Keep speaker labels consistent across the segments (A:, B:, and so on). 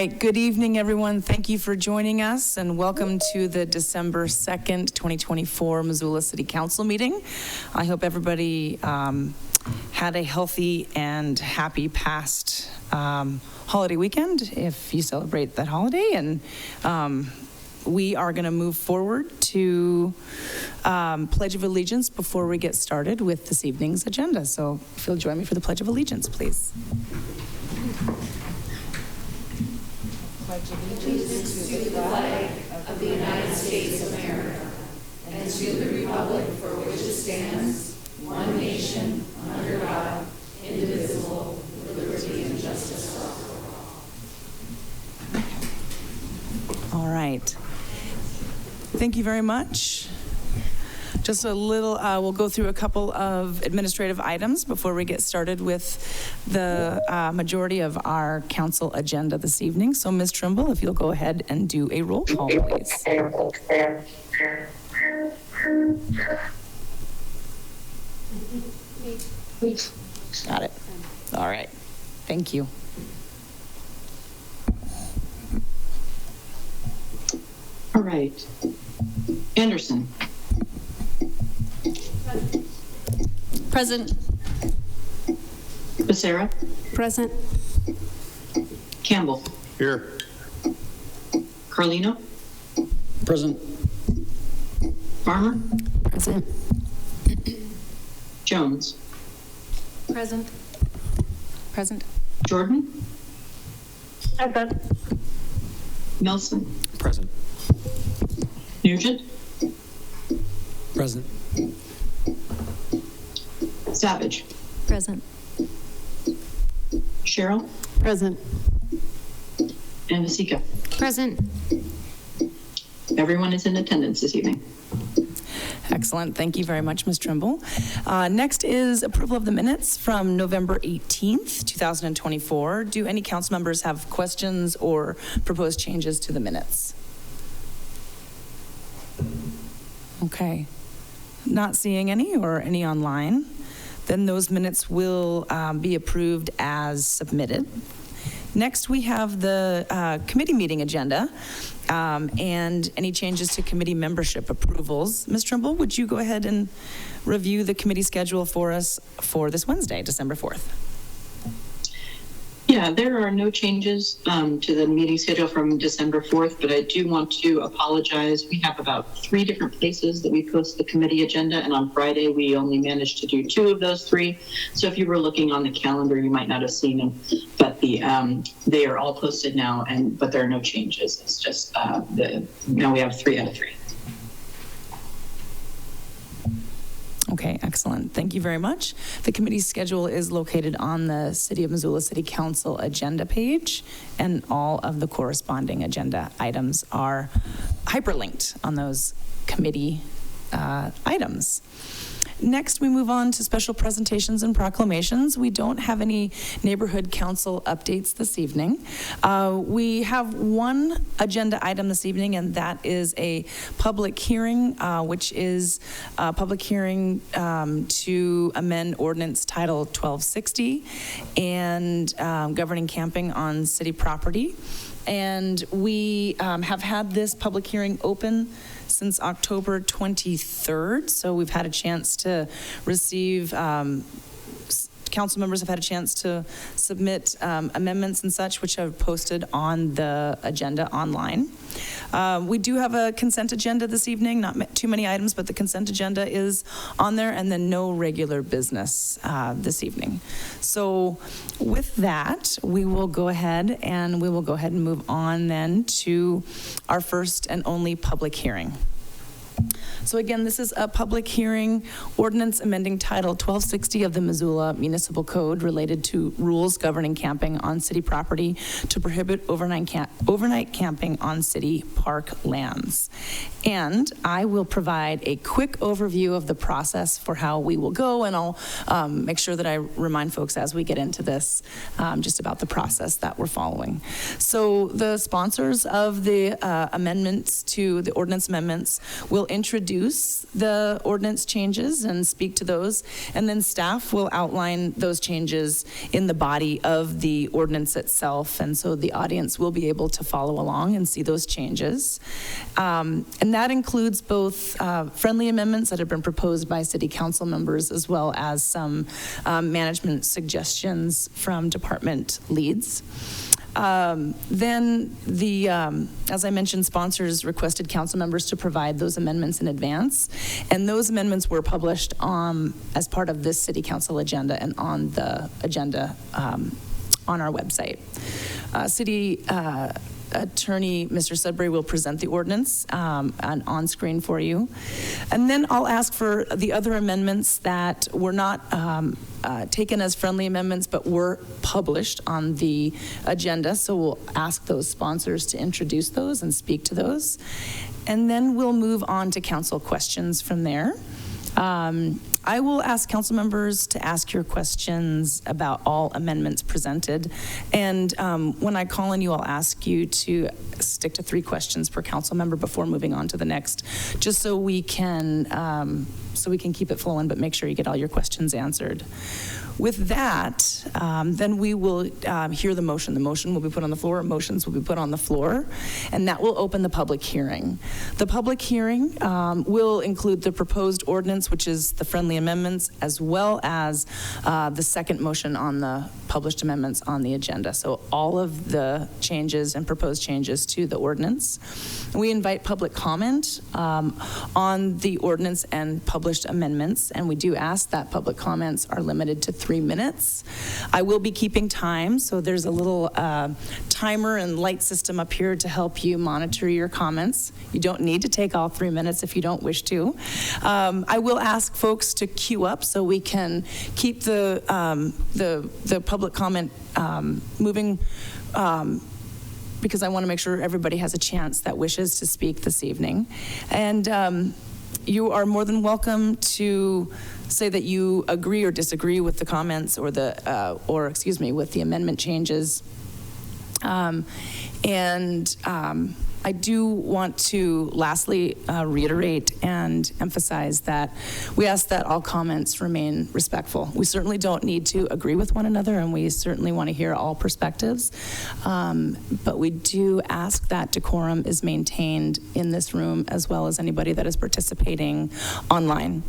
A: right, good evening, everyone. Thank you for joining us, and welcome to the December 2nd, 2024 Missoula City Council meeting. I hope everybody had a healthy and happy past holiday weekend, if you celebrate that holiday. And we are going to move forward to Pledge of Allegiance before we get started with this evening's agenda. So if you'll join me for the Pledge of Allegiance, please.
B: Pledge allegiance to the flag of the United States of America and to the republic for which it stands, one nation, under God, indivisible, with liberty and justice for all.
A: All right. Thank you very much. Just a little, we'll go through a couple of administrative items before we get started with the majority of our council agenda this evening. So Ms. Trimble, if you'll go ahead and do a roll call, please. Got it. All right. Thank you.
C: All right. Anderson.
D: Present.
C: Becerra.
D: Present.
C: Campbell.
E: Here.
C: Carlino.
E: Present.
C: Farmer.
D: Present.
C: Jones.
D: Present.
A: Present.
C: Jordan. Present. Melson.
E: Present.
C: Nugent.
E: Present.
C: Savage.
D: Present.
C: Sherrill.
D: Present.
C: And Vasecka.
D: Present.
C: Everyone is in attendance this evening.
A: Excellent. Thank you very much, Ms. Trimble. Next is approval of the minutes from November 18th, 2024. Do any council members have questions or proposed changes to the minutes? Okay. Not seeing any or any online. Then those minutes will be approved as submitted. Next, we have the committee meeting agenda and any changes to committee membership approvals. Ms. Trimble, would you go ahead and review the committee schedule for us for this Wednesday, December 4th?
C: Yeah, there are no changes to the meeting schedule from December 4th, but I do want to apologize. We have about 3 different places that we post the committee agenda, and on Friday we only managed to do 2 of those 3. So if you were looking on the calendar, you might not have seen them, but they are all posted now, but there are no changes. It's just now we have 3 out of 3.
A: Okay, excellent. Thank you very much. The committee schedule is located on the City of Missoula City Council agenda page, and all of the corresponding agenda items are hyperlinked on those committee items. Next, we move on to special presentations and proclamations. We don't have any neighborhood council updates this evening. We have one agenda item this evening, and that is a public hearing, which is a public hearing to amend ordinance title 1260 and governing camping on city property. And we have had this public hearing open since October 23rd, so we've had a chance to receive, council members have had a chance to submit amendments and such, which are posted on the agenda online. We do have a consent agenda this evening, not too many items, but the consent agenda is on there, and then no regular business this evening. So with that, we will go ahead and move on then to our first and only public hearing. So again, this is a public hearing, ordinance amending Title 1260 of the Missoula Municipal Code related to rules governing camping on city property to prohibit overnight camping on city park lands. And I will provide a quick overview of the process for how we will go, and I'll make sure that I remind folks as we get into this just about the process that we're following. So the sponsors of the amendments to the ordinance amendments will will introduce the ordinance changes and speak to those, and then staff will outline those changes in the body of the ordinance itself, and so the audience will be able to follow along and see those changes. And that includes both friendly amendments that have been proposed by city council members, as well as some management suggestions from department leads. Then as I mentioned, sponsors requested council members to provide those amendments in advance, and those amendments were published as part of this city council agenda and on the agenda on our website. City Attorney Mr. Sudbury will present the ordinance on screen for you. And then I'll ask for the other amendments that were not taken as friendly amendments but were published on the agenda. So we'll ask those sponsors to introduce those and speak to those. And then we'll move on to council questions from there. I will ask council members to ask your questions about all amendments presented. And when I call on you, I'll ask you to stick to 3 questions per council member before moving on to the next, just so we can keep it flowing, but make sure you get all your questions answered. With that, then we will hear the motion. The motion will be put on the floor, motions will be put on the floor, and that will open the public hearing. The public hearing will include the proposed ordinance, which is the friendly amendments, as well as the second motion on the published amendments on the agenda. So all of the changes and proposed changes to the ordinance. We invite public comment on the ordinance and published amendments, and we do ask that public comments are limited to 3 minutes. I will be keeping time, so there's a little timer and light system up here to help you monitor your comments. You don't need to take all 3 minutes if you don't wish to. I will ask folks to queue up so we can keep the public comment moving, because I want to make sure everybody has a chance that wishes to speak this evening. And you are more than welcome to say that you agree or disagree with the comments or with the amendment changes. I do want to lastly reiterate and emphasize that we ask that all comments remain respectful. We certainly don't need to agree with one another, and we certainly want to hear all perspectives. But we do ask that decorum is maintained in this room, as well as anybody that is participating online.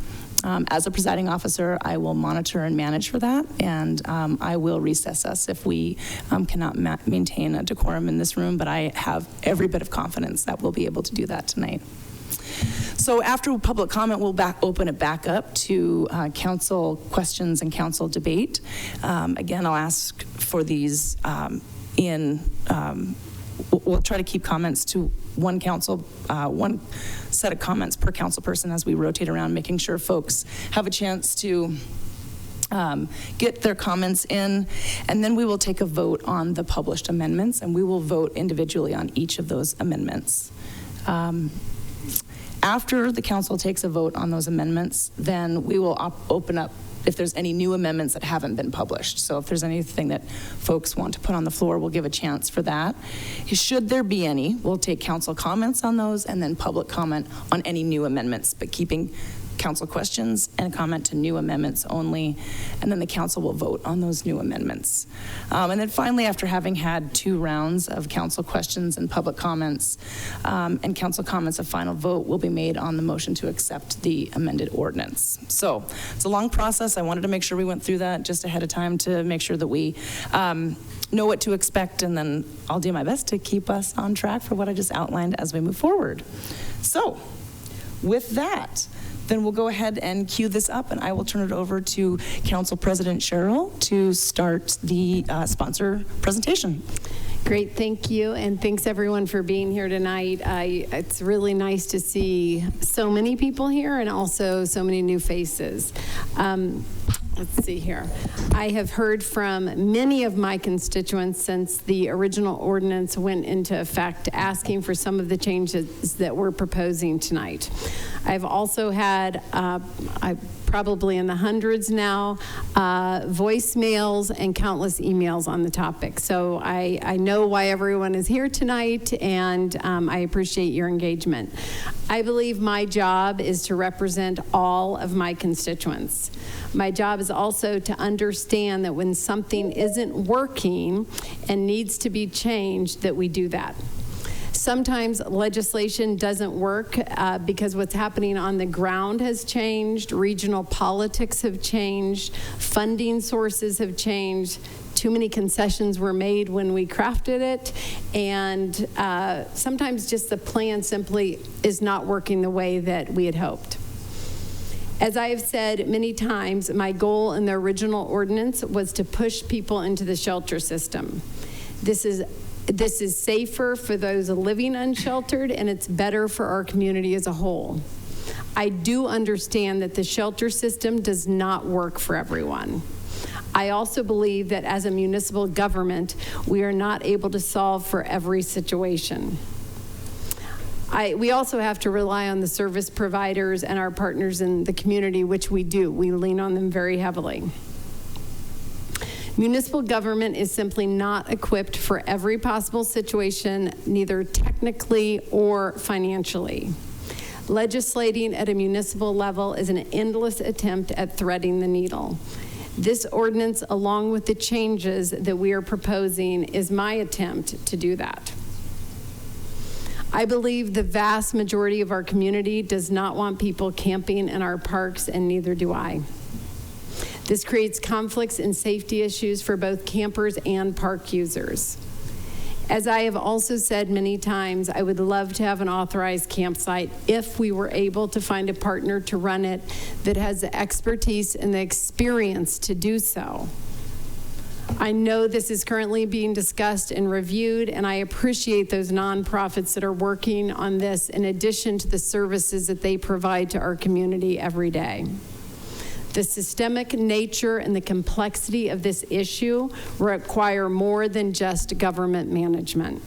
A: As a presiding officer, I will monitor and manage for that, and I will recess us if we cannot maintain a decorum in this room, but I have every bit of confidence that we'll be able to do that tonight. So after public comment, we'll open it back up to council questions and council debate. Again, I'll ask for these we'll try to keep comments to one set of comments per council person as we rotate around, making sure folks have a chance to get their comments in, and then we will take a vote on the published amendments, and we will vote individually on each of those amendments. After the council takes a vote on those amendments, then we will open up if there's any new amendments that haven't been published. So if there's anything that folks want to put on the floor, we'll give a chance for that. Should there be any, we'll take council comments on those and then public comment on any new amendments, but keeping council questions and comment to new amendments only, and then the council will vote on those new amendments. And then finally, after having had 2 rounds of council questions and public comments and council comments, a final vote will be made on the motion to accept the amended ordinance. So it's a long process. I wanted to make sure we went through that just ahead of time to make sure that we know what to expect, and then I'll do my best to keep us on track for what I just outlined as we move forward. So with that, then we'll go ahead and cue this up, and I will turn it over to Council President Sherrill to start the sponsor presentation.
D: Great, thank you, and thanks everyone for being here tonight. It's really nice to see so many people here and also so many new faces. Let's see here. I have heard from many of my constituents since the original ordinance went into effect, asking for some of the changes that we're proposing tonight. I've also had, probably in the hundreds now, voicemails and countless emails on the topic. So I know why everyone is here tonight, and I appreciate your engagement. I believe my job is to represent all of my constituents. My job is also to understand that when something isn't working and needs to be changed, that we do that. Sometimes legislation doesn't work because what's happening on the ground has changed, regional politics have changed, funding sources have changed, too many concessions were made when we crafted it, and sometimes just the plan simply is not working the way that we had hoped. As I have said many times, my goal in the original ordinance was to push people into the shelter system. This is safer for those living unsheltered, and it's better for our community as a whole. I do understand that the shelter system does not work for everyone. I also believe that as a municipal government, we are not able to solve for every situation. We also have to rely on the service providers and our partners in the community, which we do. We lean on them very heavily. Municipal government is simply not equipped for every possible situation, neither technically or financially. Legislating at a municipal level is an endless attempt at threading the needle. This ordinance, along with the changes that we are proposing, is my attempt to do that. I believe the vast majority of our community does not want people camping in our parks, and neither do I. This creates conflicts and safety issues for both campers and park users. As I have also said many times, I would love to have an authorized campsite if we were able to find a partner to run it that has the expertise and the experience to do so. I know this is currently being discussed and reviewed, and I appreciate those nonprofits that are working on this in addition to the services that they provide to our community every day. The systemic nature and the complexity of this issue require more than just government management.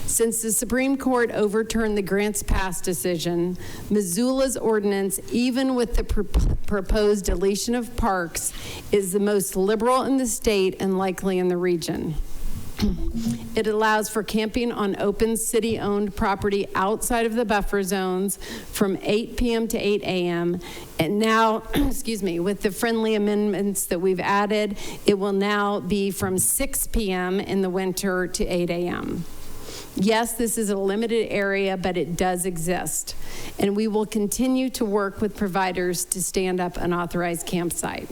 D: Since the Supreme Court overturned the Grants Pass decision, Missoula's ordinance, even with the proposed deletion of parks, is the most liberal in the state and likely in the region. It allows for camping on open city-owned property outside of the buffer zones from 8 p.m. to 8 a.m. And now, with the friendly amendments that we've added, it will now be from 6 p.m. in the winter to 8 a.m. Yes, this is a limited area, but it does exist. And we will continue to work with providers to stand up an authorized campsite.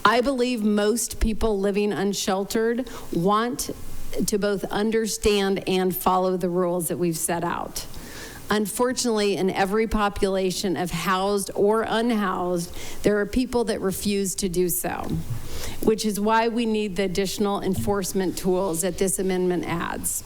D: I believe most people living unsheltered want to both understand and follow the rules that we've set out. Unfortunately, in every population of housed or unhoused, there are people that refuse to do so, which is why we need the additional enforcement tools that this amendment adds.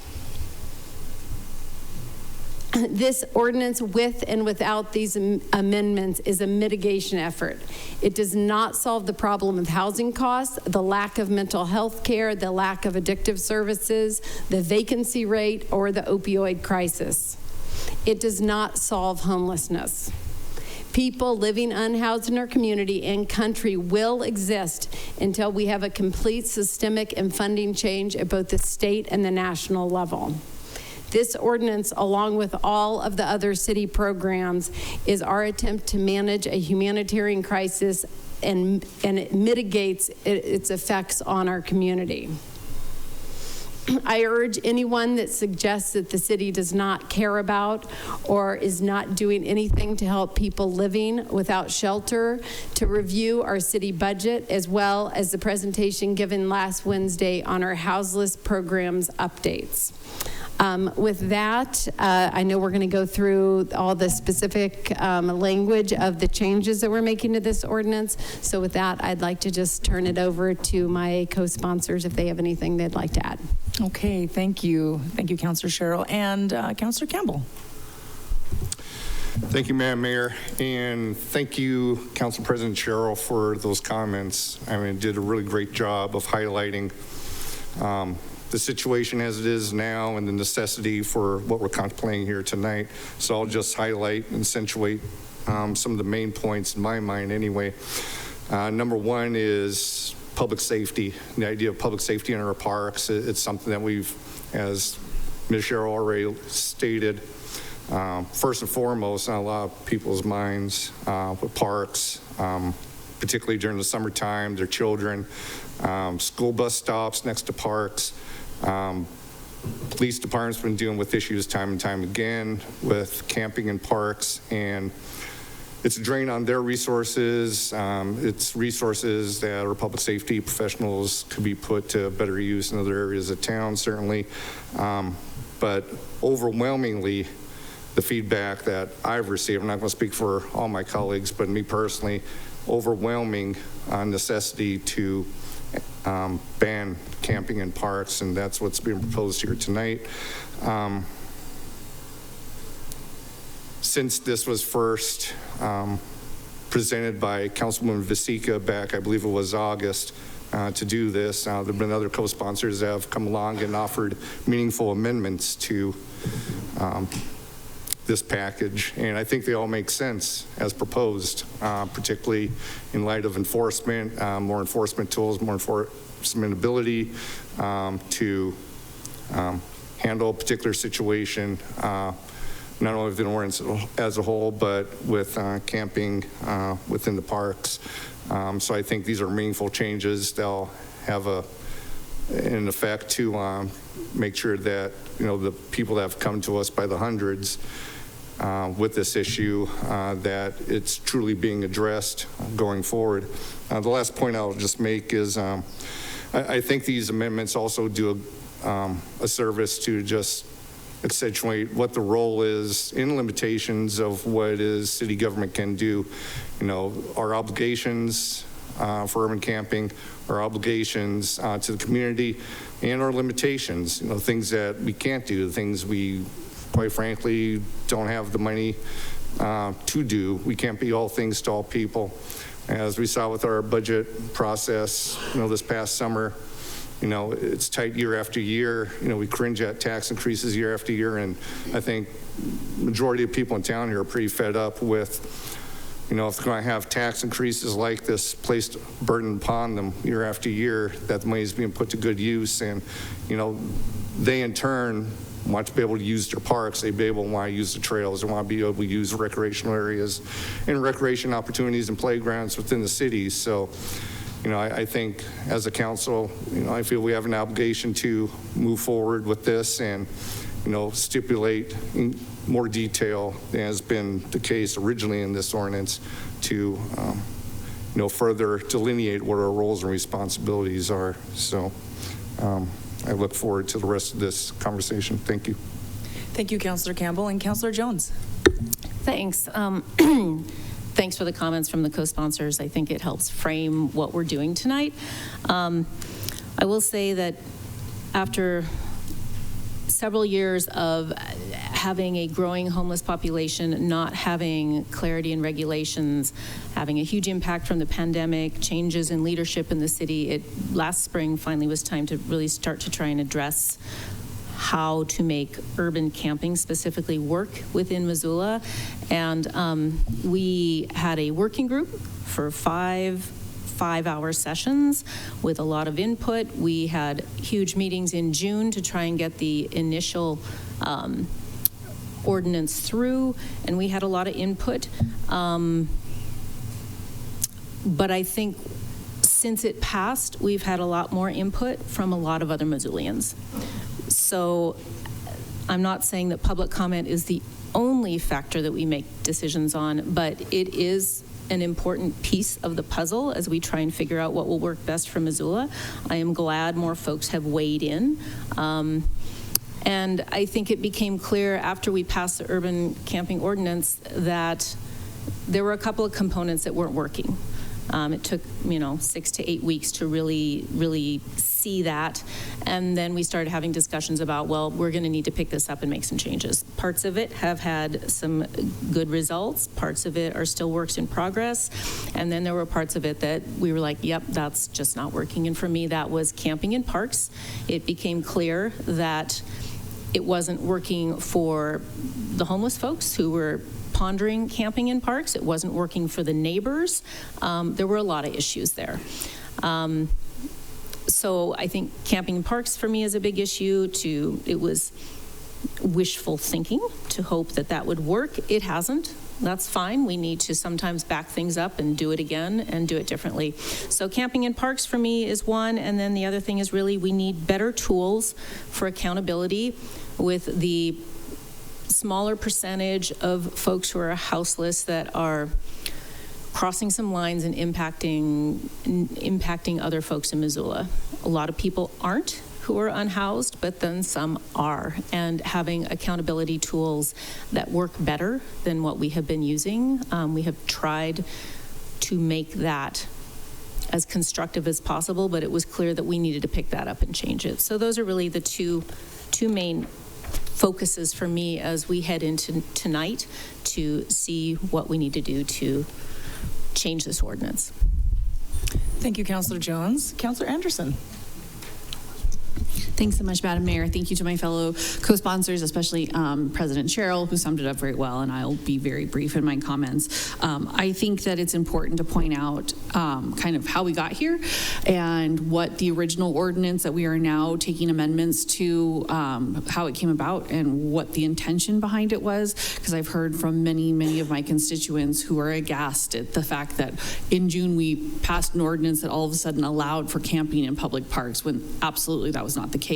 D: This ordinance, with and without these amendments, is a mitigation effort. It does not solve the problem of housing costs, the lack of mental health care, the lack of addictive services, the vacancy rate, or the opioid crisis. It does not solve homelessness. People living unhoused in our community and country will exist until we have a complete systemic and funding change at both the state and the national level. This ordinance, along with all of the other city programs, is our attempt to manage a humanitarian crisis and it mitigates its effects on our community. I urge anyone that suggests that the city does not care about or is not doing anything to help people living without shelter to review our city budget, as well as the presentation given last Wednesday on our houseless programs updates. With that, I know we're going to go through all the specific language of the changes that we're making to this ordinance. So with that, I'd like to just turn it over to my co-sponsors if they have anything they'd like to add.
A: Okay, thank you. Thank you, Councilor Sherrill. And Councilor Campbell.
E: Thank you, Madam Mayor, and thank you, Council President Sherrill, for those comments. I mean, did a really great job of highlighting the situation as it is now and the necessity for what we're contemplating here tonight. So I'll just highlight and accentuate some of the main points in my mind anyway. Number one is public safety. The idea of public safety in our parks, it's something that we've, as Ms. Sherrill already stated, first and foremost on a lot of people's minds with parks, particularly during the summertime, their children, school bus stops next to parks. Police department's been dealing with issues time and time again with camping in parks, and it's a drain on their resources. It's resources that our public safety professionals could be put to better use in other areas of town, certainly. But overwhelmingly, the feedback that I've received, I'm not going to speak for all my colleagues, but me personally, overwhelming necessity to ban camping in parks, and that's what's being proposed here tonight. Since this was first presented by Councilwoman Vasecka back, I believe it was August, to do this, there have been other co-sponsors that have come along and offered meaningful amendments to this package, and I think they all make sense as proposed, particularly in light of enforcement, more enforcement tools, more enforcement ability to handle a particular situation, not only within ordinance as a whole, but with camping within the parks. So I think these are meaningful changes. They'll have an effect to make sure that, you know, the people that have come to us by the hundreds with this issue, that it's truly being addressed going forward. The last point I'll just make is I think these amendments also do a service to just accentuate what the role is in limitations of what it is city government can do. You know, our obligations for urban camping, our obligations to the community, and our limitations, you know, things that we can't do, things we, quite frankly, don't have the money to do. We can't be all things to all people. As we saw with our budget process, you know, this past summer, you know, it's tight year after year. You know, we cringe at tax increases year after year, and I think majority of people in town here are pretty fed up with, you know, if they're going to have tax increases like this placed burden upon them year after year, that the money is being put to good use. And, you know, they in turn want to be able to use their parks. They be able to want to use the trails. They want to be able to use recreational areas and recreation opportunities and playgrounds within the cities. So, you know, I think as a council, you know, I feel we have an obligation to move forward with this and, you know, stipulate in more detail than has been the case originally in this ordinance to, you know, further delineate what our roles and responsibilities are. So I look forward to the rest of this conversation. Thank you.
A: Thank you, Councillor Campbell. And Councillor Jones.
F: Thanks. Thanks for the comments from the co-sponsors. I think it helps frame what we're doing tonight. I will say that after several years of having a growing homeless population, not having clarity in regulations, having a huge impact from the pandemic, changes in leadership in the city, last spring finally was time to really start to try and address how to make urban camping specifically work within Missoula. And we had a working group for five-hour sessions with a lot of input. We had huge meetings in June to try and get the initial ordinance through, and we had a lot of input. But I think since it passed, we've had a lot more input from a lot of other Missoulians. So I'm not saying that public comment is the only factor that we make decisions on, but it is an important piece of the puzzle as we try and figure out what will work best for Missoula. I am glad more folks have weighed in. And I think it became clear after we passed the urban camping ordinance that there were a couple of components that weren't working. It took, 6 to 8 weeks to really see see that. And then we started having discussions about, well, we're going to need to pick this up and make some changes. Parts of it have had some good results. Parts of it are still works in progress. And then there were parts of it that we were like, yep, that's just not working. And for me, that was camping in parks. It became clear that it wasn't working for the homeless folks who were pondering camping in parks. It wasn't working for the neighbors. There were a lot of issues there. So I think camping in parks for me is a big issue. It was wishful thinking to hope that that would work. It hasn't. That's fine. We need to sometimes back things up and do it again and do it differently. So camping in parks for me is one. And then the other thing is really we need better tools for accountability with the smaller percentage of folks who are houseless that are crossing some lines and impacting other folks in Missoula. A lot of people aren't who are unhoused, but then some are. And having accountability tools that work better than what we have been using, we have tried to make that as constructive as possible, but it was clear that we needed to pick that up and change it. So those are really the two main focuses for me as we head into tonight to see what we need to do to change this ordinance.
A: Thank you, Councillor Jones. Councillor Anderson.
G: Thanks so much, Madam Mayor. Thank you to my fellow co-sponsors, especially President Sherrill, who summed it up very well, and I'll be very brief in my comments. I think that it's important to point out kind of how we got here and what the original ordinance that we are now taking amendments to, how it came about and what the intention behind it was, because I've heard from many of my constituents who are aghast at the fact that in June we passed an ordinance that all of a sudden allowed for camping in public parks, when absolutely that was not the case.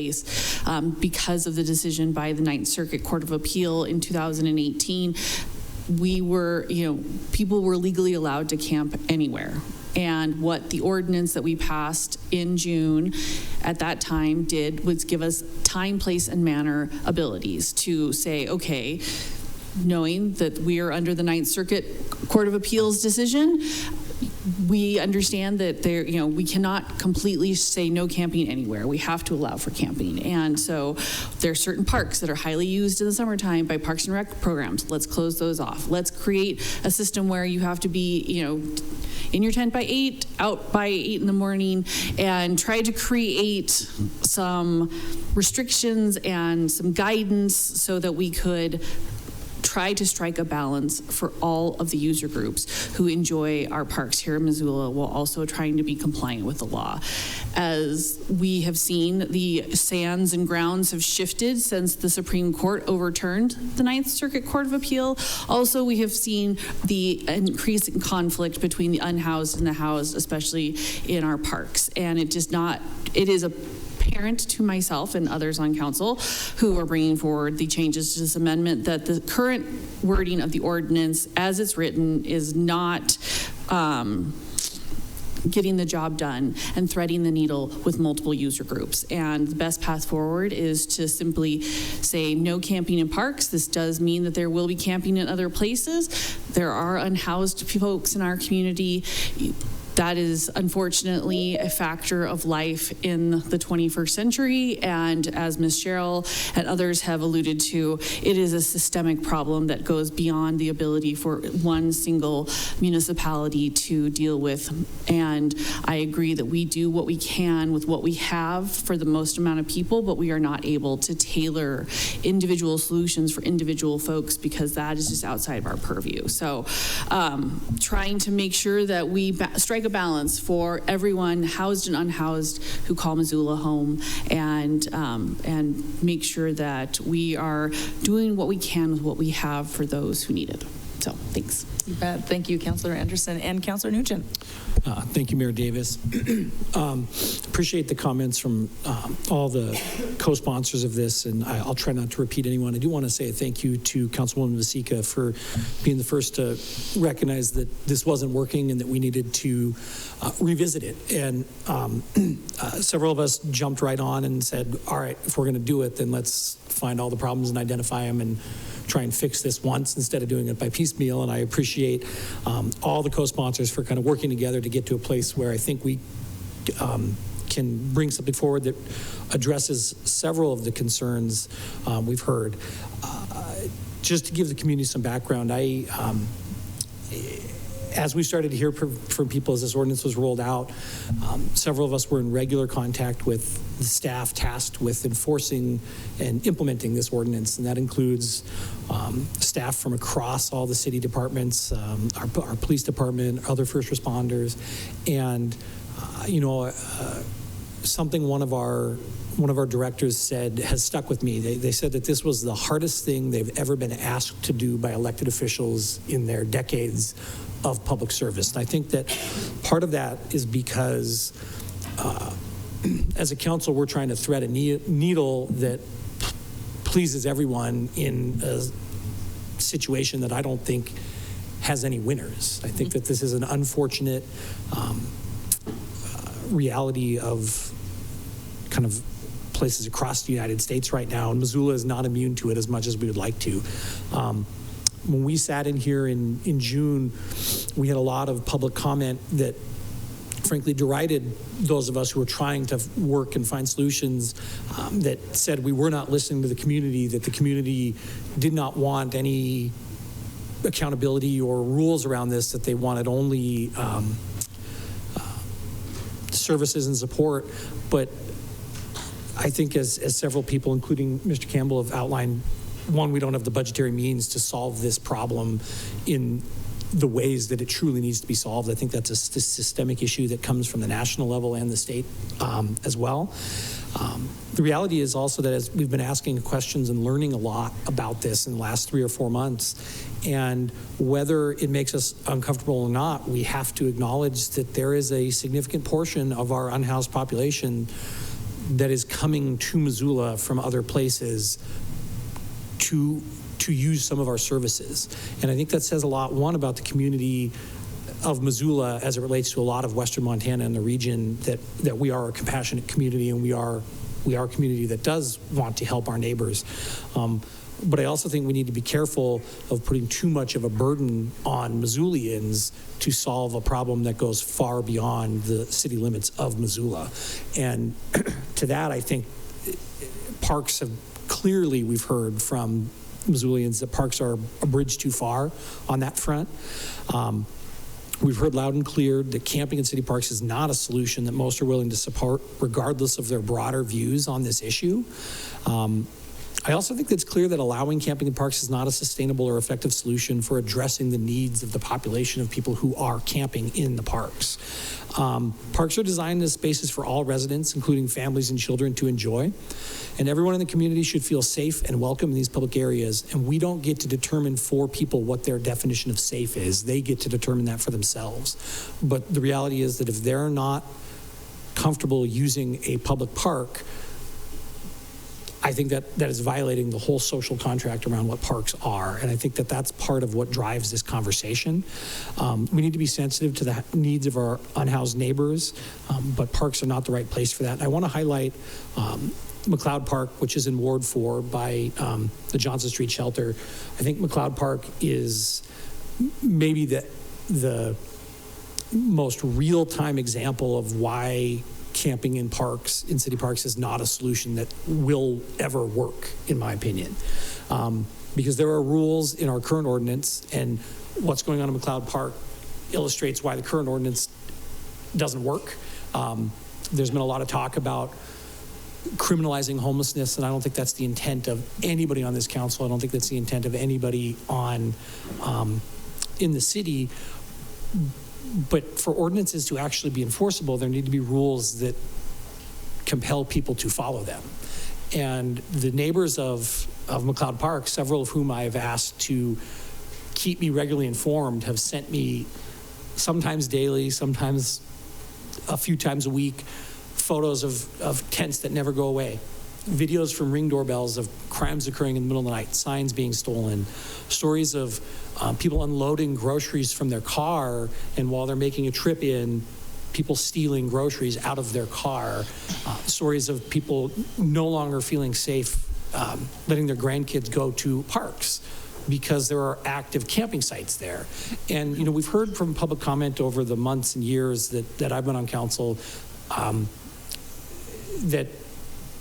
G: Because of the decision by the Ninth Circuit Court of Appeal in 2018, we were, people were legally allowed to camp anywhere. And what the ordinance that we passed in June at that time did was give us time, place, and manner abilities to say, okay, knowing that we are under the Ninth Circuit Court of Appeals decision, we understand that we cannot completely say no camping anywhere. We have to allow for camping. And so there are certain parks that are highly used in the summertime by Parks and Rec programs. Let's close those off. Let's create a system where you have to be, in your tent by 8, out by 8 in the morning, and try to create some restrictions and some guidance so that we could try to strike a balance for all of the user groups who enjoy our parks here in Missoula, while also trying to be compliant with the law. As we have seen, the sands and grounds have shifted since the Supreme Court overturned the Ninth Circuit Court of Appeal. Also, we have seen the increase in conflict between the unhoused and the housed, especially in our parks. And it is apparent to myself and others on council who are bringing forward the changes to this amendment that the current wording of the ordinance as it's written is not getting the job done and threading the needle with multiple user groups. And the best path forward is to simply say no camping in parks. This does mean that there will be camping in other places. There are unhoused folks in our community. That is unfortunately a factor of life in the 21st century. And as Ms. Sherrill and others have alluded to, it is a systemic problem that goes beyond the ability for one single municipality to deal with. And I agree that we do what we can with what we have for the most amount of people, but we are not able to tailor individual solutions for individual folks because that is just outside of our purview. So trying to make sure that we strike a balance for everyone housed and unhoused who call Missoula home, and make sure that we are doing what we can with what we have for those who need it. So thanks.
A: You bet. Thank you, Councillor Anderson and Councillor Nugent.
H: Thank you, Mayor Davis. Appreciate the comments from all the co-sponsors of this, and I'll try not to repeat anyone. I do want to say a thank you to Councilwoman Vasecka for being the first to recognize that this wasn't working and that we needed to revisit it. And several of us jumped right on and said, all right, if we're going to do it, then let's find all the problems and identify them and try and fix this once instead of doing it by piecemeal. And I appreciate all the co-sponsors for kind of working together to get to a place where I think we can can bring something forward that addresses several of the concerns we've heard. Just to give the community some background, as we started to hear from people as this ordinance was rolled out, several of us were in regular contact with the staff tasked with enforcing and implementing this ordinance, and that includes staff from across all the city departments, our police department, other first responders, and something one of our directors said has stuck with me. They said that this was the hardest thing they've ever been asked to do by elected officials in their decades of public service. And I think that part of that is because as a council, we're trying to thread a needle that pleases everyone in a situation that I don't think has any winners. I think that this is an unfortunate reality of kind of places across the United States right now, and Missoula is not immune to it as much as we would like to. When we sat in here in June, we had a lot of public comment that frankly derided those of us who were trying to work and find solutions, that said we were not listening to the community, that the community did not want any accountability or rules around this, that they wanted only services and support. But I think as several people, including Mr. Campbell, have outlined, one, we don't have the budgetary means to solve this problem in the ways that it truly needs to be solved. I think that's a systemic issue that comes from the national level and the state as well. The reality is also that as we've been asking questions and learning a lot about this in the last 3 or 4 months, and whether it makes us uncomfortable or not, we have to acknowledge that there is a significant portion of our unhoused population that is coming to Missoula from other places to use some of our services. And I think that says a lot, one, about the community of Missoula as it relates to a lot of Western Montana and the region, that we are a compassionate community, and we are a community that does want to help our neighbors. But I also think we need to be careful of putting too much of a burden on Missoulians to solve a problem that goes far beyond the city limits of Missoula. And to that, I think parks have clearly, we've heard from Missoulians that parks are a bridge too far on that front. We've heard loud and clear that camping in city parks is not a solution that most are willing to support, regardless of their broader views on this issue. I also think it's clear that allowing camping in parks is not a sustainable or effective solution for addressing the needs of the population of people who are camping in the parks. Parks are designed as spaces for all residents, including families and children, to enjoy. And everyone in the community should feel safe and welcome in these public areas. And we don't get to determine for people what their definition of safe is. They get to determine that for themselves. But the reality is that if they're not comfortable using a public park, I think that is violating the whole social contract around what parks are. And I think that that's part of what drives this conversation. We need to be sensitive to the needs of our unhoused neighbors, but parks are not the right place for that. And I want to highlight McLeod Park, which is in Ward 4 by the Johnson Street Shelter. I think McLeod Park is maybe the most real-time example of why camping in parks, in city parks, is not a solution that will ever work, in my opinion. Because there are rules in our current ordinance, and what's going on in McLeod Park illustrates why the current ordinance doesn't work. There's been a lot of talk about criminalizing homelessness, and I don't think that's the intent of anybody on this council. I don't think that's the intent of anybody on in the city. But for ordinances to actually be enforceable, there need to be rules that compel people to follow them. And the neighbors of McLeod Park, several of whom I have asked to keep me regularly informed, have sent me sometimes daily, sometimes a few times a week, photos of tents that never go away, videos from Ring doorbells of crimes occurring in the middle of the night, signs being stolen, stories of people unloading groceries from their car, and while they're making a trip in, people stealing groceries out of their car, stories of people no longer feeling safe letting their grandkids go to parks because there are active camping sites there. And we've heard from public comment over the months and years that I've been on council that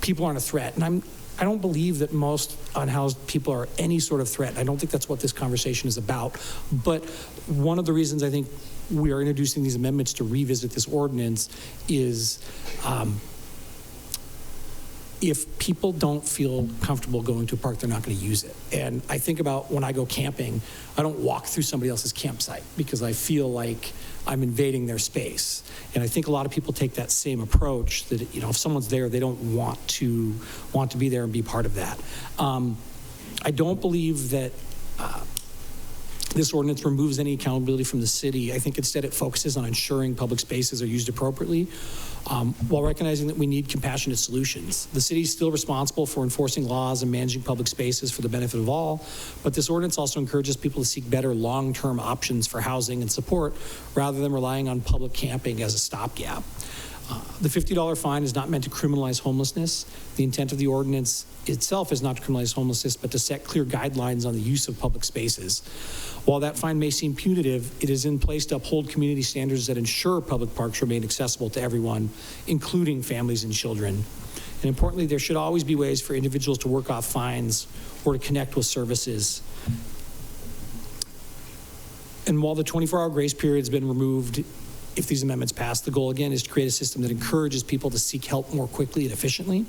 H: people aren't a threat. And I don't believe that most unhoused people are any sort of threat. I don't think that's what this conversation is about. But one of the reasons I think we are introducing these amendments to revisit this ordinance is if people don't feel comfortable going to a park, they're not going to use it. And I think about when I go camping, I don't walk through somebody else's campsite because I feel like I'm invading their space. And I think a lot of people take that same approach that, if someone's there, they don't want to be there and be part of that. I don't believe that this ordinance removes any accountability from the city. I think instead it focuses on ensuring public spaces are used appropriately, while recognizing that we need compassionate solutions. The city is still responsible for enforcing laws and managing public spaces for the benefit of all, but this ordinance also encourages people to seek better long-term options for housing and support rather than relying on public camping as a stopgap. The $50 fine is not meant to criminalize homelessness. The intent of the ordinance itself is not to criminalize homelessness, but to set clear guidelines on the use of public spaces. While that fine may seem punitive, it is in place to uphold community standards that ensure public parks remain accessible to everyone, including families and children. And importantly, there should always be ways for individuals to work off fines or to connect with services. And while the 24-hour grace period has been removed, if these amendments pass, the goal again is to create a system that encourages people to seek help more quickly and efficiently.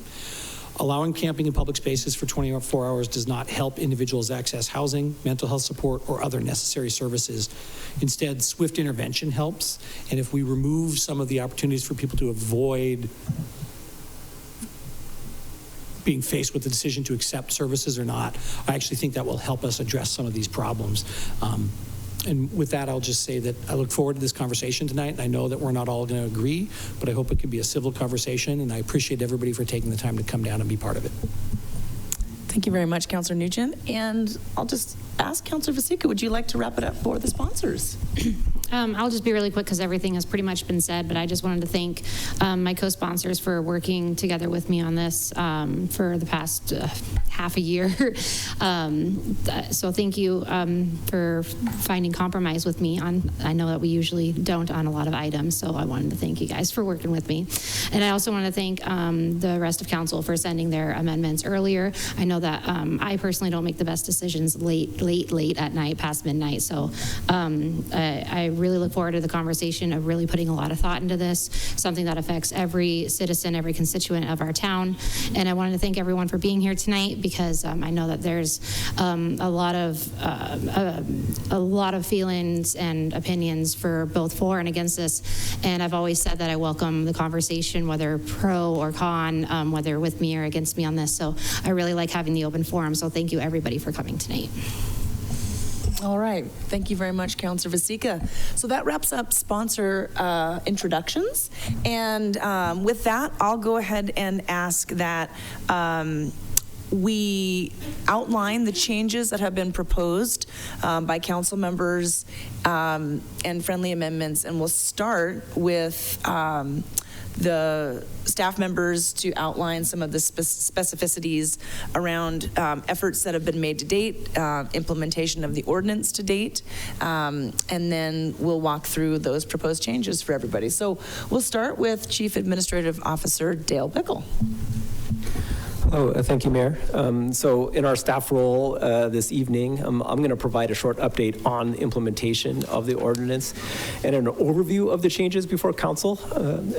H: Allowing camping in public spaces for 24 hours does not help individuals access housing, mental health support, or other necessary services. Instead, swift intervention helps. And if we remove some of the opportunities for people to avoid being faced with the decision to accept services or not, I actually think that will help us address some of these problems. And with that, I'll just say that I look forward to this conversation tonight. And I know that we're not all going to agree, but I hope it can be a civil conversation. And I appreciate everybody for taking the time to come down and be part of it.
A: Thank you very much, Councillor Nugent. And I'll just ask Councillor Vasecka, would you like to wrap it up for the sponsors?
I: I'll just be really quick because everything has pretty much been said, but I just wanted to thank my co-sponsors for working together with me on this for the past half a year. So thank you for finding compromise with me on, I know that we usually don't on a lot of items, so I wanted to thank you guys for working with me. And I also want to thank the rest of council for sending their amendments earlier. I know that I personally don't make the best decisions late at night, past midnight, so I really look forward to the conversation of really putting a lot of thought into this, something that affects every citizen, every constituent of our town. And I wanted to thank everyone for being here tonight because I know that there's a lot of feelings and opinions for both for and against this. And I've always said that I welcome the conversation, whether pro or con, whether with me or against me on this. So I really like having the open forum. So thank you everybody for coming tonight.
A: All right. Thank you very much, Councillor Vasecka. So that wraps up sponsor introductions. And with that, I'll go ahead and ask that we outline the changes that have been proposed by council members and friendly amendments. And we'll start with the staff members to outline some of the specificities around efforts that have been made to date, implementation of the ordinance to date, and then we'll walk through those proposed changes for everybody. So we'll start with Chief Administrative Officer Dale Bickle.
J: Oh, thank you, Mayor. So in our staff role this evening, I'm going to provide a short update on implementation of the ordinance and an overview of the changes before council,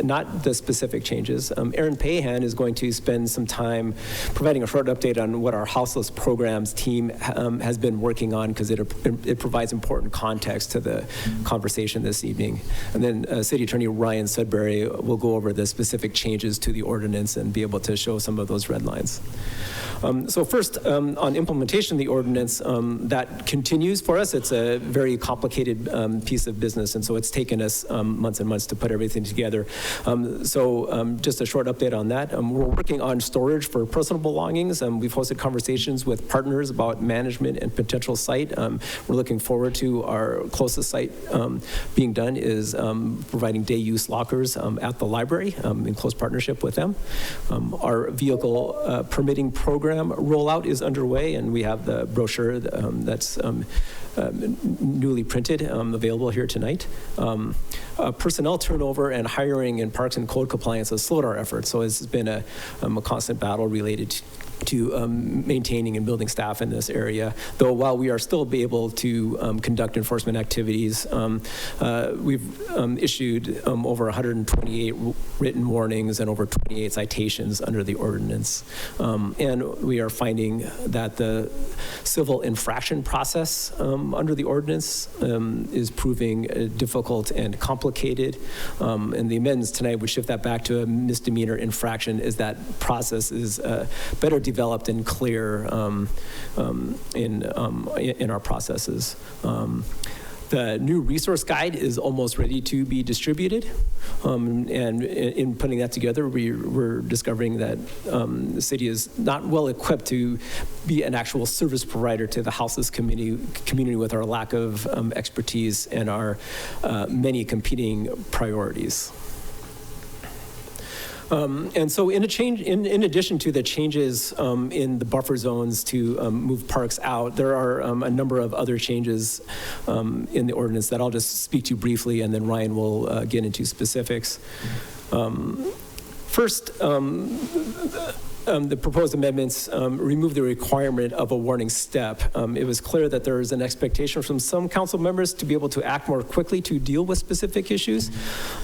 J: not the specific changes. Aaron Pahan is going to spend some time providing a short update on what our houseless programs team has been working on because it provides important context to the conversation this evening. And then City Attorney Ryan Sudbury will go over the specific changes to the ordinance and be able to show some of those red lines. So first, on implementation of the ordinance, that continues for us. It's a very complicated piece of business, and so it's taken us months and months to put everything together. So just a short update on that. We're working on storage for personal belongings. We've hosted conversations with partners about management and potential site. We're looking forward to our closest site being done is providing day use lockers at the library in close partnership with them. Our vehicle permitting program program rollout is underway, and we have the brochure that's newly printed available here tonight. Personnel turnover and hiring in parks and code compliance has slowed our efforts, so it's been a constant battle related to maintaining and building staff in this area. Though while we are still be able to conduct enforcement activities, we've issued over 128 written warnings and over 28 citations under the ordinance. And we are finding that the civil infraction process under the ordinance is proving difficult and complicated. And the amendments tonight would shift that back to a misdemeanor infraction, as that process is better developed and clear in our processes. The new resource guide is almost ready to be distributed. And in putting that together, we're discovering that the city is not well equipped to be an actual service provider to the houseless community with our lack of expertise and our many competing priorities. And so in addition to the changes in the buffer zones to move parks out, there are a number of other changes in the ordinance that I'll just speak to briefly, and then Ryan will get into specifics. First, the proposed amendments remove the requirement of a warning step. It was clear that there is an expectation from some council members to be able to act more quickly to deal with specific issues.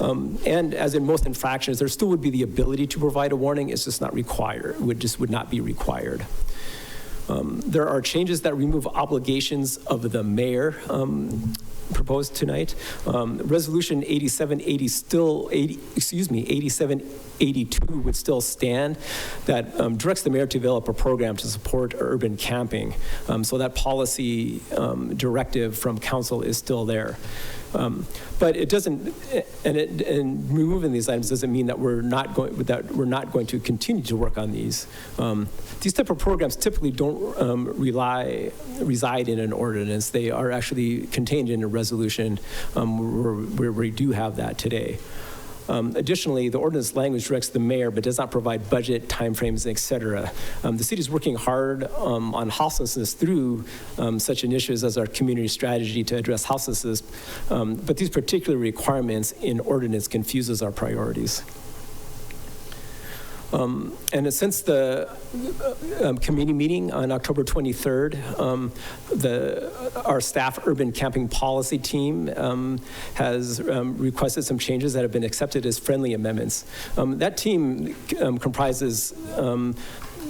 J: And as in most infractions, there still would be the ability to provide a warning. It's just not required. It would not be required. There are changes that remove obligations of the mayor proposed tonight. Resolution 8782 would still stand, that directs the mayor to develop a program to support urban camping. So that policy directive from council is still there. But it doesn't, and removing these items doesn't mean that we're not going to continue to work on these. These type of programs typically don't reside in an ordinance. They are actually contained in a resolution where we do have that today. Additionally, the ordinance language directs the mayor, but does not provide budget, timeframes, et cetera. The city is working hard on houselessness through such initiatives as our community strategy to address houselessness, but these particular requirements in ordinance confuses our priorities. And since the committee meeting on October 23rd, our staff urban camping policy team has requested some changes that have been accepted as friendly amendments. That team comprises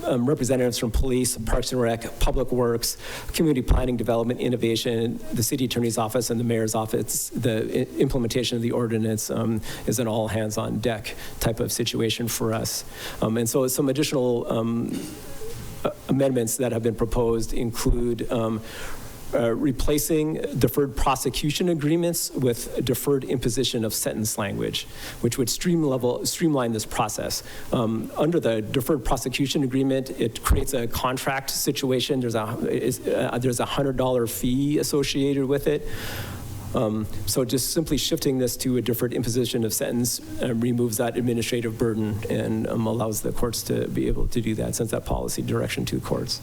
J: representatives from police, Parks and Rec, Public Works, Community Planning, Development, Innovation, the City Attorney's Office, and the Mayor's Office. The implementation of the ordinance is an all hands on deck type of situation for us. And so some additional amendments that have been proposed include replacing deferred prosecution agreements with deferred imposition of sentence language, which would streamline this process. Under the deferred prosecution agreement, it creates a contract situation. There's a $100 fee associated with it. So just simply shifting this to a deferred imposition of sentence removes that administrative burden and allows the courts to be able to do that, sends that policy direction to the courts.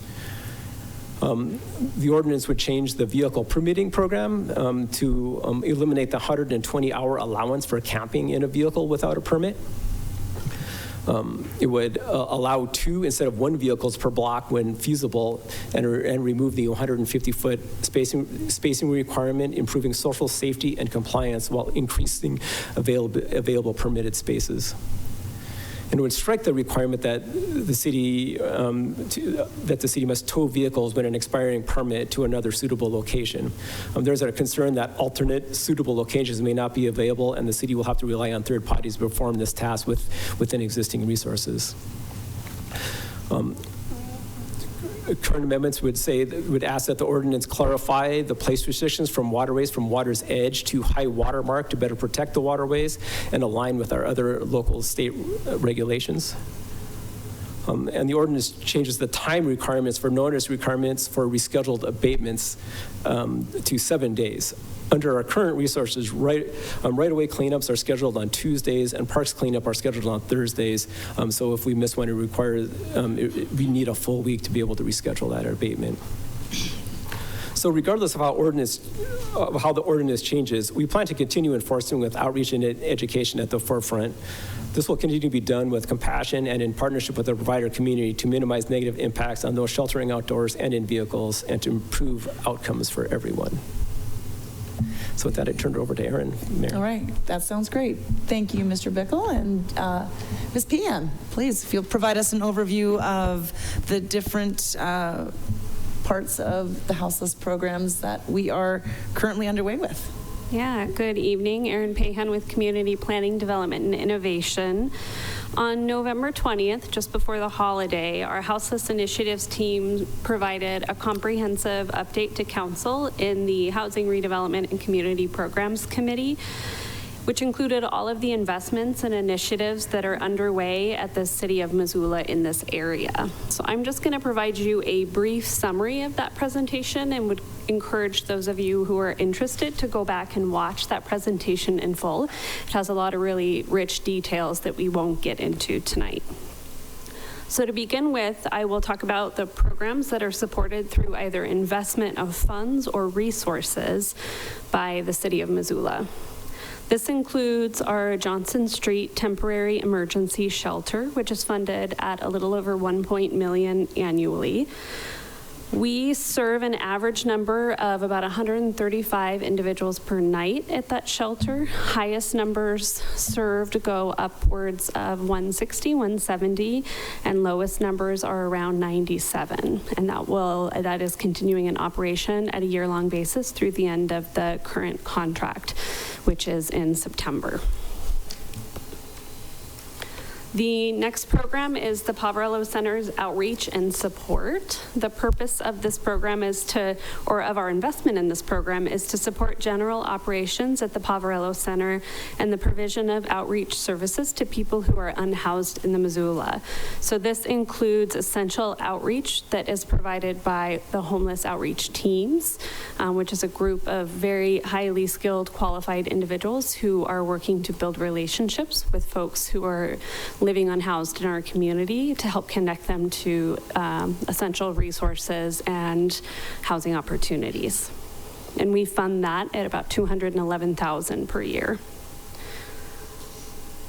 J: The ordinance would change the vehicle permitting program to eliminate the 120-hour allowance for camping in a vehicle without a permit. It would allow 2 instead of 1 vehicles per block when feasible, and remove the 150-foot spacing requirement, improving social safety and compliance while increasing available permitted spaces. And it would strike the requirement that the city must tow vehicles when an expiring permit to another suitable location. There's a concern that alternate suitable locations may not be available, and the city will have to rely on third parties to perform this task within existing resources. Current amendments would ask that the ordinance clarify the place restrictions from waterways from water's edge to high water mark to better protect the waterways and align with our other local state regulations. And the ordinance changes the time requirements for notice requirements for rescheduled abatements to 7 days. Under our current resources, right-of-way cleanups are scheduled on Tuesdays, and parks cleanup are scheduled on Thursdays. So if we miss one, we need a full week to be able to reschedule that abatement. So regardless of how the ordinance changes, we plan to continue enforcing with outreach and education at the forefront. This will continue to be done with compassion and in partnership with the provider community to minimize negative impacts on those sheltering outdoors and in vehicles and to improve outcomes for everyone. So with that, I turn it over to Erin, Mayor.
A: All right, that sounds great. Thank you, Mr. Bickle. And Ms. Pean, please, if you'll provide us an overview of the different parts of the houseless programs that we are currently underway with.
K: Yeah, good evening. Erin Pahan with Community Planning, Development, and Innovation. On November 20th, just before the holiday, our Houseless Initiatives team provided a comprehensive update to Council in the Housing Redevelopment and Community Programs Committee, which included all of the investments and initiatives that are underway at the City of Missoula in this area. So I'm just going to provide you a brief summary of that presentation and would encourage those of you who are interested to go back and watch that presentation in full. It has a lot of really rich details that we won't get into tonight. So to begin with, I will talk about the programs that are supported through either investment of funds or resources by the City of Missoula. This includes our Johnson Street Temporary Emergency Shelter, which is funded at a little over $1 million annually. We serve an average number of about 135 individuals per night at that shelter. Highest numbers served go upwards of 160, 170, and lowest numbers are around 97. And that is continuing in operation at a year-long basis through the end of the current contract, which is in September. The next program is the Poverello Center's outreach and support. The purpose of this program of our investment in this program is to support general operations at the Poverello Center and the provision of outreach services to people who are unhoused in the Missoula. So this includes essential outreach that is provided by the homeless outreach teams, which is a group of very highly skilled, qualified individuals who are working to build relationships with folks who are living unhoused in our community to help connect them to essential resources and housing opportunities. And we fund that at about $211,000 per year.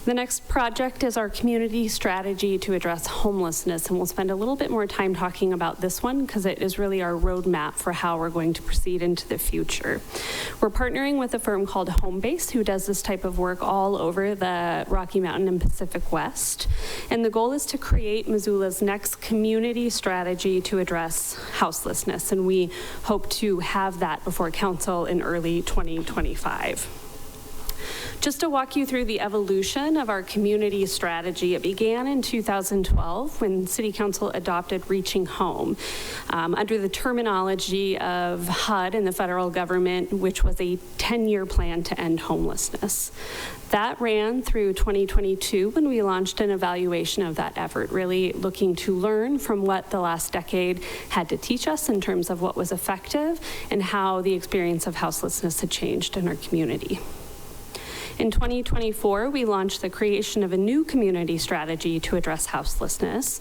K: The next project is our community strategy to address homelessness, and we'll spend a little bit more time talking about this one because it is really our roadmap for how we're going to proceed into the future. We're partnering with a firm called Homebase who does this type of work all over the Rocky Mountain and Pacific West, and the goal is to create Missoula's next community strategy to address houselessness, and we hope to have that before council in early 2025. Just to walk you through the evolution of our community strategy, it began in 2012 when City Council adopted Reaching Home under the terminology of HUD and the federal government, which was a 10-year plan to end homelessness. That ran through 2022 when we launched an evaluation of that effort, really looking to learn from what the last decade had to teach us in terms of what was effective and how the experience of houselessness had changed in our community. In 2024, we launched the creation of a new community strategy to address houselessness.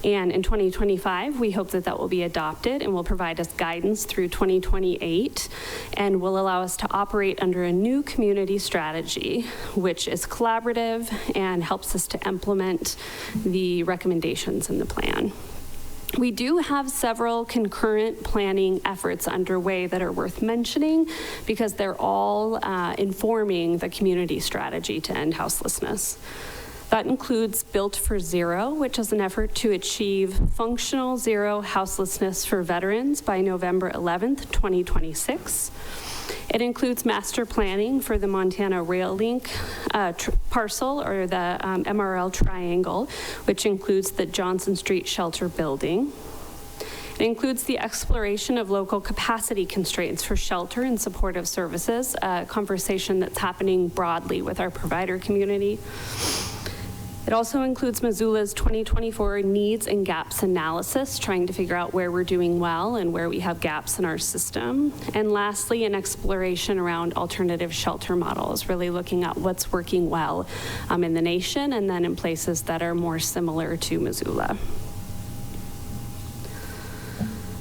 K: And in 2025, we hope that that will be adopted and will provide us guidance through 2028 and will allow us to operate under a new community strategy, which is collaborative and helps us to implement the recommendations in the plan. We do have several concurrent planning efforts underway that are worth mentioning because they're all informing the community strategy to end houselessness. That includes Built for Zero, which is an effort to achieve functional zero houselessness for veterans by November 11th, 2026. It includes master planning for the Montana Rail Link parcel, or the MRL triangle, which includes the Johnson Street shelter building. It includes the exploration of local capacity constraints for shelter and supportive services, a conversation that's happening broadly with our provider community. It It also includes Missoula's 2024 needs and gaps analysis, trying to figure out where we're doing well and where we have gaps in our system. And lastly, an exploration around alternative shelter models, really looking at what's working well in the nation and then in places that are more similar to Missoula.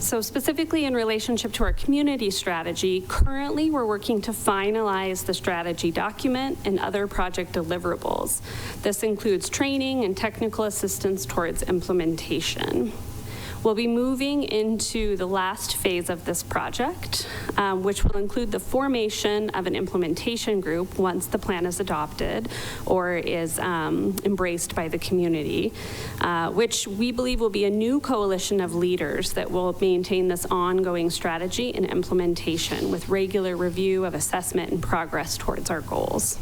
K: So specifically in relationship to our community strategy, currently we're working to finalize the strategy document and other project deliverables. This includes training and technical assistance towards implementation. We'll be moving into the last phase of this project, which will include the formation of an implementation group once the plan is adopted or is embraced by the community, which we believe will be a new coalition of leaders that will maintain this ongoing strategy and implementation with regular review of assessment and progress towards our goals.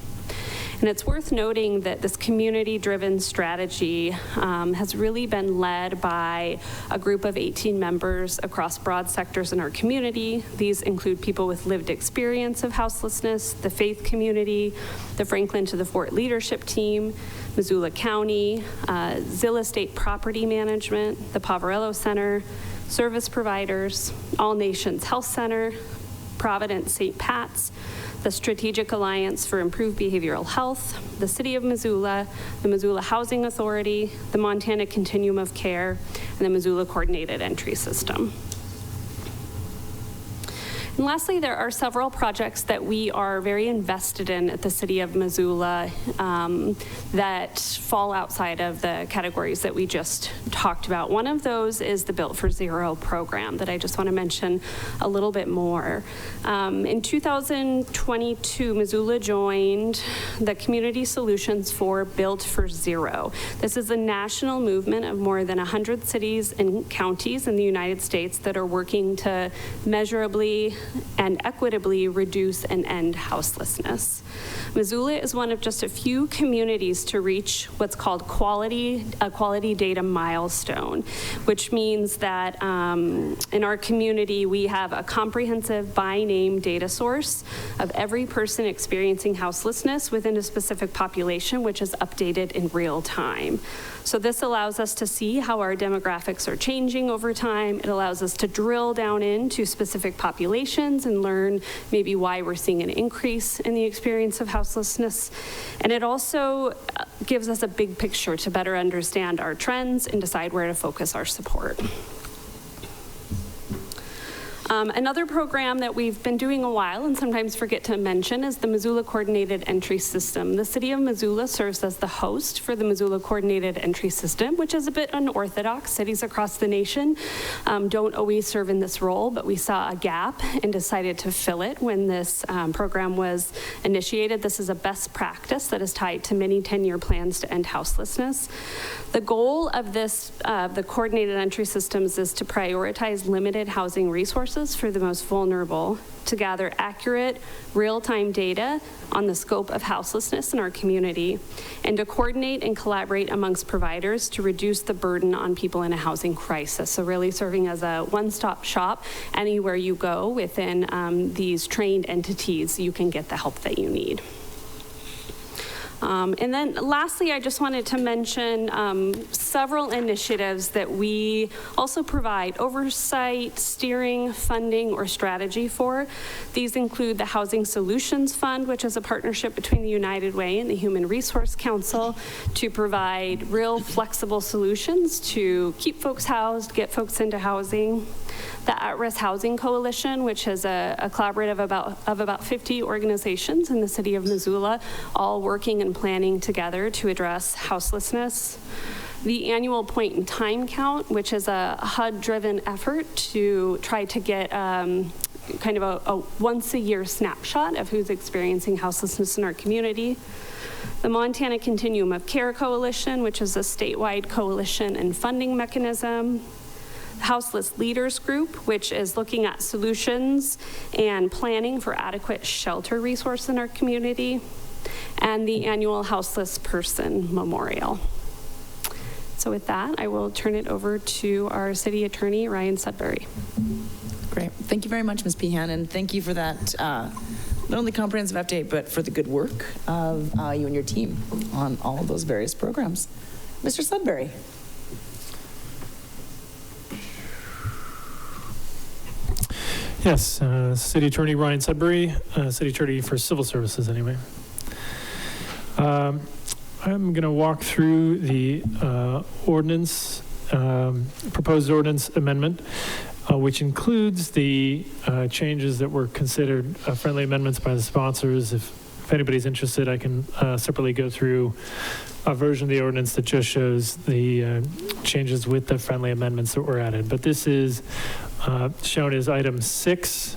K: And it's worth noting that this community-driven strategy has really been led by a group of 18 members across broad sectors in our community. These include people with lived experience of houselessness, the faith community, the Franklin to the Fort leadership team, Missoula County, Zilla State Property Management, the Poverello Center, service providers, All Nations Health Center, Providence St. Pat's, the Strategic Alliance for Improved Behavioral Health, the City of Missoula, the Missoula Housing Authority, the Montana Continuum of Care, and the Missoula Coordinated Entry System. And lastly, there are several projects that we are very invested in at the City of Missoula that fall outside of the categories that we just talked about. One of those is the Built for Zero program that I just want to mention a little bit more. In 2022, Missoula joined the Community Solutions for Built for Zero. This is a national movement of more than 100 cities and counties in the United States that are working to measurably and equitably reduce and end houselessness. Missoula is one of just a few communities to reach what's called a quality data milestone, which means that in our community we have a comprehensive by name data source of every person experiencing houselessness within a specific population, which is updated in real time. So this allows us to see how our demographics are changing over time. It allows us to drill down into specific populations and learn maybe why we're seeing an increase in the experience of houselessness. And it also gives us a big picture to better understand our trends and decide where to focus our support. Another program that we've been doing a while and sometimes forget to mention is the Missoula Coordinated Entry System. The City of Missoula serves as the host for the Missoula Coordinated Entry System, which is a bit unorthodox. Cities across the nation don't always serve in this role, but we saw a gap and decided to fill it when this program was initiated. This is a best practice that is tied to many 10-year plans to end houselessness. The goal of this, the Coordinated Entry Systems, is to prioritize limited housing resources for the most vulnerable, to gather accurate, real-time data on the scope of houselessness in our community, and to coordinate and collaborate amongst providers to reduce the burden on people in a housing crisis. So really serving as a one-stop shop. Anywhere you go within these trained entities, you can get the help that you need. And then lastly, I just wanted to mention several initiatives that we also provide oversight, steering, funding, or strategy for. These include the Housing Solutions Fund, which is a partnership between the United Way and the Human Resource Council to provide real flexible solutions to keep folks housed, get folks into housing. The At-Risk Housing Coalition, which is a collaborative of about 50 organizations in the City of Missoula, all working and planning together to address houselessness. The Annual Point in Time Count, which is a HUD-driven effort to try to get kind of a once-a-year snapshot of who's experiencing houselessness in our community. The Montana Continuum of Care Coalition, which is a statewide coalition and funding mechanism. Houseless Leaders Group, which is looking at solutions and planning for adequate shelter resource in our community, and the annual Houseless Person Memorial. So with that, I will turn it over to our City Attorney, Ryan Sudbury.
A: Great. Thank you very much, Ms. Pehan, and thank you for that not only comprehensive update, but for the good work of you and your team on all of those various programs. Mr. Sudbury.
L: Yes, City Attorney Ryan Sudbury, City Attorney for Civil Services anyway. I'm going to walk through the ordinance, proposed ordinance amendment, which includes the changes that were considered friendly amendments by the sponsors. If anybody's interested, I can separately go through a version of the ordinance that just shows the changes with the friendly amendments that were added. But this is shown as item 6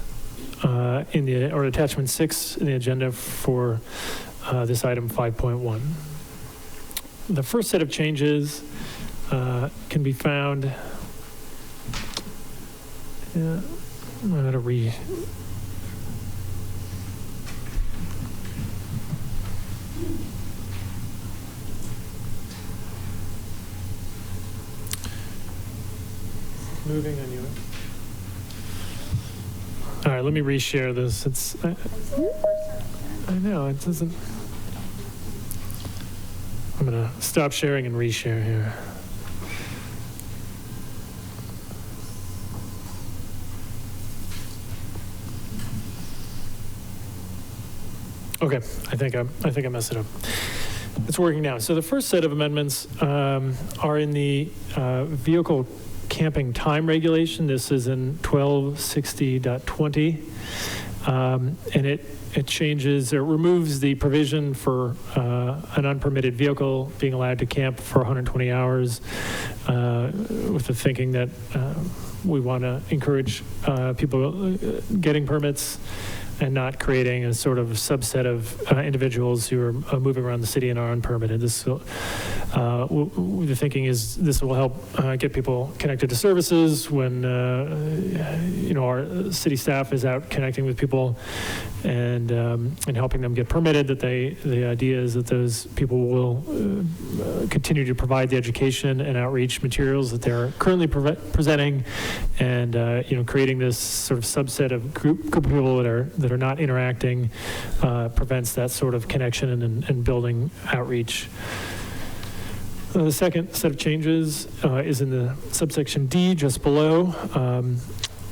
L: or attachment 6 in the agenda for this item 5.1. The first set of changes can be found. I'm going to moving on you. All right, let me reshare this. I know, it doesn't. I'm going to stop sharing and reshare here. Okay, I think I messed it up. It's working now. So the first set of amendments are in the vehicle camping time regulation. This is in 1260.20, and it changes, it removes the provision for an unpermitted vehicle being allowed to camp for 120 hours with the thinking that we want to encourage people getting permits and not creating a sort of subset of individuals who are moving around the city and are unpermitted. This, the thinking is this will help get people connected to services when, our city staff is out connecting with people and helping them get permitted, that the idea is that those people will continue to provide the education and outreach materials that they're currently presenting, and creating this sort of subset of group of people that are not interacting prevents that sort of connection and building outreach. The second set of changes is in the subsection D, just below,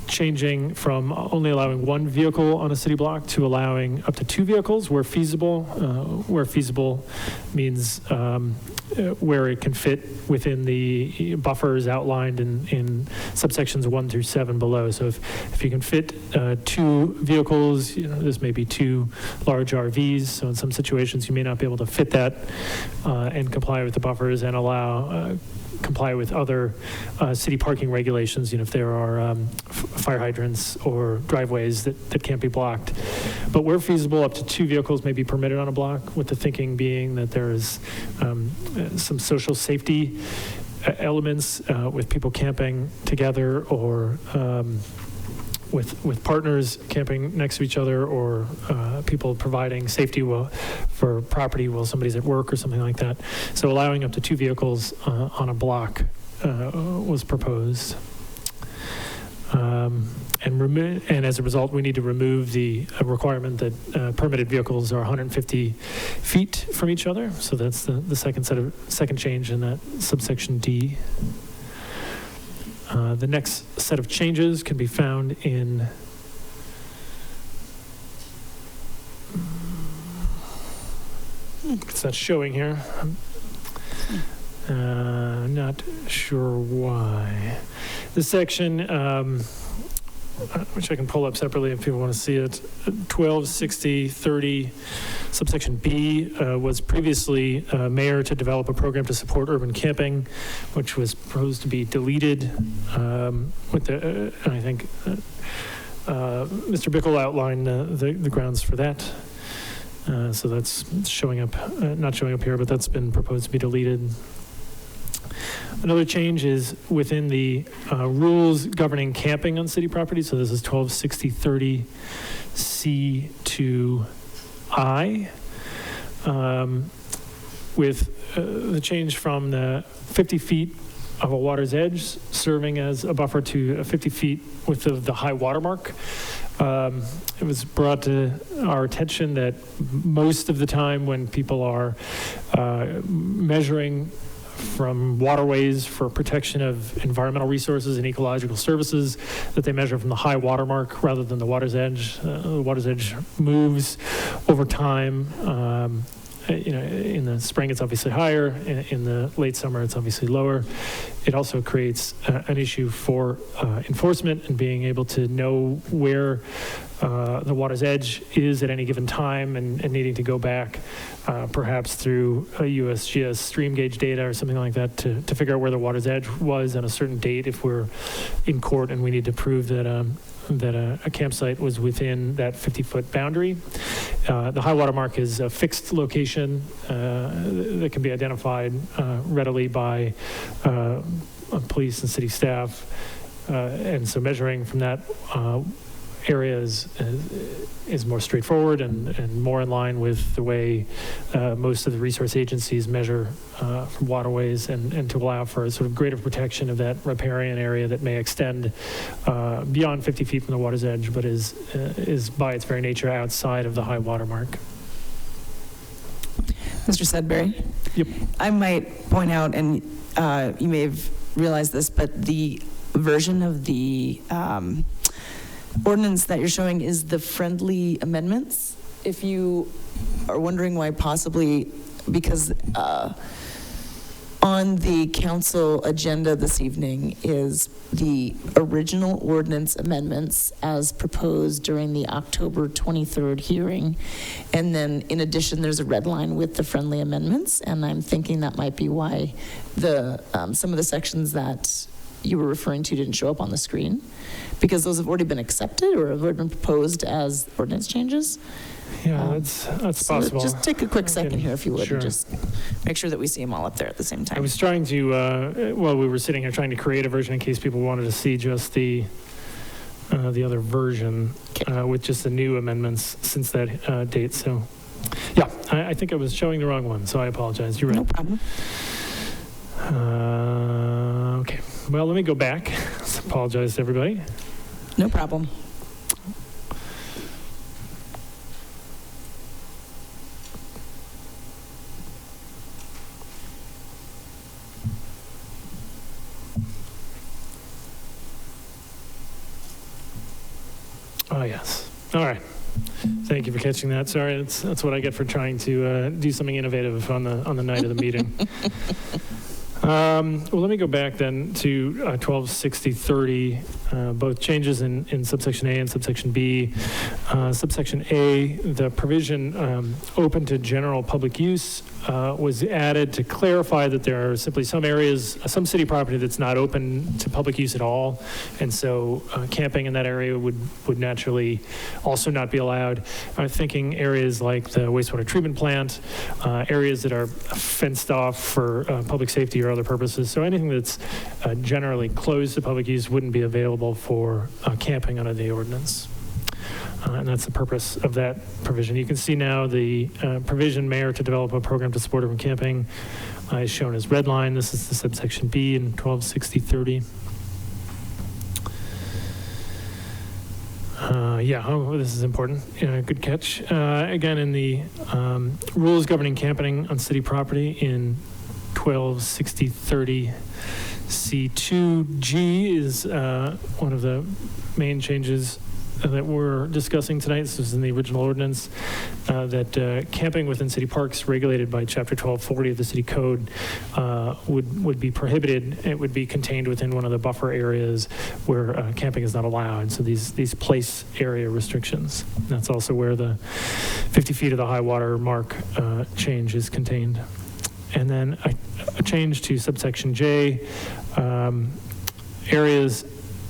L: changing from only allowing one vehicle on a city block to allowing up to 2 vehicles where feasible. Where feasible means where it can fit within the buffers outlined in subsections 1 through 7 below. So if you can fit 2 vehicles, this may be 2 large RVs. So in some situations you may not be able to fit that and comply with the buffers and allow comply with other city parking regulations, if there are fire hydrants or driveways that can't be blocked. But where feasible, up to 2 vehicles may be permitted on a block, with the thinking being that there is some social safety elements with people camping together, or with partners camping next to each other, or people providing safety for property while somebody's at work or something like that. So allowing up to 2 vehicles on a block was proposed. And as a result, we need to remove the requirement that permitted vehicles are 150 feet from each other. So that's the second change in that subsection D. The next set of changes can be found in it's not showing here. Not sure why. This section, which I can pull up separately if people want to see it, 1260.30 subsection B was previously mayor to develop a program to support urban camping, which was proposed to be deleted with the, and I think Mr. Bickle outlined the grounds for that. So that's showing up, not showing up here, but that's been proposed to be deleted. Another change is within the rules governing camping on city property. So this is 1260.30 C2I, with the change from the 50 feet of a water's edge, serving as a buffer to 50 feet with the high water mark. It was brought to our attention that most of the time when people are measuring from waterways for protection of environmental resources and ecological services, that they measure from the high water mark rather than the water's edge. The water's edge moves over time. In the spring, it's obviously higher. In the late summer, it's obviously lower. It also creates an issue for enforcement and being able to know where the water's edge is at any given time and needing to go back perhaps through a USGS stream gauge data or something like that to figure out where the water's edge was on a certain date if we're in court and we need to prove that a campsite was within that 50-foot boundary. The high water mark is a fixed location that can be identified readily by police and city staff. And so measuring from that area is more straightforward and more in line with the way most of the resource agencies measure from waterways and to allow for a sort of greater protection of that riparian area that may extend beyond 50 feet from the water's edge, but is by its very nature outside of the high water mark.
A: Mr. Sudbury?
L: Yep.
A: I might point out, and you may have realized this, but the version of the ordinance that you're showing is the friendly amendments. If you are wondering why, possibly because on the council agenda this evening is the original ordinance amendments as proposed during the October 23rd hearing. And then in addition, there's a red line with the friendly amendments. And I'm thinking that might be why the some of the sections that you were referring to didn't show up on the screen, because those have already been accepted or have already been proposed as ordinance changes.
L: Yeah, that's
A: so
L: possible.
A: Just take a quick second here, if you would,
L: Sure.
A: and just make sure that we see them all up there at the same time.
L: I was trying to, while we were sitting here, trying to create a version in case people wanted to see just the other version with just the new amendments since that date. So, yeah, I think I was showing the wrong one, so I apologize. You're right.
A: No problem.
L: Okay. Well, let me go back. Apologize to everybody.
A: No problem.
L: Oh, yes. All right. Thank you for catching that. Sorry, that's what I get for trying to do something innovative on the night of the meeting. Well, let me go back then to 126030, both changes in subsection A and subsection B. Subsection A, the provision open to general public use was added to clarify that there are simply some areas, some city property that's not open to public use at all. And so camping in that area would naturally also not be allowed. I'm thinking areas like the wastewater treatment plant, areas that are fenced off for public safety or other purposes. So anything that's generally closed to public use wouldn't be available for camping under the ordinance. And that's the purpose of that provision. You can see now the provision, mayor to develop a program to support urban camping is shown as red line. This is the subsection B in 126030. This is important. Good catch. Again, in the rules governing camping on city property in 126030 C2G is one of the main changes that we're discussing tonight. This was in the original ordinance, that camping within city parks regulated by Chapter 1240 of the City Code would be prohibited. It would be contained within one of the buffer areas where camping is not allowed. So these place area restrictions. That's also where the 50 feet of the high water mark change is contained. And then a change to subsection J, areas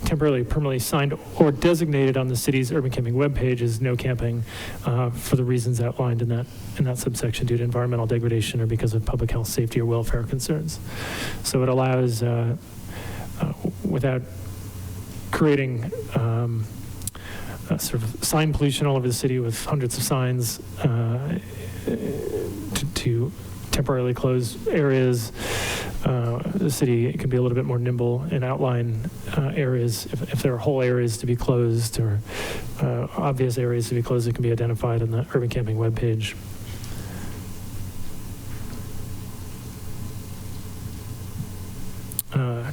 L: temporarily, permanently signed or designated on the city's urban camping webpage as no camping for the reasons outlined in that subsection due to environmental degradation or because of public health, safety, or welfare concerns. So it allows, without creating sort of sign pollution all over the city with hundreds of signs, to temporarily close areas the city can be a little bit more nimble and outline areas. If there are whole areas to be closed or obvious areas to be closed, it can be identified on the urban camping webpage. Uh,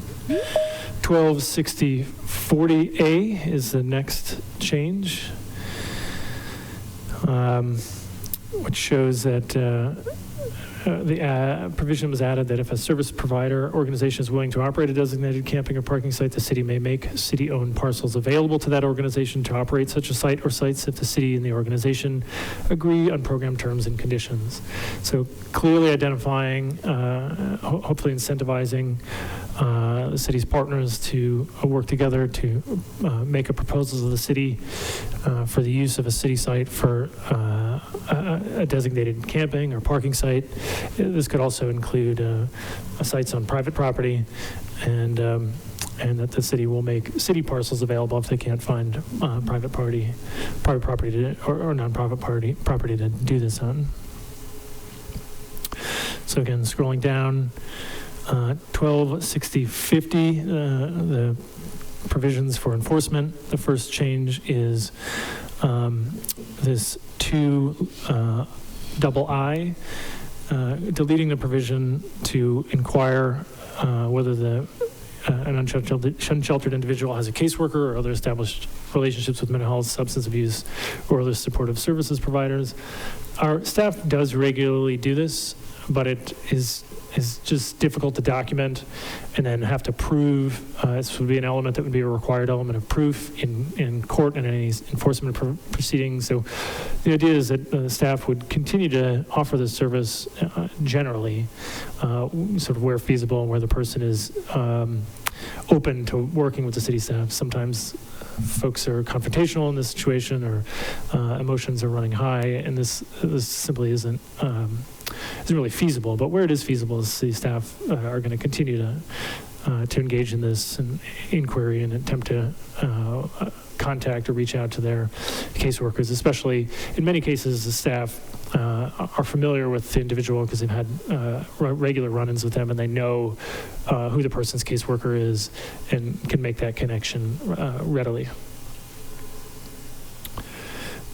L: 126040A is the next change, which shows that the provision was added that if a service provider organization is willing to operate a designated camping or parking site, the city may make city-owned parcels available to that organization to operate such a site or sites if the city and the organization agree on program terms and conditions. So clearly identifying, hopefully incentivizing the city's partners to work together to make a proposal to the city for the use of a city site for a designated camping or parking site. This could also include sites on private property, and that the city will make city parcels available if they can't find private property or non-private property to do this on. So again, scrolling down, 126050, the provisions for enforcement. The first change is this 2II, deleting the provision to inquire whether an unsheltered individual has a caseworker or other established relationships with mental health, substance abuse, or other supportive services providers. Our staff does regularly do this, but it is just difficult to document and then have to prove. This would be an element that would be a required element of proof in court and any enforcement proceedings. So the idea is that staff would continue to offer this service generally, sort of where feasible and where the person is open to working with the city staff. Sometimes folks are confrontational in this situation, or emotions are running high, and this simply isn't really feasible. But where it is feasible, city staff are going to continue to engage in this inquiry and attempt to contact or reach out to their caseworkers. Especially in many cases, the staff are familiar with the individual because they've had regular run-ins with them, and they know who the person's caseworker is and can make that connection readily.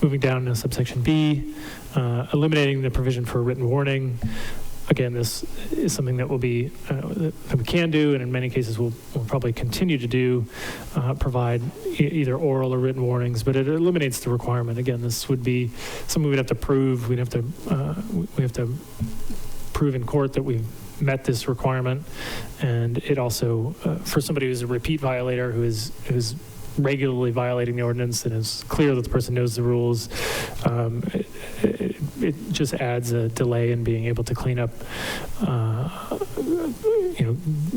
L: Moving down to subsection B, eliminating the provision for a written warning. Again, this is something that will be that we can do, and in many cases we'll probably continue to do, provide either oral or written warnings. But it eliminates the requirement. Again, this would be something we'd have to prove. We have to prove in court that we've met this requirement, and it also for somebody who's a repeat violator who is regularly violating the ordinance, and it's clear that the person knows the rules. It just adds a delay in being able to clean up,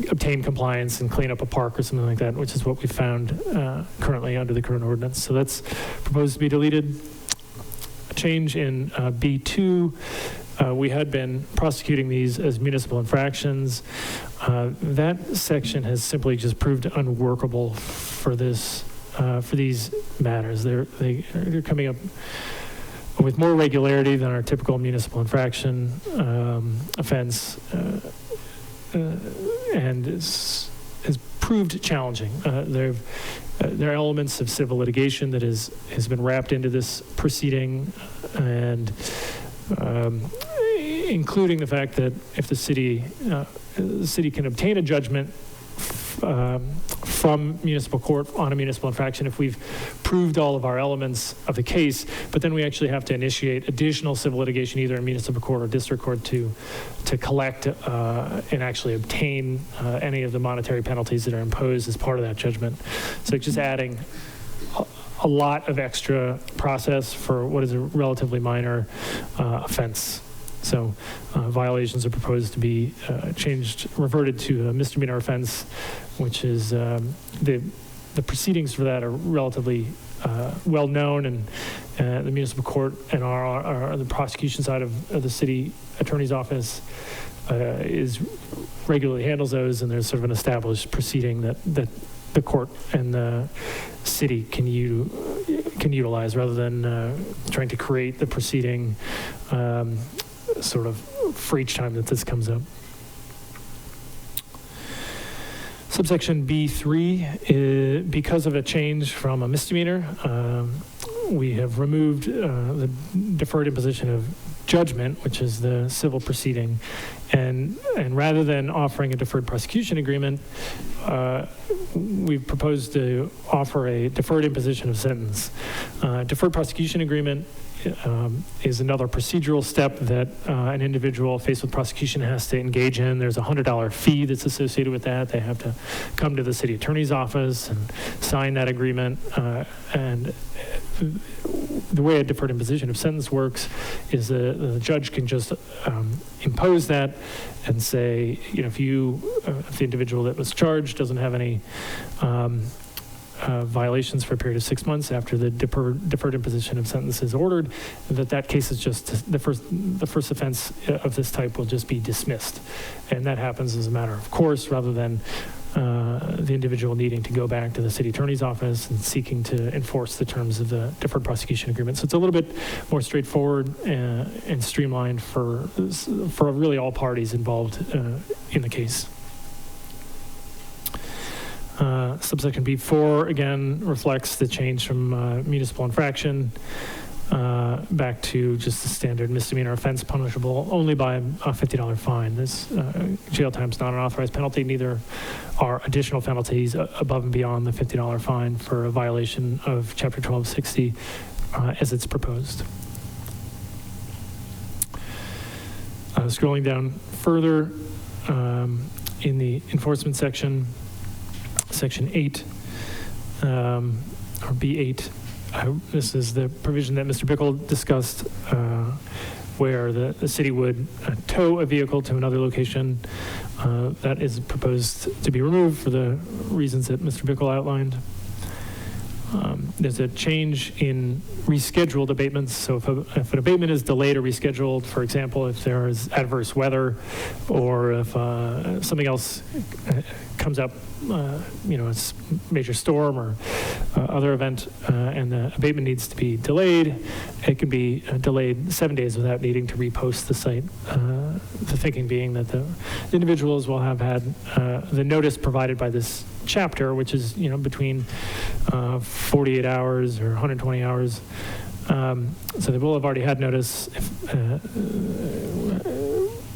L: obtain compliance and clean up a park or something like that, which is what we found currently under the current ordinance. So that's proposed to be deleted. A change in B2. We had been prosecuting these as municipal infractions. That section has simply just proved unworkable for this, for these matters. They're coming up with more regularity than our typical municipal infraction offense, and has proved challenging. There are elements of civil litigation that has been wrapped into this proceeding, and including the fact that if the city can obtain a judgment from municipal court on a municipal infraction if we've proved all of our elements of the case, but then we actually have to initiate additional civil litigation either in municipal court or district court to collect and actually obtain any of the monetary penalties that are imposed as part of that judgment. So just adding a lot of extra process for what is a relatively minor offense. So violations are proposed to be reverted to a misdemeanor offense, which is the proceedings for that are relatively well known, and the municipal court and the prosecution side of the city attorney's office regularly handles those, and there's sort of an established proceeding that the court and the city can utilize rather than trying to create the proceeding sort of for each time that this comes up. Subsection B3, because of a change from a misdemeanor, we have removed the deferred imposition of judgment, which is the civil proceeding. And rather than offering a deferred prosecution agreement, we've proposed to offer a deferred imposition of sentence. Deferred prosecution agreement is another procedural step that an individual faced with prosecution has to engage in. There's a $100 fee that's associated with that. They have to come to the city attorney's office and sign that agreement. And the way a deferred imposition of sentence works is the judge can just impose that and say, if the individual that was charged doesn't have any violations for a period of 6 months after the deferred imposition of sentence is ordered, that case is just the first offense of this type will just be dismissed, and that happens as a matter of course rather than the individual needing to go back to the city attorney's office and seeking to enforce the terms of the deferred prosecution agreement. So it's a little bit more straightforward and streamlined for really all parties involved in the case. Subsection B4, again, reflects the change from municipal infraction back to just the standard misdemeanor offense punishable only by a $50 fine. This jail time is not an authorized penalty, neither are additional penalties above and beyond the $50 fine for a violation of Chapter 1260 as it's proposed. Scrolling down further in the enforcement section, Section 8, or B8, this is the provision that Mr. Bickle discussed, where the city would tow a vehicle to another location. That is proposed to be removed for the reasons that Mr. Bickle outlined. There's a change in rescheduled abatements. So if an abatement is delayed or rescheduled, for example, if there is adverse weather or if something else comes up, it's a major storm or other event, and the abatement needs to be delayed, it can be delayed 7 days without needing to repost the site. The thinking being that the individuals will have had the notice provided by this chapter, which is between 48 hours or 120 hours. So they will have already had notice.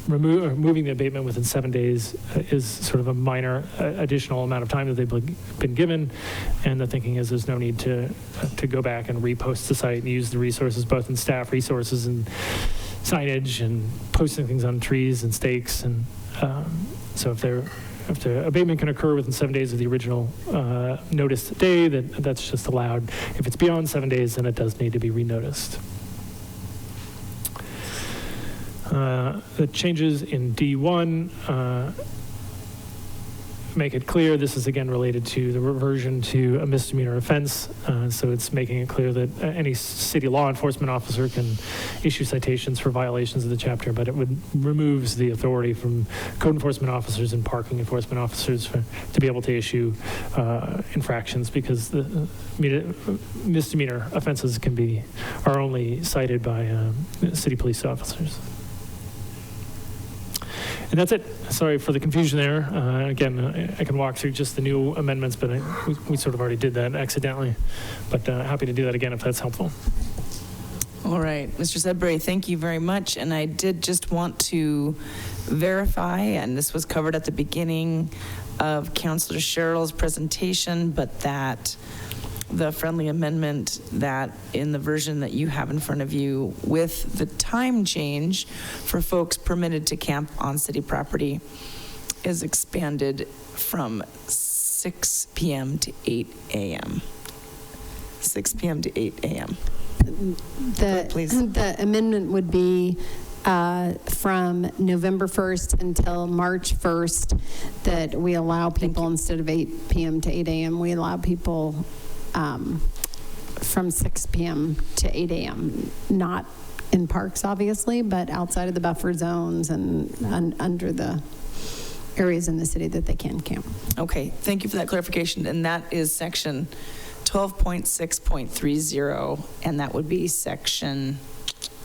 L: Removing the abatement within 7 days is sort of a minor additional amount of time that they've been given, and the thinking is there's no need to go back and repost the site and use the resources, both in staff resources and signage and posting things on trees and stakes. And so if the abatement can occur within 7 days of the original noticed day, that's just allowed. If it's beyond 7 days, then it does need to be renoticed. The changes in D1 make it clear this is again related to the reversion to a misdemeanor offense. So it's making it clear that any city law enforcement officer can issue citations for violations of the chapter, but it removes the authority from code enforcement officers and parking enforcement officers to be able to issue infractions, because the misdemeanor offenses are only cited by city police officers. And that's it. Sorry for the confusion there. Again, I can walk through just the new amendments, but we sort of already did that accidentally. But happy to do that again if that's helpful.
A: All right, Mr. Sudbury, thank you very much. And I did just want to verify, and this was covered at the beginning of Councilor Sherrill's presentation, but that the friendly amendment that in the version that you have in front of you with the time change for folks permitted to camp on city property is expanded from 6 p.m. to 8 a.m. 6 p.m. to 8 a.m. Please.
D: The amendment would be from November 1st until March 1st, that we allow people, instead of 8 p.m. to 8 a.m., we allow people from 6 p.m. to 8 a.m., not in parks, obviously, but outside of the buffer zones and under the areas in the city that they can camp.
A: Okay, thank you for that clarification. And that is section 12.6.30, and that would be section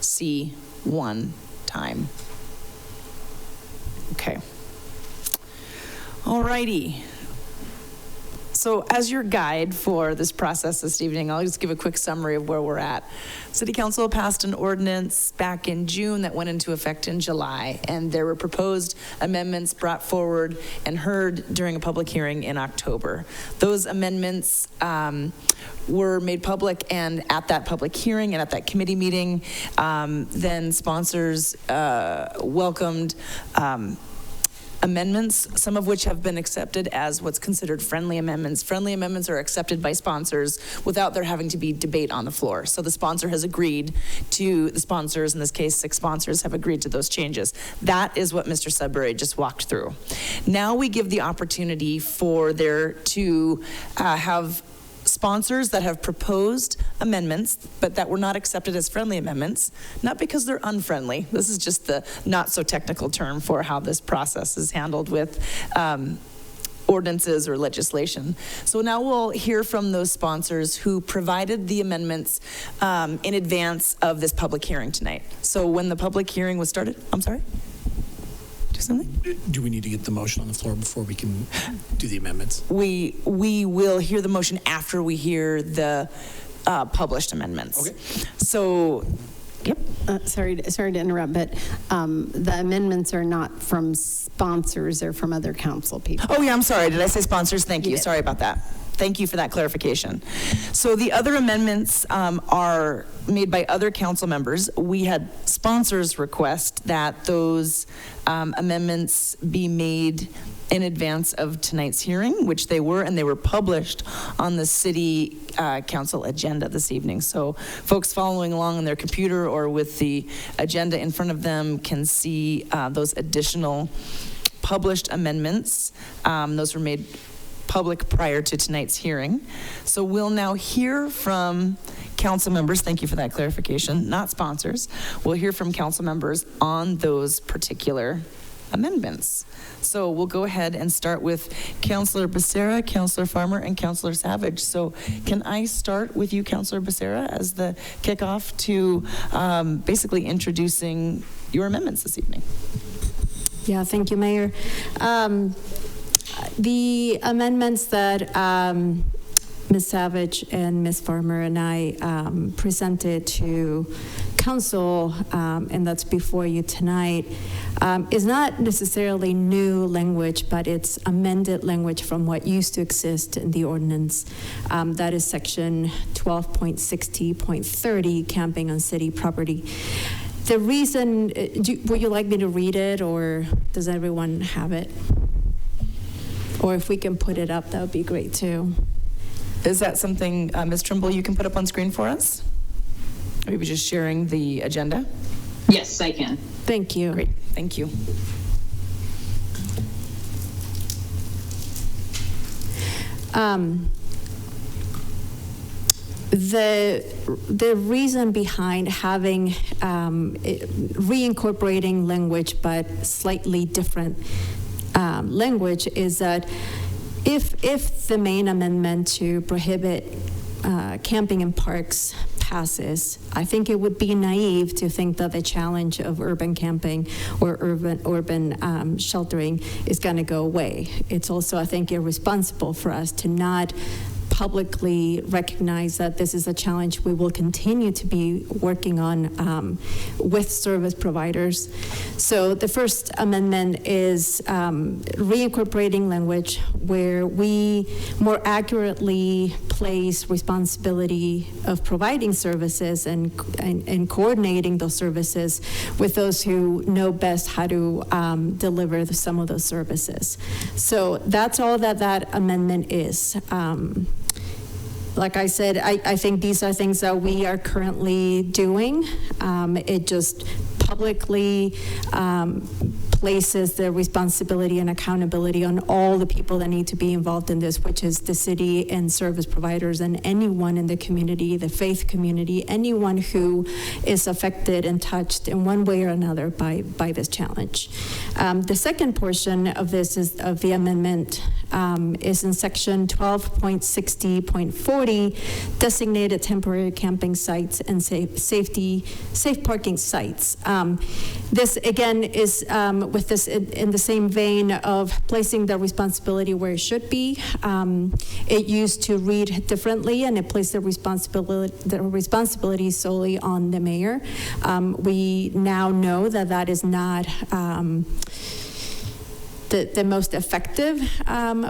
A: C1 time. Okay. All righty. So as your guide for this process this evening, I'll just give a quick summary of where we're at. City Council passed an ordinance back in June that went into effect in July, and there were proposed amendments brought forward and heard during a public hearing in October. Those amendments were made public, and at that public hearing and at that committee meeting, then sponsors welcomed amendments, some of which have been accepted as what's considered friendly amendments. Friendly amendments are accepted by sponsors without there having to be debate on the floor. So the sponsor has agreed to, the sponsors, in this case 6 sponsors, have agreed to those changes. That is what Mr. Sudbury just walked through. Now we give the opportunity for there to have sponsors that have proposed amendments, but that were not accepted as friendly amendments, not because they're unfriendly. This is just the not so technical term for how this process is handled with ordinances or legislation. So now we'll hear from those sponsors who provided the amendments in advance of this public hearing tonight. So when the public hearing was started, I'm sorry? Something?
H: Do we need to get the motion on the floor before we can do the amendments?
A: We will hear the motion after we hear the published amendments.
H: Okay.
A: So, yep.
D: Sorry to interrupt, but the amendments are not from sponsors, they're from other council people.
A: Oh yeah, I'm sorry. Did I say sponsors? Thank you.
D: You did.
A: Sorry about that. Thank you for that clarification. So the other amendments are made by other council members. We had sponsors request that those amendments be made in advance of tonight's hearing, which they were, and they were published on the city council agenda this evening. So folks following along on their computer or with the agenda in front of them can see those additional published amendments. Those were made public prior to tonight's hearing. So we'll now hear from council members. Thank you for that clarification, not sponsors. We'll hear from council members on those particular amendments. So we'll go ahead and start with Councilor Becerra, Councilor Farmer, and Councilor Savage. So can I start with you, Councilor Becerra, as the kickoff to basically introducing your amendments this evening?
M: Yeah, thank you, Mayor. The amendments that Ms. Savage and Ms. Farmer and I presented to council, and that's before you tonight, is not necessarily new language, but it's amended language from what used to exist in the ordinance. That is section 12.60.30, camping on city property. The reason, would you like me to read it, or does everyone have it? Or if we can put it up, that would be great too.
A: Is that something, Ms. Trimble, you can put up on screen for us? Maybe just sharing the agenda?
C: Yes, I can.
M: Thank you.
A: Great, thank you.
M: The reason behind having reincorporating language but slightly different language is that if the main amendment to prohibit camping in parks passes, I think it would be naive to think that the challenge of urban camping or urban sheltering is going to go away. It's also, I think, irresponsible for us to not publicly recognize that this is a challenge we will continue to be working on with service providers. So the first amendment is reincorporating language where we more accurately place responsibility of providing services and coordinating those services with those who know best how to deliver some of those services. So that's all that amendment is. Like I said, I think these are things that we are currently doing. It just publicly places the responsibility and accountability on all the people that need to be involved in this, which is the city and service providers and anyone in the community, the faith community, anyone who is affected and touched in one way or another by this challenge. The second portion of this is of the amendment is in section 12.60.40, designated temporary camping sites and safe parking sites. This again is with this in the same vein of placing the responsibility where it should be. It used to read differently, and it placed the responsibility solely on the mayor. We now know that that is not the most effective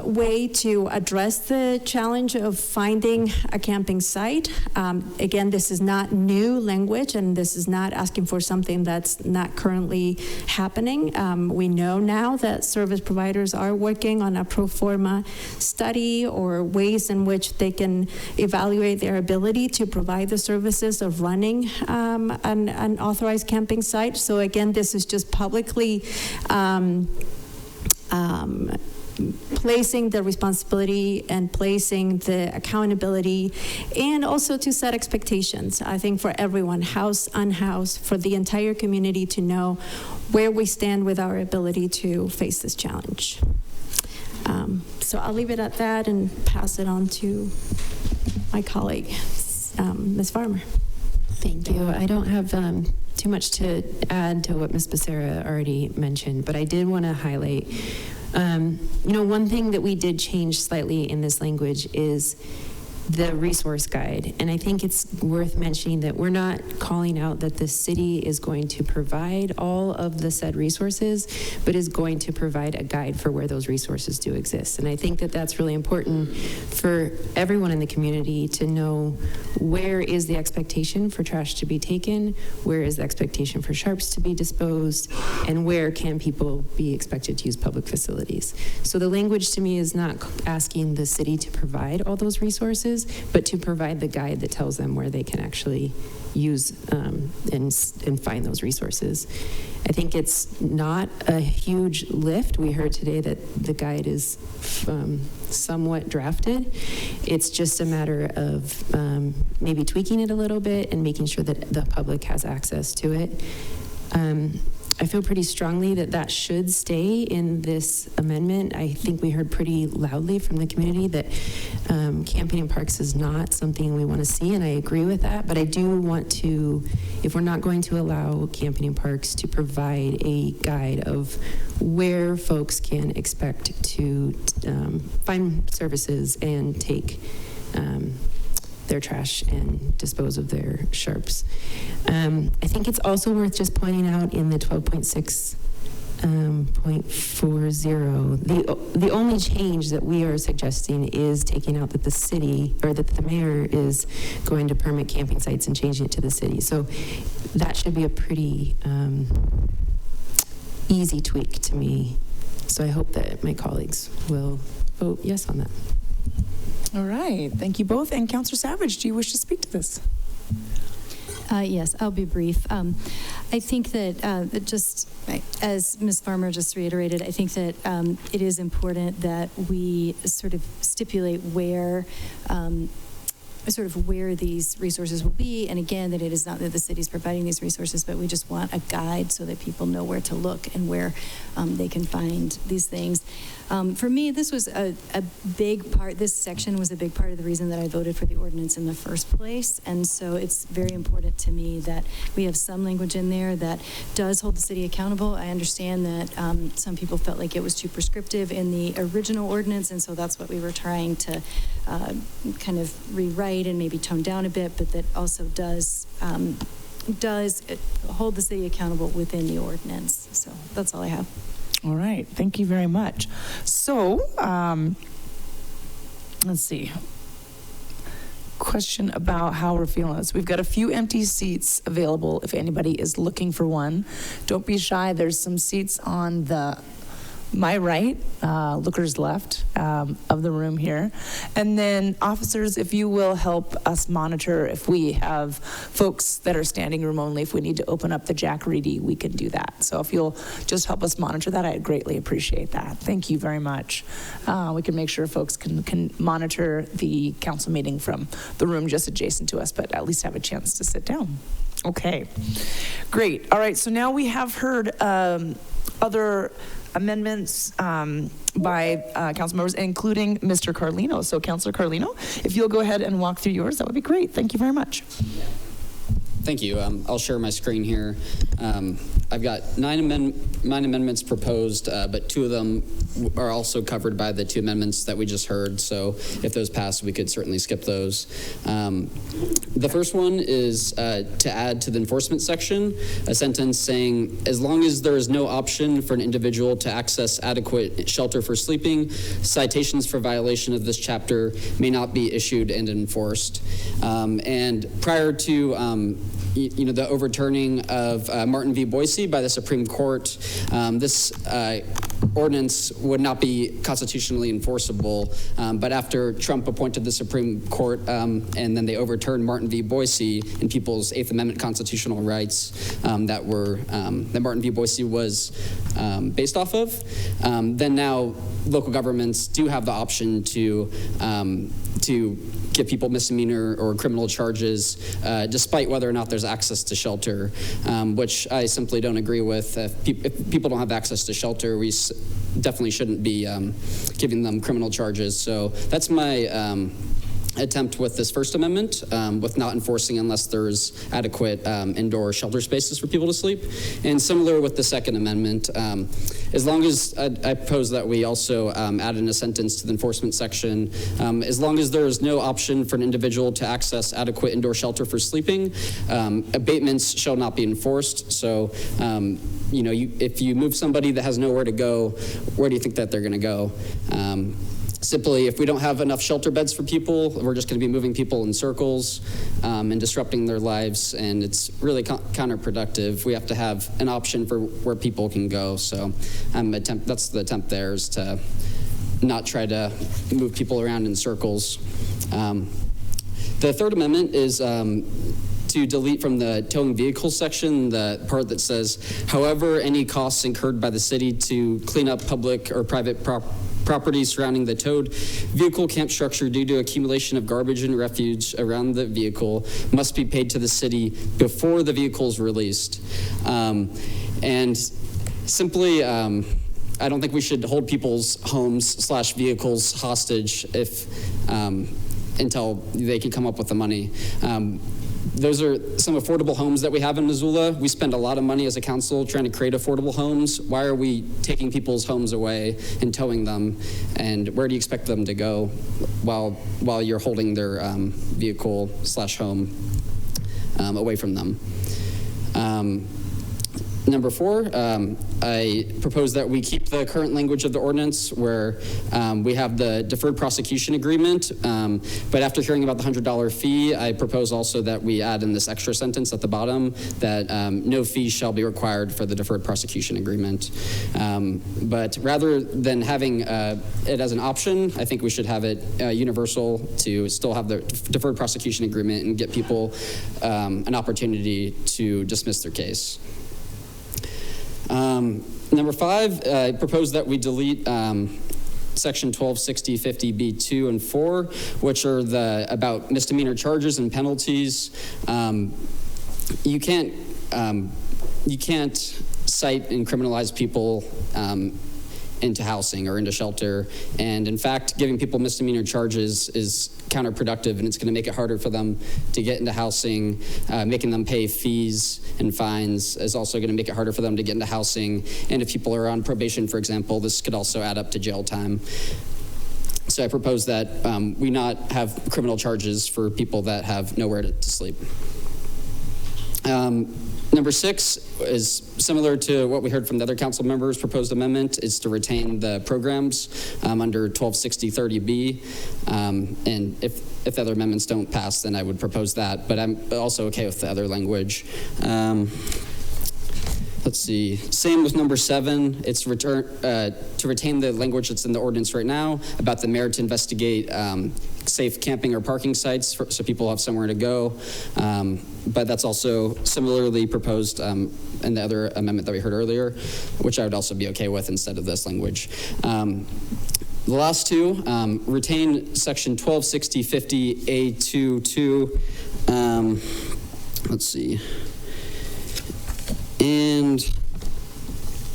M: way to address the challenge of finding a camping site. Again, this is not new language, and this is not asking for something that's not currently happening. We know now that service providers are working on a pro forma study or ways in which they can evaluate their ability to provide the services of running an authorized camping site. So again, this is just publicly placing the responsibility and placing the accountability, and also to set expectations, I think, for everyone, house, unhoused, for the entire community to know where we stand with our ability to face this challenge. So I'll leave it at that and pass it on to my colleague, Ms. Farmer.
N: Thank you. I don't have too much to add to what Ms. Becerra already mentioned, but I did want to highlight, one thing that we did change slightly in this language is the resource guide. And I think it's worth mentioning that we're not calling out that the city is going to provide all of the said resources, but is going to provide a guide for where those resources do exist. And I think that that's really important for everyone in the community to know where is the expectation for trash to be taken, where is the expectation for sharps to be disposed, and where can people be expected to use public facilities. So the language to me is not asking the city to provide all those resources, but to provide the guide that tells them where they can actually use and find those resources. I think it's not a huge lift. We heard today that the guide is somewhat drafted. It's just a matter of maybe tweaking it a little bit and making sure that the public has access to it. I feel pretty strongly that that should stay in this amendment. I think we heard pretty loudly from the community that camping in parks is not something we want to see, and I agree with that. But I do want to, if we're not going to allow camping in parks, to provide a guide of where folks can expect to find services and take their trash and dispose of their sharps. I think it's also worth just pointing out in the 12.6.40, the only change that we are suggesting is taking out that the city, or that the mayor is going to permit camping sites and changing it to the city. So that should be a pretty easy tweak to me. So I hope that my colleagues will vote yes on that.
A: All right, thank you both. And Councillor Savage, do you wish to speak to this?
O: Yes, I'll be brief. I think that just as Ms. Farmer just reiterated, I think that it is important that we sort of stipulate where these resources will be. And again, that it is not that the city's providing these resources, but we just want a guide so that people know where to look and where they can find these things. For me, this was a big part, this section was a big part of the reason that I voted for the ordinance in the first place. And so it's very important to me that we have some language in there that does hold the city accountable. I understand that some people felt like it was too prescriptive in the original ordinance, and so that's what we were trying to kind of rewrite and maybe tone down a bit, but that also does hold the city accountable within the ordinance. So that's all I have.
A: All right, thank you very much. So, let's see. Question about how we're feeling. So we've got a few empty seats available if anybody is looking for one. Don't be shy. There's some seats on my right, Looker's left of the room here. And then officers, if you will help us monitor if we have folks that are standing room only, if we need to open up the Jack Reedy, we can do that. So if you'll just help us monitor that, I'd greatly appreciate that. Thank you very much. We can make sure folks can monitor the council meeting from the room just adjacent to us, but at least have a chance to sit down. Okay, great. All right, so now we have heard other amendments by council members, including Mr. Carlino. So Councilor Carlino, if you'll go ahead and walk through yours, that would be great. Thank you very much.
P: Thank you. I'll share my screen here. I've got nine amendments proposed, but 2 of them are also covered by the 2 amendments that we just heard. So if those pass, we could certainly skip those. The first one is to add to the enforcement section a sentence saying, as long as there is no option for an individual to access adequate shelter for sleeping, citations for violation of this chapter may not be issued and enforced. And prior to the overturning of Martin v. Boise by the Supreme Court, this ordinance would not be constitutionally enforceable. But after Trump appointed the Supreme Court and then they overturned Martin v. Boise and people's 8th Amendment constitutional rights that Martin v. Boise was based off of, then now local governments do have the option to give people misdemeanor or criminal charges, despite whether or not there's access to shelter, which I simply don't agree with. If people don't have access to shelter, we definitely shouldn't be giving them criminal charges. So that's my attempt with this First Amendment, with not enforcing unless there's adequate indoor shelter spaces for people to sleep. And similar with the Second Amendment, as long as I propose that we also add in a sentence to the enforcement section, as long as there is no option for an individual to access adequate indoor shelter for sleeping, abatements shall not be enforced. So, if you move somebody that has nowhere to go, where do you think that they're going to go? Simply, if we don't have enough shelter beds for people, we're just going to be moving people in circles and disrupting their lives, and it's really counterproductive. We have to have an option for where people can go. So that's the attempt there, is to not try to move people around in circles. The Third Amendment is to delete from the towing vehicles section the part that says, however, any costs incurred by the city to clean up public or private property surrounding the towed vehicle camp structure due to accumulation of garbage and refuse around the vehicle must be paid to the city before the vehicle is released. And simply, I don't think we should hold people's homes / vehicles hostage until they can come up with the money. Those are some affordable homes that we have in Missoula. We spend a lot of money as a council trying to create affordable homes. Why are we taking people's homes away and towing them? And where do you expect them to go while you're holding their vehicle / home away from them? Number 4, I propose that we keep the current language of the ordinance where we have the deferred prosecution agreement, but after hearing about the $100 fee, I propose also that we add in this extra sentence at the bottom that no fee shall be required for the deferred prosecution agreement. But rather than having it as an option, I think we should have it universal to still have the deferred prosecution agreement and get people an opportunity to dismiss their case. Number 5, I propose that we delete section 126050B2 and 4, which are about misdemeanor charges and penalties. You can't cite and criminalize people into housing or into shelter. And in fact, giving people misdemeanor charges is counterproductive, and it's going to make it harder for them to get into housing. Making them pay fees and fines is also going to make it harder for them to get into housing. And if people are on probation, for example, this could also add up to jail time. So I propose that we not have criminal charges for people that have nowhere to sleep. Number 6 is similar to what we heard from the other council members' proposed amendment, is to retain the programs under 126030B. And if the other amendments don't pass, then I would propose that. But I'm also okay with the other language. Let's see. Same with number 7. It's to retain the language that's in the ordinance right now about the merit to investigate safe camping or parking sites so people have somewhere to go. But that's also similarly proposed in the other amendment that we heard earlier, which I would also be okay with instead of this language. The last 2, retain section 126050A22. Let's see. And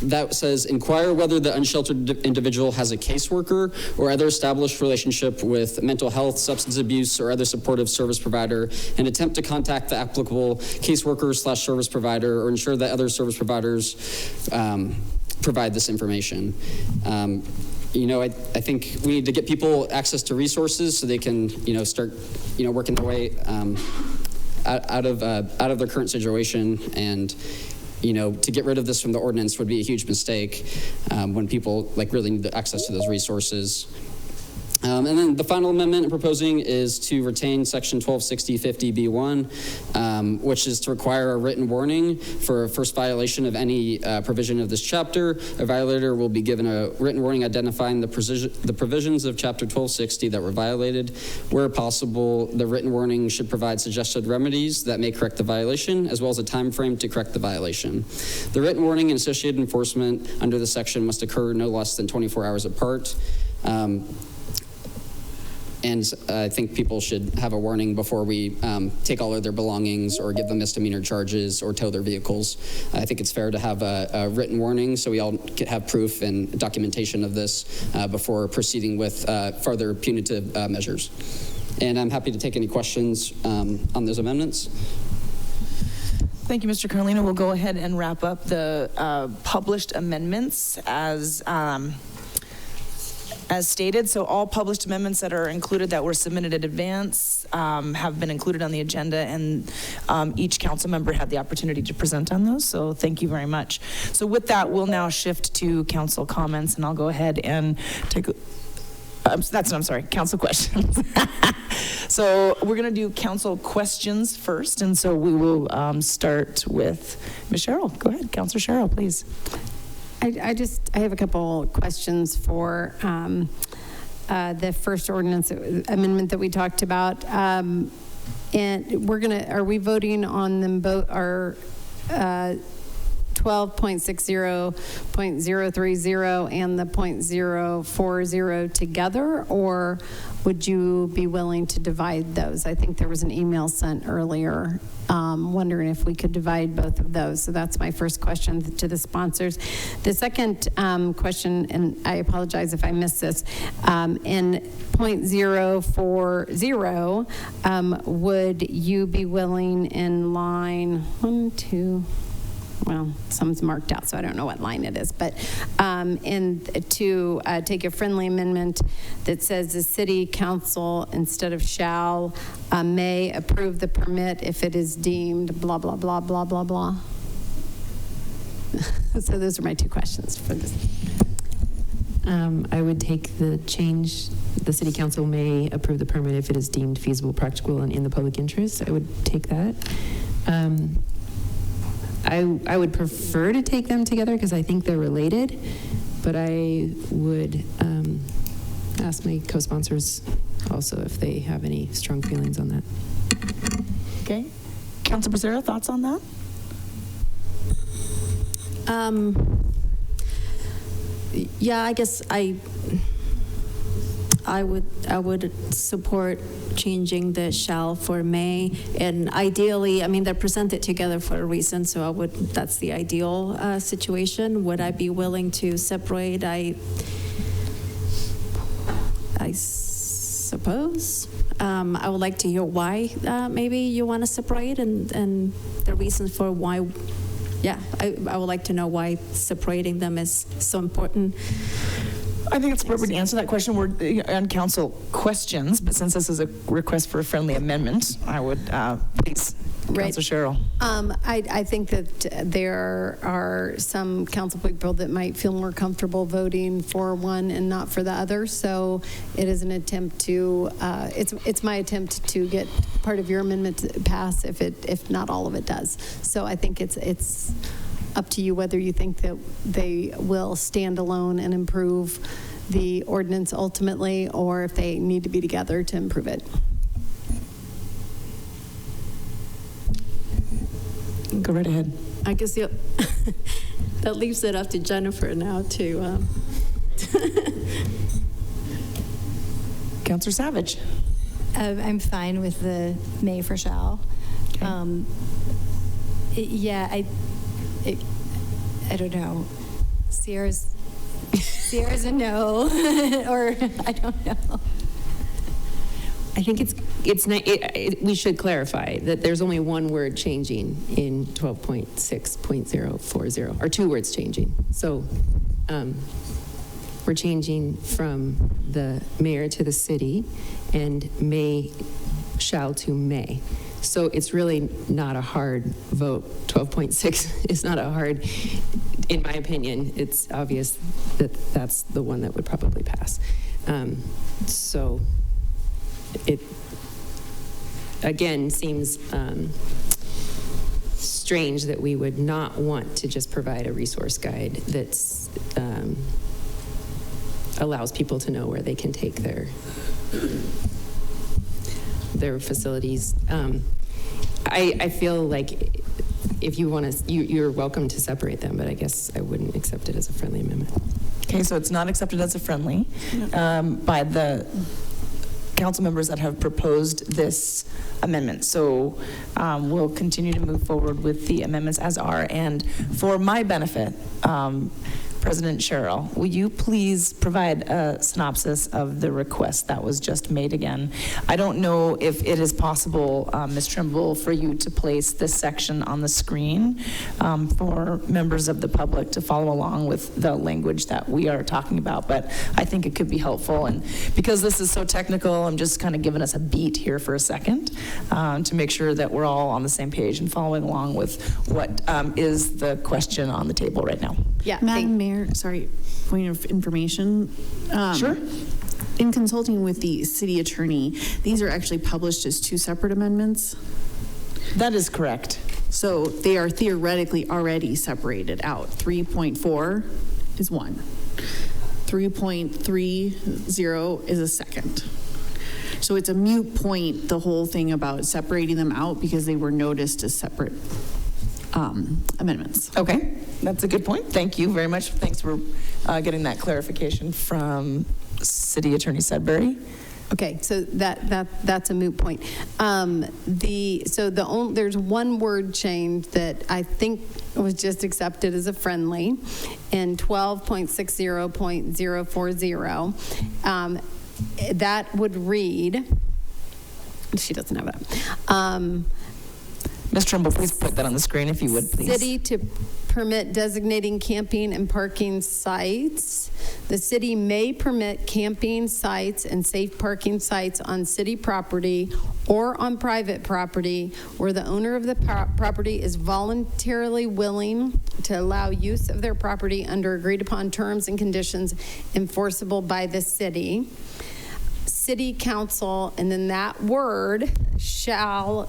P: that says, inquire whether the unsheltered individual has a caseworker or other established relationship with mental health, substance abuse, or other supportive service provider, and attempt to contact the applicable caseworker/service provider or ensure that other service providers provide this information. I think we need to get people access to resources so they can, start, working their way out of their current situation. And, to get rid of this from the ordinance would be a huge mistake when people really need the access to those resources. And then the final amendment I'm proposing is to retain section 126050B1, which is to require a written warning for a first violation of any provision of this chapter. A violator will be given a written warning identifying the provisions of chapter 1260 that were violated. Where possible, the written warning should provide suggested remedies that may correct the violation, as well as a time frame to correct the violation. The written warning and associated enforcement under the section must occur no less than 24 hours apart. And I think people should have a warning before we take all of their belongings or give them misdemeanor charges or tow their vehicles. I think it's fair to have a written warning so we all have proof and documentation of this before proceeding with further punitive measures. And I'm happy to take any questions on those amendments.
A: Thank you, Mr. Carlino. We'll go ahead and wrap up the published amendments as stated. So all published amendments that are included that were submitted in advance have been included on the agenda, and each council member had the opportunity to present on those. So thank you very much. So with that, we'll now shift to council comments, and I'll go ahead and take council questions. So we're going to do council questions first, and so we will start with Ms. Sherrill. Go ahead, Councilor Sherrill, please.
D: I have a couple questions for the first ordinance amendment that we talked about. And are we voting on them both, our 12.60.030 and the .040 together, or would you be willing to divide those? I think there was an email sent earlier wondering if we could divide both of those. So that's my first question to the sponsors. The second question, and I apologize if I missed this, in .040, would you be willing in line 1, 2, well, some's marked out, so I don't know what line it is, but to take a friendly amendment that says the city council, instead of shall, may approve the permit if it is deemed blah, blah, blah, blah, blah, blah. So those are my two questions for this.
N: I would take the change, the city council may approve the permit if it is deemed feasible, practical, and in the public interest. I would take that. I would prefer to take them together because I think they're related, but I would ask my co-sponsors also if they have any strong feelings on that.
A: Okay. Councilor Becerra, thoughts on that?
M: Yeah, I guess I would support changing the shall for may, and ideally, I mean, they're presented together for a reason, so that's the ideal situation. Would I be willing to separate? I suppose. I would like to hear why maybe you want to separate and the reasons for why. Yeah, I would like to know why separating them is so important.
A: I think it's appropriate to answer that question. We're on council questions, but since this is a request for a friendly amendment, I would please, Councilor Sherrill.
D: I think that there are some council people that might feel more comfortable voting for one and not for the other. So it is an attempt to, it's my attempt to get part of your amendment to pass if not all of it does. So I think it's up to you whether you think that they will stand alone and improve the ordinance ultimately, or if they need to be together to improve it.
A: Go right ahead.
M: I guess that leaves it up to Jennifer now to.
A: Councilor Savage.
O: I'm fine with the may for shall. Okay. I don't know. Sierra's a no, or I don't know.
N: I think we should clarify that there's only one word changing in 12.6.040, or two words changing. So we're changing from the mayor to the city, and shall to may. So it's really not a hard vote. 12.6 is not a hard, in my opinion. It's obvious that that's the one that would probably pass. So it, again, seems strange that we would not want to just provide a resource guide that's allows people to know where they can take their facilities. I feel like if you want to, you're welcome to separate them, but I guess I wouldn't accept it as a friendly amendment.
A: Okay, so it's not accepted as a friendly by the council members that have proposed this amendment. So we'll continue to move forward with the amendments as are. And for my benefit, President Sherrill, will you please provide a synopsis of the request that was just made again? I don't know if it is possible, Ms. Trimble, for you to place this section on the screen for members of the public to follow along with the language that we are talking about, but I think it could be helpful. And because this is so technical, I'm just kind of giving us a beat here for a second to make sure that we're all on the same page and following along with what is the question on the table right now.
G: Yeah, Madam Mayor, sorry, point of information.
A: Sure.
G: In consulting with the city attorney, these are actually published as two separate amendments.
A: That is correct.
G: So they are theoretically already separated out. 3.4 is one. 3.30 is a second. So it's a moot point, the whole thing about separating them out, because they were noticed as separate amendments.
A: Okay, that's a good point. Thank you very much. Thanks for getting that clarification from City Attorney Sudbury.
D: Okay, so that's a moot point. There's one word change that I think was just accepted as a friendly in 12.60.040. That would read. She doesn't have that.
A: Ms. Trimble, please put that on the screen if you would, please.
D: City to permit designating camping and parking sites. The city may permit camping sites and safe parking sites on city property or on private property where the owner of the property is voluntarily willing to allow use of their property under agreed upon terms and conditions enforceable by the city. City council, and then that word shall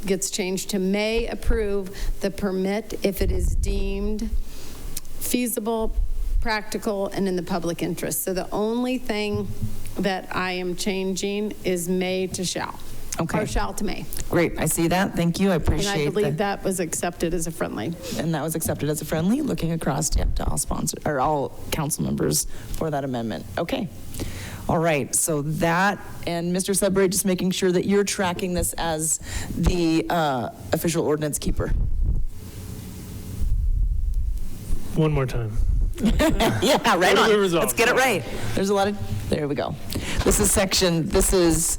D: gets changed to may approve the permit if it is deemed feasible, practical, and in the public interest. So the only thing that I am changing is may to shall.
A: Okay.
D: Or shall to may.
A: Great, I see that. Thank you. I appreciate
D: And I believe that was accepted as a friendly.
A: And that was accepted as a friendly, looking across to all sponsors or all council members for that amendment. Okay. All right, so that, and Mr. Sudbury, just making sure that you're tracking this as the official ordinance keeper.
L: One more time.
A: Yeah, right on.
L: Resolved.
A: Let's get it right. There's a lot of, there we go. This is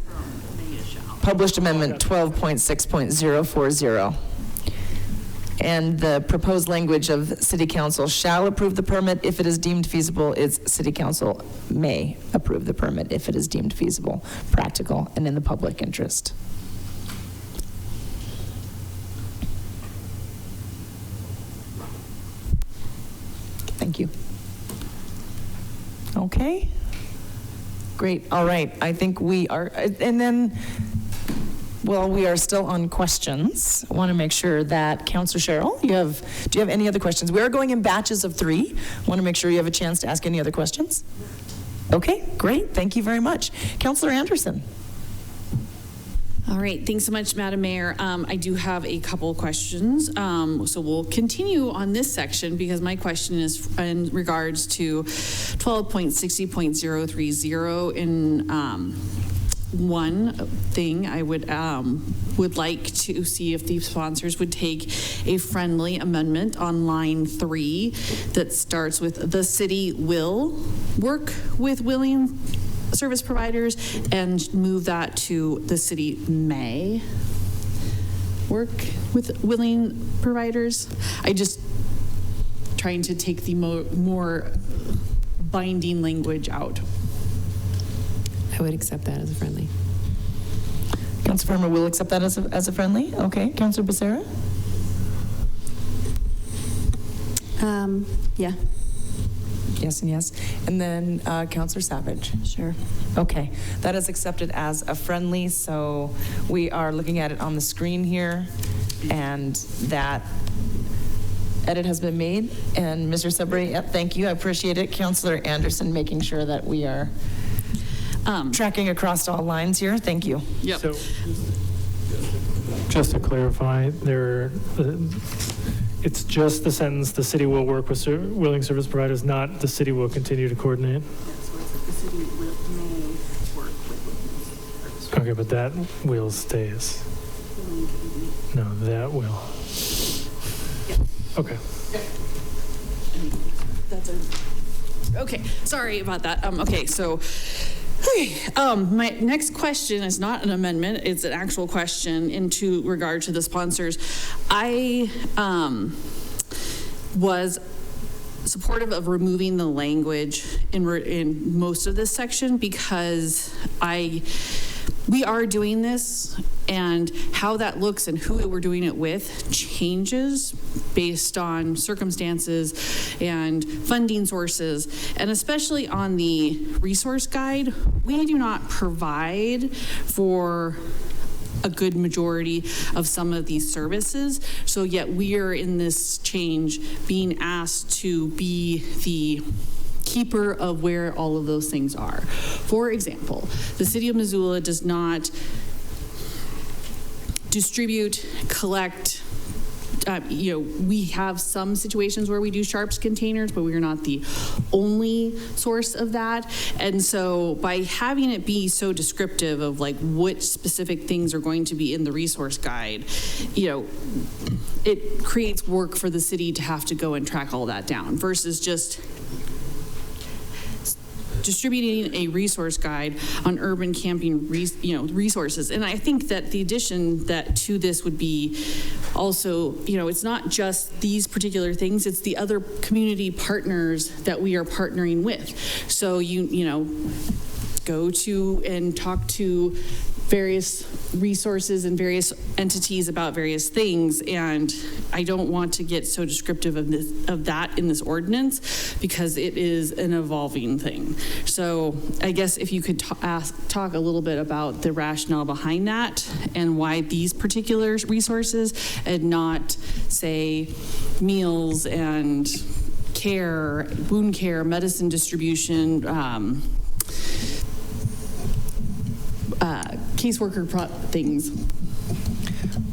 A: published amendment 12.6.040. And the proposed language of City Council shall approve the permit if it is deemed feasible is City Council may approve the permit if it is deemed feasible, practical, and in the public interest. Thank you. Okay. Great. All right. I think we are, and then, well, we are still on questions. I want to make sure that Councilor Sherrill, do you have any other questions? We are going in batches of 3. I want to make sure you have a chance to ask any other questions. Okay, great. Thank you very much. Councilor Anderson.
G: All right, thanks so much, Madam Mayor. I do have a couple of questions. So we'll continue on this section because my question is in regards to 12.60.030 in one thing I would like to see if the sponsors would take a friendly amendment on line 3 that starts with the city will work with willing service providers and move that to the city may work with willing providers. I just trying to take the more binding language out.
N: I would accept that as a friendly.
A: Councilor Farmer will accept that as a friendly? Okay. Councilor Becerra?
M: Yeah.
A: Yes and yes. And then Councilor Savage?
M: Sure.
A: Okay. That is accepted as a friendly, so we are looking at it on the screen here, and that edit has been made. And Mr. Sudbury, thank you. I appreciate it. Councilor Anderson making sure that we are tracking across all lines here. Thank you.
G: Yep.
L: So, just to clarify, it's just the sentence, the city will work with willing service providers, not the city will continue to coordinate?
G: The city may work with
L: Okay, but that will stays. No, that will. Okay.
G: Okay, sorry about that. Okay, so my next question is not an amendment, it's an actual question into regard to the sponsors. I was supportive of removing the language in most of this section because we are doing this, and how that looks and who we're doing it with changes based on circumstances and funding sources. And especially on the resource guide, we do not provide for a good majority of some of these services. So yet we are in this change being asked to be the keeper of where all of those things are. For example, the city of Missoula does not distribute, collect, we have some situations where we do sharps containers, but we are not the only source of that. And so by having it be so descriptive of like which specific things are going to be in the resource guide, it creates work for the city to have to go and track all that down versus just distributing a resource guide on urban camping resources. And I think that the addition to this would be also, it's not just these particular things, it's the other community partners that we are partnering with. So go to and talk to various resources and various entities about various things, and I don't want to get so descriptive of that in this ordinance because it is an evolving thing. So I guess if you could talk a little bit about the rationale behind that and why these particular resources and not say meals and care, wound care, medicine distribution, caseworker things.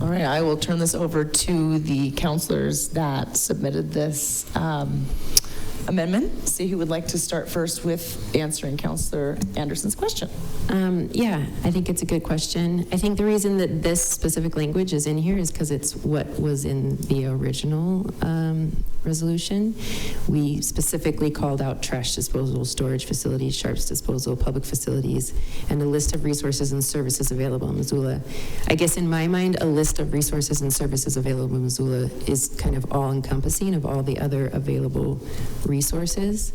A: All right, I will turn this over to the counselors that submitted this amendment. See who would like to start first with answering Counselor Anderson's question.
N: Yeah, I think it's a good question. I think the reason that this specific language is in here is because it's what was in the original resolution. We specifically called out trash disposal, storage facilities, sharps disposal, public facilities, and a list of resources and services available in Missoula. I guess in my mind, a list of resources and services available in Missoula is kind of all-encompassing of all the other available resources.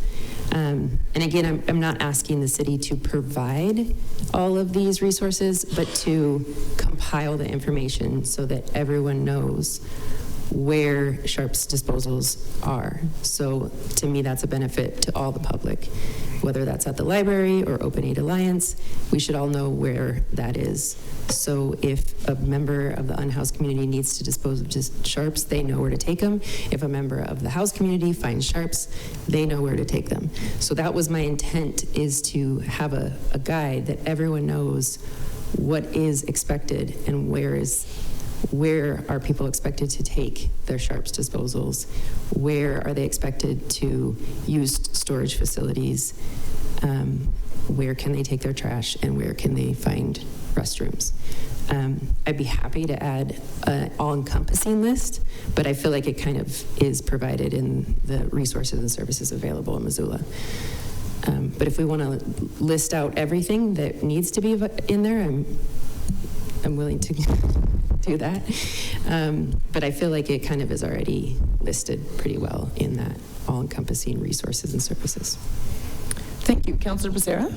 N: And again, I'm not asking the city to provide all of these resources, but to compile the information so that everyone knows where sharps disposals are. So to me, that's a benefit to all the public, whether that's at the library or Open Aid Alliance. We should all know where that is. So if a member of the unhoused community needs to dispose of just sharps, they know where to take them. If a member of the housed community finds sharps, they know where to take them. So that was my intent, is to have a guide that everyone knows what is expected and where are people expected to take their sharps disposals? Where are they expected to use storage facilities? where can they take their trash and where can they find restrooms. I'd be happy to add an all-encompassing list, but I feel like it kind of is provided in the resources and services available in Missoula. But if we want to list out everything that needs to be in there, I'm willing to do that. But I feel like it kind of is already listed pretty well in that all-encompassing resources and services.
A: Thank you. Councilor Becerra?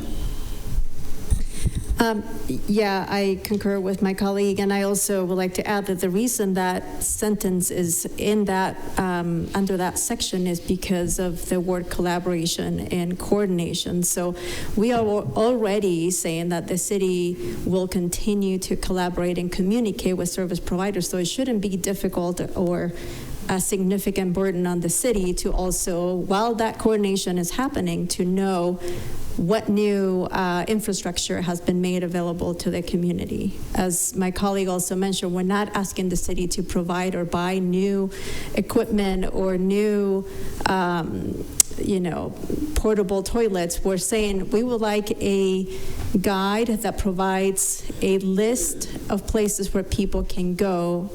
M: Yeah, I concur with my colleague, and I also would like to add that the reason that sentence is in that, under that section is because of the word collaboration and coordination. So we are already saying that the city will continue to collaborate and communicate with service providers, so it shouldn't be difficult or a significant burden on the city to also, while that coordination is happening, to know what new infrastructure has been made available to the community. As my colleague also mentioned, we're not asking the city to provide or buy new equipment or new portable toilets. We're saying we would like a guide that provides a list of places where people can go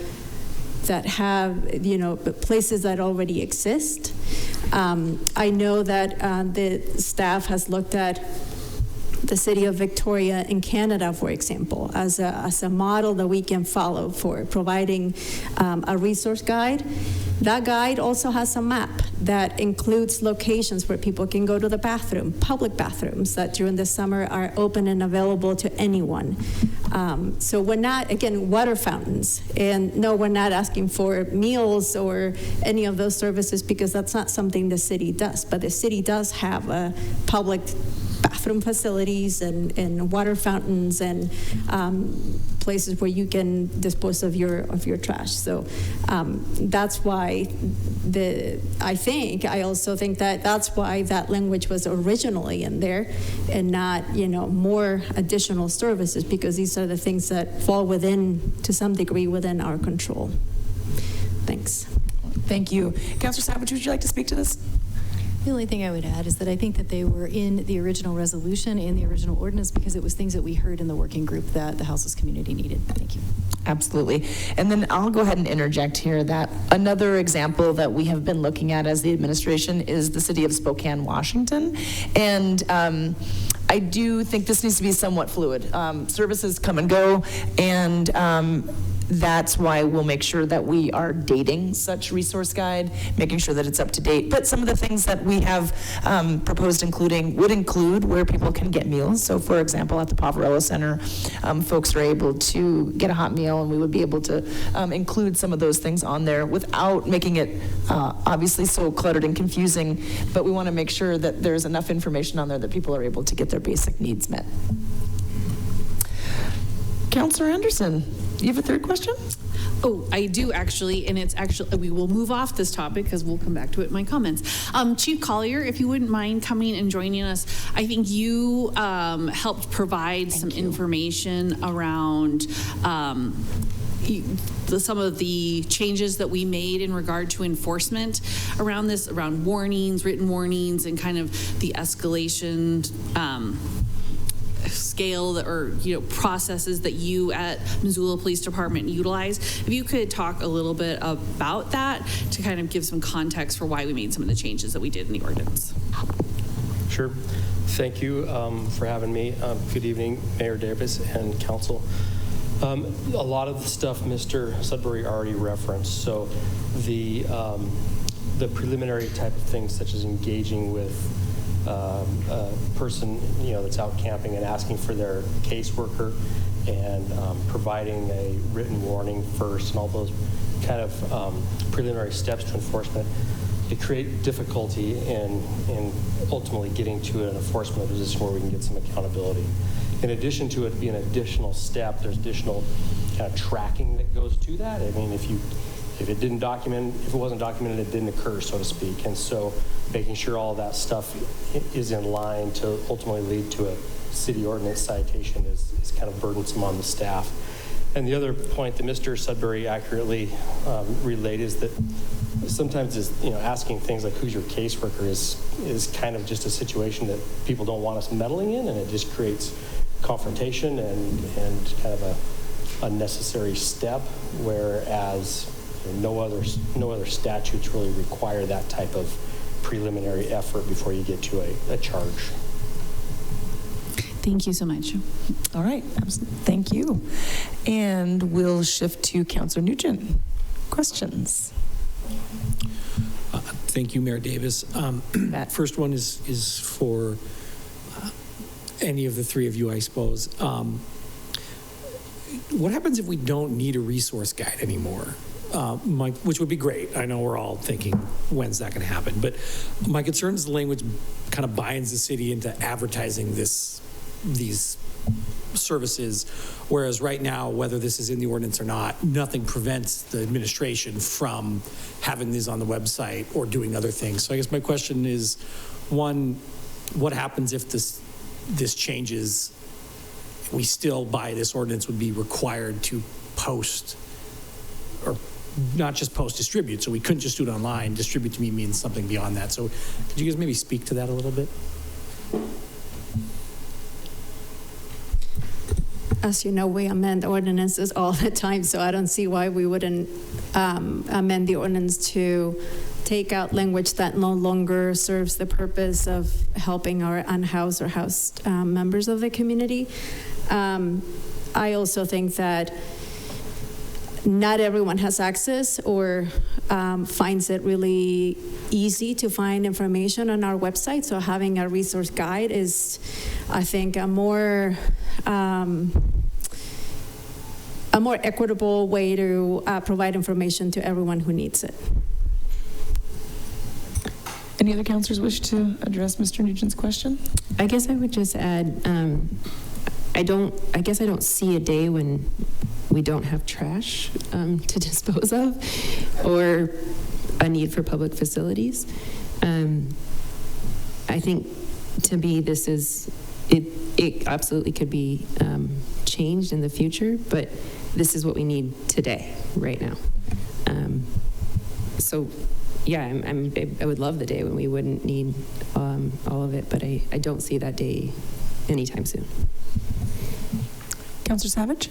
M: that have, places that already exist. I know that the staff has looked at the city of Victoria in Canada, for example, as a model that we can follow for providing a resource guide. That guide also has a map that includes locations where people can go to the bathroom, public bathrooms that during the summer are open and available to anyone. So we're not, again, water fountains. And no, we're not asking for meals or any of those services because that's not something the city does. But the city does have a public bathroom facilities and water fountains and places where you can dispose of your trash. So that's why I also think that that's why that language was originally in there and not, more additional services, because these are the things that fall within, to some degree, within our control. Thanks.
A: Thank you. Councilor Savage, would you like to speak to this?
O: The only thing I would add is that I think that they were in the original resolution and the original ordinance because it was things that we heard in the working group that the House's community needed. Thank you.
A: Absolutely. And then I'll go ahead and interject here that another example that we have been looking at as the administration is the city of Spokane, Washington. And I do think this needs to be somewhat fluid. Services come and go, and that's why we'll make sure that we are dating such resource guide, making sure that it's up to date. But some of the things that we have proposed would include where people can get meals. So for example, at the Poverello Center, folks are able to get a hot meal, and we would be able to include some of those things on there without making it obviously so cluttered and confusing. But we want to make sure that there's enough information on there that people are able to get their basic needs met. Councilor Anderson, you have a third question?
G: Oh, I do actually, and it's actually, we will move off this topic because we'll come back to it in my comments. Chief Collier, if you wouldn't mind coming and joining us, I think you helped provide some information around some of the changes that we made in regard to enforcement around this, around warnings, written warnings, and kind of the escalation scale or processes that you at Missoula Police Department utilize. If you could talk a little bit about that to kind of give some context for why we made some of the changes that we did in the ordinance.
Q: Sure. Thank you for having me. Good evening, Mayor Davis and Council. A lot of the stuff Mr. Sudbury already referenced. So the preliminary type of things, such as engaging with a person that's out camping and asking for their caseworker and providing a written warning first, and all those kind of preliminary steps to enforcement, it create difficulty in ultimately getting to an enforcement position where we can get some accountability. In addition to it being an additional step, there's additional kind of tracking that goes to that. I mean, if it wasn't documented, it didn't occur, so to speak. And so making sure all of that stuff is in line to ultimately lead to a city ordinance citation is kind of burdensome on the staff. And the other point that Mr. Sudbury accurately relayed is that sometimes it's, asking things like who's your caseworker is kind of just a situation that people don't want us meddling in, and it just creates confrontation and kind of a unnecessary step, whereas no other statutes really require that type of preliminary effort before you get to a charge.
G: Thank you so much.
A: All right, thank you. And we'll shift to Councilor Nugent. Questions?
H: Thank you, Mayor Davis. First one is for any of the three of you, I suppose. What happens if we don't need a resource guide anymore? Which would be great. I know we're all thinking, when's that going to happen? But my concern is the language kind of binds the city into advertising these services, whereas right now, whether this is in the ordinance or not, nothing prevents the administration from having these on the website or doing other things. So I guess my question is, one, what happens if this changes? We still, by this ordinance, would be required to post, or not just post, distribute. So we couldn't just do it online. Distribute to me means something beyond that. So could you guys maybe speak to that a little bit?
M: As you know, we amend ordinances all the time, so I don't see why we wouldn't amend the ordinance to take out language that no longer serves the purpose of helping our unhoused or housed members of the community. I also think that not everyone has access or finds it really easy to find information on our website. So having a resource guide is, I think, a more equitable way to provide information to everyone who needs it.
A: Any other councilors wish to address Mr. Nugent's question?
N: I guess I would just add, I guess I don't see a day when we don't have trash to dispose of or a need for public facilities. I think to me this is, it absolutely could be changed in the future, but this is what we need today, right now. So yeah, I would love the day when we wouldn't need all of it, but I don't see that day anytime soon.
A: Councilor Savage?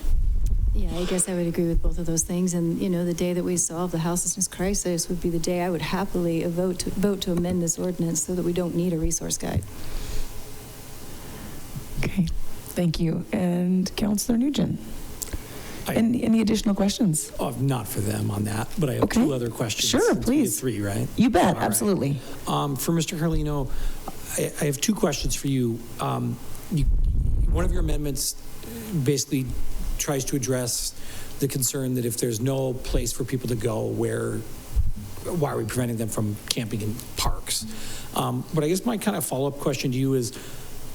O: Yeah, I guess I would agree with both of those things. And, the day that we solve the houselessness crisis would be the day I would happily vote to amend this ordinance so that we don't need a resource guide.
A: Okay, thank you. And Councilor Nugent? Any additional questions?
H: Not for them on that, but I have two other questions.
A: Sure, please.
H: Three, right?
A: You bet,
H: All
A: absolutely.
H: Right. For Mr. Carlino, I have two questions for you. One of your amendments basically tries to address the concern that if there's no place for people to go, why are we preventing them from camping in parks? But I guess my kind of follow-up question to you is,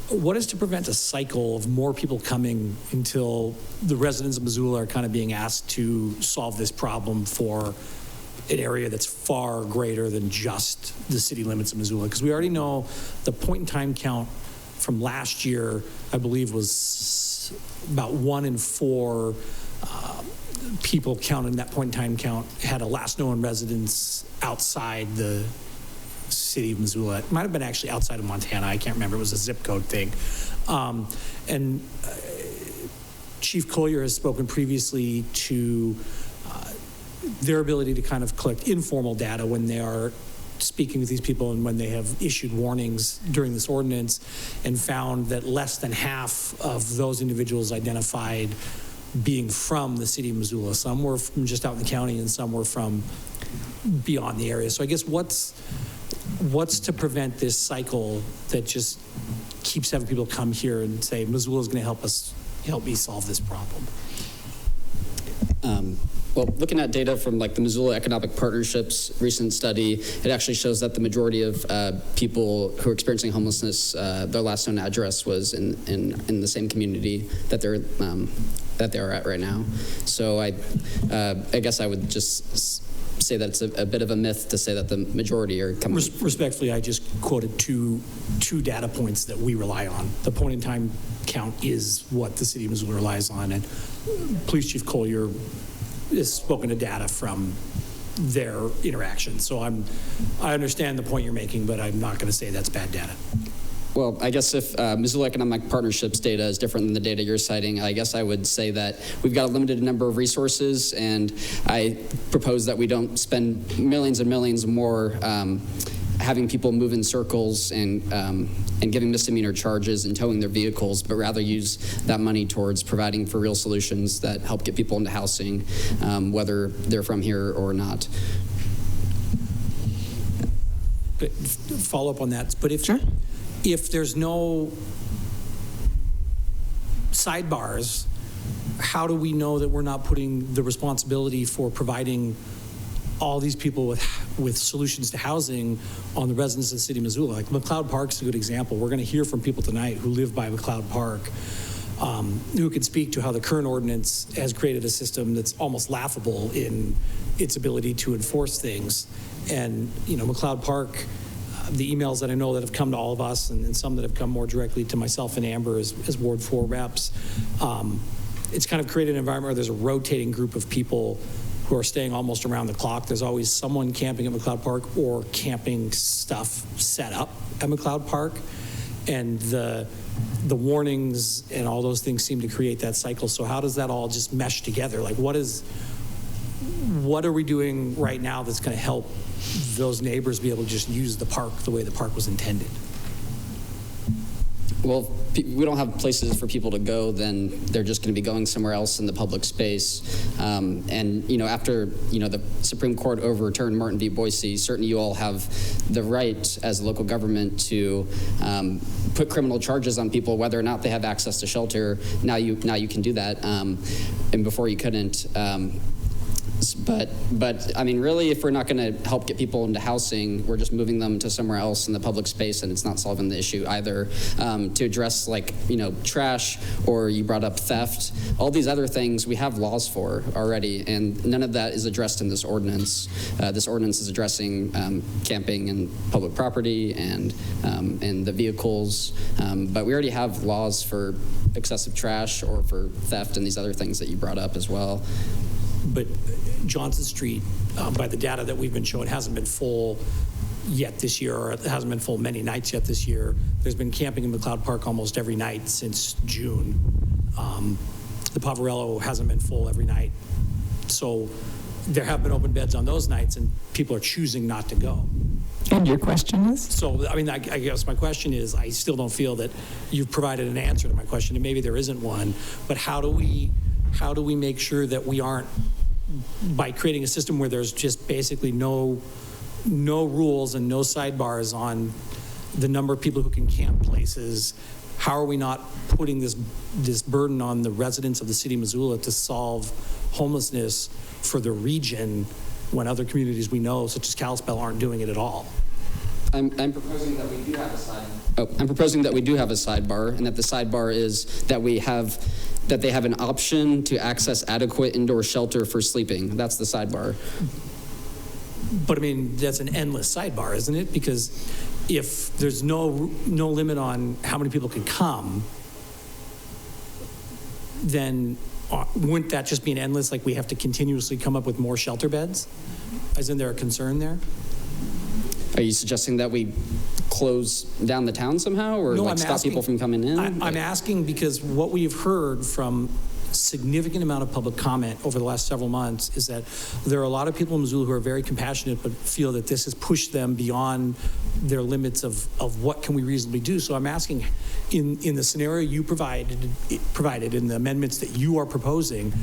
H: what is to prevent a cycle of more people coming until the residents of Missoula are kind of being asked to solve this problem for an area that's far greater than just the city limits of Missoula? Because we already know the point-in-time count from last year, I believe, was about 1 in 4 people counted in that point-in-time count had a last known residence outside the city of Missoula. It might have been actually outside of Montana. I can't remember. It was a zip code thing. And Chief Collier has spoken previously to their ability to kind of collect informal data when they are speaking with these people and when they have issued warnings during this ordinance, and found that less than half of those individuals identified being from the city of Missoula. Some were from just out in the county and some were from beyond the area. So I guess what's to prevent this cycle that just keeps having people come here and say, Missoula is going to help me solve this problem?
P: Well, looking at data from the Missoula Economic Partnership's recent study, it actually shows that the majority of people who are experiencing homelessness, their last known address was in the same community that they're at right now. So I guess I would just say that it's a bit of a myth to say that the majority are coming.
H: Respectfully, I just quoted two data points that we rely on. The point-in-time count is what the city of Missoula relies on, and Police Chief Collier has spoken to data from their interactions. So I understand the point you're making, but I'm not going to say that's bad data.
P: Well, I guess if Missoula Economic Partnerships data is different than the data you're citing, I guess I would say that we've got a limited number of resources, and I propose that we don't spend millions and millions more having people move in circles and giving misdemeanor charges and towing their vehicles, but rather use that money towards providing for real solutions that help get people into housing, whether they're from here or not.
H: But follow up on that. But if there's no sidebars, how do we know that we're not putting the responsibility for providing all these people with solutions to housing on the residents of the city of Missoula? Like McLeod Park's a good example. We're going to hear from people tonight who live by McLeod Park, who can speak to how the current ordinance has created a system that's almost laughable in its ability to enforce things. And, you know, McLeod Park, the emails that I know that have come to all of us, and some that have come more directly to myself and Amber as Ward 4 reps, it's kind of created an environment where there's a rotating group of people who are staying almost around the clock. There's always someone camping at McLeod Park or camping stuff set up at McLeod Park. And the warnings and all those things seem to create that cycle. So how does that all just mesh together? Like what are we doing right now that's going to help those neighbors be able to just use the park the way the park was intended?
P: Well, we don't have places for people to go, then they're just going to be going somewhere else in the public space. And, you know, after, you know, the Supreme Court overturned Martin v. Boise, certainly you all have the right as a local government to put criminal charges on people, whether or not they have access to shelter. Now you can do that, and before you couldn't. But I mean, really, if we're not going to help get people into housing, we're just moving them to somewhere else in the public space, and it's not solving the issue either. To address, like, you know, trash, or you brought up theft, all these other things we have laws for already, and none of that is addressed in this ordinance. This ordinance is addressing camping and public property and the vehicles, but we already have laws for excessive trash or for theft and these other things that you brought up as well.
H: But Johnson Street, by the data that we've been shown, hasn't been full yet this year, or it hasn't been full many nights yet this year. There's been camping in McLeod Park almost every night since June. The Poverello hasn't been full every night. So there have been open beds on those nights, and people are choosing not to go.
A: And your question is?
H: So, I mean, I guess my question is, I still don't feel that you've provided an answer to my question, and maybe there isn't one, but how do we make sure that we aren't, by creating a system where there's just basically no rules and no sidebars on the number of people who can camp places, how are we not putting this burden on the residents of the city of Missoula to solve homelessness for the region when other communities we know, such as Kalispell, aren't doing it at all?
P: I'm proposing that we do have a sidebar. I'm proposing that we do have a sidebar, and that the sidebar is that they have an option to access adequate indoor shelter for sleeping. That's the sidebar.
H: But I mean, that's an endless sidebar, isn't it? Because if there's no limit on how many people can come, then wouldn't that just be an endless, like we have to continuously come up with more shelter beds? Isn't there a concern there?
P: Are you suggesting that we close down the town somehow, or
H: no,
P: stop people from coming in?
H: I'm asking because what we've heard from significant amount of public comment over the last several months is that there are a lot of people in Missoula who are very compassionate but feel that this has pushed them beyond their limits of what can we reasonably do. So I'm asking, in the scenario you provided in the amendments that you are proposing,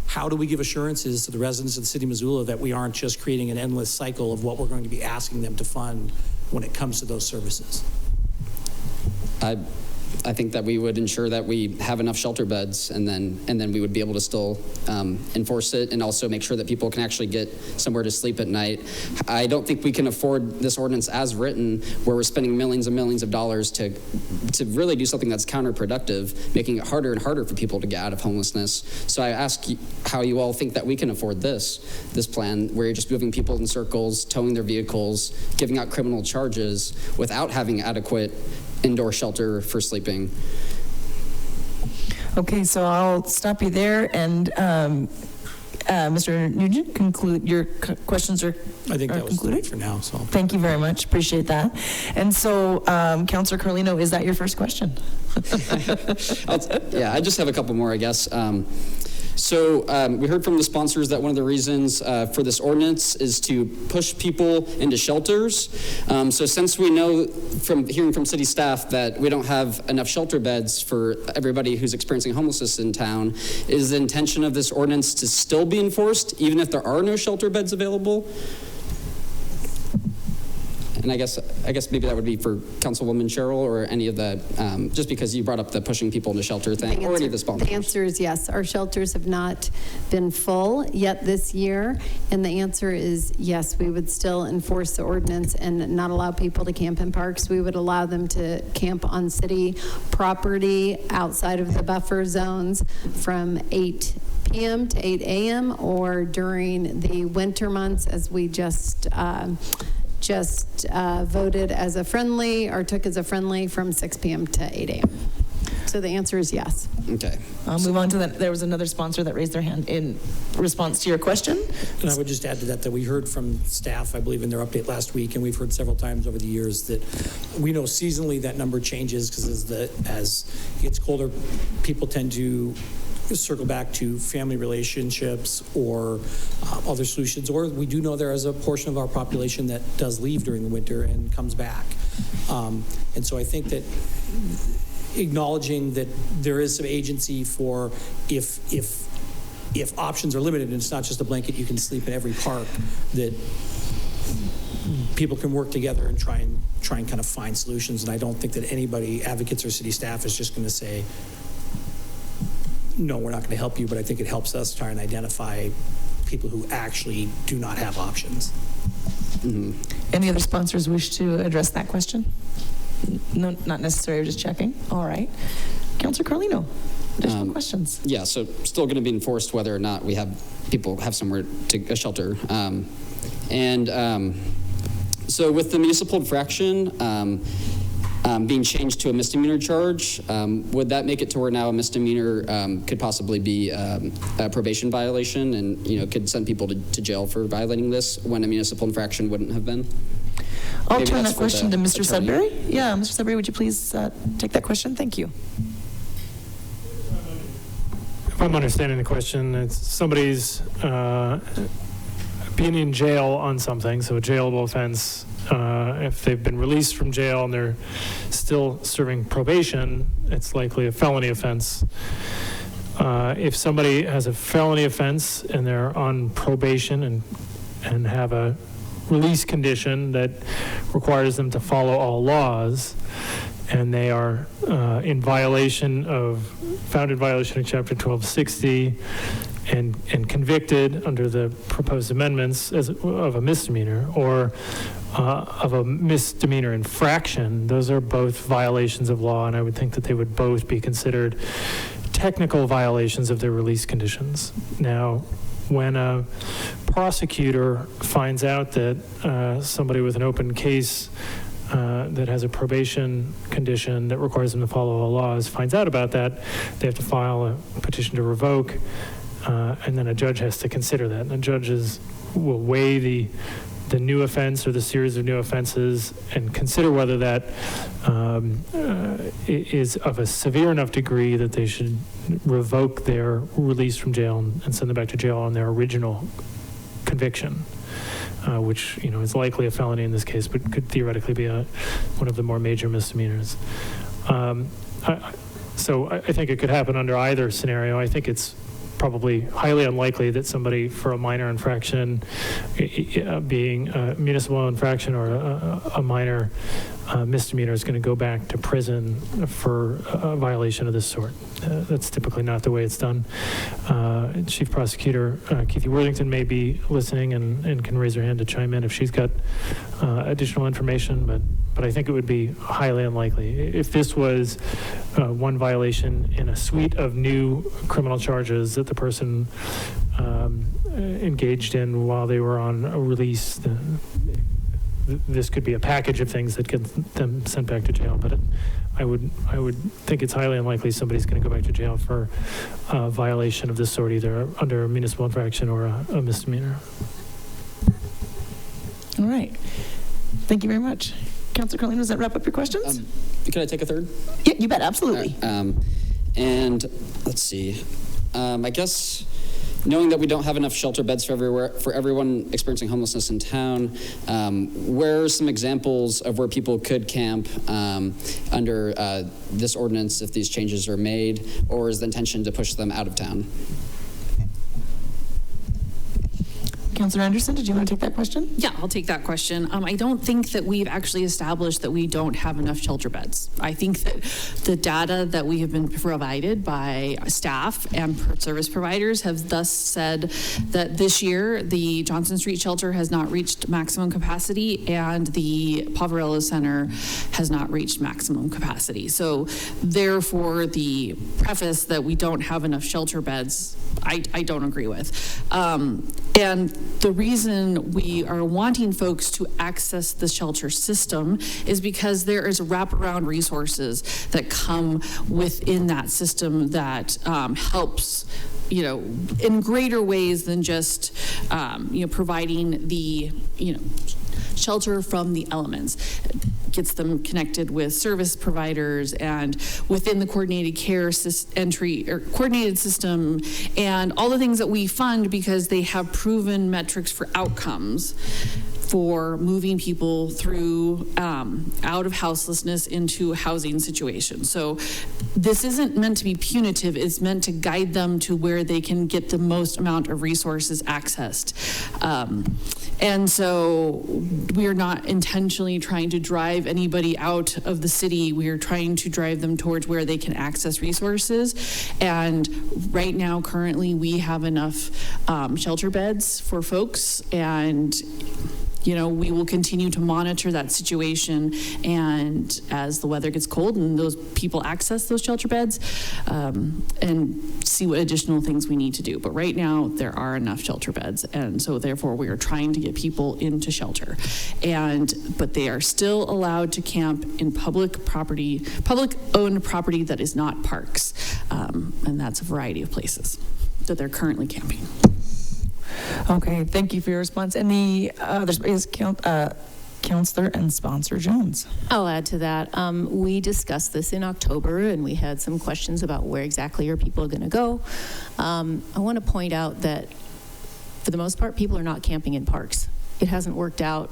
H: how do we give assurances to the residents of the city of Missoula that we aren't just creating an endless cycle of what we're going to be asking them to fund when it comes to those services?
P: I think that we would ensure that we have enough shelter beds, and then we would be able to still enforce it, and also make sure that people can actually get somewhere to sleep at night. I don't think we can afford this ordinance as written, where we're spending millions and millions of dollars to really do something that's counterproductive, making it harder and harder for people to get out of homelessness. So I ask you how you all think that we can afford this plan, where you're just moving people in circles, towing their vehicles, giving out criminal charges without having adequate indoor shelter for sleeping.
A: Okay, so I'll stop you there, and Mr. Nugent, conclude your questions are
H: I think that was
A: concluded
H: good for now. So
A: thank you very much. Appreciate that. And so, Councillor Carlino, is that your first question?
P: Yeah, I just have a couple more, I guess. We heard from the sponsors that one of the reasons for this ordinance is to push people into shelters. So since we know from hearing from city staff that we don't have enough shelter beds for everybody who's experiencing homelessness in town, is the intention of this ordinance to still be enforced even if there are no shelter beds available? And I guess maybe that would be for Councilwoman Sherrill or any of the, just because you brought up the pushing people into shelter thing, or any of the sponsors.
D: The answer is yes. Our shelters have not been full yet this year, and the answer is yes. We would still enforce the ordinance and not allow people to camp in parks. We would allow them to camp on city property outside of the buffer zones from 8 p.m. to 8 a.m. or during the winter months, as we just voted as a friendly or took as a friendly from 6 p.m. to 8 a.m. So the answer is yes.
P: Okay.
A: I'll move on to that. There was another sponsor that raised their hand in response to your question.
H: And I would just add to that we heard from staff, I believe, in their update last week, and we've heard several times over the years that we know seasonally that number changes because as it gets colder, people tend to circle back to family relationships or other solutions, or we do know there is a portion of our population that does leave during the winter and comes back. And so I think that acknowledging that there is some agency for if options are limited and it's not just a blanket you can sleep in every park, that people can work together and try and kind of find solutions. And I don't think that anybody, advocates or city staff, is just going to say, no, we're not going to help you, but I think it helps us try and identify people who actually do not have options.
A: Mm-hmm. Any other sponsors wish to address that question? No, not necessary, just checking. All right. Councillor Carlino, additional questions?
P: Yeah, so still going to be enforced whether or not we have people have somewhere to shelter. So with the municipal infraction, being changed to a misdemeanor charge, would that make it to where now a misdemeanor could possibly be a probation violation and could send people to jail for violating this when a municipal infraction wouldn't have been?
A: I'll turn that question to Mr. Sudbury. Yeah, Mr. Sudbury, would you please take that question? Thank you.
L: If I'm understanding the question, it's somebody's being in jail on something, so a jailable offense. If they've been released from jail and they're still serving probation, it's likely a felony offense. If somebody has a felony offense and they're on probation and have a release condition that requires them to follow all laws, and they are found in violation of Chapter 1260 and convicted under the proposed amendments of a misdemeanor or of a misdemeanor infraction, those are both violations of law, and I would think that they would both be considered technical violations of their release conditions. Now, when a prosecutor finds out that somebody with an open case that has a probation condition that requires them to follow all laws finds out about that, they have to file a petition to revoke, and then a judge has to consider that. And the judges will weigh the new offense or the series of new offenses and consider whether that is of a severe enough degree that they should revoke their release from jail and send them back to jail on their original conviction, which is likely a felony in this case, but could theoretically be one of the more major misdemeanors. So I think it could happen under either scenario. I think it's probably highly unlikely that somebody for a minor infraction, being a municipal infraction or a minor misdemeanor, is going to go back to prison for a violation of this sort. That's typically not the way it's done. Chief Prosecutor Keithy Worthington may be listening and can raise her hand to chime in if she's got additional information, but I think it would be highly unlikely. If this was one violation in a suite of new criminal charges that the person this could be a package of things that get them sent back to jail. But I would think it's highly unlikely somebody's going to go back to jail for a violation of this sort, either under a municipal infraction or a misdemeanor.
A: All right. Thank you very much. Councilor Carlino, does that wrap up your questions?
P: Could I take a third?
A: Yeah, you bet, absolutely.
P: And let's see. I guess knowing that we don't have enough shelter beds for everyone experiencing homelessness in town, where are some examples of where people could camp under this ordinance if these changes are made, or is the intention to push them out of town?
A: Councilor Anderson, did you want to take that question?
G: Yeah, I'll take that question. I don't think that we've actually established that we don't have enough shelter beds. I think that the data that we have been provided by staff and service providers have thus said that this year the Johnson Street shelter has not reached maximum capacity and the Poverello Center has not reached maximum capacity. So therefore, the preface that we don't have enough shelter beds, I don't agree with. And the reason we are wanting folks to access the shelter system is because there is wraparound resources that come within that system that helps, in greater ways than just, providing the, shelter from the elements. Gets them connected with service providers and within the coordinated care coordinated system and all the things that we fund because they have proven metrics for outcomes for moving people through out of houselessness into housing situations. So this isn't meant to be punitive, it's meant to guide them to where they can get the most amount of resources accessed. And so we are not intentionally trying to drive anybody out of the city. We are trying to drive them towards where they can access resources. And right now, currently, we have enough shelter beds for folks, and we will continue to monitor that situation, and as the weather gets cold and those people access those shelter beds, and see what additional things we need to do. But right now, there are enough shelter beds, and so therefore we are trying to get people into shelter. But they are still allowed to camp in public owned property that is not parks, and that's a variety of places that they're currently camping.
A: Okay, thank you for your response. Any other space, Counselor and Sponsor Jones?
F: I'll add to that. We discussed this in October, and we had some questions about where exactly are people going to go. I want to point out that for the most part, people are not camping in parks. It hasn't worked out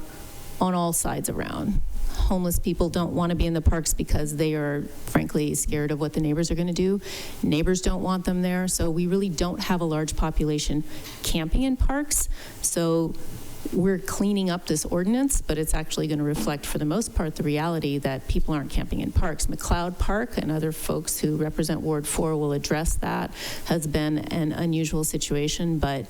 F: on all sides around. Homeless people don't want to be in the parks because they are, frankly, scared of what the neighbors are going to do. Neighbors don't want them there, so we really don't have a large population camping in parks. So we're cleaning up this ordinance, but it's actually going to reflect, for the most part, the reality that people aren't camping in parks. McLeod Park and other folks who represent Ward 4 will address that. Has been an unusual situation, but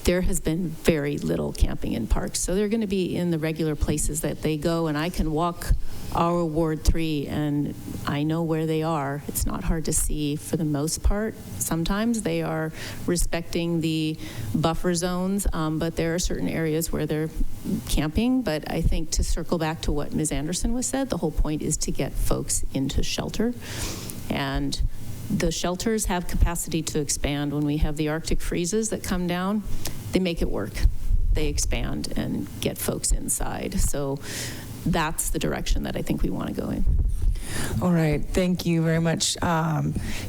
F: there has been very little camping in parks. So they're going to be in the regular places that they go, and I can walk our Ward 3 and I know where they are. It's not hard to see for the most part. Sometimes they are respecting the buffer zones, but there are certain areas where they're camping. But I think, to circle back to what Ms. Anderson was said, the whole point is to get folks into shelter. And the shelters have capacity to expand. When we have the Arctic freezes that come down, they make it work. They expand and get folks inside. So that's the direction that I think we want to go in.
A: All right, thank you very much,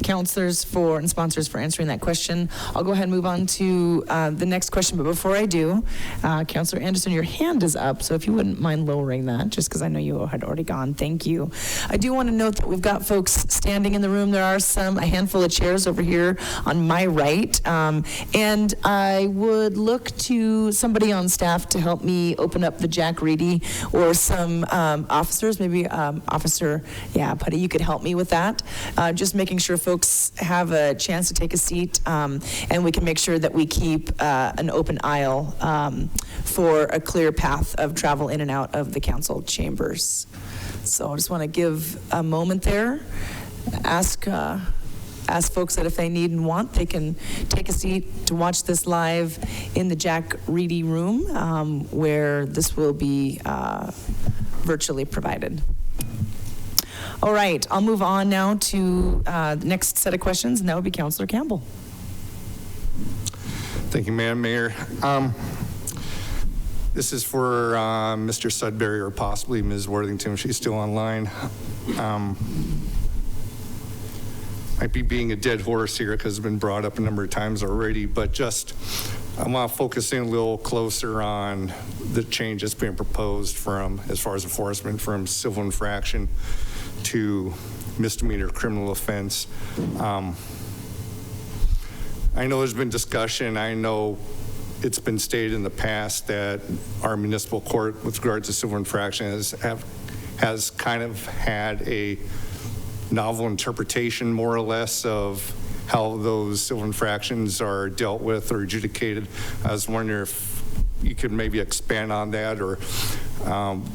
A: counselors and sponsors for answering that question. I'll go ahead and move on to the next question, but before I do, Counselor Anderson, your hand is up, so if you wouldn't mind lowering that, just because I know you had already gone. Thank you. I do want to note that we've got folks standing in the room. There are a handful of chairs over here on my right, and I would look to somebody on staff to help me open up the Jack Reedy, or some officers, maybe Officer Putty, you could help me with that. Just making sure folks have a chance to take a seat, and we can make sure that we keep an open aisle for a clear path of travel in and out of the council chambers. So I just want to give a moment there. Ask ask folks that if they need and want, they can take a seat to watch this live in the Jack Reedy room, where this will be virtually provided. All right, I'll move on now to the next set of questions, and that would be Councillor Campbell.
E: Thank you, Madam Mayor. This is for Mr. Sudbury or possibly Ms. Worthington, if she's still online. Might be being a dead horse here because it's been brought up a number of times already, but just I want to focus in a little closer on the change that's being proposed from, as far as enforcement, from civil infraction to misdemeanor criminal offense. I know there's been discussion. I know it's been stated in the past that our municipal court, with regard to civil infraction, has kind of had a novel interpretation, more or less, of how those civil infractions are dealt with or adjudicated. I was wondering if you could maybe expand on that, or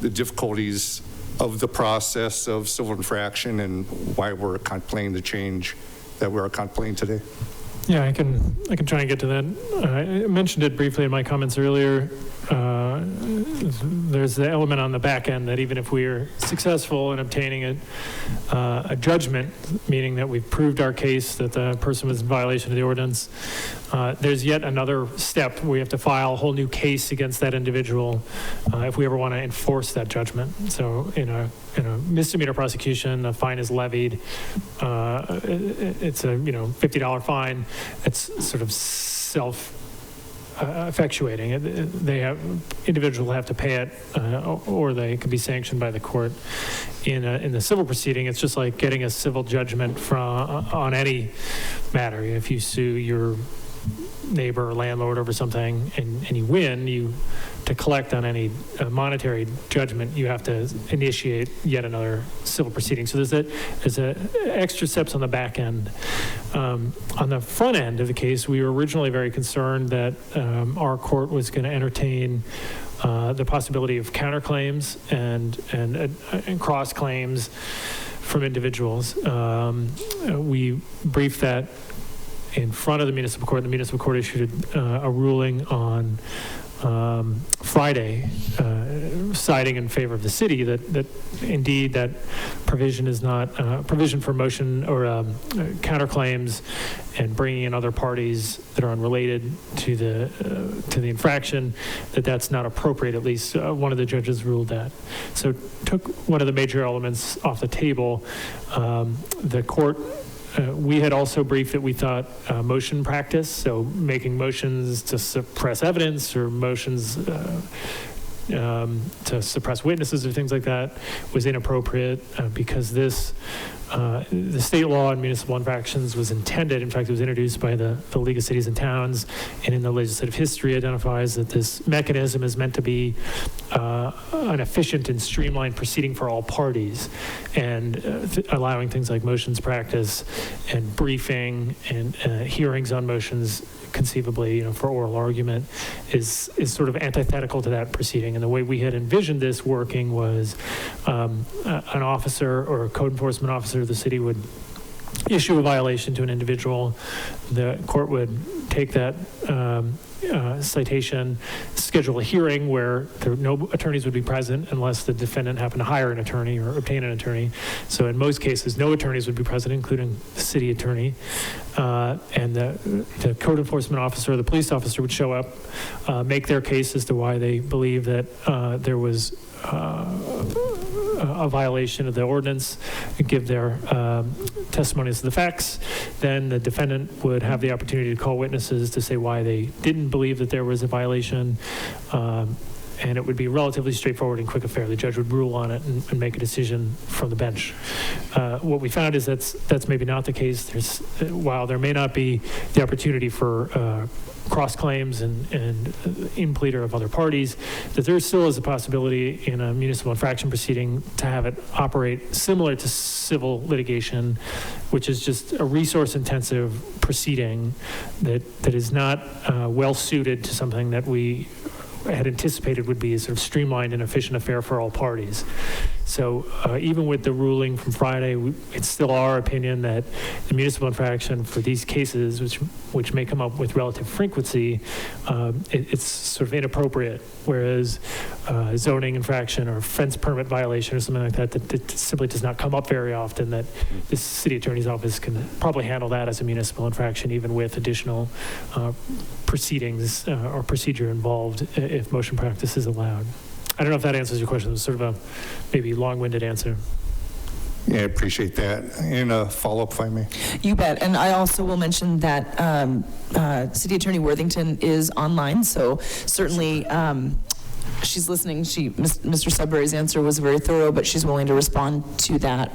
E: the difficulties of the process of civil infraction and why we're contemplating the change that we're contemplating today.
L: Yeah, I can try and get to that. I mentioned it briefly in my comments earlier. There's the element on the back end that even if we are successful in obtaining a judgment, meaning that we've proved our case that the person was in violation of the ordinance, there's yet another step. We have to file a whole new case against that individual if we ever want to enforce that judgment. So in a misdemeanor prosecution, a fine is levied. It's a $50 fine. It's sort of self-effectuating. Individuals have to pay it, or they can be sanctioned by the court. In the civil proceeding, it's just like getting a civil judgment on any matter. If you sue your neighbor or landlord over something and you win, to collect on any monetary judgment, you have to initiate yet another civil proceeding. So there's extra steps on the back end. On the front end of the case, we were originally very concerned that our court was going to entertain the possibility of counterclaims and cross claims from individuals. We briefed that in front of the municipal court. The municipal court issued a ruling on Friday, citing in favor of the city that indeed that provision is not provision for motion or counterclaims and bringing in other parties that are unrelated to the infraction, that's not appropriate. At least one of the judges ruled that. So took one of the major elements off the table. The court. We had also briefed that we thought motion practice, so making motions to suppress evidence or motions to suppress witnesses or things like that was inappropriate because the state law on municipal infractions was intended, in fact, it was introduced by the League of Cities and Towns, and in the legislative history identifies that this mechanism is meant to be an efficient and streamlined proceeding for all parties, and allowing things like motions practice and briefing and hearings on motions conceively, for oral argument is sort of antithetical to that proceeding. And the way we had envisioned this working was an officer or a code enforcement officer of the city would issue a violation to an individual. The court would take that citation, schedule a hearing where no attorneys would be present unless the defendant happened to hire an attorney or obtain an attorney. So in most cases, no attorneys would be present, including the city attorney. And the code enforcement officer or the police officer would show up, make their case as to why they believe that there was a violation of the ordinance, give their testimonies to the facts. Then the defendant would have the opportunity to call witnesses to say why they didn't believe that there was a violation. And it would be a relatively straightforward and quick affair. The judge would rule on it and make a decision from the bench. What we found is that's maybe not the case. While there may not be the opportunity for cross claims and impleader of other parties, that there still is a possibility in a municipal infraction proceeding to have it operate similar to civil litigation, which is just a resource-intensive proceeding that is not well suited to something that we had anticipated would be a sort of streamlined and efficient affair for all parties. So even with the ruling from Friday, it's still our opinion that the municipal infraction for these cases, which may come up with relative frequency, it's sort of inappropriate, whereas zoning infraction or fence permit violation or something like that simply does not come up very often, that the city attorney's office can probably handle that as a municipal infraction, even with additional proceedings or procedure involved if motion practice is allowed. I don't know if that answers your question. It was sort of a maybe long-winded answer.
E: Yeah, I appreciate that. And a follow-up, if I may.
A: You bet. And I also will mention that City Attorney Worthington is online, so certainly she's listening. Mr. Sudbury's answer was very thorough, but she's willing to respond to that.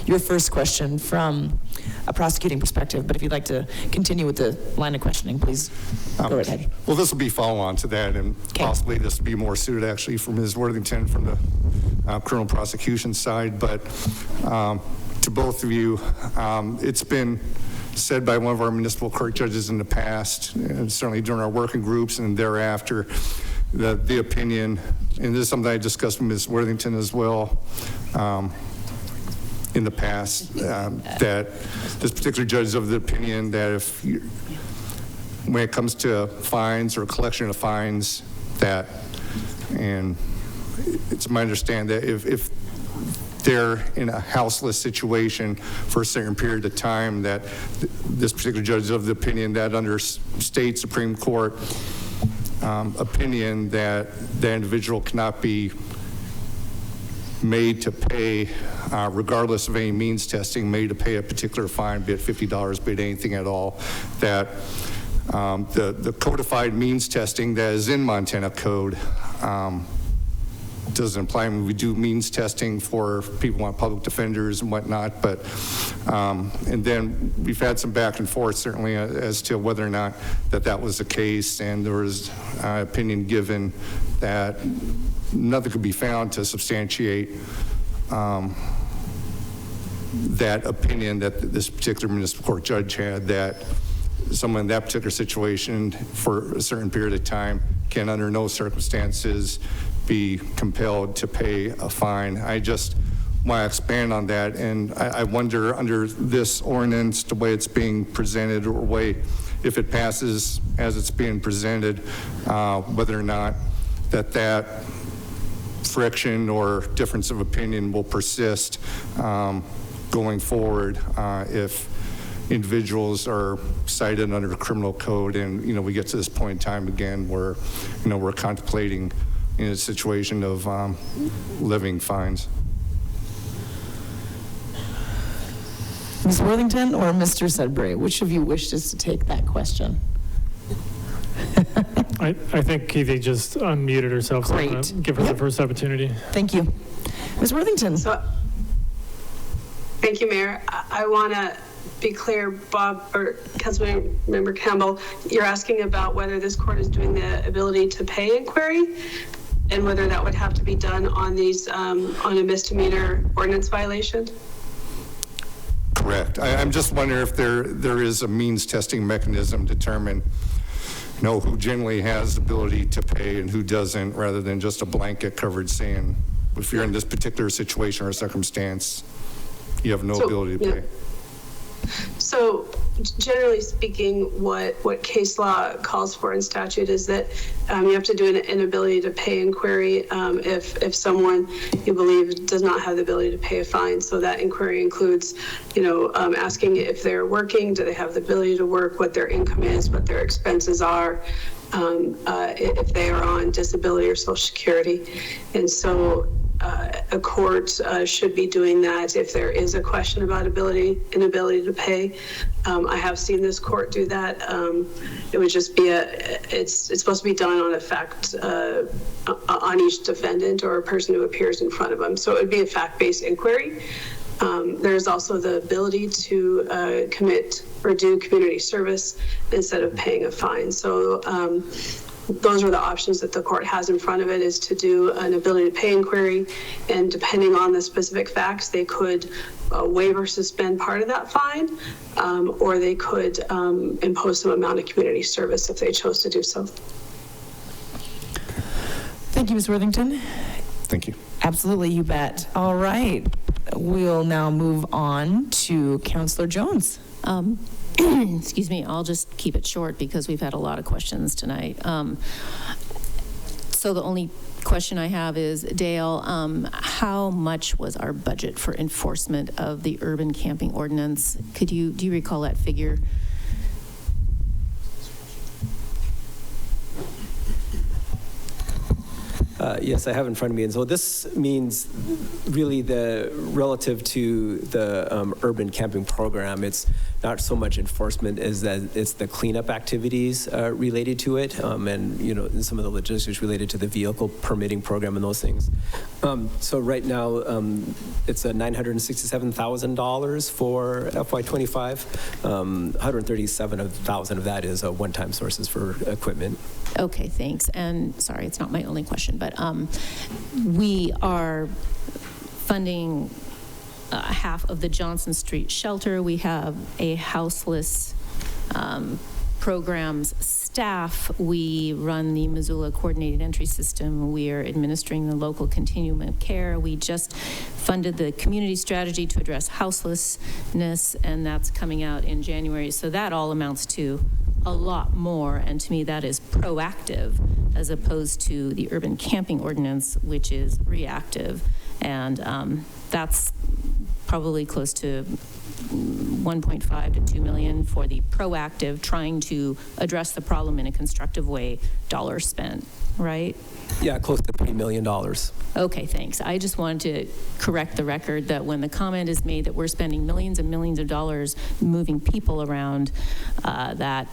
A: Your first question from a prosecuting perspective, but if you'd like to continue with the line of questioning, please go right ahead.
E: Well, this will be follow-on to that, and possibly this will be more suited actually for Ms. Worthington from the criminal prosecution side, but to both of you, it's been said by one of our municipal court judges in the past, and certainly during our working groups and thereafter, that the opinion, and this is something I discussed with Ms. Worthington as well in the past, that this particular judge is of the opinion that when it comes to fines or collection of fines, that, and it's my understanding that if they're in a houseless situation for a certain period of time, that this particular judge is of the opinion that under state Supreme Court opinion that the individual cannot be made to pay, regardless of any means testing, made to pay a particular fine, be it $50, be it anything at all, that the codified means testing that is in Montana Code doesn't apply. I mean, we do means testing for people who want public defenders and whatnot, but and then we've had some back and forth certainly as to whether or not that was the case, and there was opinion given that nothing could be found to substantiate that opinion that this particular municipal court judge had, that someone in that particular situation for a certain period of time can under no circumstances be compelled to pay a fine. I just want to expand on that, and I wonder under this ordinance, the way it's being presented, or way if it passes as it's being presented, whether or not that friction or difference of opinion will persist going forward if individuals are cited under the criminal code, and we get to this point in time again where we're contemplating in a situation of living fines.
A: Ms. Worthington or Mr. Sudbury, which of you wishes to take that question?
L: I think Keithy just unmuted herself, so I'm going to give her the first opportunity.
A: Thank you. Ms. Worthington.
R: Thank you, Mayor. I want to be clear, Bob, or Councilmember Campbell, you're asking about whether this court is doing the ability to pay inquiry and whether that would have to be done on these, on a misdemeanor ordinance violation?
E: Correct. I'm just wondering if there is a means testing mechanism to determine who generally has the ability to pay and who doesn't, rather than just a blanket coverage saying, if you're in this particular situation or circumstance, you have no ability to pay.
R: So generally speaking, what case law calls for in statute is that you have to do an inability to pay inquiry if someone you believe does not have the ability to pay a fine. So that inquiry includes, asking if they're working, do they have the ability to work, what their income is, what their expenses are, if they are on disability or Social Security. And so a court should be doing that if there is a question about inability to pay. I have seen this court do that. It would just be it's supposed to be done on a fact on each defendant or a person who appears in front of them. So it would be a fact-based inquiry. There's also the ability to commit or do community service instead of paying a fine. So those are the options that the court has in front of it, is to do an ability to pay inquiry, and depending on the specific facts, they could waive or suspend part of that fine, or they could impose some amount of community service if they chose to do so.
A: Thank you, Ms. Worthington.
E: Thank you.
A: Absolutely, you bet. All right. We'll now move on to Councillor Jones.
F: Excuse me, I'll just keep it short because we've had a lot of questions tonight. So the only question I have is, Dale, how much was our budget for enforcement of the urban camping ordinance? Do you recall that figure?
J: Yes, I have in front of me. And so this means really relative to the urban camping program, it's not so much enforcement as that it's the cleanup activities related to it, and some of the logistics related to the vehicle permitting program and those things. So right now, it's $967,000 for FY25. $137,000 of that is one-time sources for equipment.
F: Okay, thanks. And sorry, it's not my only question, but we are funding half of the Johnson Street shelter. We have a houseless programs staff. We run the Missoula coordinated entry system. We are administering the local continuum of care. We just funded the community strategy to address houselessness, and that's coming out in January. So that all amounts to a lot more, and to me that is proactive as opposed to the urban camping ordinance, which is reactive, and that's probably close to 1.5 to 2 million for the proactive, trying to address the problem in a constructive way, dollars spent, right?
J: Yeah, close to $3 million.
F: Okay, thanks. I just wanted to correct the record that when the comment is made that we're spending millions and millions of dollars moving people around, that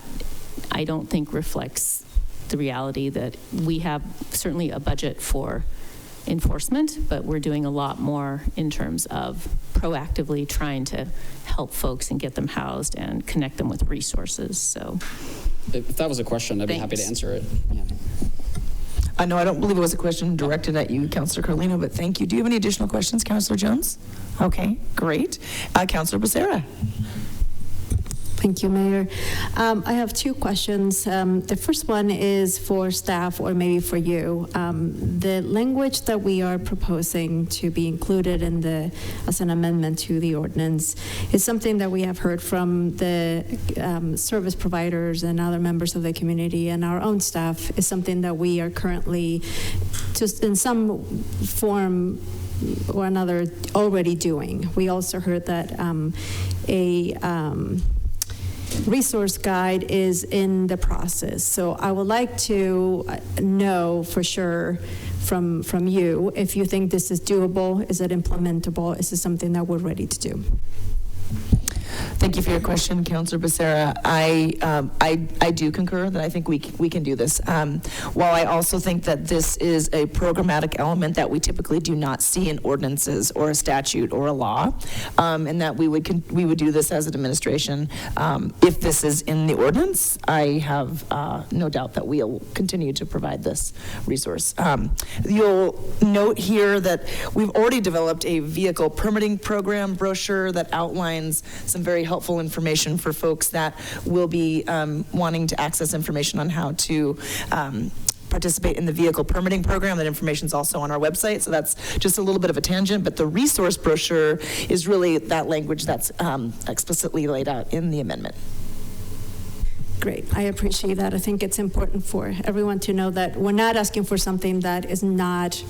F: I don't think reflects the reality that we have certainly a budget for enforcement, but we're doing a lot more in terms of proactively trying to help folks and get them housed and connect them with resources. So
P: if that was a question, I'd be happy to answer it. Yeah.
A: No, I don't believe it was a question directed at you, Councillor Carlino, but thank you. Do you have any additional questions, Councillor Jones? Okay, great. Councillor Becerra.
M: Thank you, Mayor. I have two questions. The first one is for staff or maybe for you. The language that we are proposing to be included in as an amendment to the ordinance is something that we have heard from the service providers and other members of the community, and our own staff is something that we are currently just in some form or another already doing. We also heard that resource guide is in the process. So I would like to know for sure from you if you think this is doable, is it implementable, is this something that we're ready to do?
A: Thank you for your question, Councillor Becerra. I do concur that I think we can do this. While I also think that this is a programmatic element that we typically do not see in ordinances or a statute or a law, and that we would do this as an administration. If this is in the ordinance, I have no doubt that we'll continue to provide this resource. You'll note here that we've already developed a vehicle permitting program brochure that outlines some very helpful information for folks that will be wanting to access information on how to participate in the vehicle permitting program. That information is also on our website, so that's just a little bit of a tangent, but the resource brochure is really that language that's explicitly laid out in the amendment.
M: Great, I appreciate that. I think it's important for everyone to know that we're not asking for something that is not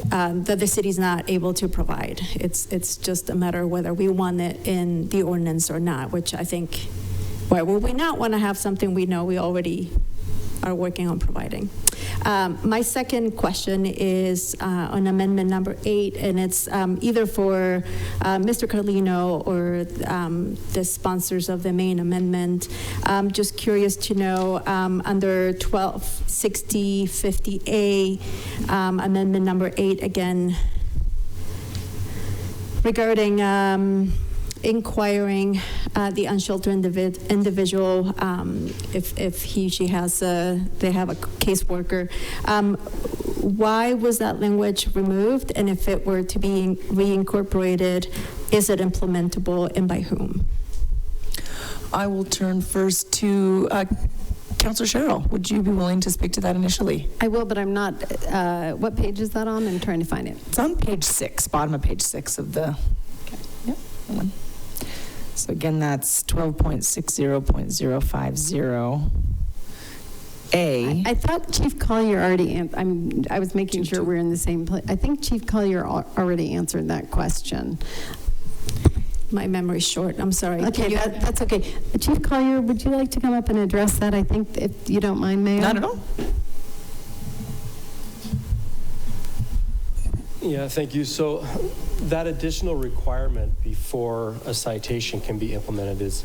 M: that the city's not able to provide. It's just a matter of whether we want it in the ordinance or not, which I think, why would we not want to have something we know we already are working on providing? My second question is on amendment number 8, and it's either for Mr. Carlino or the sponsors of the main amendment. I'm just curious to know under 126050A, amendment number 8 again, regarding inquiring the unsheltered individual if she has they have a caseworker. Why was that language removed, and if it were to be reincorporated, is it implementable, and by whom?
A: I will turn first to Councilor Sherrill, would you be willing to speak to that initially?
D: I will, but I'm not, what page is that on? I'm trying to find it.
A: It's on page 6, bottom of page 6 of the, yep, that one. So again, that's 12.60.050.
D: I thought Chief Collier already, I was making sure we're in the same place. I think Chief Collier already answered that question.
M: My memory's short. I'm sorry.
D: Okay, that's okay. Chief Collier, would you like to come up and address that? I think, if you don't mind, Mayor.
A: Not at all.
Q: Yeah, thank you. So that additional requirement before a citation can be implemented is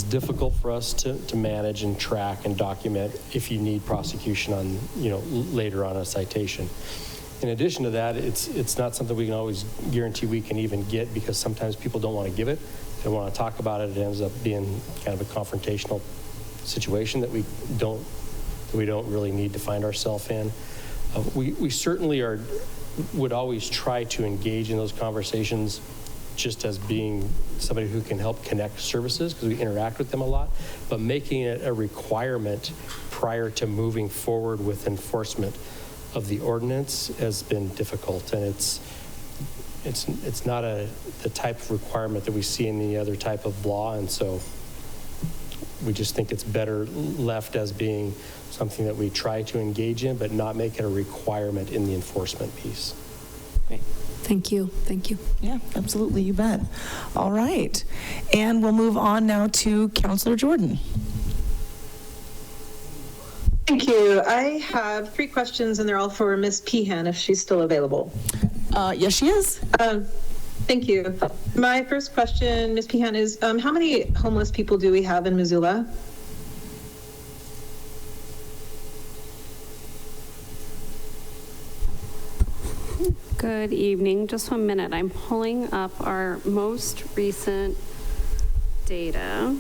Q: difficult for us to manage and track and document if you need prosecution on, later on a citation. In addition to that, it's not something we can always guarantee we can even get, because sometimes people don't want to give it. They want to talk about it. It ends up being kind of a confrontational situation that we don't really need to find ourselves in. We certainly would always try to engage in those conversations just as being somebody who can help connect services, because we interact with them a lot, but making it a requirement prior to moving forward with enforcement of the ordinance has been difficult, and it's not the type of requirement that we see in any other type of law, and so we just think it's better left as being something that we try to engage in, but not make it a requirement in the enforcement piece.
A: Great.
M: Thank you. Thank you.
A: Yeah, absolutely. You bet. All right. And we'll move on now to Councilor Jordan.
S: Thank you. I have 3 questions, and they're all for Ms. Pehan, if she's still available.
A: Yes, she is.
S: Thank you. My first question, Ms. Pehan, is how many homeless people do we have in Missoula?
K: Good evening. Just 1 minute. I'm pulling up our most recent data.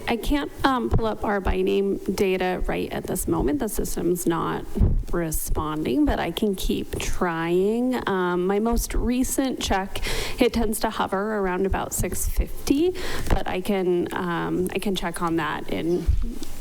K: I can't pull up our by name data right at this moment. The system's not responding, but I can keep trying. My most recent check, it tends to hover around about 650, but I can check on that and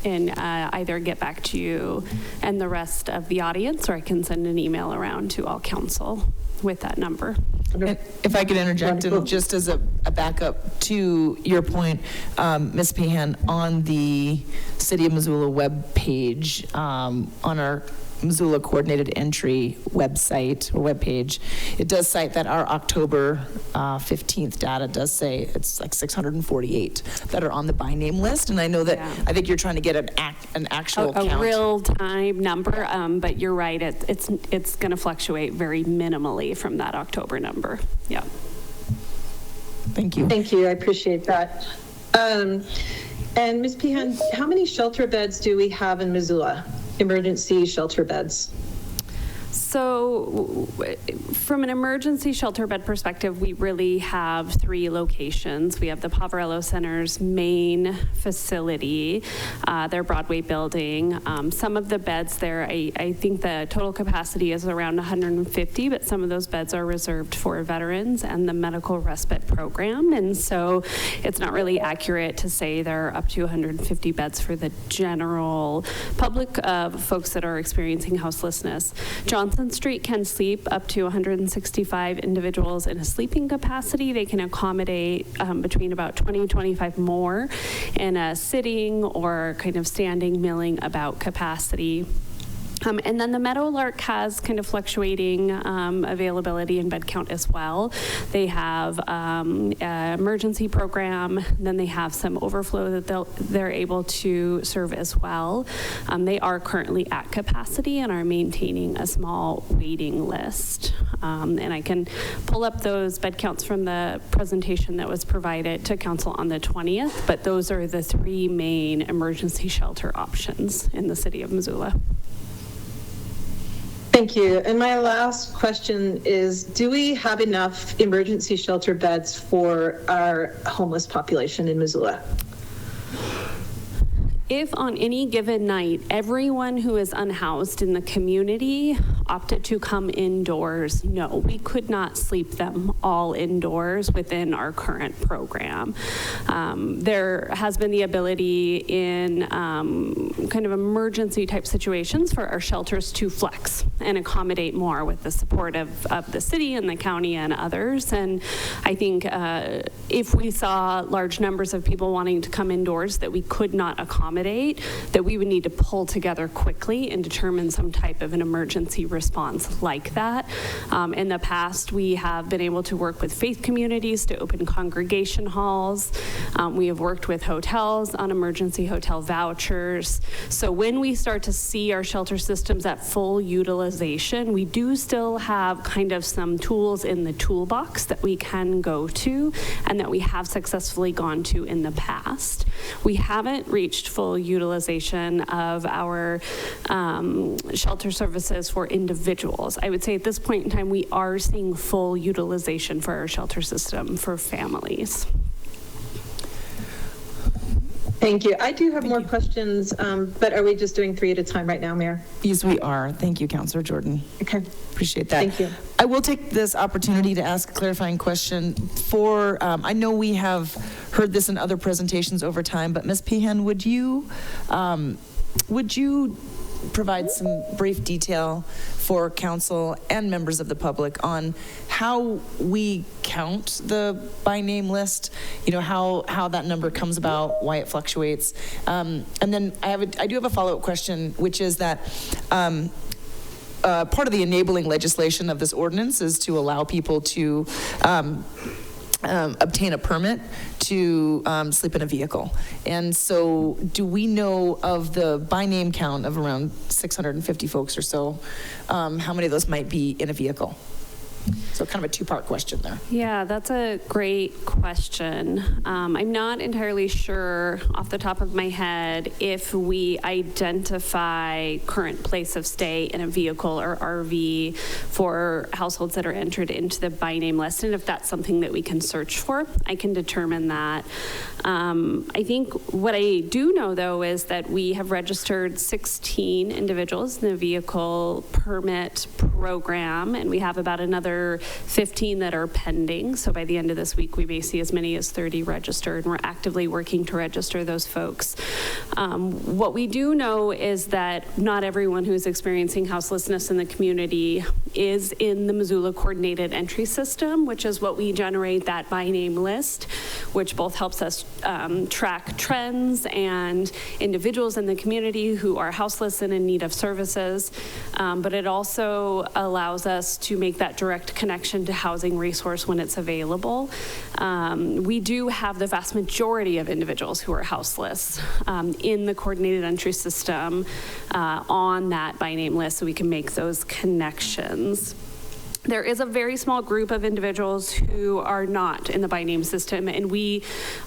K: either get back to you and the rest of the audience, or I can send an email around to all council with that number.
A: If I could interject, and just as a backup to your point, Ms. Pehan, on the City of Missoula web page, on our Missoula Coordinated Entry website or webpage, it does cite that our October 15th data does say it's like 648 that are on the by name list. And I know that, I think you're trying to get an actual count.
K: A real-time number, but you're right, it's going to fluctuate very minimally from that October number. Yeah.
A: Thank you.
S: Thank you. I appreciate that. And Ms. Pehan, how many shelter beds do we have in Missoula? Emergency shelter beds?
K: So from an emergency shelter bed perspective, we really have 3 locations. We have the Poverello Center's main facility, their Broadway building. Some of the beds there, I think the total capacity is around 150, but some of those beds are reserved for veterans and the medical respite program. And so it's not really accurate to say there are up to 150 beds for the general public of folks that are experiencing houselessness. Johnson Street can sleep up to 165 individuals in a sleeping capacity. They can accommodate between about 20 and 25 more in a sitting or kind of standing milling about capacity. And then the Meadowlark has kind of fluctuating availability and bed count as well. They have an emergency program, then they have some overflow that they're able to serve as well. They are currently at capacity and are maintaining a small waiting list. And I can pull up those bed counts from the presentation that was provided to council on the 20th, but those are the 3 main emergency shelter options in the city of Missoula.
S: Thank you. And my last question is, do we have enough emergency shelter beds for our homeless population in Missoula?
K: If on any given night, everyone who is unhoused in the community opted to come indoors, no, we could not sleep them all indoors within our current program. There has been the ability in kind of emergency type situations for our shelters to flex and accommodate more with the support of the city and the county and others. And I think if we saw large numbers of people wanting to come indoors that we could not accommodate, that we would need to pull together quickly and determine some type of an emergency response like that. In the past, we have been able to work with faith communities to open congregation halls. We have worked with hotels on emergency hotel vouchers. So when we start to see our shelter systems at full utilization, we do still have kind of some tools in the toolbox that we can go to and that we have successfully gone to in the past. We haven't reached full utilization of our shelter services for individuals. I would say at this point in time, we are seeing full utilization for our shelter system for families.
S: Thank you. I do have more questions, but are we just doing 3 at a time right now, Mayor?
A: Yes, we are. Thank you, Councilor Jordan.
S: Okay.
A: Appreciate that.
S: Thank you.
A: I will take this opportunity to ask a clarifying question for, I know we have heard this in other presentations over time, but Ms. Pehan, would you provide some brief detail for council and members of the public on how we count the by name list, you know, how that number comes about, why it fluctuates. And then I do have a follow-up question, which is that part of the enabling legislation of this ordinance is to allow people to obtain a permit to sleep in a vehicle. And so do we know of the by name count of around 650 folks or so, how many of those might be in a vehicle? So kind of a 2-part question there.
K: Yeah, that's a great question. I'm not entirely sure off the top of my head if we identify current place of stay in a vehicle or RV for households that are entered into the by name list, and if that's something that we can search for. I can determine that. I think what I do know, though, is that we have registered 16 individuals in the vehicle permit program, and we have about another 15 that are pending. So by the end of this week, we may see as many as 30 registered, and we're actively working to register those folks. What we do know is that not everyone who is experiencing houselessness in the community is in the Missoula Coordinated Entry System, which is what we generate that by name list, which both helps us track trends and individuals in the community who are houseless and in need of services, but it also allows us to make that direct connection to housing resource when it's available. We do have the vast majority of individuals who are houseless in the Coordinated Entry System on that by name list, so we can make those connections. There is a very small group of individuals who are not in the by name system, and we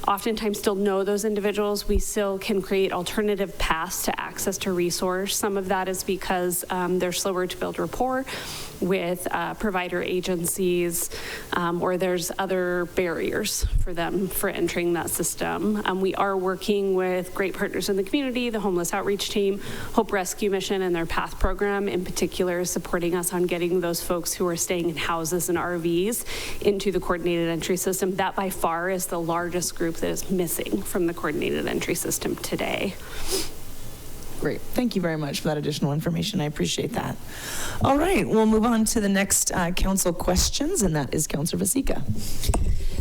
K: oftentimes still know those individuals. We still can create alternative paths to access to resource. Some of that is because they're slower to build rapport with provider agencies, or there's other barriers for them for entering that system. We are working with great partners in the community, the Homeless Outreach Team, Hope Rescue Mission, and their PATH program in particular is supporting us on getting those folks who are staying in houses and RVs into the Coordinated Entry System. That by far is the largest group that is missing from the Coordinated Entry System today.
A: Great. Thank you very much for that additional information. I appreciate that. All right, we'll move on to the next council questions, and that is Councilor Vasecka.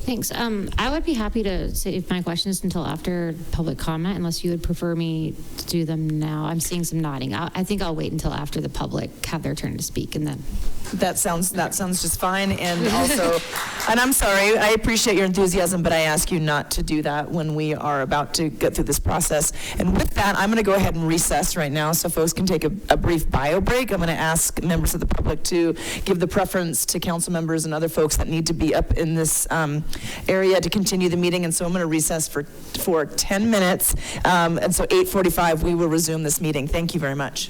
I: Thanks. I would be happy to save my questions until after public comment, unless you would prefer me to do them now. I'm seeing some nodding. I think I'll wait until after the public have their turn to speak, and then.
T: That sounds just fine. And also, and I'm sorry, I appreciate your enthusiasm, but I ask you not to do that when we are about to get through this process. And with that, I'm going to go ahead and recess right now so folks can take a brief bio break. I'm going to ask members of the public to give the preference to council members and other folks that need to be up in this area to continue the meeting. And so I'm going to recess for 10 minutes. And so 8:45, we will resume this meeting. Thank you very much.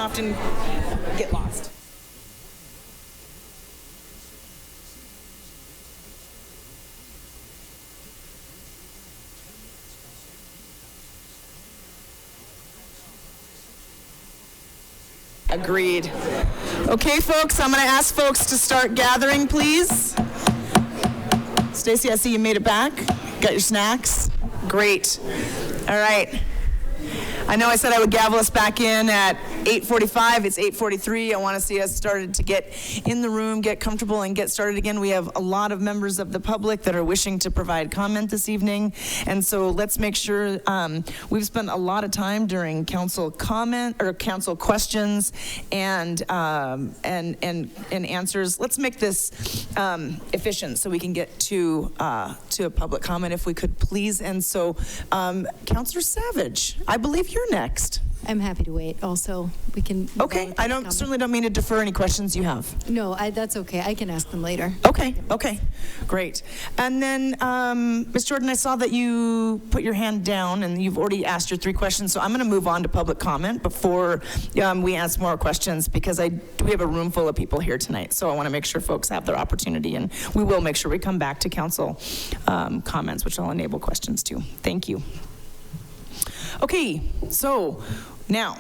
T: often get lost. Agreed. Okay, folks, I'm going to ask folks to start gathering, please. Stacie, I see you made it back. Got your snacks? Great. All right. I know I said I would gavel us back in at 8:45. It's 8:43. I want to see us started to get in the room, get comfortable, and get started again. We have a lot of members of the public that are wishing to provide comment this evening, and so let's make sure we've spent a lot of time during council comment or council questions and answers. Let's make this efficient so we can get to a public comment if we could, please. And so, Councilor Savage, I believe you're next.
O: I'm happy to wait. Also, we can.
T: Okay, I certainly don't mean to defer any questions you have.
O: No, that's okay. I can ask them later.
T: Okay, great. And then, Ms. Jordan, I saw that you put your hand down and you've already asked your 3 questions, so I'm going to move on to public comment before we ask more questions because we have a room full of people here tonight, so I want to make sure folks have their opportunity, and we will make sure we come back to council comments, which will enable questions too. Thank you. Okay, so now,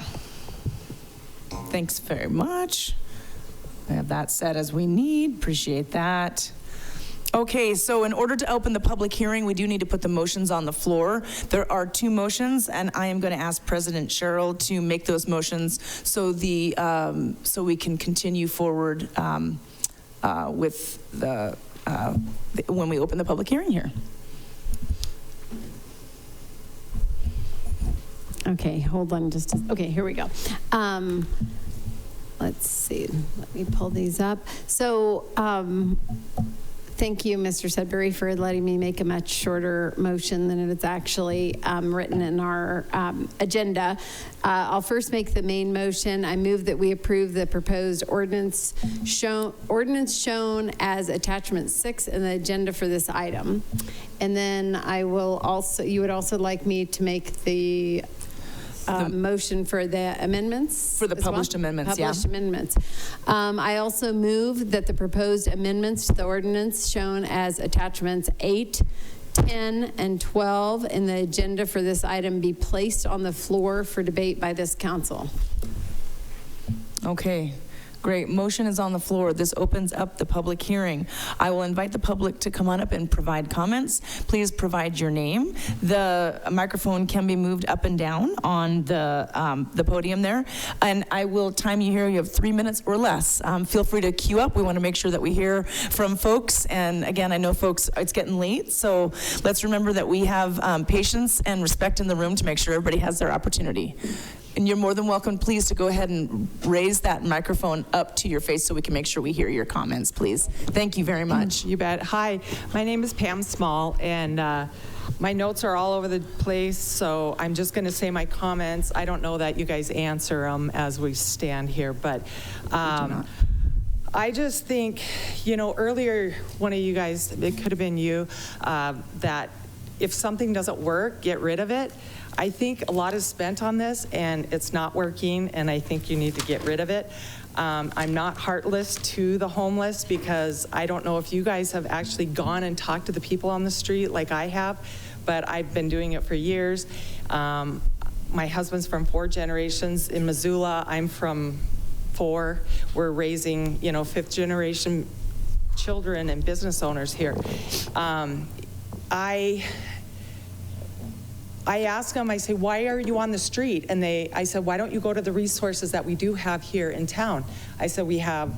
T: thanks very much.
A: I have that set as we need. Appreciate that. Okay, so in order to open the public hearing, we do need to put the motions on the floor. There are 2 motions, and I am going to ask President Sherrill to make those motions so so we can continue forward with when we open the public hearing here.
D: Okay, hold on okay, here we go. Let's see, let me pull these up. So, thank you, Mr. Sudbury, for letting me make a much shorter motion than it's actually written in our agenda. I'll first make the main motion. I move that we approve the proposed ordinance shown as attachment 6 in the agenda for this item. And then you would also like me to make the motion for the amendments? For the
A: published amendments,
D: published amendments. I also move that the proposed amendments to the ordinance shown as attachments 8, 10, and 12 in the agenda for this item be placed on the floor for debate by this council.
A: Okay. Great. Motion is on the floor. This opens up the public hearing. I will invite the public to come on up and provide comments. Please provide your name. The microphone can be moved up and down on the podium there. And I will time you here. You have 3 minutes or less. Feel free to queue up. We want to make sure that we hear from folks. And again, I know folks, it's getting late. So let's remember that we have patience and respect in the room to make sure everybody has their opportunity. And you're more than welcome, please, to go ahead and raise that microphone up to your face so we can make sure we hear your comments, please. Thank you very much.
U: You bet. Hi, my name is Pam Small, and my notes are all over the place, so I'm just going to say my comments. I don't know that you guys answer them as we stand here, but I just think, earlier, one of you guys, it could have been you, that if something doesn't work, get rid of it. I think a lot is spent on this and it's not working, and I think you need to get rid of it. I'm not heartless to the homeless because I don't know if you guys have actually gone and talked to the people on the street like I have, but I've been doing it for years. My husband's from 4 generations in Missoula. I'm from 4. We're raising, 5th generation children and business owners here. I ask them, I say, why are you on the street? And I said, why don't you go to the resources that we do have here in town? I said, we have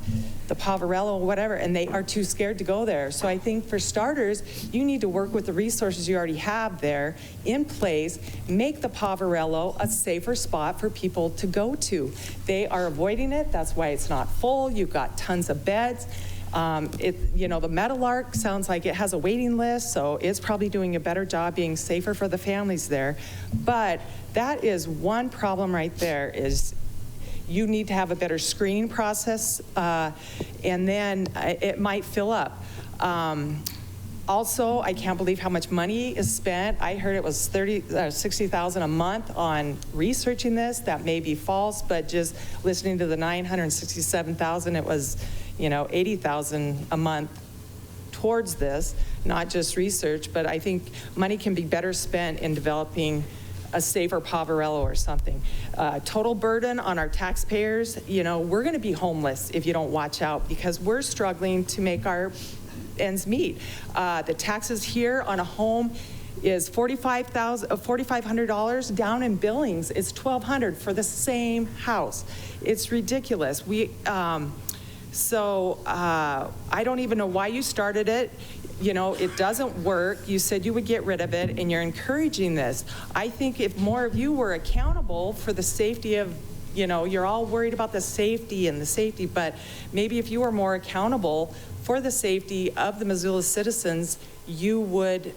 U: the Poverello, whatever, and they are too scared to go there. So I think for starters, you need to work with the resources you already have there in place, make the Poverello a safer spot for people to go to. They are avoiding it, that's why it's not full. You've got tons of beds. The Meadowlark sounds like it has a waiting list, so it's probably doing a better job being safer for the families there. But that is one problem right there, is you need to have a better screening process, and then it might fill up. Also, I can't believe how much money is spent. I heard it was $60,000 a month on researching this. That may be false, but just listening to the $967,000, it was $80,000 a month towards this, not just research, but I think money can be better spent in developing a safer Poverello or something. Total burden on our taxpayers, we're gonna be homeless if you don't watch out, because we're struggling to make our ends meet. The taxes here on a home is $4,500. Down in Billings, it's $1,200 for the same house. It's ridiculous. So I don't even know why you started it. It doesn't work. You said you would get rid of it, and you're encouraging this. I think if more of you were accountable for the safety of, you're all worried about the safety, but maybe if you were more accountable for the safety of the Missoula citizens, you would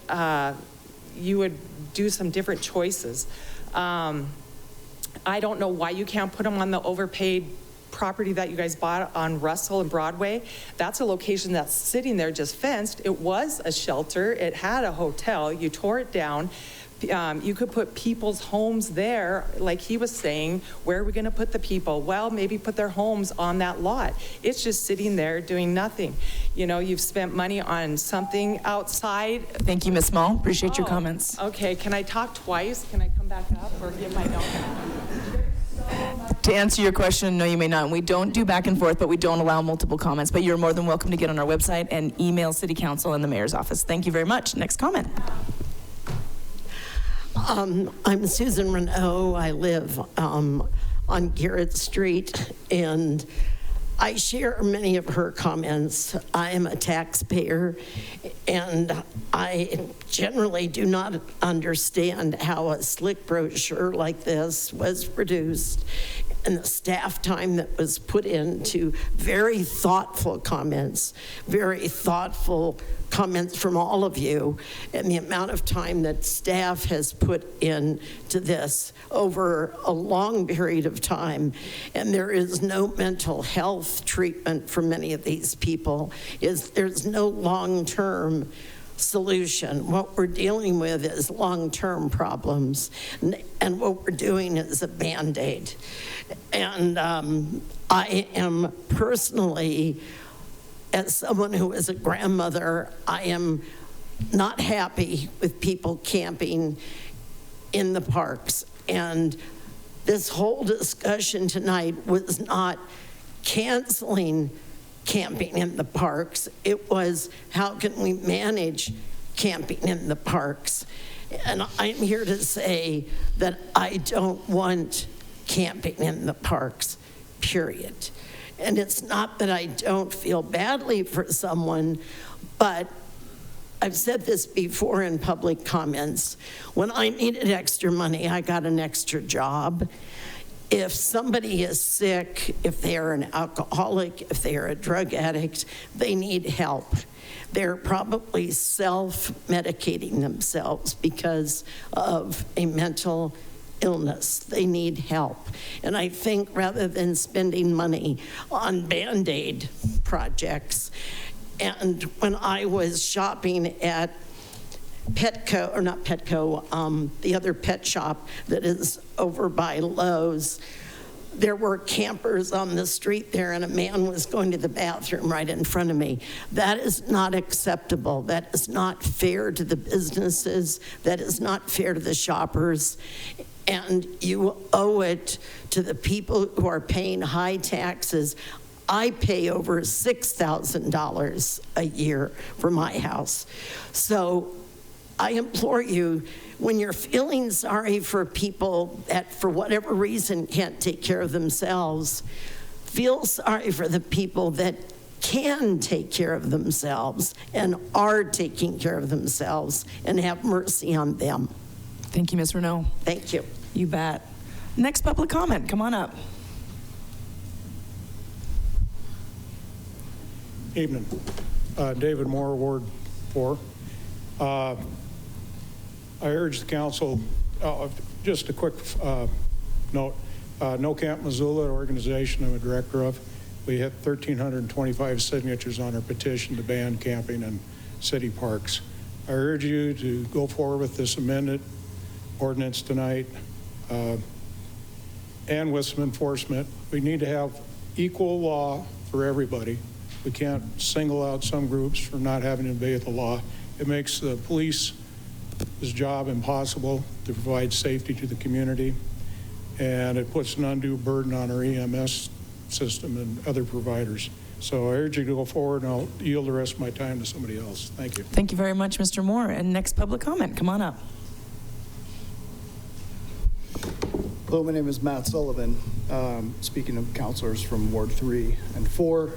U: do some different choices. I don't know why you can't put them on the overpaid property that you guys bought on Russell and Broadway. That's a location that's sitting there just fenced. It was a shelter. It had a hotel. You tore it down. You could put people's homes there, like he was saying. Where are we going to put the people? Well, maybe put their homes on that lot. It's just sitting there doing nothing. You've spent money on something outside.
A: Thank you, Ms. Small. Appreciate your comments.
U: Okay, can I talk twice? Can I come back up or give my note? There's so much
T: To answer your question, no, you may not. We don't do back and forth, but we don't allow multiple comments. But you're more than welcome to get on our website and email City Council and the Mayor's office. Thank you very much. Next comment.
B: I'm Susan Renault. I live on Garrett Street, and I share many of her comments. I am a taxpayer, and I generally do not understand how a slick brochure like this was produced and the staff time that was put into very thoughtful comments from all of you, and the amount of time that staff has put into this over a long period of time. And there is no mental health treatment for many of these people. There's no long-term solution. What we're dealing with is long-term problems, and what we're doing is a Band-Aid. And I am personally, as someone who is a grandmother, I am not happy with people camping in the parks. And this whole discussion tonight was not canceling camping in the parks. It was, how can we manage camping in the parks? And I'm here to say that I don't want camping in the parks, period. And it's not that I don't feel badly for someone, but I've said this before in public comments. When I needed extra money, I got an extra job. If somebody is sick, if they are an alcoholic, if they are a drug addict, they need help. They're probably self-medicating themselves because of a mental illness. They need help. And I think rather than spending money on Band-Aid projects, and when I was shopping at Petco, or not Petco, the other pet shop that is over by Lowe's, there were campers on the street there, and a man was going to the bathroom right in front of me. That is not acceptable. That is not fair to the businesses. That is not fair to the shoppers. And you owe it to the people who are paying high taxes. I pay over $6,000 a year for my house. So I implore you, when you're feeling sorry for people that for whatever reason can't take care of themselves, feel sorry for the people that can take care of themselves and are taking care of themselves, and have mercy on them.
T: Thank you, Ms. Renault.
B: Thank you.
T: You bet. Next public comment, come on up.
V: Evening. David Moore, Ward 4. I urge the council, just a quick note, No Camp Missoula organization I'm a director of, we had 1,325 signatures on our petition to ban camping in city parks. I urge you to go forward with this amended ordinance tonight and with some enforcement. We need to have equal law for everybody. We can't single out some groups for not having to obey the law. It makes the police's job impossible to provide safety to the community, and it puts an undue burden on our EMS system and other providers. So I urge you to go forward, and I'll yield the rest of my time to somebody else. Thank you.
T: Thank you very much, Mr. Moore. And next public comment, come on up.
W: Hello, my name is Matt Sullivan. Speaking of counselors from Ward 3 and 4,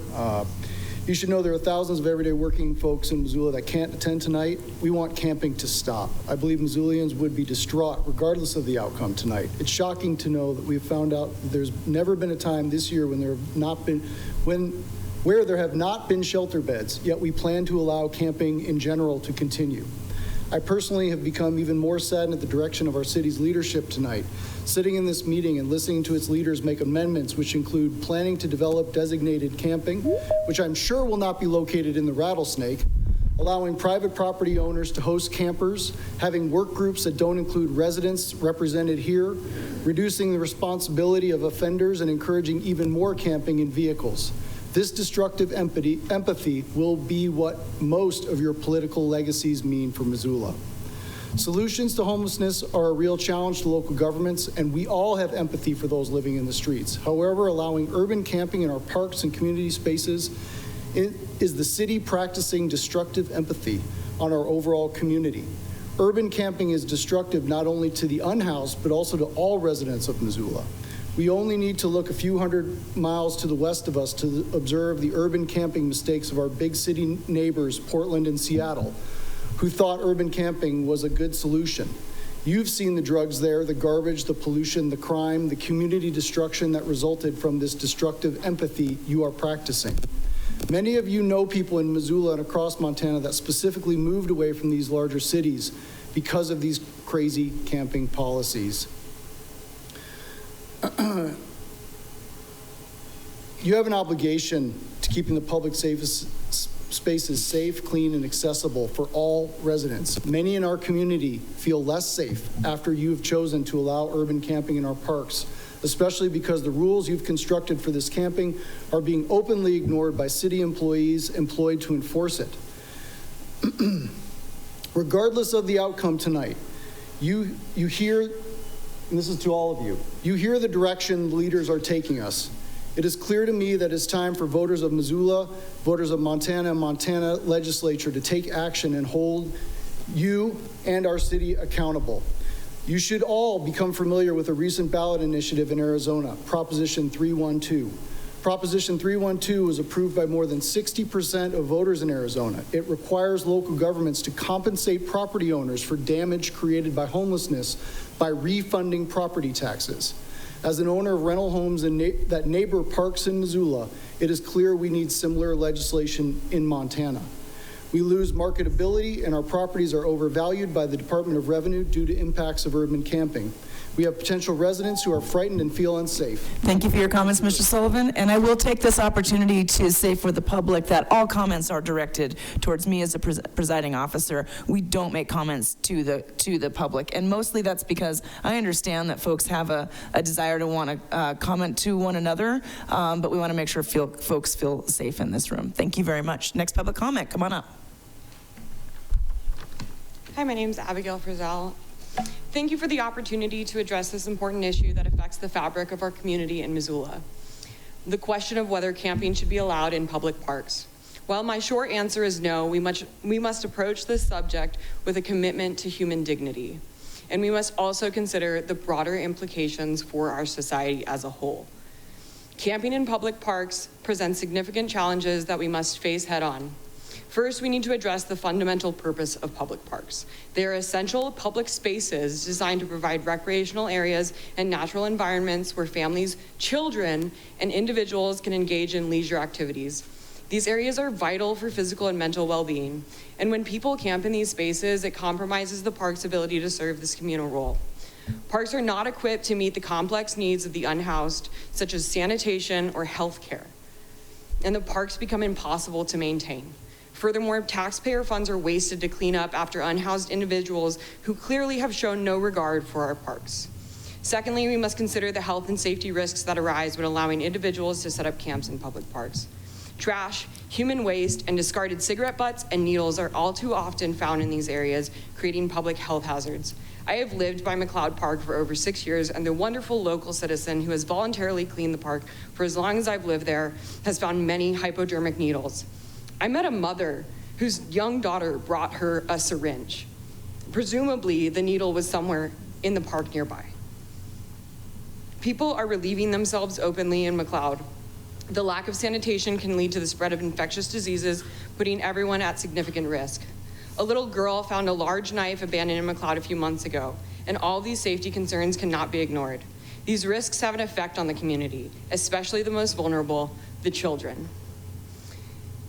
W: you should know there are thousands of everyday working folks in Missoula that can't attend tonight. We want camping to stop. I believe Missoulians would be distraught regardless of the outcome tonight. It's shocking to know that we've found out that there's never been a time this year when there have not been, where there have not been shelter beds, yet we plan to allow camping in general to continue. I personally have become even more saddened at the direction of our city's leadership tonight. Sitting in this meeting and listening to its leaders make amendments which include planning to develop designated camping, which I'm sure will not be located in the Rattlesnake, allowing private property owners to host campers, having work groups that don't include residents represented here, reducing the responsibility of offenders, and encouraging even more camping in vehicles. This destructive empathy will be what most of your political legacies mean for Missoula. Solutions to homelessness are a real challenge to local governments, and we all have empathy for those living in the streets. However, allowing urban camping in our parks and community spaces is the city practicing destructive empathy on our overall community. Urban camping is destructive not only to the unhoused, but also to all residents of Missoula. We only need to look a few hundred miles to the west of us to observe the urban camping mistakes of our big city neighbors, Portland and Seattle, who thought urban camping was a good solution. You've seen the drugs there, the garbage, the pollution, the crime, the community destruction that resulted from this destructive empathy you are practicing. Many of you know people in Missoula and across Montana that specifically moved away from these larger cities because of these crazy camping policies. You have an obligation to keeping the public spaces safe, clean, and accessible for all residents. Many in our community feel less safe after you have chosen to allow urban camping in our parks, especially because the rules you've constructed for this camping are being openly ignored by city employees employed to enforce it. Regardless of the outcome tonight, you hear, and this is to all of you, you hear the direction leaders are taking us. It is clear to me that it's time for voters of Missoula, voters of Montana, and Montana legislature to take action and hold you and our city accountable. You should all become familiar with a recent ballot initiative in Arizona, Proposition 312. Proposition 312 was approved by more than 60% of voters in Arizona. It requires local governments to compensate property owners for damage created by homelessness by refunding property taxes. As an owner of rental homes that neighbor parks in Missoula, it is clear we need similar legislation in Montana. We lose marketability and our properties are overvalued by the Department of Revenue due to impacts of urban camping. We have potential residents who are frightened and feel unsafe.
T: Thank you for your comments, Mr. Sullivan. And I will take this opportunity to say for the public that all comments are directed towards me as a presiding officer. We don't make comments to the public. And mostly that's because I understand that folks have a desire to want to comment to one another, but we want to make sure folks feel safe in this room. Thank you very much. Next public comment, come on up.
C: Hi, my name is Abigail Frizzell. Thank you for the opportunity to address this important issue that affects the fabric of our community in Missoula. The question of whether camping should be allowed in public parks. While my short answer is no, we must approach this subject with a commitment to human dignity. And we must also consider the broader implications for our society as a whole. Camping in public parks presents significant challenges that we must face head on. First, we need to address the fundamental purpose of public parks. They are essential public spaces designed to provide recreational areas and natural environments where families, children, and individuals can engage in leisure activities. These areas are vital for physical and mental well-being, and when people camp in these spaces, it compromises the park's ability to serve this communal role. Parks are not equipped to meet the complex needs of the unhoused, such as sanitation or health care, and the parks become impossible to maintain. Furthermore, taxpayer funds are wasted to clean up after unhoused individuals who clearly have shown no regard for our parks. Secondly, we must consider the health and safety risks that arise when allowing individuals to set up camps in public parks. Trash, human waste, and discarded cigarette butts and needles are all too often found in these areas, creating public health hazards. I have lived by McLeod Park for over 6 years, and the wonderful local citizen who has voluntarily cleaned the park for as long as I've lived there has found many hypodermic needles. I met a mother whose young daughter brought her a syringe. Presumably, the needle was somewhere in the park nearby. People are relieving themselves openly in McLeod. The lack of sanitation can lead to the spread of infectious diseases, putting everyone at significant risk. A little girl found a large knife abandoned in McLeod a few months ago, and all these safety concerns cannot be ignored. These risks have an effect on the community, especially the most vulnerable, the children.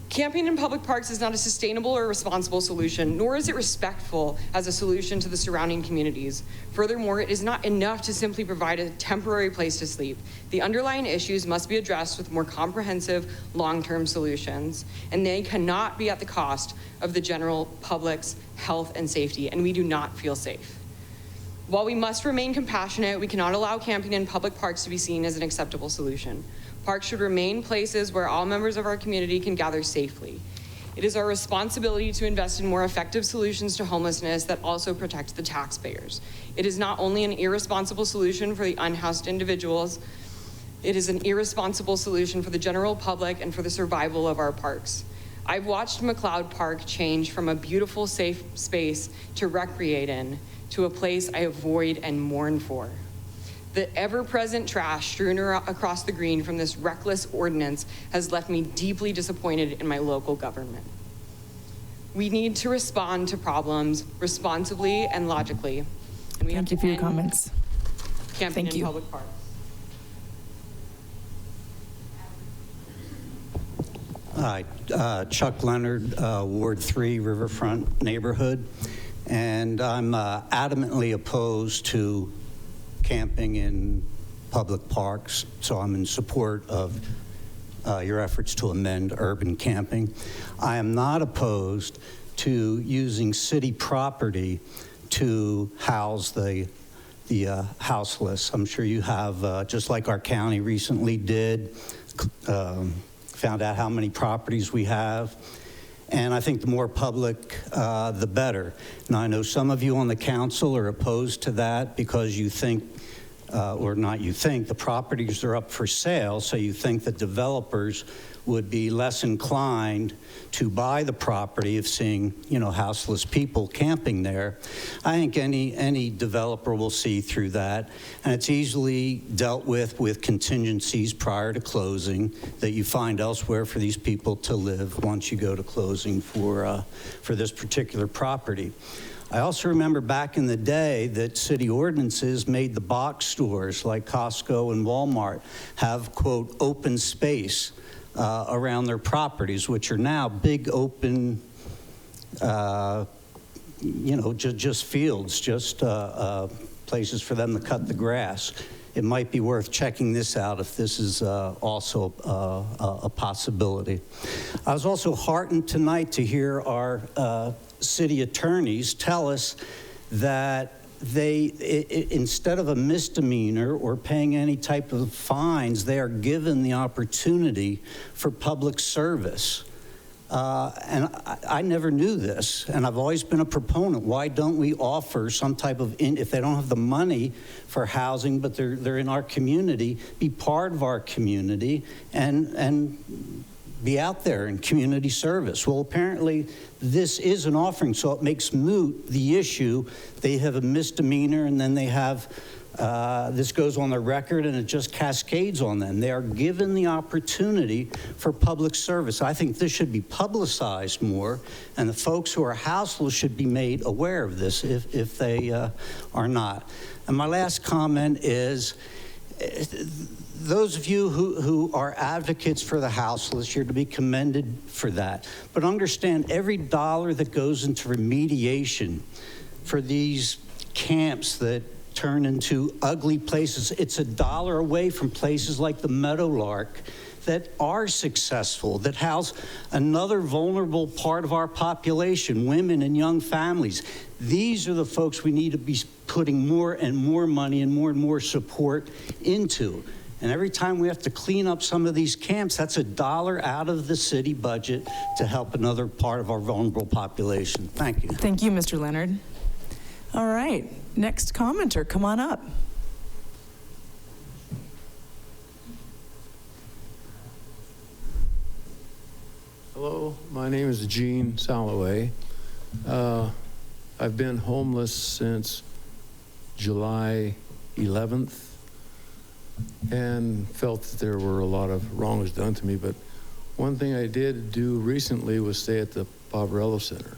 C: Camping in public parks is not a sustainable or responsible solution, nor is it respectful as a solution to the surrounding communities. Furthermore, it is not enough to simply provide a temporary place to sleep. The underlying issues must be addressed with more comprehensive, long-term solutions, and they cannot be at the cost of the general public's health and safety, and we do not feel safe. While we must remain compassionate, we cannot allow camping in public parks to be seen as an acceptable solution. Parks should remain places where all members of our community can gather safely. It is our responsibility to invest in more effective solutions to homelessness that also protect the taxpayers. It is not only an irresponsible solution for the unhoused individuals, it is an irresponsible solution for the general public and for the survival of our parks. I've watched McLeod Park change from a beautiful, safe space to recreate in to a place I avoid and mourn for. The ever-present trash strewn across the green from this reckless ordinance has left me deeply disappointed in my local government. We need to respond to problems responsibly and logically. And we
A: Thank you for your comments.
C: Camping in public parks.
G: Hi, Chuck Leonard, Ward 3, Riverfront neighborhood, and I'm adamantly opposed to camping in public parks, so I'm in support of your efforts to amend urban camping. I am not opposed to using city property to house the houseless. I'm sure you have, just like our county recently did, found out how many properties we have. And I think the more public, the better. Now, I know some of you on the council are opposed to that because you think, or not you think, the properties are up for sale, so you think that developers would be less inclined to buy the property if seeing, you know, houseless people camping there. I think any developer will see through that, and it's easily dealt with contingencies prior to closing that you find elsewhere for these people to live once you go to closing for this particular property. I also remember back in the day that city ordinances made the box stores like Costco and Walmart have, quote, open space around their properties, which are now big open, you know, just fields, just places for them to cut the grass. It might be worth checking this out if this is also a possibility. I was also heartened tonight to hear our city attorneys tell us that instead of a misdemeanor or paying any type of fines, they are given the opportunity for public service. And I never knew this, and I've always been a proponent. Why don't we offer some type of, if they don't have the money for housing, but they're in our community, be part of our community and be out there in community service. Well, apparently this is an offering, so it makes moot the issue. They have a misdemeanor, and then they have, this goes on their record, and it just cascades on them. They are given the opportunity for public service. I think this should be publicized more, and the folks who are houseless should be made aware of this if they are not. And my last comment is, those of you who are advocates for the houseless, you're to be commended for that. But understand, every dollar that goes into remediation for these camps that turn into ugly places, it's $1 away from places like the Meadowlark that are successful, that house another vulnerable part of our population, women and young families. These are the folks we need to be putting more and more money and more support into. And every time we have to clean up some of these camps, that's $1 out of the city budget to help another part of our vulnerable population. Thank you.
A: Thank you, Mr. Leonard. All right, next commenter, come on up.
H: Hello, my name is Gene Salloway. I've been homeless since July 11th and felt that there were a lot of wrongs done to me, but one thing I did do recently was stay at the Poverello Center.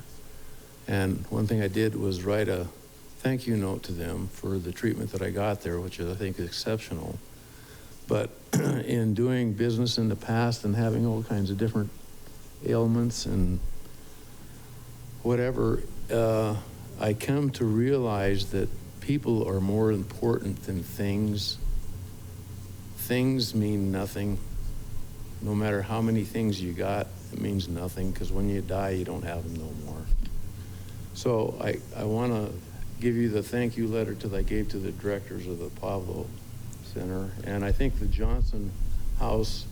H: And one thing I did was write a thank you note to them for the treatment that I got there, which I think is exceptional. But in doing business in the past and having all kinds of different ailments and whatever, I come to realize that people are more important than things. Things mean nothing. No matter how many things you got, it means nothing, because when you die, you don't have them no more. So I want to give you the thank you letter that I gave to the directors of the Pablo Center. And I think the Johnson House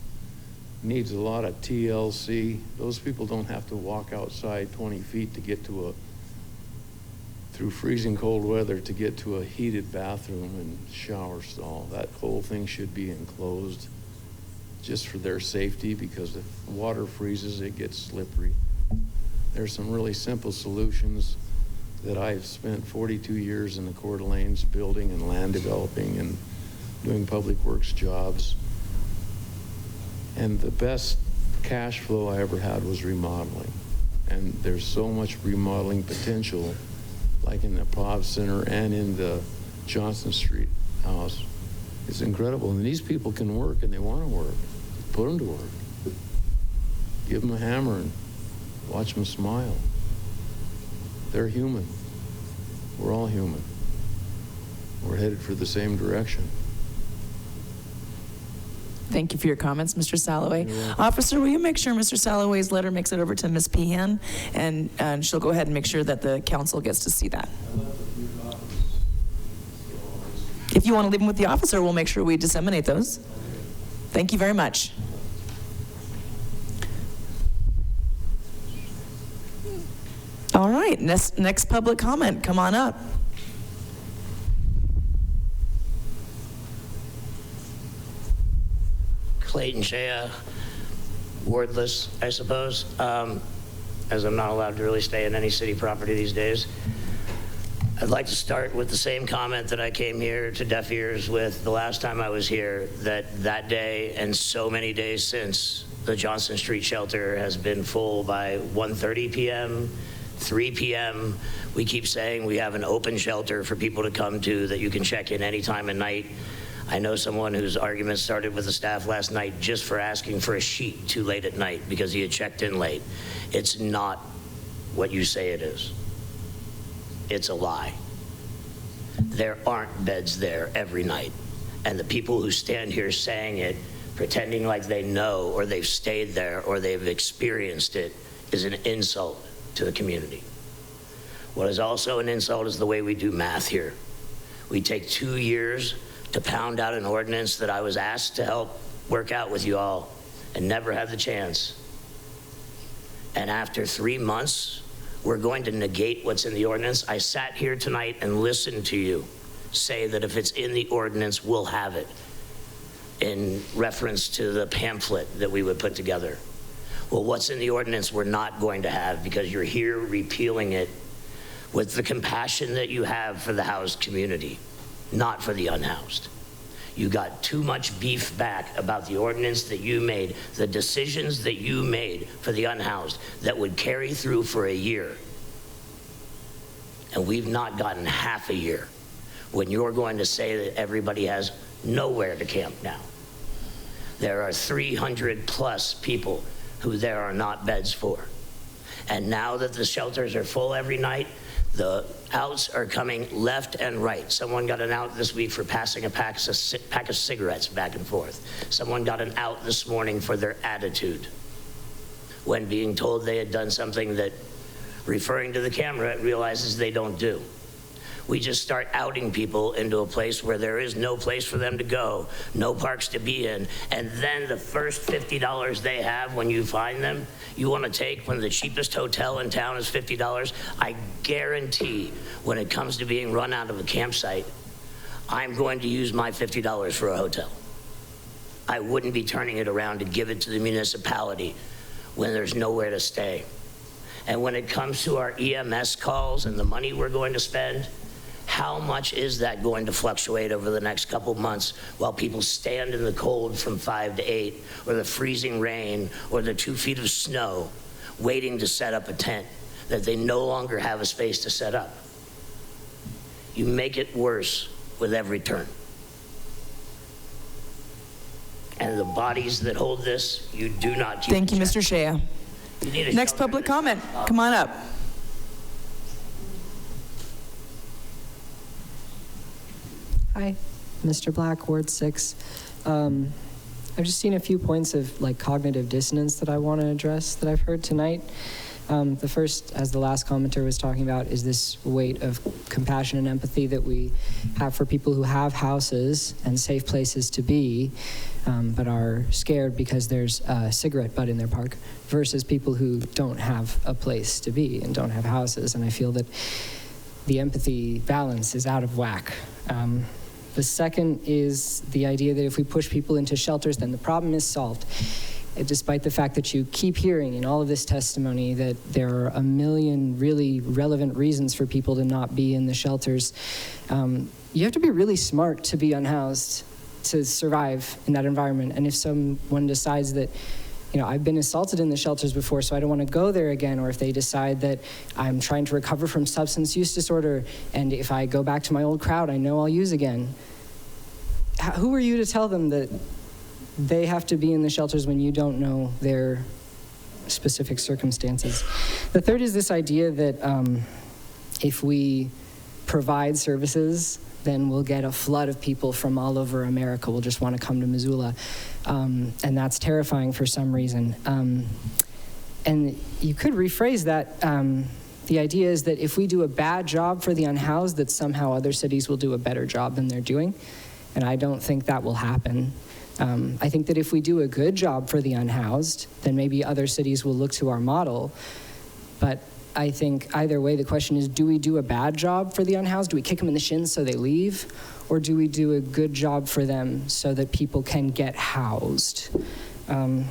H: needs a lot of TLC. Those people don't have to walk outside 20 feet to get to through freezing cold weather to get to a heated bathroom and shower stall. That whole thing should be enclosed just for their safety, because if water freezes, it gets slippery. There's some really simple solutions that I've spent 42 years in the Coeur d'Alene's building and land developing and doing public works jobs. And the best cash flow I ever had was remodeling. And there's so much remodeling potential, like in the Pov Center and in the Johnson Street house. It's incredible. And these people can work, and they want to work. Put them to work. Give them a hammer and watch them smile. They're human. We're all human. We're headed for the same direction.
T: Thank you for your comments, Mr. Salloway. Officer, will you make sure Mr. Salloway's letter makes it over to Ms. Pehan, and she'll go ahead and make sure that the council gets to see that. If you want to leave them with the officer, we'll make sure we disseminate those. Thank you very much. All right, next public comment, come on up.
L: Clayton Shea, wordless, I suppose, as I'm not allowed to really stay in any city property these days. I'd like to start with the same comment that I came here to deaf ears with the last time I was here, that day and so many days since, the Johnson Street shelter has been full by 1:30 p.m., 3 p.m. We keep saying we have an open shelter for people to come to that you can check in any time of night. I know someone whose argument started with the staff last night just for asking for a sheet too late at night because he had checked in late. It's not what you say it is. It's a lie. There aren't beds there every night. And the people who stand here saying it, pretending like they know or they've stayed there or they've experienced it, is an insult to the community. What is also an insult is the way we do math here. We take 2 years to pound out an ordinance that I was asked to help work out with you all and never had the chance. And after 3 months, we're going to negate what's in the ordinance. I sat here tonight and listened to you say that if it's in the ordinance, we'll have it, in reference to the pamphlet that we would put together. Well, what's in the ordinance we're not going to have, because you're here repealing it with the compassion that you have for the housed community, not for the unhoused. You got too much beef back about the ordinance that you made, the decisions that you made for the unhoused that would carry through for a year. And we've not gotten half a year when you're going to say that everybody has nowhere to camp now. There are 300 plus people who there are not beds for. And now that the shelters are full every night, the outs are coming left and right. Someone got an out this week for passing a pack of cigarettes back and forth. Someone got an out this morning for their attitude when being told they had done something that, referring to the camera, it realizes they don't do. We just start outing people into a place where there is no place for them to go, no parks to be in, and then the first $50 they have when you find them, you want to take when the cheapest hotel in town is $50. I guarantee when it comes to being run out of a campsite, I'm going to use my $50 for a hotel. I wouldn't be turning it around to give it to the municipality when there's nowhere to stay. And when it comes to our EMS calls and the money we're going to spend, how much is that going to fluctuate over the next couple months while people stand in the cold from 5 to 8, or the freezing rain, or the 2 feet of snow, waiting to set up a tent that they no longer have a space to set up? You make it worse with every turn. And the bodies that hold this, you do not keep.
T: Thank you, Mr. Shea. Next public comment, come on up.
N: Hi, Mr. Black, Ward 6. I've just seen a few points of cognitive dissonance that I want to address that I've heard tonight. The first, as the last commenter was talking about, is this weight of compassion and empathy that we have for people who have houses and safe places to be, but are scared because there's a cigarette butt in their park, versus people who don't have a place to be and don't have houses. And I feel that the empathy balance is out of whack. The second is the idea that if we push people into shelters, then the problem is solved. Despite the fact that you keep hearing in all of this testimony that there are a million really relevant reasons for people to not be in the shelters, you have to be really smart to be unhoused to survive in that environment. And if someone decides that, you know, I've been assaulted in the shelters before, so I don't want to go there again, or if they decide that I'm trying to recover from substance use disorder, and if I go back to my old crowd, I know I'll use again. Who are you to tell them that they have to be in the shelters when you don't know their specific circumstances? The third is this idea that if we provide services, then we'll get a flood of people from all over America will just want to come to Missoula. And that's terrifying for some reason. And you could rephrase that. The idea is that if we do a bad job for the unhoused, that somehow other cities will do a better job than they're doing. And I don't think that will happen. I think that if we do a good job for the unhoused, then maybe other cities will look to our model. But I think either way, the question is, do we do a bad job for the unhoused? Do we kick them in the shins so they leave? Or do we do a good job for them so that people can get housed? And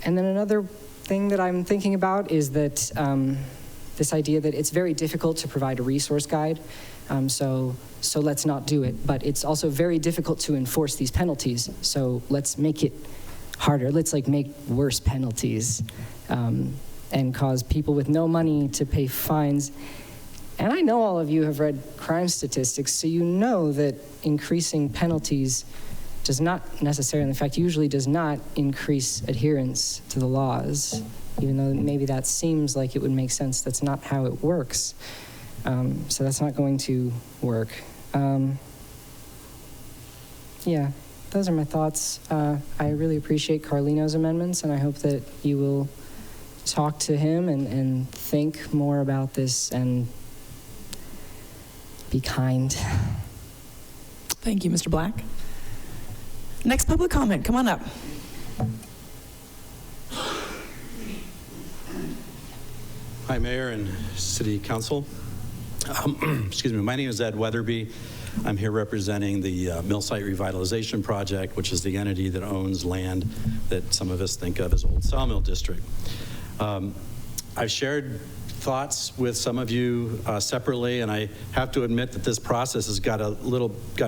N: then another thing that I'm thinking about is that this idea that it's very difficult to provide a resource guide. So let's not do it. But it's also very difficult to enforce these penalties. So let's make it harder. Let's make worse penalties and cause people with no money to pay fines. And I know all of you have read crime statistics, so you know that increasing penalties does not necessarily, in fact, usually does not increase adherence to the laws, even though maybe that seems like it would make sense. That's not how it works. So that's not going to work. Yeah, those are my thoughts. I really appreciate Carlino's amendments, and I hope that you will talk to him and think more about this and be kind.
T: Thank you, Mr. Black. Next public comment, come on up.
E: Hi, Mayor and City Council. Excuse me, my name is Ed Weatherby. I'm here representing the Mill Site Revitalization Project, which is the entity that owns land that some of us think of as Old Sawmill District. I've shared thoughts with some of you separately, and I have to admit that this process has got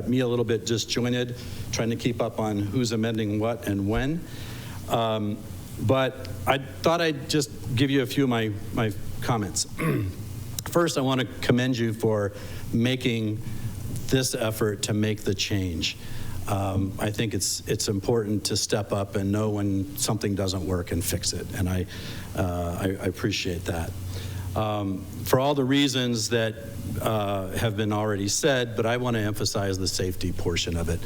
E: me a little bit disjointed, trying to keep up on who's amending what and when. But I thought I'd just give you a few of my comments. First, I want to commend you for making this effort to make the change. I think it's important to step up and know when something doesn't work and fix it, and I appreciate that. For all the reasons that have been already said, but I want to emphasize the safety portion of it.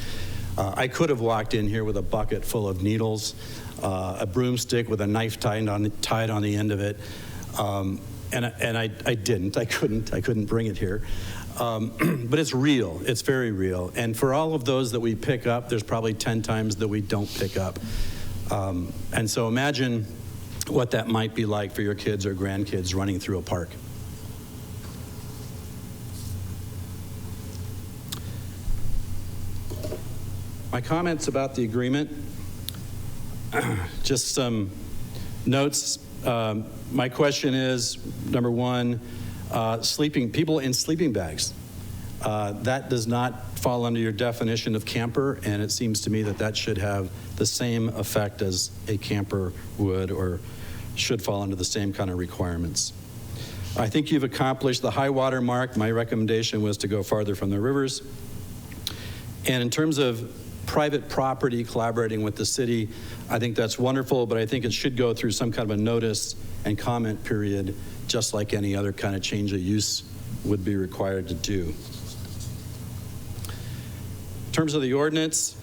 E: I could have walked in here with a bucket full of needles, a broomstick with a knife tied on the end of it, and I didn't. I couldn't bring it here. But it's real. It's very real. And for all of those that we pick up, there's probably 10 times that we don't pick up. And so imagine what that might be like for your kids or grandkids running through a park. My comments about the agreement, just some notes. My question is, number one, people in sleeping bags. That does not fall under your definition of camper, and it seems to me that that should have the same effect as a camper would, or should fall under the same kind of requirements. I think you've accomplished the high water mark. My recommendation was to go farther from the rivers. And in terms of private property collaborating with the city, I think that's wonderful, but I think it should go through some kind of a notice and comment period, just like any other kind of change of use would be required to do. In terms of the ordinance,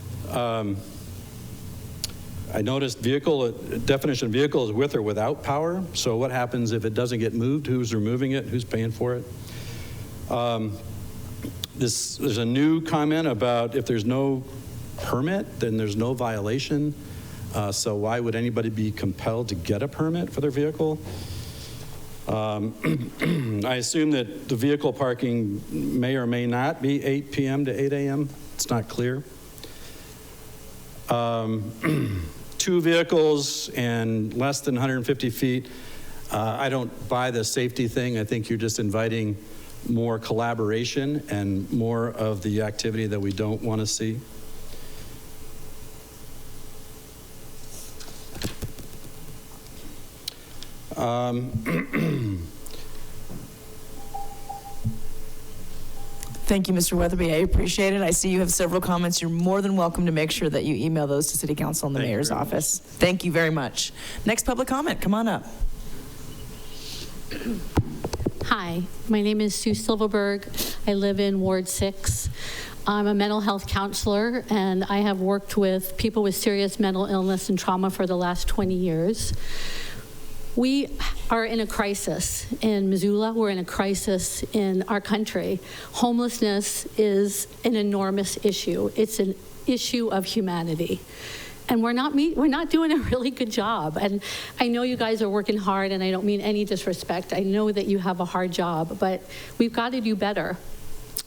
E: I noticed definition of vehicle is with or without power. So what happens if it doesn't get moved? Who's removing it? Who's paying for it? There's a new comment about if there's no permit, then there's no violation. So why would anybody be compelled to get a permit for their vehicle? I assume that the vehicle parking may or may not be 8 p.m. to 8 a.m. It's not clear. 2 vehicles and less than 150 feet. I don't buy the safety thing. I think you're just inviting more collaboration and more of the activity that we don't want to see.
T: Thank you, Mr. Weatherby. I appreciate it. I see you have several comments. You're more than welcome to make sure that you email those to City Council and the Mayor's office. Thank you very much. Next public comment, come on up.
F: Hi, my name is Sue Silverberg. I live in Ward 6. I'm a mental health counselor, and I have worked with people with serious mental illness and trauma for the last 20 years. We are in a crisis in Missoula. We're in a crisis in our country. Homelessness is an enormous issue. It's an issue of humanity. And we're not doing a really good job. And I know you guys are working hard, and I don't mean any disrespect. I know that you have a hard job, but we've got to do better.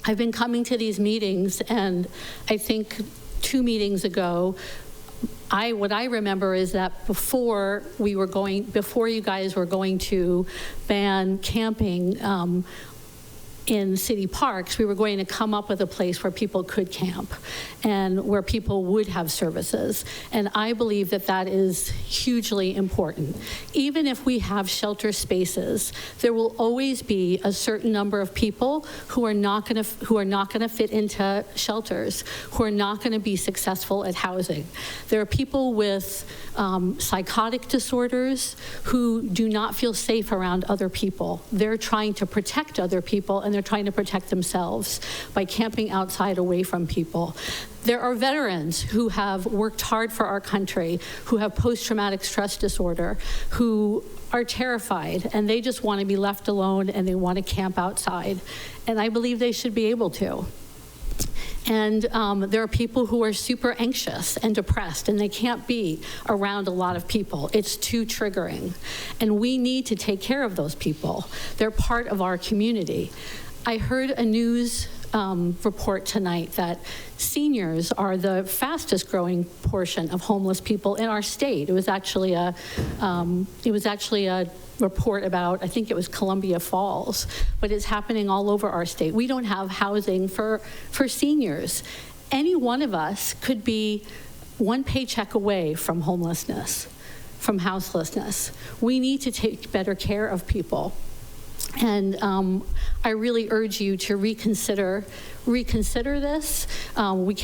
F: I've been coming to these meetings, and I think 2 meetings ago, what I remember is that before you guys were going to ban camping in city parks, we were going to come up with a place where people could camp and where people would have services. And I believe that that is hugely important. Even if we have shelter spaces, there will always be a certain number of people who are not going to fit into shelters, who are not going to be successful at housing. There are people with psychotic disorders who do not feel safe around other people. They're trying to protect other people, and they're trying to protect themselves by camping outside away from people. There are veterans who have worked hard for our country, who have post-traumatic stress disorder, who are terrified, and they just want to be left alone, and they want to camp outside. And I believe they should be able to. And there are people who are super anxious and depressed, and they can't be around a lot of people. It's too triggering. And we need to take care of those people. They're part of our community. I heard a news report tonight that seniors are the fastest growing portion of homeless people in our state. It was actually a report about, I think it was Columbia Falls, but it's happening all over our state. We don't have housing for seniors. Any one of us could be one paycheck away from homelessness, from houselessness. We need to take better care of people. And I really urge you to reconsider this. We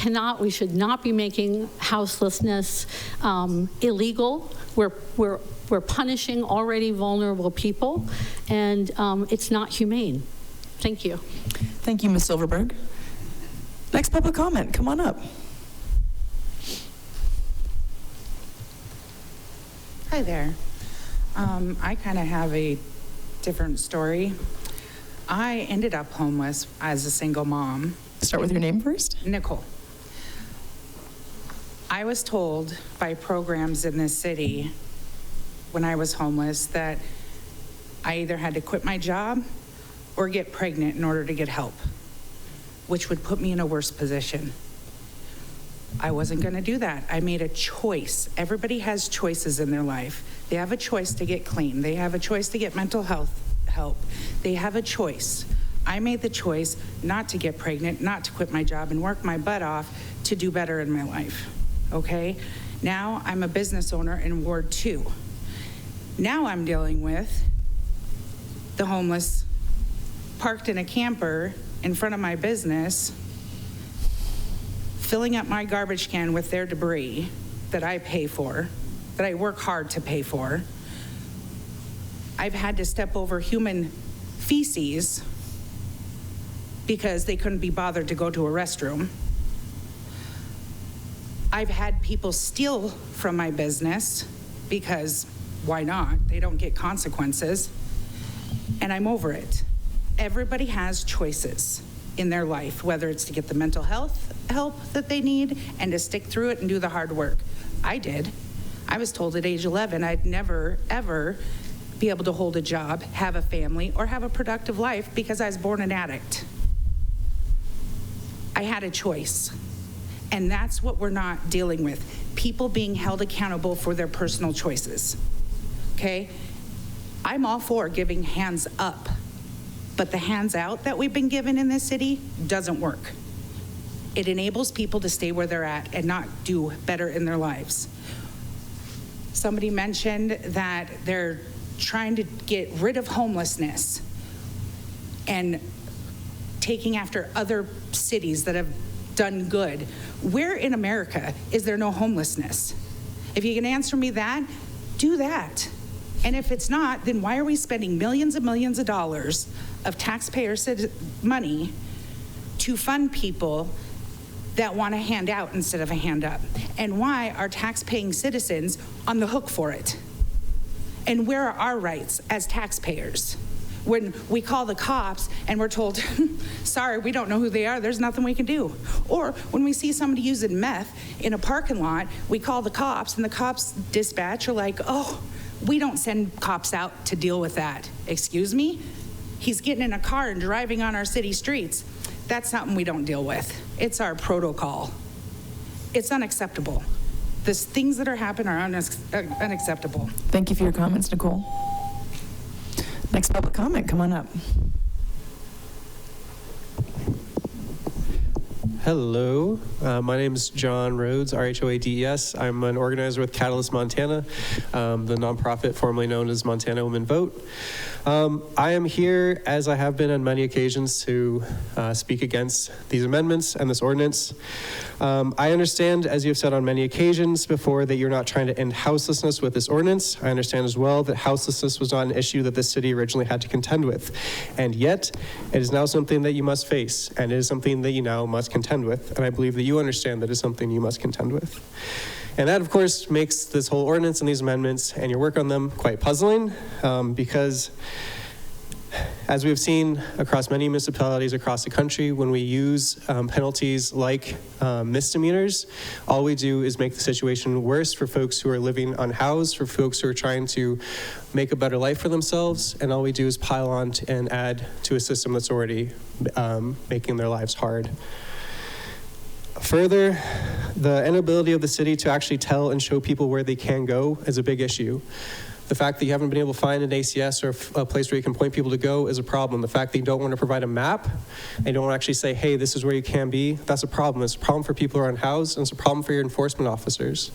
F: should not be making houselessness illegal. We're punishing already vulnerable people, and it's not humane. Thank you.
T: Thank you, Ms. Silverberg. Next public comment, come on up.
J: Hi there. I kind of have a different story. I ended up homeless as a single mom.
T: Start with your name first.
J: Nicole. I was told by programs in this city when I was homeless that I either had to quit my job or get pregnant in order to get help, which would put me in a worse position. I wasn't going to do that. I made a choice. Everybody has choices in their life. They have a choice to get clean. They have a choice to get mental health help. They have a choice. I made the choice not to get pregnant, not to quit my job and work my butt off to do better in my life, okay? Now I'm a business owner in Ward 2. Now I'm dealing with the homeless parked in a camper in front of my business, filling up my garbage can with their debris that I pay for, that I work hard to pay for. I've had to step over human feces because they couldn't be bothered to go to a restroom. I've had people steal from my business because why not? They don't get consequences. And I'm over it. Everybody has choices in their life, whether it's to get the mental health help that they need and to stick through it and do the hard work. I did. I was told at age 11 I'd never, ever be able to hold a job, have a family, or have a productive life because I was born an addict. I had a choice. And that's what we're not dealing with. People being held accountable for their personal choices. Okay? I'm all for giving hands up, but the hands out that we've been given in this city doesn't work. It enables people to stay where they're at and not do better in their lives. Somebody mentioned that they're trying to get rid of homelessness and taking after other cities that have done good. Where in America is there no homelessness? If you can answer me that, do that. And if it's not, then why are we spending millions and millions of dollars of taxpayer money to fund people that want a handout instead of a hand up? And why are tax-paying citizens on the hook for it? And where are our rights as taxpayers? When we call the cops and we're told, sorry, we don't know who they are, there's nothing we can do. Or when we see somebody using meth in a parking lot, we call the cops and the cops dispatch are like, oh, we don't send cops out to deal with that. Excuse me? He's getting in a car and driving on our city streets. That's something we don't deal with. It's our protocol. It's unacceptable. The things that are happening are unacceptable.
T: Thank you for your comments, Nicole. Next public comment, come on up.
P: Hello, my name is John Rhodes, RHOADES. I'm an organizer with Catalyst Montana, the nonprofit formerly known as Montana Women Vote. I am here, as I have been on many occasions, to speak against these amendments and this ordinance. I understand, as you've said on many occasions before, that you're not trying to end houselessness with this ordinance. I understand as well that houselessness was not an issue that this city originally had to contend with. And yet, it is now something that you must face, and it is something that you now must contend with. And I believe that you understand that is something you must contend with. And that, of course, makes this whole ordinance and these amendments and your work on them quite puzzling, because as we've seen across many municipalities across the country, when we use penalties like misdemeanors, all we do is make the situation worse for folks who are living unhoused, for folks who are trying to make a better life for themselves, and all we do is pile on and add to a system that's already making their lives hard. Further, the inability of the city to actually tell and show people where they can go is a big issue. The fact that you haven't been able to find an ACS or a place where you can point people to go is a problem. The fact that you don't want to provide a map and you don't want to actually say, hey, this is where you can be, that's a problem. It's a problem for people who are unhoused, and it's a problem for your enforcement officers.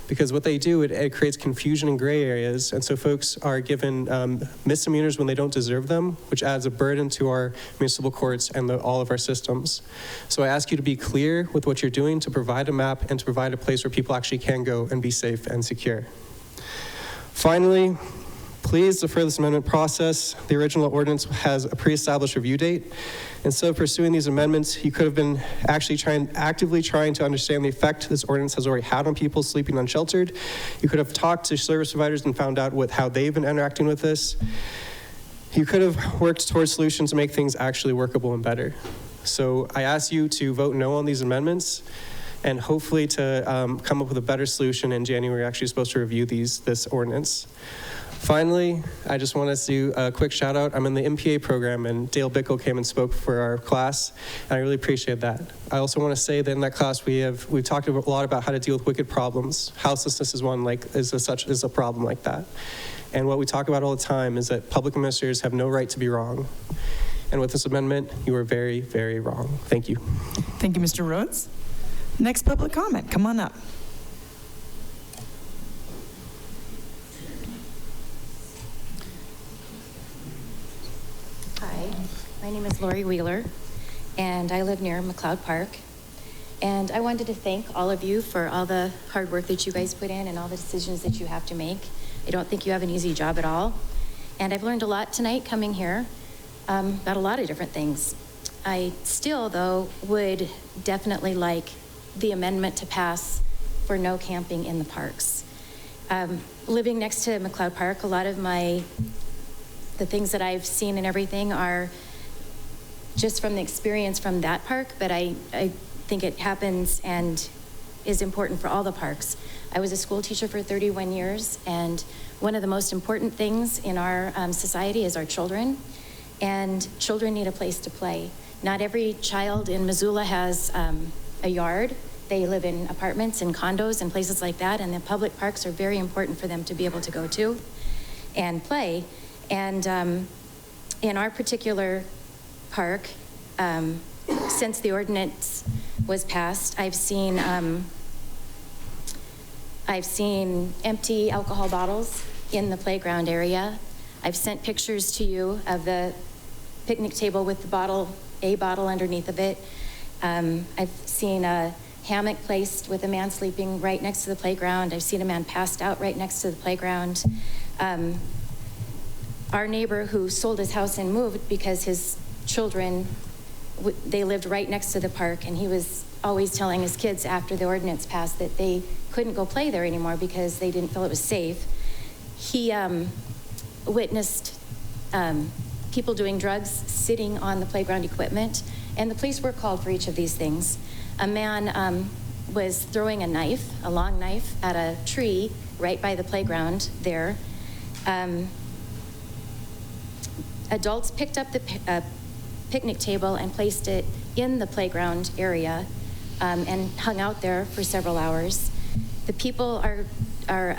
P: Because what they do, it creates confusion in gray areas, and so folks are given misdemeanors when they don't deserve them, which adds a burden to our municipal courts and all of our systems. So I ask you to be clear with what you're doing, to provide a map and to provide a place where people actually can go and be safe and secure. Finally, please defer this amendment process. The original ordinance has a pre-established review date. Instead of pursuing these amendments, you could have been actually actively trying to understand the effect this ordinance has already had on people sleeping unsheltered. You could have talked to service providers and found out how they've been interacting with this. You could have worked towards solutions to make things actually workable and better. So I ask you to vote no on these amendments, and hopefully to come up with a better solution in January. We're actually supposed to review this ordinance. Finally, I just want to do a quick shout out. I'm in the MPA program, and Dale Bickle came and spoke for our class, and I really appreciate that. I also want to say that in that class we've talked a lot about how to deal with wicked problems. Houselessness is one is a problem like that. And what we talk about all the time is that public administrators have no right to be wrong. And with this amendment, you are very, very wrong. Thank you.
T: Thank you, Mr. Rhodes. Next public comment, come on up.
Q: Hi, my name is Lori Wheeler, and I live near McLeod Park. And I wanted to thank all of you for all the hard work that you guys put in and all the decisions that you have to make. I don't think you have an easy job at all. And I've learned a lot tonight coming here about a lot of different things. I still, though, would definitely like the amendment to pass for no camping in the parks. Living next to McLeod Park, a lot of the things that I've seen and everything are just from the experience from that park, but I think it happens and is important for all the parks. I was a school teacher for 31 years, and one of the most important things in our society is our children, and children need a place to play. Not every child in Missoula has a yard. They live in apartments and condos and places like that, and the public parks are very important for them to be able to go to and play. And in our particular park, since the ordinance was passed, I've seen empty alcohol bottles in the playground area. I've sent pictures to you of the picnic table with the bottle underneath of it. I've seen a hammock placed with a man sleeping right next to the playground. I've seen a man passed out right next to the playground. Our neighbor who sold his house and moved because his children, they lived right next to the park, and he was always telling his kids after the ordinance passed that they couldn't go play there anymore because they didn't feel it was safe. He witnessed people doing drugs sitting on the playground equipment, and the police were called for each of these things. A man was throwing a knife, a long knife, at a tree right by the playground there. Adults picked up the picnic table and placed it in the playground area and hung out there for several hours. The people are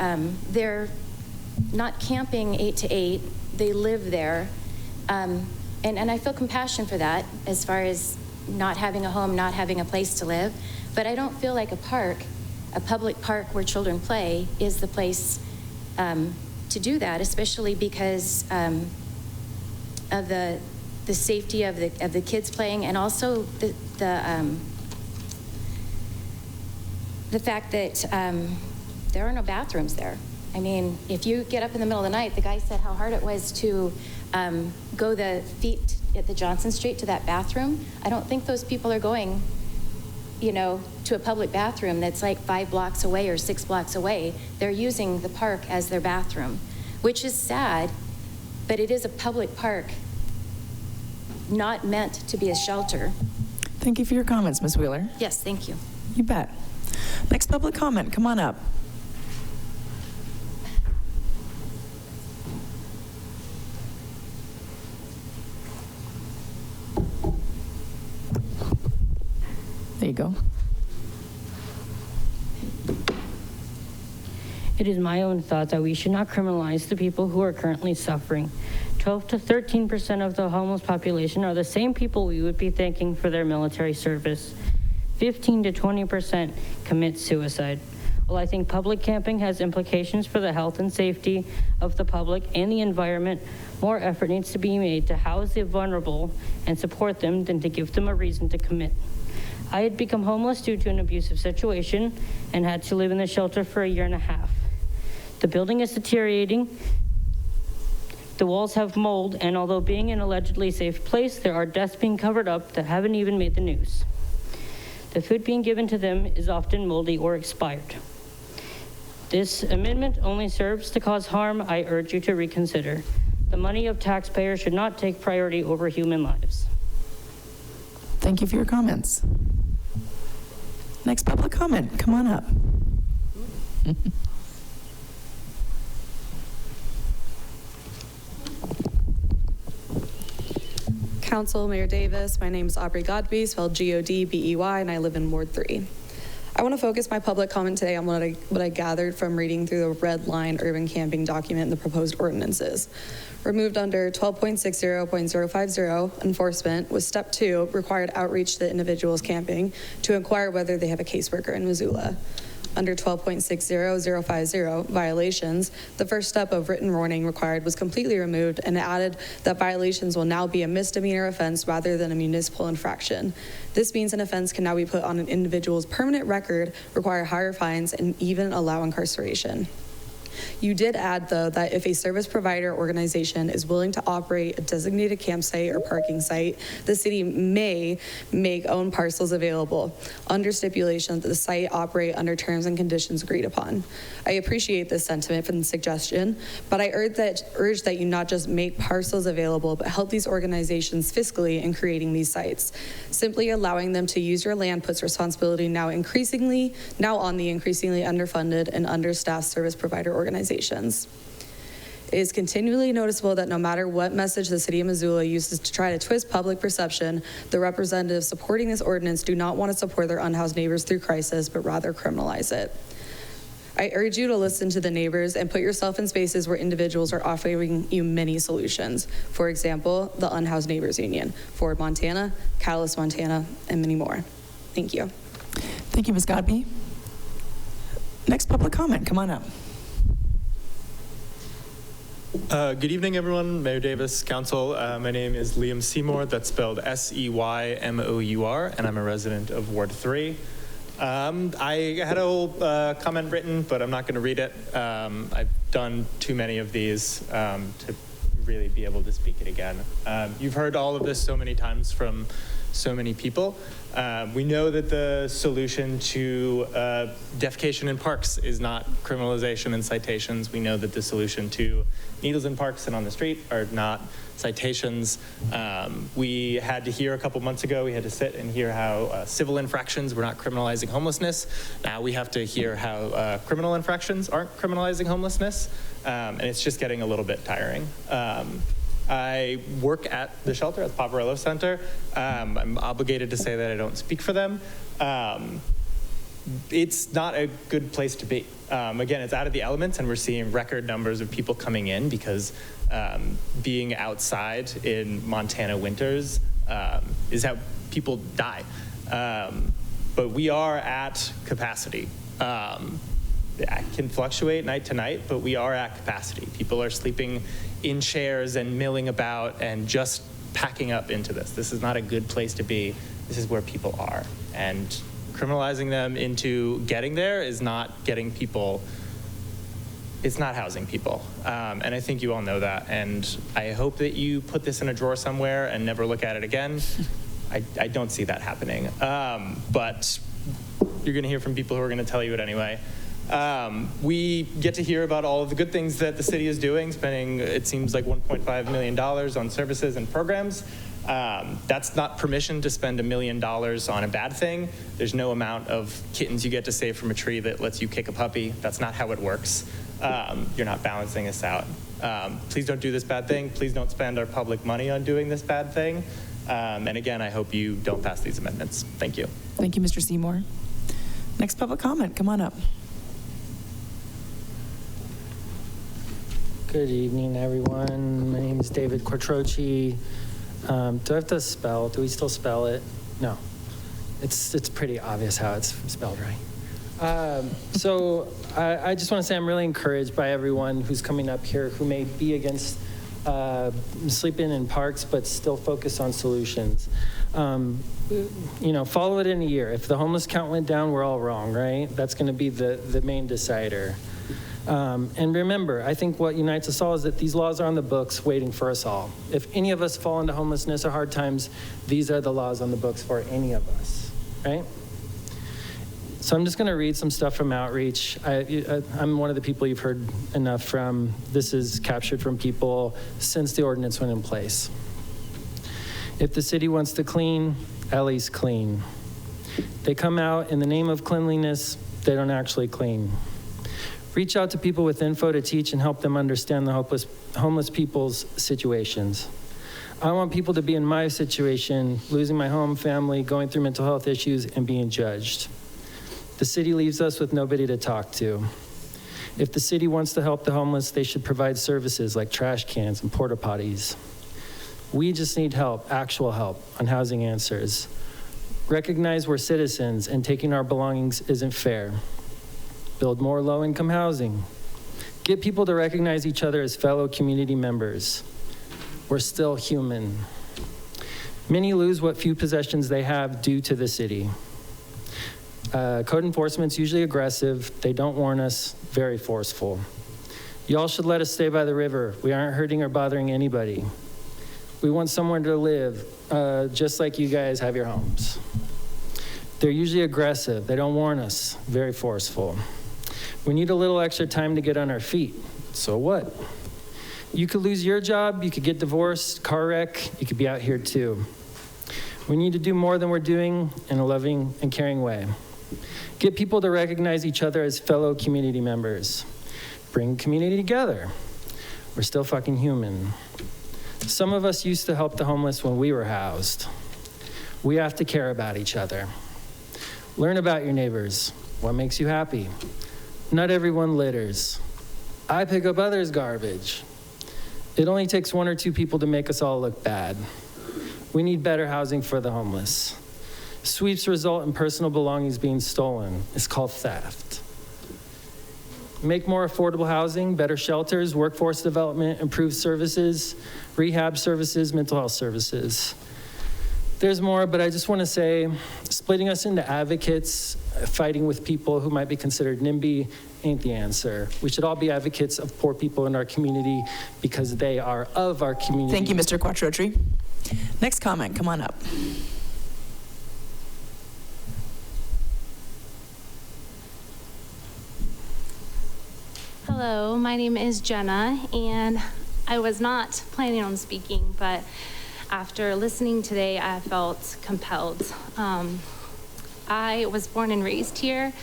Q: they're not camping 8 to 8. They live there. And I feel compassion for that as far as not having a home, not having a place to live. But I don't feel like a public park where children play is the place to do that, especially because of the safety of the kids playing, and also the fact that there are no bathrooms there. I mean, if you get up in the middle of the night, the guy said how hard it was to go the feet at the Johnson Street to that bathroom. I don't think those people are going, to a public bathroom that's like 5 blocks away or 6 blocks away. They're using the park as their bathroom, which is sad, but it is a public park, not meant to be a shelter.
T: Thank you for your comments, Ms. Wheeler.
Q: Yes, thank you.
T: You bet. Next public comment, come on up. There you go.
M: It is my own thought that we should not criminalize the people who are currently suffering. 12 to 13% of the homeless population are the same people we would be thanking for their military service. 15 to 20% commit suicide. While I think public camping has implications for the health and safety of the public and the environment, more effort needs to be made to house the vulnerable and support them than to give them a reason to commit. I had become homeless due to an abusive situation and had to live in the shelter for 1.5 years. The building is deteriorating. The walls have mold, and although being an allegedly safe place, there are deaths being covered up that haven't even made the news. The food being given to them is often moldy or expired. This amendment only serves to cause harm. I urge you to reconsider. The money of taxpayers should not take priority over human lives.
T: Thank you for your comments. Next public comment, come on up.
R: Council, Mayor Davis, my name is Aubrey Godby, spelled Godbey, and I live in Ward 3. I want to focus my public comment today on what I gathered from reading through the red line urban camping document and the proposed ordinances. Removed under 12.60.050 enforcement was step 2, required outreach to the individuals camping to inquire whether they have a caseworker in Missoula. Under 12.60.050 violations, the first step of written warning required was completely removed and added that violations will now be a misdemeanor offense rather than a municipal infraction. This means an offense can now be put on an individual's permanent record, require higher fines, and even allow incarceration. You did add, though, that if a service provider organization is willing to operate a designated campsite or parking site, the city may make own parcels available under stipulation that the site operate under terms and conditions agreed upon. I appreciate this sentiment and suggestion, but I urge that you not just make parcels available, but help these organizations fiscally in creating these sites. Simply allowing them to use your land puts responsibility now on the increasingly underfunded and understaffed service provider organizations. It is continually noticeable that no matter what message the city of Missoula uses to try to twist public perception, the representatives supporting this ordinance do not want to support their unhoused neighbors through crisis, but rather criminalize it. I urge you to listen to the neighbors and put yourself in spaces where individuals are offering you many solutions. For example, the Unhoused Neighbors Union, Ford, Montana, Catalyst, Montana, and many more. Thank you.
T: Thank you, Ms. Godby. Next public comment, come on up.
I: Good evening, everyone. Mayor Davis, Council. My name is Liam Seymour. That's spelled S-E-Y-M-O-U-R, and I'm a resident of Ward 3. I had a whole comment written, but I'm not going to read it. I've done too many of these to really be able to speak it again. You've heard all of this so many times from so many people. We know that the solution to defecation in parks is not criminalization and citations. We know that the solution to needles in parks and on the street are not citations. We had to hear a couple months ago, we had to sit and hear how civil infractions were not criminalizing homelessness. Now we have to hear how criminal infractions aren't criminalizing homelessness. And it's just getting a little bit tiring. I work at the shelter at the Poverello Center. I'm obligated to say that I don't speak for them. It's not a good place to be. Again, it's out of the elements, and we're seeing record numbers of people coming in because being outside in Montana winters is how people die. But we are at capacity. It can fluctuate night to night, but we are at capacity. People are sleeping in chairs and milling about and just packing up into this. This is not a good place to be. This is where people are. And criminalizing them into getting there is not getting people, it's not housing people. And I think you all know that. And I hope that you put this in a drawer somewhere and never look at it again. I don't see that happening. But you're gonna hear from people who are gonna tell you it anyway. We get to hear about all of the good things that the city is doing, spending, it seems like $1.5 million on services and programs. That's not permission to spend $1 million on a bad thing. There's no amount of kittens you get to save from a tree that lets you kick a puppy. That's not how it works. You're not balancing this out. Please don't do this bad thing. Please don't spend our public money on doing this bad thing. And again, I hope you don't pass these amendments. Thank you.
T: Thank you, Mr. Seymour. Next public comment, come on up.
K: Good evening, everyone. My name is David Quattrochi. Do I have to spell? Do we still spell it? No. It's pretty obvious how it's spelled right. So I just want to say I'm really encouraged by everyone who's coming up here who may be against sleeping in parks but still focus on solutions. You know, follow it in a year. If the homeless count went down, we're all wrong, right? That's going to be the main decider. And remember, I think what unites us all is that these laws are on the books waiting for us all. If any of us fall into homelessness or hard times, these are the laws on the books for any of us, right? So I'm just going to read some stuff from Outreach. I'm one of the people you've heard enough from. This is captured from people since the ordinance went in place. If the city wants to clean, Ellie's clean. They come out in the name of cleanliness, they don't actually clean. Reach out to people with info to teach and help them understand the homeless people's situations. I want people to be in my situation, losing my home, family, going through mental health issues, and being judged. The city leaves us with nobody to talk to. If the city wants to help the homeless, they should provide services like trash cans and porta potties. We just need help, actual help, on housing answers. Recognize we're citizens and taking our belongings isn't fair. Build more low-income housing. Get people to recognize each other as fellow community members. We're still human. Many lose what few possessions they have due to the city. Code enforcement's usually aggressive. They don't warn us, very forceful. Y'all should let us stay by the river. We aren't hurting or bothering anybody. We want somewhere to live, just like you guys have your homes. They're usually aggressive. They don't warn us. Very forceful. We need a little extra time to get on our feet. So what? You could lose your job, you could get divorced, car wreck, you could be out here too. We need to do more than we're doing in a loving and caring way. Get people to recognize each other as fellow community members. Bring community together. We're still fucking human. Some of us used to help the homeless when we were housed. We have to care about each other. Learn about your neighbors. What makes you happy? Not everyone litters. I pick up others' garbage. It only takes 1 or 2 people to make us all look bad. We need better housing for the homeless. Sweeps result in personal belongings being stolen. It's called theft. Make more affordable housing, better shelters, workforce development, improved services, rehab services, mental health services. There's more, but I just want to say, splitting us into advocates, fighting with people who might be considered NIMBY ain't the answer. We should all be advocates of poor people in our community because they are of our community.
T: Thank you, Mr. Quattrocchi. Next comment, come on up.
D: Hello, my name is Jenna, and I was not planning on speaking, but after listening today, I felt compelled. I was born and raised here,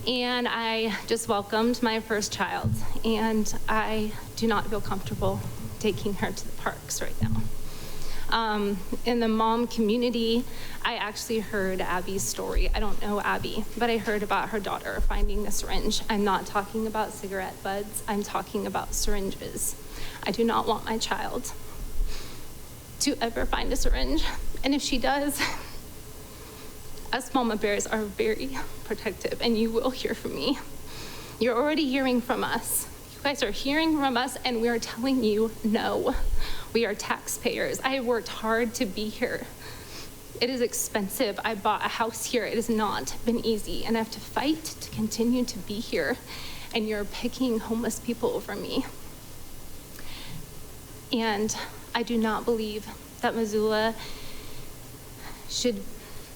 D: and I just welcomed my first child, and I do not feel comfortable taking her to the parks right now. In the mom community, I actually heard Abby's story. I don't know Abby, but I heard about her daughter finding a syringe. I'm not talking about cigarette butts. I'm talking about syringes. I do not want my child to ever find a syringe. And if she does, us mama bears are very protective, and you will hear from me. You're already hearing from us. You guys are hearing from us, and we are telling you no. We are taxpayers. I have worked hard to be here. It is expensive. I bought a house here. It has not been easy, and I have to fight to continue to be here. And you're picking homeless people over me. And I do not believe that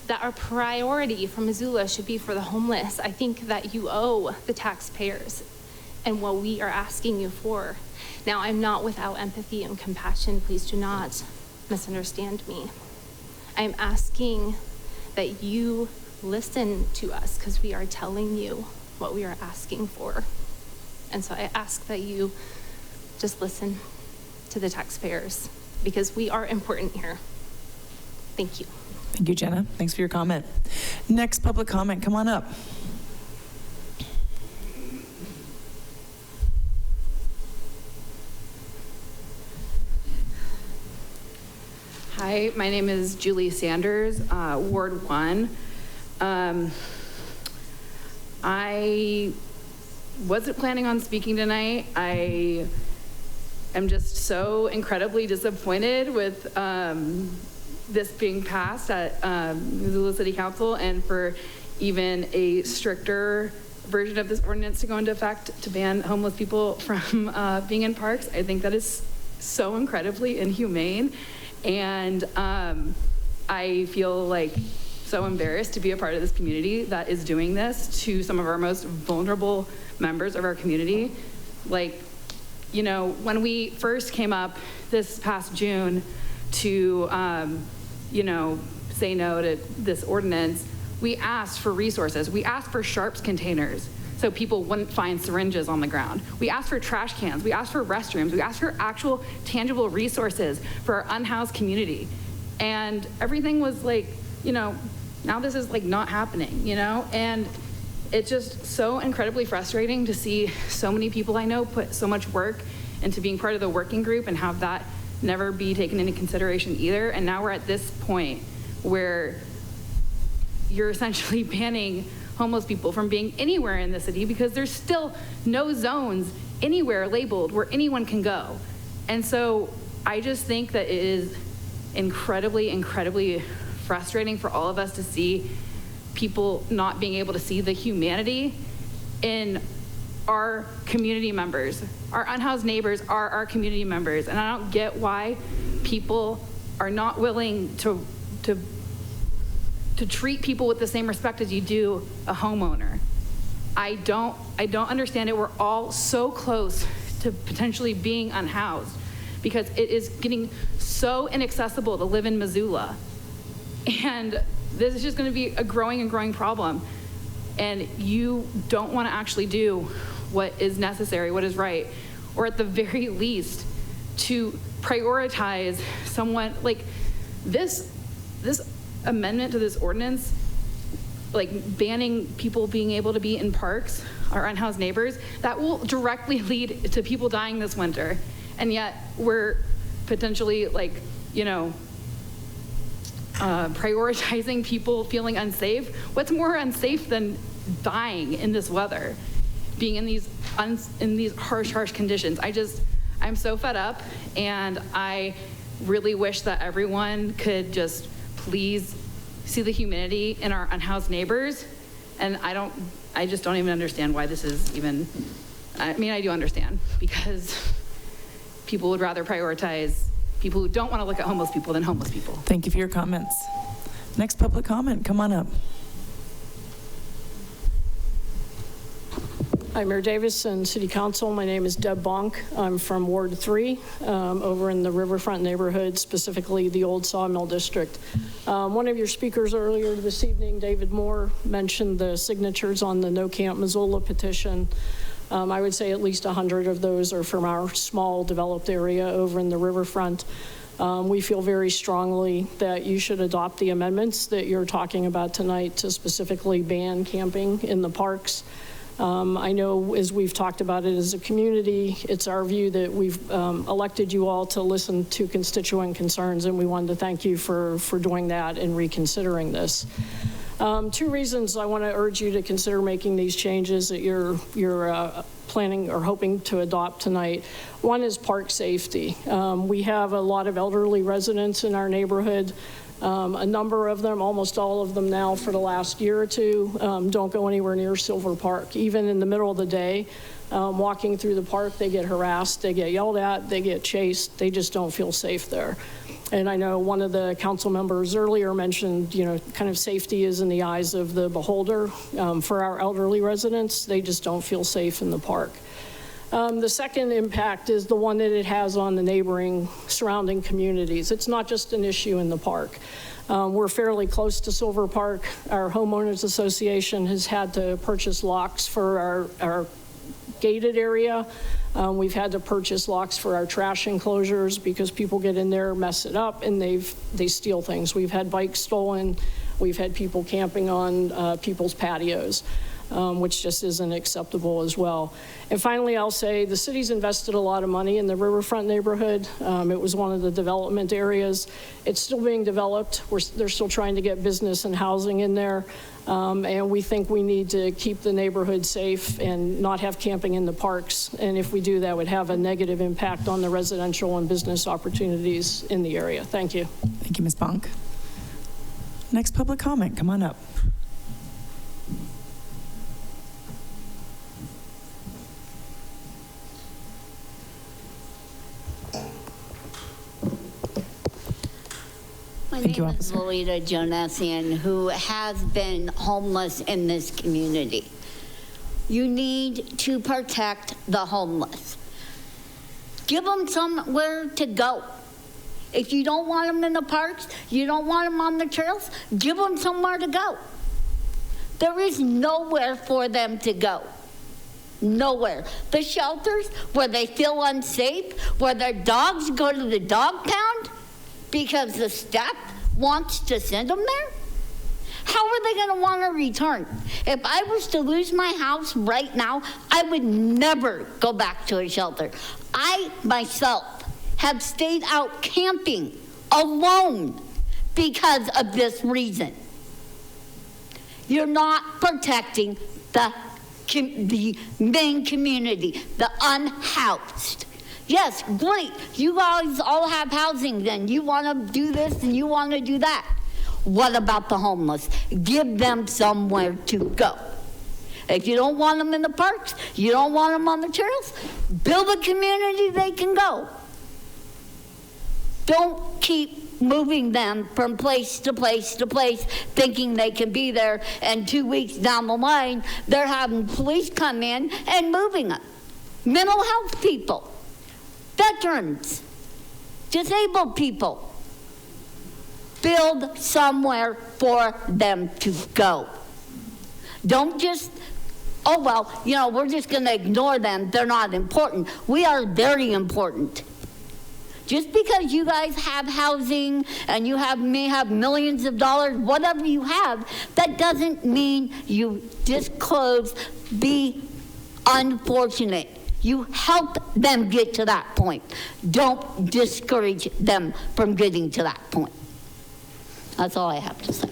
D: that our priority for Missoula should be for the homeless. I think that you owe the taxpayers and what we are asking you for. Now, I'm not without empathy and compassion. Please do not misunderstand me. I'm asking that you listen to us because we are telling you what we are asking for. And so I ask that you just listen to the taxpayers because we are important here. Thank you.
T: Thank you, Jenna. Thanks for your comment. Next public comment, come on up.
O: Hi, my name is Julie Sanders, Ward 1. I wasn't planning on speaking tonight. I am just so incredibly disappointed with this being passed at Missoula City Council, and for even a stricter version of this ordinance to go into effect to ban homeless people from being in parks. I think that is so incredibly inhumane. And I feel like so embarrassed to be a part of this community that is doing this to some of our most vulnerable members of our community. Like, you know, when we first came up this past June to, you know, say no to this ordinance, we asked for resources. We asked for sharps containers so people wouldn't find syringes on the ground. We asked for trash cans. We asked for restrooms. We asked for actual tangible resources for our unhoused community. And everything was like, you know, now this is like not happening, you know? And it's just so incredibly frustrating to see so many people I know put so much work into being part of the working group and have that never be taken into consideration either. And now we're at this point where you're essentially banning homeless people from being anywhere in the city because there's still no zones anywhere labeled where anyone can go. And so I just think that it is incredibly, incredibly frustrating for all of us to see people not being able to see the humanity in our community members. Our unhoused neighbors are our community members, and I don't get why people are not willing to treat people with the same respect as you do a homeowner. I don't understand it. We're all so close to potentially being unhoused because it is getting so inaccessible to live in Missoula. And this is just going to be a growing and growing problem. And you don't want to actually do what is necessary, what is right, or at the very least to prioritize someone like this amendment to this ordinance, like banning people being able to be in parks, our unhoused neighbors, that will directly lead to people dying this winter. And yet we're potentially like, you know, prioritizing people feeling unsafe. What's more unsafe than dying in this weather, being in these harsh conditions? I'm so fed up, and I really wish that everyone could just please see the humanity in our unhoused neighbors. And I just don't even understand why this is even, I mean, I do understand, because people would rather prioritize people who don't want to look at homeless people than homeless people.
T: Thank you for your comments. Next public comment, come on up.
B: Hi, Mayor Davis and City Council. My name is Deb Bonk. I'm from Ward 3, over in the Riverfront neighborhood, specifically the Old Sawmill District. One of your speakers earlier this evening, David Moore, mentioned the signatures on the No Camp Missoula petition. I would say at least 100 of those are from our small developed area over in the Riverfront. We feel very strongly that you should adopt the amendments that you're talking about tonight to specifically ban camping in the parks. I know as we've talked about it as a community, it's our view that we've elected you all to listen to constituent concerns, and we wanted to thank you for doing that and reconsidering this. Two reasons I want to urge you to consider making these changes that you're planning or hoping to adopt tonight. One is park safety. We have a lot of elderly residents in our neighborhood. A number of them, almost all of them now for the last year or two, don't go anywhere near Silver Park. Even in the middle of the day, walking through the park, they get harassed, they get yelled at, they get chased, they just don't feel safe there. And I know one of the council members earlier mentioned, you know, kind of safety is in the eyes of the beholder. For our elderly residents, they just don't feel safe in the park. The second impact is the one that it has on the neighboring surrounding communities. It's not just an issue in the park. We're fairly close to Silver Park. Our homeowners association has had to purchase locks for our gated area. We've had to purchase locks for our trash enclosures because people get in there, mess it up, and they steal things. We've had bikes stolen. We've had people camping on people's patios. Which just isn't acceptable as well. And finally, I'll say the city's invested a lot of money in the Riverfront neighborhood. It was one of the development areas. It's still being developed. They're still trying to get business and housing in there. And we think we need to keep the neighborhood safe and not have camping in the parks. And if we do, that would have a negative impact on the residential and business opportunities in the area. Thank you.
T: Thank you, Ms. Bonk. Next public comment, come on up.
S: My name is Lolita Jonasian, who has been homeless in this community. You need to protect the homeless. Give them somewhere to go. If you don't want them in the parks, you don't want them on the trails, give them somewhere to go. There is nowhere for them to go. Nowhere. The shelters where they feel unsafe, where their dogs go to the dog pound, because the staff wants to send them there? How are they going to want to return? If I was to lose my house right now, I would never go back to a shelter. I, myself, have stayed out camping alone because of this reason. You're not protecting the main community, the unhoused. Yes, great. You guys all have housing then. You want to do this and you want to do that. What about the homeless? Give them somewhere to go. If you don't want them in the parks, you don't want them on the trails, build a community they can go. Don't keep moving them from place to place to place, thinking they can be there, and 2 weeks down the line, they're having police come in and moving them. Mental health people, veterans, disabled people. Build somewhere for them to go. Don't just, oh, well, you know, we're just going to ignore them. They're not important. We are very important. Just because you guys have housing and you may have millions of dollars, whatever you have, that doesn't mean you disclose, be unfortunate. You help them get to that point. Don't discourage them from getting to that point. That's all I have to say.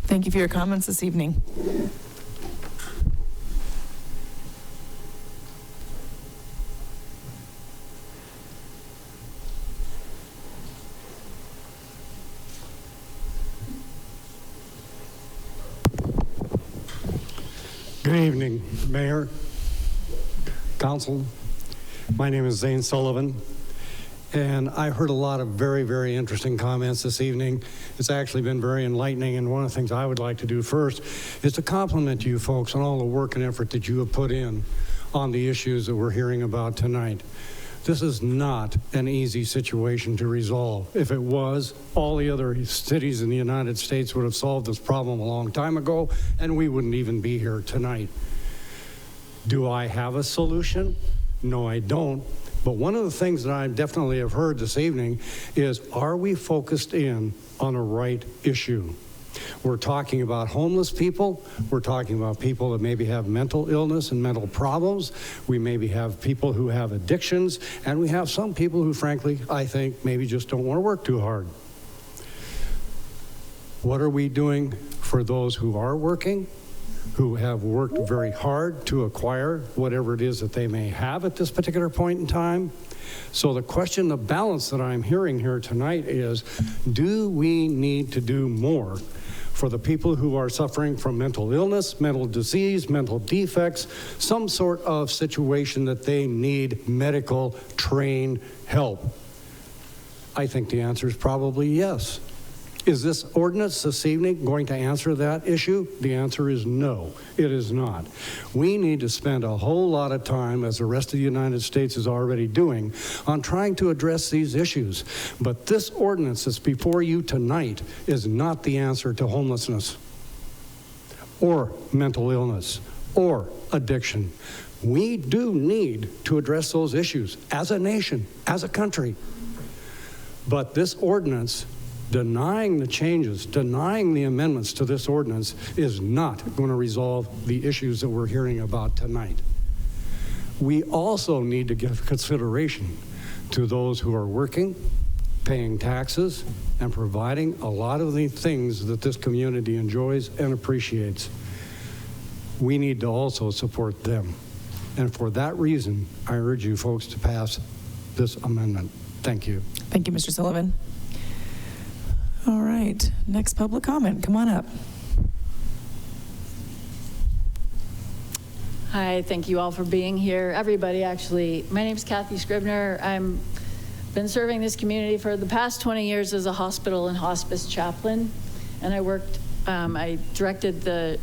T: Thank you for your comments this evening.
U: Good evening, Mayor, Council. My name is Zane Sullivan, and I heard a lot of very, very interesting comments this evening. It's actually been very enlightening, and one of the things I would like to do first is to compliment you folks on all the work and effort that you have put in on the issues that we're hearing about tonight. This is not an easy situation to resolve. If it was, all the other cities in the United States would have solved this problem a long time ago, and we wouldn't even be here tonight. Do I have a solution? No, I don't. But one of the things that I definitely have heard this evening is, are we focused in on a right issue? We're talking about homeless people. We're talking about people that maybe have mental illness and mental problems. We maybe have people who have addictions, and we have some people who, frankly, I think maybe just don't want to work too hard. What are we doing for those who are working, who have worked very hard to acquire whatever it is that they may have at this particular point in time? So the question, the balance that I'm hearing here tonight is, do we need to do more for the people who are suffering from mental illness, mental disease, mental defects, some sort of situation that they need medical trained help? I think the answer is probably yes. Is this ordinance this evening going to answer that issue? The answer is no, it is not. We need to spend a whole lot of time, as the rest of the United States is already doing, on trying to address these issues. But this ordinance that's before you tonight is not the answer to homelessness or mental illness or addiction. We do need to address those issues as a nation, as a country. But this ordinance, denying the changes, denying the amendments to this ordinance, is not going to resolve the issues that we're hearing about tonight. We also need to give consideration to those who are working, paying taxes, and providing a lot of the things that this community enjoys and appreciates. We need to also support them. And for that reason, I urge you folks to pass this amendment. Thank you.
T: Thank you, Mr. Sullivan. All right, next public comment. Come on up.
V: Hi, thank you all for being here. Everybody, actually. My name is Kathy Scribner. I've been serving this community for the past 20 years as a hospital and hospice chaplain. And I directed the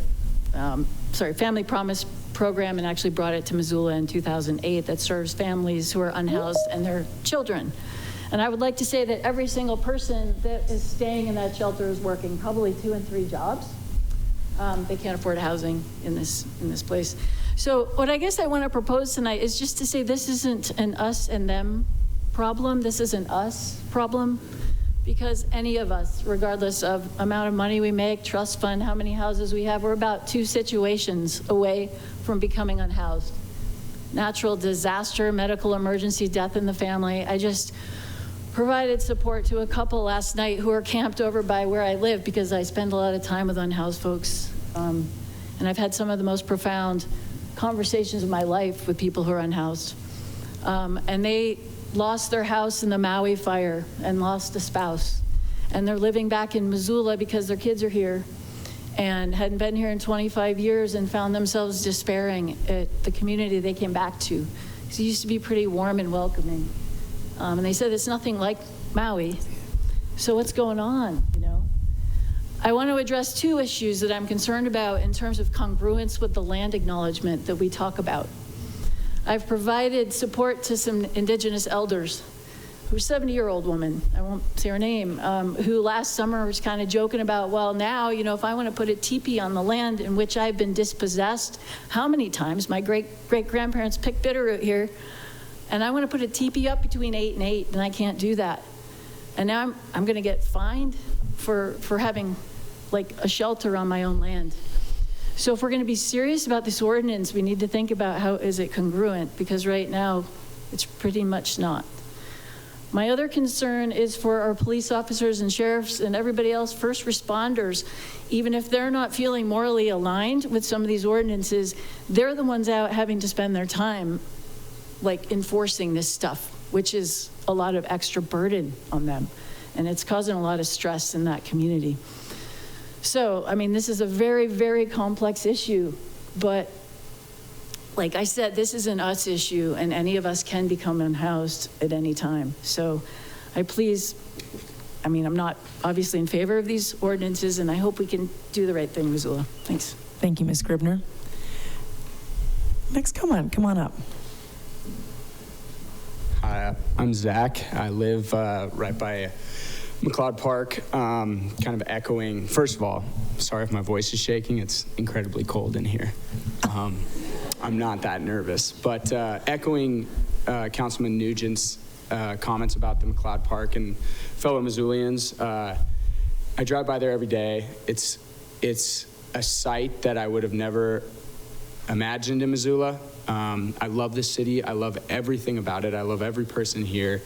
V: Family Promise program and actually brought it to Missoula in 2008 that serves families who are unhoused and their children. And I would like to say that every single person that is staying in that shelter is working probably 2 and 3 jobs. They can't afford housing in this place. So what I guess I want to propose tonight is just to say this isn't an us and them problem. This is an us problem, because any of us, regardless of amount of money we make, trust fund, how many houses we have, we're about 2 situations away from becoming unhoused. Natural disaster, medical emergency, death in the family. I just provided support to a couple last night who are camped over by where I live, because I spend a lot of time with unhoused folks. And I've had some of the most profound conversations of my life with people who are unhoused. And they lost their house in the Maui fire and lost a spouse. And they're living back in Missoula because their kids are here. and hadn't been here in 25 years and found themselves despairing at the community they came back to. Because it used to be pretty warm and welcoming. And they said it's nothing like Maui. So what's going on, you know? I want to address two issues that I'm concerned about in terms of congruence with the land acknowledgement that we talk about. I've provided support to some Indigenous elders, who's a 70-year-old woman, I won't say her name, who last summer was kind of joking about, well, now, you know, if I want to put a teepee on the land in which I've been dispossessed, how many times? My great-grandparents picked bitterroot here, and I want to put a teepee up between 8 and 8, and I can't do that. And now I'm going to get fined for having like a shelter on my own land. So if we're going to be serious about this ordinance, we need to think about how is it congruent, because right now it's pretty much not. My other concern is for our police officers and sheriffs and everybody else, first responders. Even if they're not feeling morally aligned with some of these ordinances, they're the ones out having to spend their time like enforcing this stuff, which is a lot of extra burden on them. And it's causing a lot of stress in that community. So, I mean, this is a very, very complex issue, but like I said, this is an us issue, and any of us can become unhoused at any time. So I'm not obviously in favor of these ordinances, and I hope we can do the right thing, Missoula. Thanks.
T: Thank you, Ms. Scribner. Next, come on up.
C: Hi, I'm Zach. I live right by McLeod Park, kind of echoing. First of all, sorry if my voice is shaking. It's incredibly cold in here. I'm not that nervous, but echoing Councilman Nugent's comments about the McLeod Park and fellow Missoulians, I drive by there every day. It's a site that I would have never imagined in Missoula. I love this city. I love everything about it. I love every person here.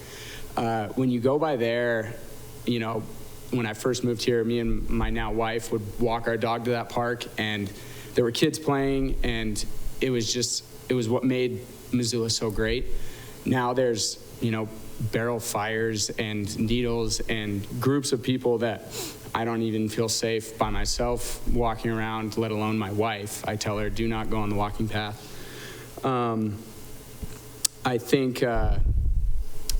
C: When you go by there, you know, when I first moved here, me and my now wife would walk our dog to that park, and there were kids playing, and it was what made Missoula so great. Now there's, you know, barrel fires and needles and groups of people that I don't even feel safe by myself walking around, let alone my wife. I tell her, do not go on the walking path. I think,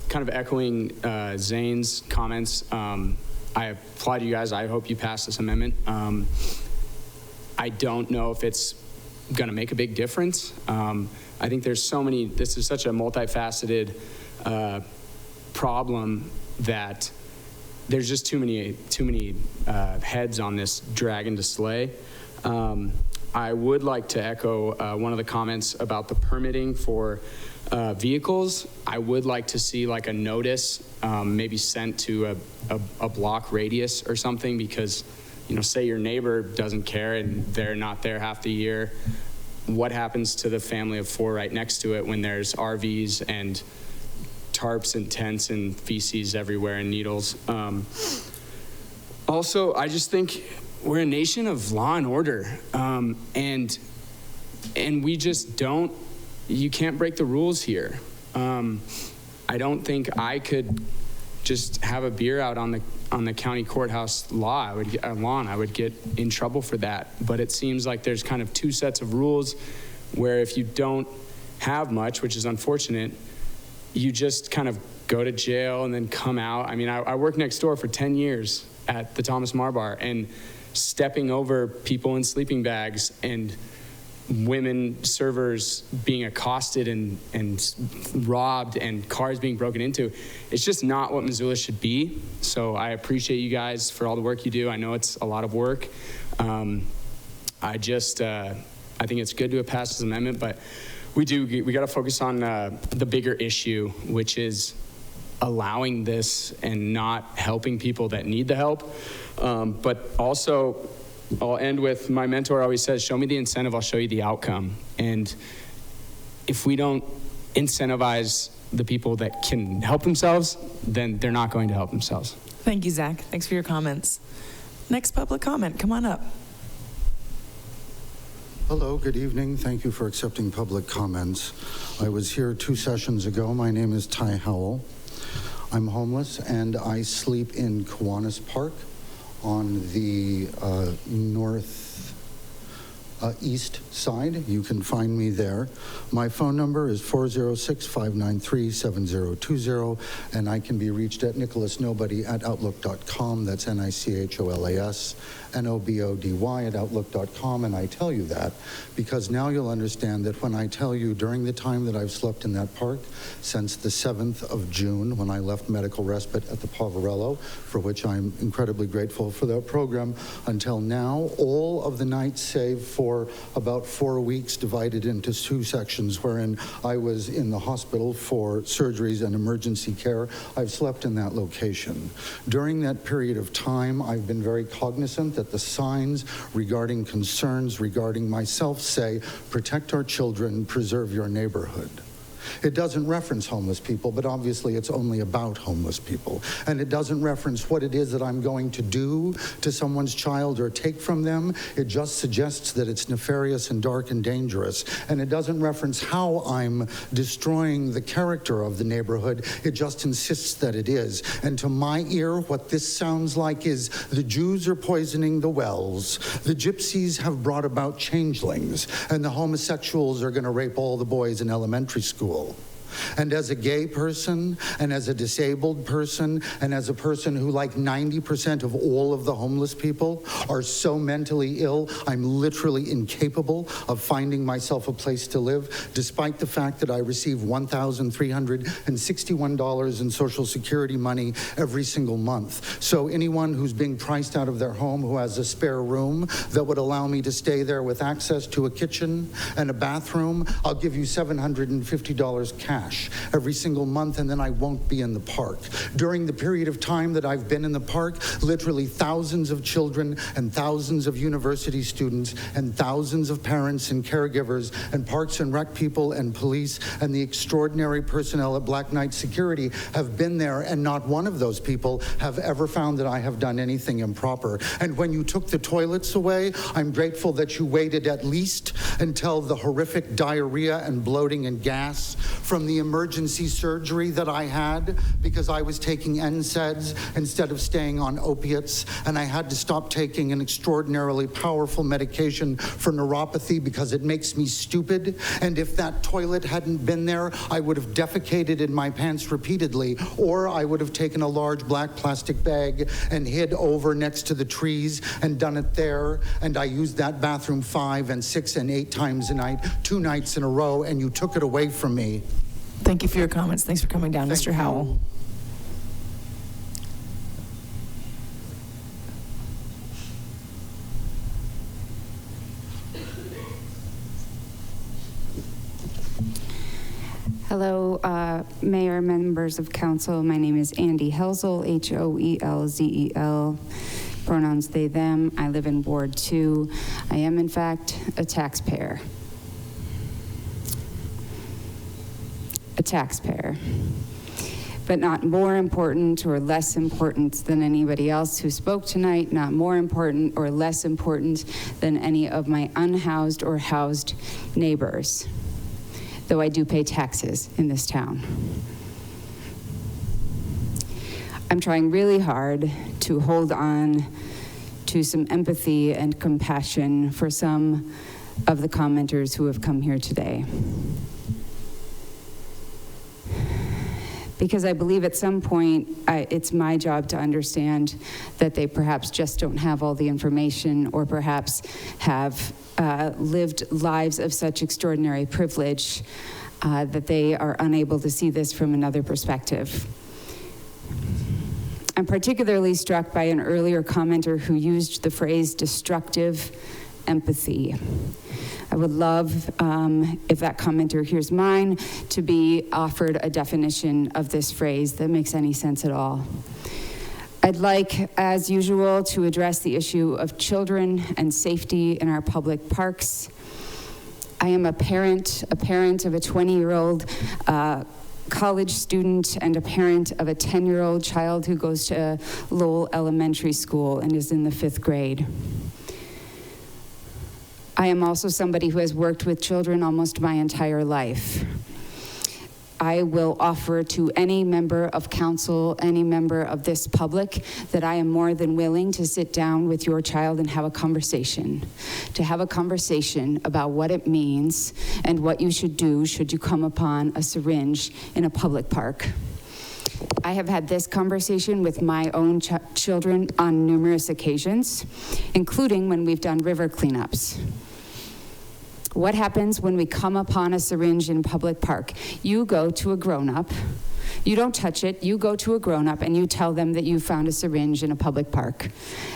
C: kind of echoing Zane's comments, I applaud you guys. I hope you pass this amendment. I don't know if it's going to make a big difference. I think there's so many, this is such a multifaceted problem that there's just too many heads on this dragon to slay. I would like to echo one of the comments about the permitting for vehicles. I would like to see like a notice maybe sent to a block radius or something, because, you know, say your neighbor doesn't care and they're not there half the year. What happens to the family of 4 right next to it when there's RVs and tarps and tents and feces everywhere and needles? Also, I just think we're a nation of law and order, and we just don't, you can't break the rules here. I don't think I could just have a beer out on the county courthouse lawn. I would get in trouble for that. But it seems like there's kind of 2 sets of rules where if you don't have much, which is unfortunate, you just kind of go to jail and then come out. I mean, I worked next door for 10 years at the Thomas Mar Bar, and stepping over people in sleeping bags and women servers being accosted and robbed and cars being broken into. It's just not what Missoula should be. So I appreciate you guys for all the work you do. I know it's a lot of work. I think it's good to have passed this amendment, but we got to focus on the bigger issue, which is allowing this and not helping people that need the help. But also, I'll end with, my mentor always says, show me the incentive, I'll show you the outcome. And if we don't incentivize the people that can help themselves, then they're not going to help themselves.
T: Thank you, Zach. Thanks for your comments. Next public comment, come on up.
G: Hello, good evening. Thank you for accepting public comments. I was here 2 sessions ago. My name is Ty Howell. I'm homeless and I sleep in Kiwanis Park on the east side. You can find me there. My phone number is 406-593-7020, and I can be reached at nicholasnobody@outlook.com. That's NICHOLASNOBODY@outlook.com, and I tell you that because now you'll understand that when I tell you during the time that I've slept in that park since the 7th of June when I left medical respite at the Poverello, for which I'm incredibly grateful for that program, until now, all of the nights save for about 4 weeks divided into 2 sections wherein I was in the hospital for surgeries and emergency care, I've slept in that location. During that period of time, I've been very cognizant that the signs regarding concerns regarding myself say, protect our children, preserve your neighborhood. It doesn't reference homeless people, but obviously it's only about homeless people. And it doesn't reference what it is that I'm going to do to someone's child or take from them. It just suggests that it's nefarious and dark and dangerous. And it doesn't reference how I'm destroying the character of the neighborhood. It just insists that it is. And to my ear, what this sounds like is the Jews are poisoning the wells, the gypsies have brought about changelings, and the homosexuals are going to rape all the boys in elementary school. And as a gay person, and as a disabled person, and as a person who, like 90% of all of the homeless people, are so mentally ill, I'm literally incapable of finding myself a place to live, despite the fact that I receive $1,361 in Social Security money every single month. So anyone who's being priced out of their home who has a spare room that would allow me to stay there with access to a kitchen and a bathroom, I'll give you $750 cash every single month, and then I won't be in the park. During the period of time that I've been in the park, literally thousands of children and thousands of university students and thousands of parents and caregivers and Parks and Rec people and police and the extraordinary personnel at Black Knight Security have been there, and not one of those people have ever found that I have done anything improper. And when you took the toilets away, I'm grateful that you waited at least until the horrific diarrhea and bloating and gas from the emergency surgery that I had because I was taking NSAIDs instead of staying on opiates, and I had to stop taking an extraordinarily powerful medication for neuropathy because it makes me stupid. And if that toilet hadn't been there, I would have defecated in my pants repeatedly, or I would have taken a large black plastic bag and hid over next to the trees and done it there. And I used that bathroom 5 and 6 and 8 times a night, 2 nights in a row, and you took it away from me.
T: Thank you for your comments. Thanks for coming down, Mr. Howell.
A: Hello, Mayor, members of council. My name is Andy Helzel, Hoelzel. Pronouns they, them. I live in Ward 2. I am, in fact, a taxpayer. But not more important or less important than anybody else who spoke tonight, not more important or less important than any of my unhoused or housed neighbors, though I do pay taxes in this town. I'm trying really hard to hold on to some empathy and compassion for some of the commenters who have come here today. Because I believe at some point, it's my job to understand that they perhaps just don't have all the information, or perhaps have lived lives of such extraordinary privilege that they are unable to see this from another perspective. I'm particularly struck by an earlier commenter who used the phrase destructive empathy. I would love, if that commenter hears mine, to be offered a definition of this phrase that makes any sense at all. I'd like, as usual, to address the issue of children and safety in our public parks. I am a parent of a 20-year-old college student and a parent of a 10-year-old child who goes to Lowell Elementary School and is in the 5th grade. I am also somebody who has worked with children almost my entire life. I will offer to any member of council, any member of this public, that I am more than willing to sit down with your child and have a conversation. To have a conversation about what it means and what you should do should you come upon a syringe in a public park. I have had this conversation with my own children on numerous occasions, including when we've done river cleanups. What happens when we come upon a syringe in public park? You go to a grown-up, you don't touch it, you go to a grown-up and you tell them that you found a syringe in a public park.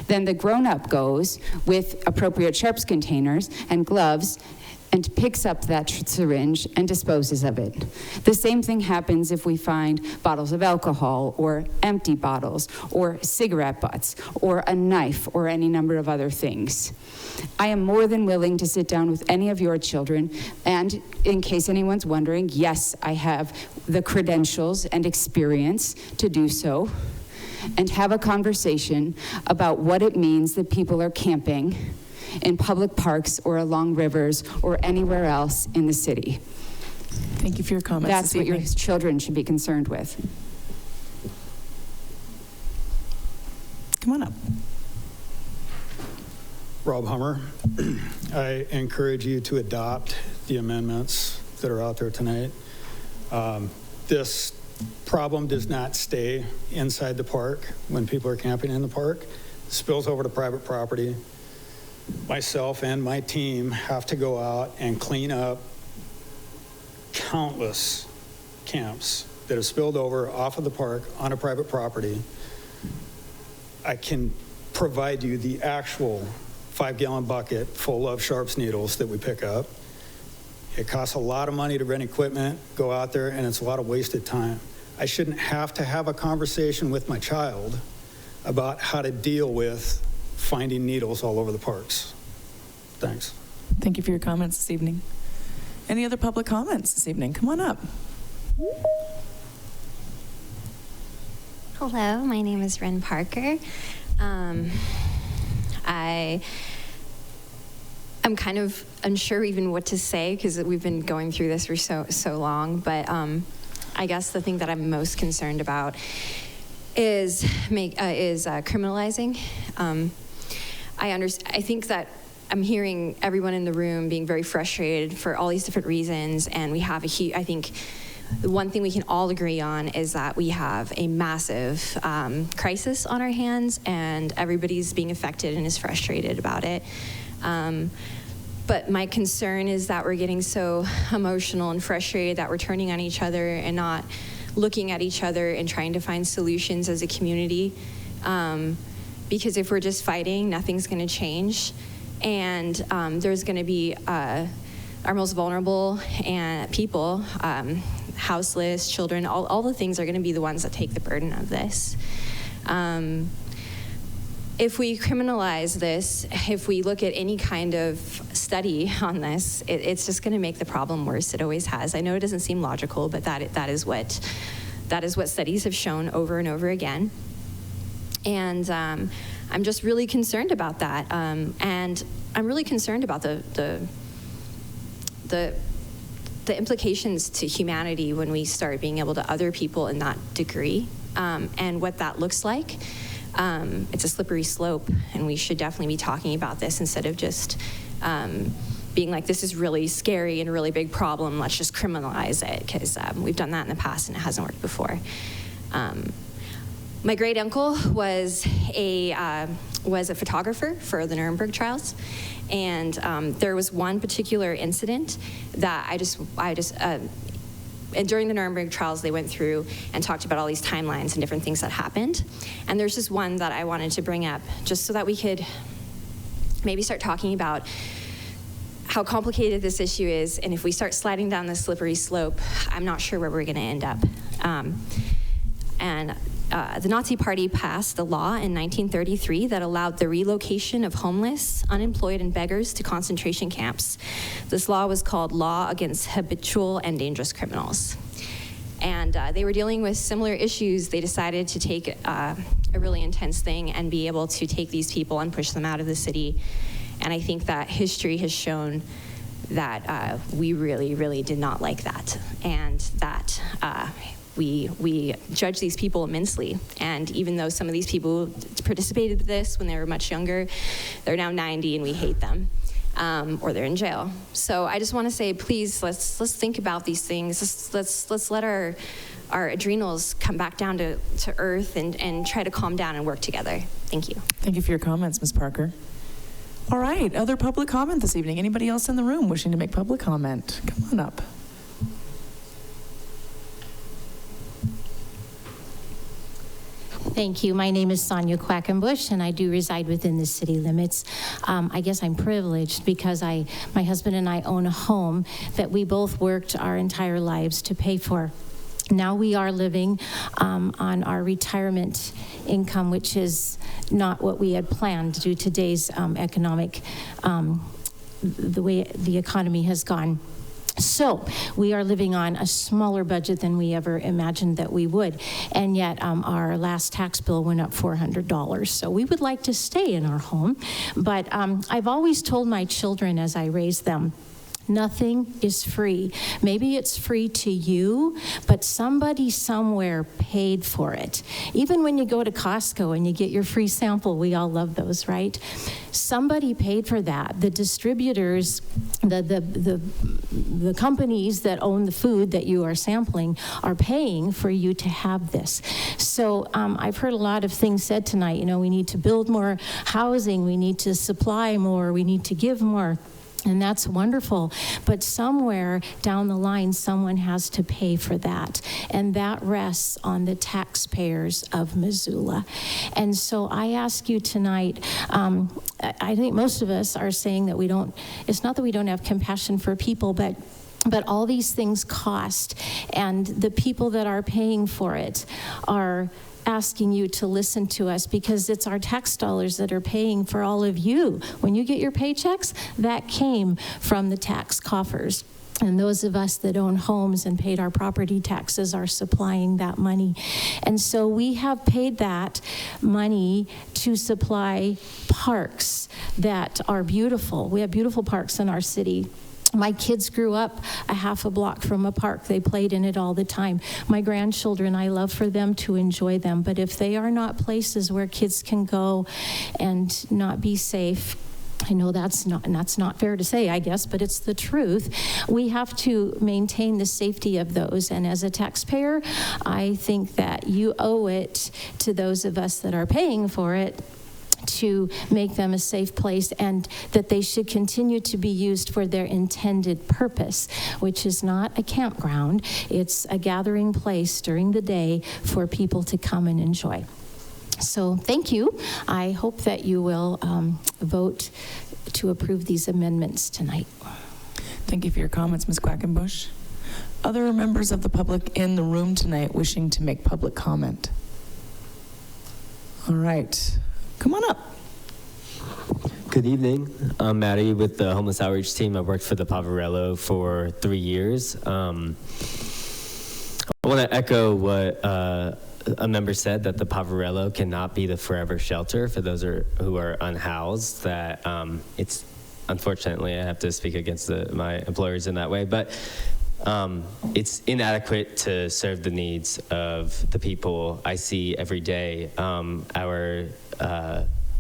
A: Then the grown-up goes with appropriate sharps containers and gloves and picks up that syringe and disposes of it. The same thing happens if we find bottles of alcohol or empty bottles or cigarette butts or a knife or any number of other things. I am more than willing to sit down with any of your children, and in case anyone's wondering, yes, I have the credentials and experience to do so, and have a conversation about what it means that people are camping in public parks or along rivers or anywhere else in the city.
T: Thank you for your comments.
A: That's what your children should be concerned with.
T: Come on up.
H: Rob Hummer. I encourage you to adopt the amendments that are out there tonight. This problem does not stay inside the park when people are camping in the park. It spills over to private property. Myself and my team have to go out and clean up countless camps that have spilled over off of the park on a private property. I can provide you the actual 5-gallon bucket full of sharps needles that we pick up. It costs a lot of money to rent equipment, go out there, and it's a lot of wasted time. I shouldn't have to have a conversation with my child about how to deal with finding needles all over the parks. Thanks.
T: Thank you for your comments this evening. Any other public comments this evening? Come on up.
L: Hello, my name is Ren Parker. I'm kind of unsure even what to say because we've been going through this for so long, but I guess the thing that I'm most concerned about is criminalizing. I think that I'm hearing everyone in the room being very frustrated for all these different reasons, and we have I think the one thing we can all agree on is that we have a massive crisis on our hands, and everybody's being affected and is frustrated about it. But my concern is that we're getting so emotional and frustrated that we're turning on each other and not looking at each other and trying to find solutions as a community. Because if we're just fighting, nothing's going to change. And there's going to be our most vulnerable and people, houseless, children, all the things are going to be the ones that take the burden of this. If we criminalize this, if we look at any kind of study on this, it's just going to make the problem worse. It always has. I know it doesn't seem logical, but that is what studies have shown over and over again. And I'm just really concerned about that. And I'm really concerned about the implications to humanity when we start being able to other people in that degree, and what that looks like. It's a slippery slope, and we should definitely be talking about this instead of just being like, this is really scary and a really big problem, let's just criminalize it, because we've done that in the past and it hasn't worked before. My great uncle was a photographer for the Nuremberg trials, and there was one particular incident that and during the Nuremberg trials, they went through and talked about all these timelines and different things that happened. And there's just one that I wanted to bring up just so that we could maybe start talking about how complicated this issue is. And if we start sliding down this slippery slope, I'm not sure where we're going to end up. The Nazi Party passed a law in 1933 that allowed the relocation of homeless, unemployed, and beggars to concentration camps. This law was called Law Against Habitual and Dangerous Criminals. And they were dealing with similar issues. They decided to take a really intense thing and be able to take these people and push them out of the city. And I think that history has shown we really, really did not like that, and that we judge these people immensely. And even though some of these people participated in this when they were much younger, they're now 90 and we hate them. Or they're in jail. So I just want to say, please, let's think about these things. Let's let our adrenals come back down to earth and try to calm down and work together. Thank you.
T: Thank you for your comments, Ms. Parker. All right, other public comment this evening. Anybody else in the room wishing to make public comment? Come on up.
E: Thank you. My name is Sonia Quackenbush, and I do reside within the city limits. I guess I'm privileged because my husband and I own a home that we both worked our entire lives to pay for. Now we are living on our retirement income, which is not what we had planned due to today's economic, the way the economy has gone. So we are living on a smaller budget than we ever imagined that we would. And yet our last tax bill went up $400. So we would like to stay in our home. But I've always told my children as I raise them, nothing is free. Maybe it's free to you, but somebody somewhere paid for it. Even when you go to Costco and you get your free sample, we all love those, right? Somebody paid for that. The distributors, the companies that own the food that you are sampling are paying for you to have this. So I've heard a lot of things said tonight. You know, we need to build more housing, we need to supply more, we need to give more. And that's wonderful, but somewhere down the line, someone has to pay for that, and that rests on the taxpayers of Missoula. And so I ask you tonight, I think most of us are saying that it's not that we don't have compassion for people, but all these things cost, and the people that are paying for it are asking you to listen to us, because it's our tax dollars that are paying for all of you. When you get your paychecks, that came from the tax coffers. And those of us that own homes and paid our property taxes are supplying that money. And so we have paid that money to supply parks that are beautiful. We have beautiful parks in our city. My kids grew up a half a block from a park. They played in it all the time. My grandchildren, I love for them to enjoy them. But if they are not places where kids can go and not be safe, I know that's not fair to say, I guess, but it's the truth. We have to maintain the safety of those. And as a taxpayer, I think that you owe it to those of us that are paying for it to make them a safe place, and that they should continue to be used for their intended purpose, which is not a campground. It's a gathering place during the day for people to come and enjoy. So thank you. I hope that you will vote to approve these amendments tonight.
T: Thank you for your comments, Ms. Quackenbush. Other members of the public in the room tonight wishing to make public comment? All right. Come on up.
N: Good evening. I'm Maddie with the Homeless Outreach Team. I worked for the Poverello for 3 years. I want to echo what a member said, that the Poverello cannot be the forever shelter for those who are unhoused. That it's, unfortunately, I have to speak against my employers in that way, but it's inadequate to serve the needs of the people I see every day. Our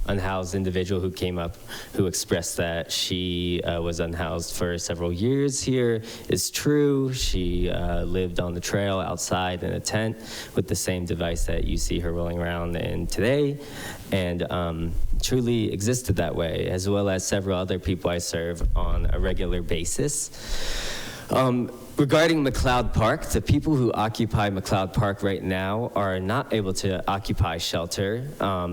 N: unhoused individual who came up, who expressed that she was unhoused for several years here, is true. She lived on the trail outside in a tent with the same device that you see her rolling around in today, and truly existed that way, as well as several other people I serve on a regular basis. Regarding McLeod Park, the people who occupy McLeod Park right now are not able to occupy shelter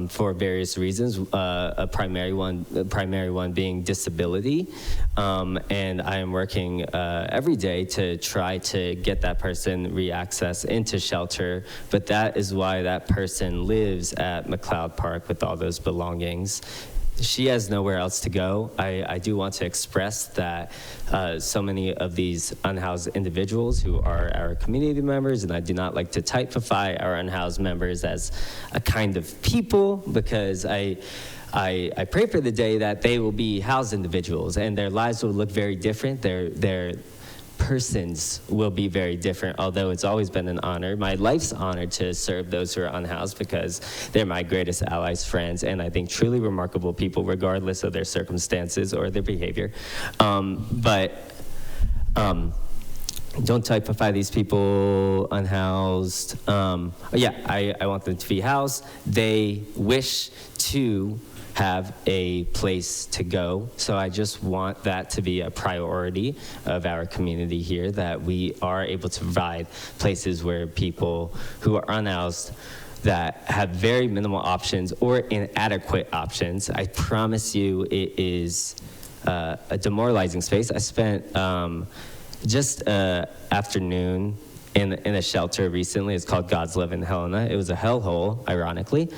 N: for various reasons. A primary one being disability, and I am working every day to try to get that person re-access into shelter. But that is why that person lives at McLeod Park with all those belongings. She has nowhere else to go. I do want to express that so many of these unhoused individuals who are our community members, and I do not like to typify our unhoused members as a kind of people, because I pray for the day that they will be housed individuals and their lives will look very different. Their persons will be very different, although it's always been an honor. My life's honor to serve those who are unhoused because they're my greatest allies, friends, and I think truly remarkable people regardless of their circumstances or their behavior. Don't typify these people unhoused. I want them to be housed. They wish to have a place to go. So I just want that to be a priority of our community here, that we are able to provide places where people who are unhoused that have very minimal options or inadequate options. I promise you it is a demoralizing space. I spent just an afternoon in a shelter recently. It's called God's Love in Helena. It was a hellhole, ironically.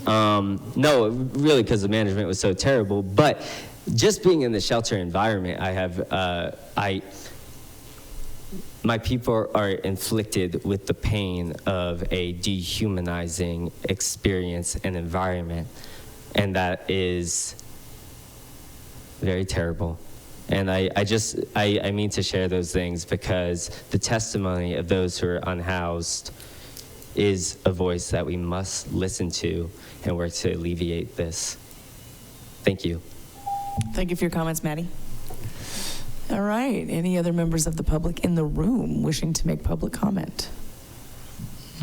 N: No, really, because the management was so terrible. But just being in the shelter environment, my people are inflicted with the pain of a dehumanizing experience and environment, and that is very terrible. And I mean to share those things because the testimony of those who are unhoused is a voice that we must listen to and work to alleviate this. Thank you.
T: Thank you for your comments, Maddie. All right, any other members of the public in the room wishing to make public comment?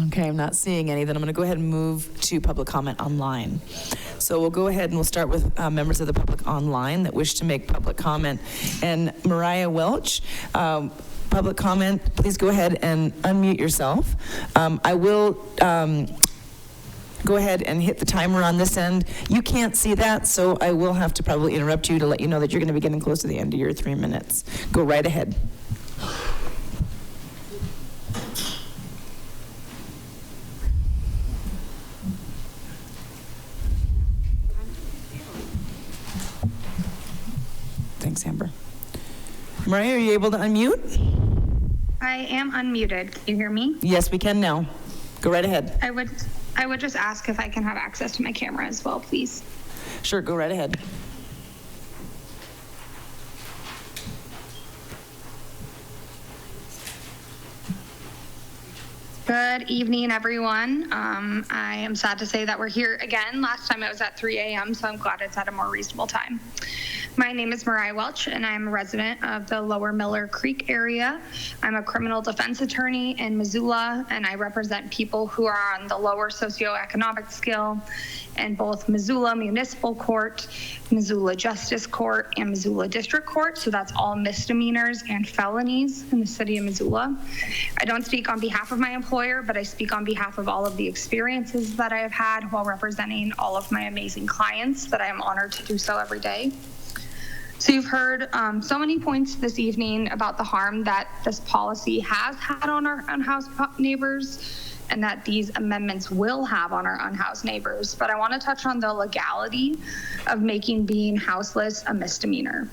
T: Okay, I'm not seeing any. Then I'm going to go ahead and move to public comment online. So we'll go ahead and we'll start with members of the public online that wish to make public comment. And Mariah Welch, public comment, please go ahead and unmute yourself. I will go ahead and hit the timer on this end. You can't see that, so I will have to probably interrupt you to let you know that you're going to be getting close to the end of your 3 minutes. Go right ahead. Thanks, Amber. Mariah, are you able to unmute?
F: I am unmuted. Can you hear me?
T: Yes, we can now. Go right ahead.
F: I would just ask if I can have access to my camera as well, please.
T: Sure, go right ahead.
F: Good evening, everyone. I am sad to say that we're here again. Last time it was at 3 a.m., so I'm glad it's at a more reasonable time. My name is Mariah Welch, and I'm a resident of the Lower Miller Creek area. I'm a criminal defense attorney in Missoula, and I represent people who are on the lower socioeconomic scale in both Missoula Municipal Court, Missoula Justice Court, and Missoula District Court. So that's all misdemeanors and felonies in the city of Missoula. I don't speak on behalf of my employer, but I speak on behalf of all of the experiences that I have had while representing all of my amazing clients that I am honored to do so every day. So you've heard so many points this evening about the harm that this policy has had on our unhoused neighbors and that these amendments will have on our unhoused neighbors. But I want to touch on the legality of making being houseless a misdemeanor.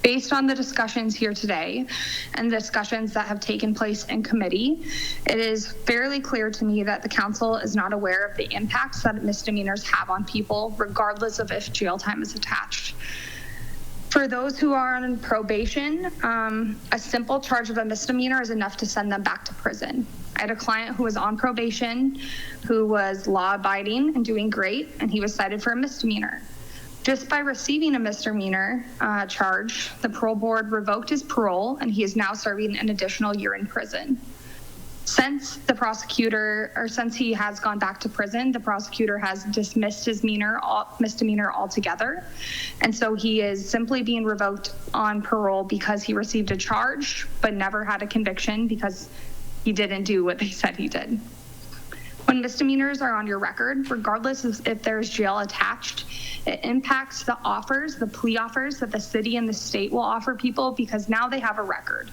F: Based on the discussions here today and the discussions that have taken place in committee, it is fairly clear to me that the council is not aware of the impacts that misdemeanors have on people, regardless of if jail time is attached. For those who are on probation, a simple charge of a misdemeanor is enough to send them back to prison. I had a client who was on probation, who was law-abiding and doing great, and he was cited for a misdemeanor. Just by receiving a misdemeanor charge, the parole board revoked his parole, and he is now serving an additional year in prison. Since he has gone back to prison, the prosecutor has dismissed his misdemeanor altogether. And so he is simply being revoked on parole because he received a charge, but never had a conviction because he didn't do what they said he did. When misdemeanors are on your record, regardless of if there's jail attached, it impacts the plea offers that the city and the state will offer people because now they have a record.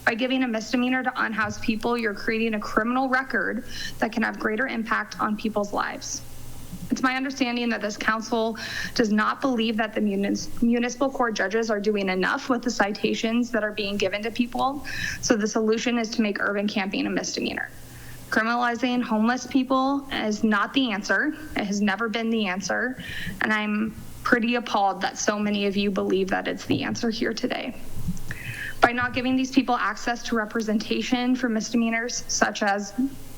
F: By giving a misdemeanor to unhoused people, you're creating a criminal record that can have greater impact on people's lives. It's my understanding that this council does not believe that the municipal court judges are doing enough with the citations that are being given to people. So the solution is to make urban camping a misdemeanor. Criminalizing homeless people is not the answer. It has never been the answer. And I'm pretty appalled that so many of you believe that it's the answer here today. By not giving these people access to representation for misdemeanors, such as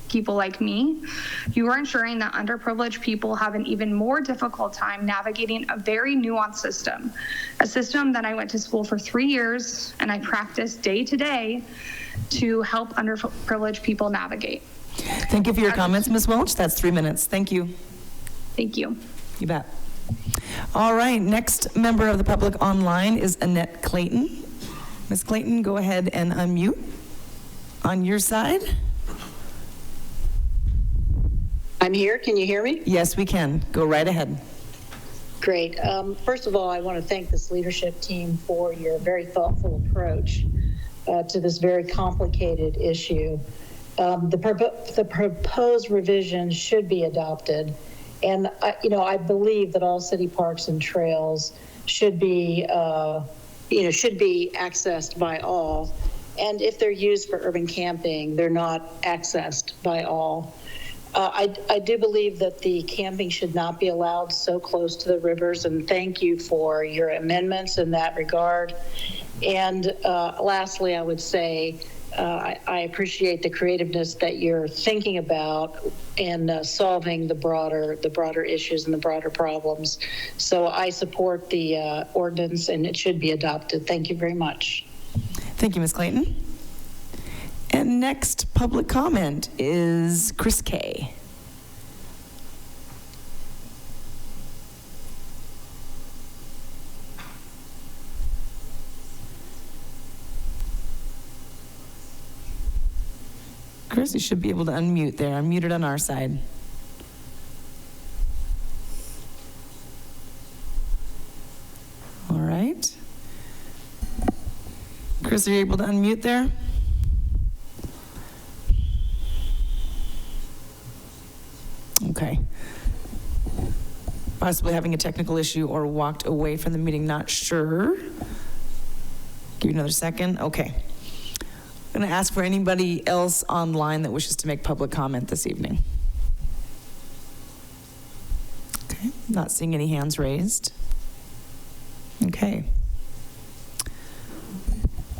F: people like me, you are ensuring that underprivileged people have an even more difficult time navigating a very nuanced system, a system that I went to school for 3 years and I practice day to day to help underprivileged people navigate.
T: Thank you for your comments, Ms. Welch. That's 3 minutes. Thank you.
F: Thank you.
T: You bet. All right, next member of the public online is Annette Clayton. Ms. Clayton, go ahead and unmute on your side.
J: I'm here. Can you hear me?
T: Yes, we can. Go right ahead.
J: Great. First of all, I want to thank this leadership team for your very thoughtful approach to this very complicated issue. The proposed revisions should be adopted, and I believe that all city parks and trails should be accessed by all. And if they're used for urban camping, they're not accessed by all. I do believe that the camping should not be allowed so close to the rivers, and thank you for your amendments in that regard. And lastly, I would say I appreciate the creativeness that you're thinking about in solving the broader issues and the broader problems. So I support the ordinance, and it should be adopted. Thank you very much.
T: Thank you, Ms. Clayton. And next public comment is Chris Kay. Chris, you should be able to unmute there. Unmuted on our side. All right. Chris, are you able to unmute there? Okay. Possibly having a technical issue or walked away from the meeting, not sure. Give you another second. Okay. I'm going to ask for anybody else online that wishes to make public comment this evening. Okay, not seeing any hands raised. Okay.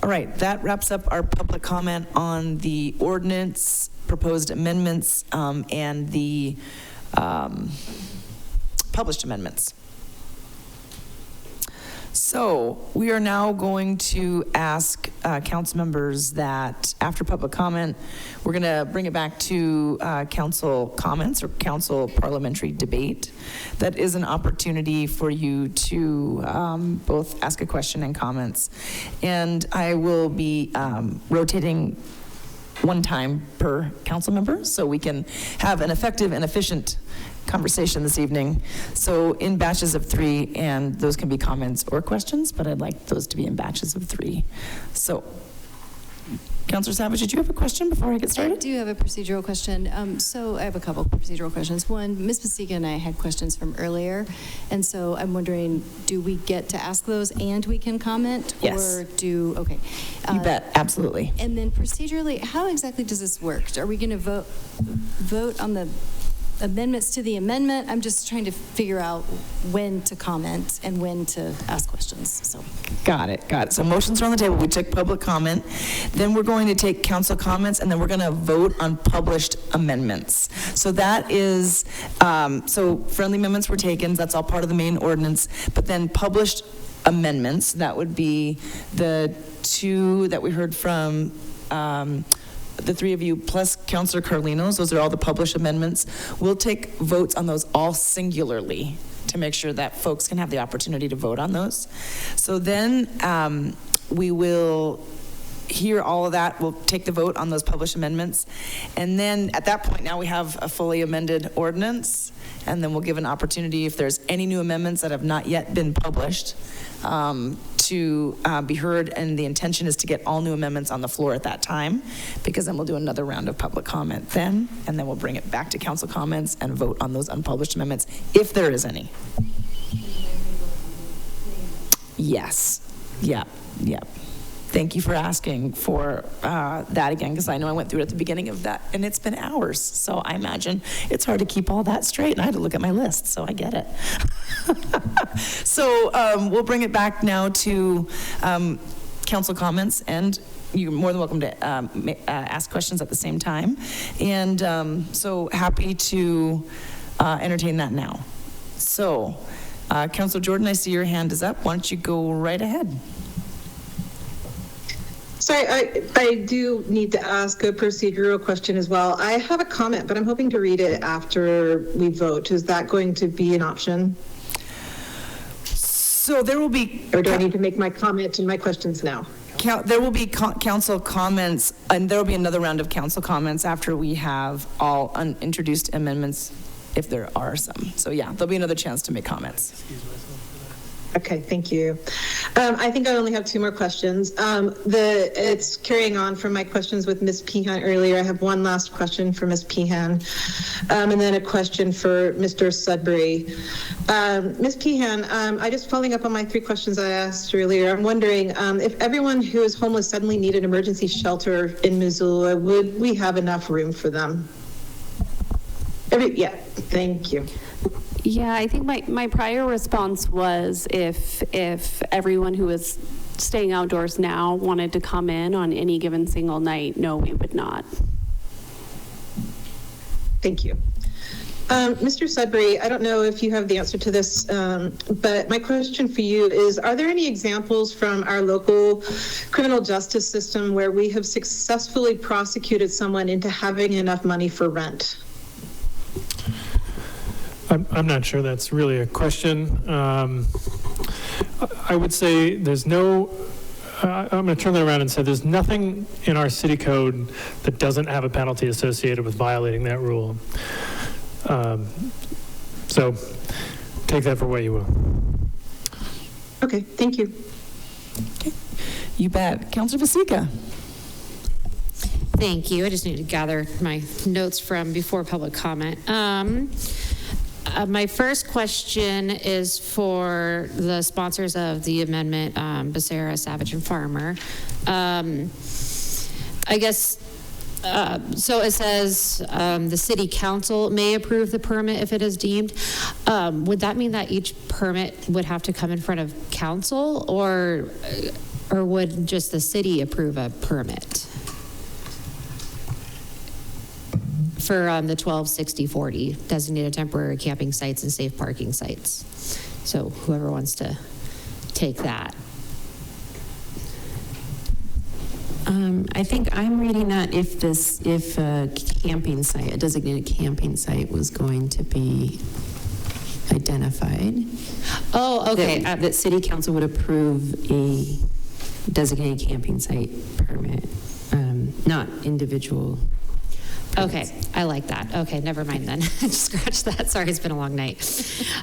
T: All right, that wraps up our public comment on the ordinance, proposed amendments, and the published amendments. So we are now going to ask council members that after public comment, we're going to bring it back to council comments or council parliamentary debate. That is an opportunity for you to both ask a question and comments. And I will be rotating one time per council member so we can have an effective and efficient conversation this evening. So in batches of 3, and those can be comments or questions, but I'd like those to be in batches of 3. So, Councilor Savage, did you have a question before I get started?
P: I do have a procedural question. So I have a couple procedural questions. One, Ms. Vasecka and I had questions from earlier, and so I'm wondering, do we get to ask those and we can comment?
T: Yes.
P: Or okay.
T: You bet, absolutely.
P: And then procedurally, how exactly does this work? Are we going to vote on the amendments to the amendment? I'm just trying to figure out when to comment and when to ask questions. So
T: Got it. So motions are on the table. We took public comment. Then we're going to take council comments, and then we're going to vote on published amendments. So that is, so friendly amendments were taken. That's all part of the main ordinance. But then published amendments, that would be the 2 that we heard from the 3 of you plus Councilor Carlino's. Those are all the published amendments. We'll take votes on those all singularly to make sure that folks can have the opportunity to vote on those. So then we will hear all of that. We'll take the vote on those published amendments. And then at that point now we have a fully amended ordinance, and then we'll give an opportunity if there's any new amendments that have not yet been published to be heard, and the intention is to get all new amendments on the floor at that time, because then we'll do another round of public comment then, and then we'll bring it back to council comments and vote on those unpublished amendments, if there is any. Yes. Yep. thank you for asking for that again, because I know I went through it at the beginning of that, and it's been hours. So I imagine it's hard to keep all that straight, and I had to look at my list, so I get it. So we'll bring it back now to council comments, and you're more than welcome to ask questions at the same time. And so happy to entertain that now. So, Councilor Jordan, I see your hand is up. Why don't you go right ahead?
M: Sorry, I do need to ask a procedural question as well. I have a comment, but I'm hoping to read it after we vote. Is that going to be an option?
T: So there will be...
M: Or do I need to make my comment and my questions now?
T: There will be council comments, and there will be another round of council comments after we have all introduced amendments, if there are some. So yeah, there'll be another chance to make comments.
M: Okay, thank you. I think I only have 2 more questions. It's carrying on from my questions with Ms. Pehan earlier. I have one last question for Ms. Pehan, and then a question for Mr. Sudbury. Ms. Pehan, I just following up on my 3 questions I asked earlier. I'm wondering if everyone who is homeless suddenly needed emergency shelter in Missoula, would we have enough room for them? Yeah, thank you.
Q: Yeah, I think my prior response was if everyone who is staying outdoors now wanted to come in on any given single night, no, we would not.
M: Thank you. Mr. Sudbury, I don't know if you have the answer to this, but my question for you is, are there any examples from our local criminal justice system where we have successfully prosecuted someone into having enough money for rent?
W: I'm not sure that's really a question. I would say there's no, I'm going to turn that around and say there's nothing in our city code that doesn't have a penalty associated with violating that rule. So take that for what you will.
M: Okay, thank you.
T: Okay. You bet. Councilor Vasecka.
X: Thank you. I just need to gather my notes from before public comment. My first question is for the sponsors of the amendment, Becerra, Savage, and Farmer. I guess, so it says the city council may approve the permit if it is deemed. Would that mean that each permit would have to come in front of council, or would just the city approve a permit? For the 126040 designated temporary camping sites and safe parking sites. So whoever wants to take that.
Y: I think I'm reading that if a camping site, a designated camping site was going to be identified.
X: Oh, okay.
Y: That city council would approve a designated camping site permit, not individual.
X: Okay, I like that. Okay, never mind then. Just scratch that. Sorry, it's been a long night.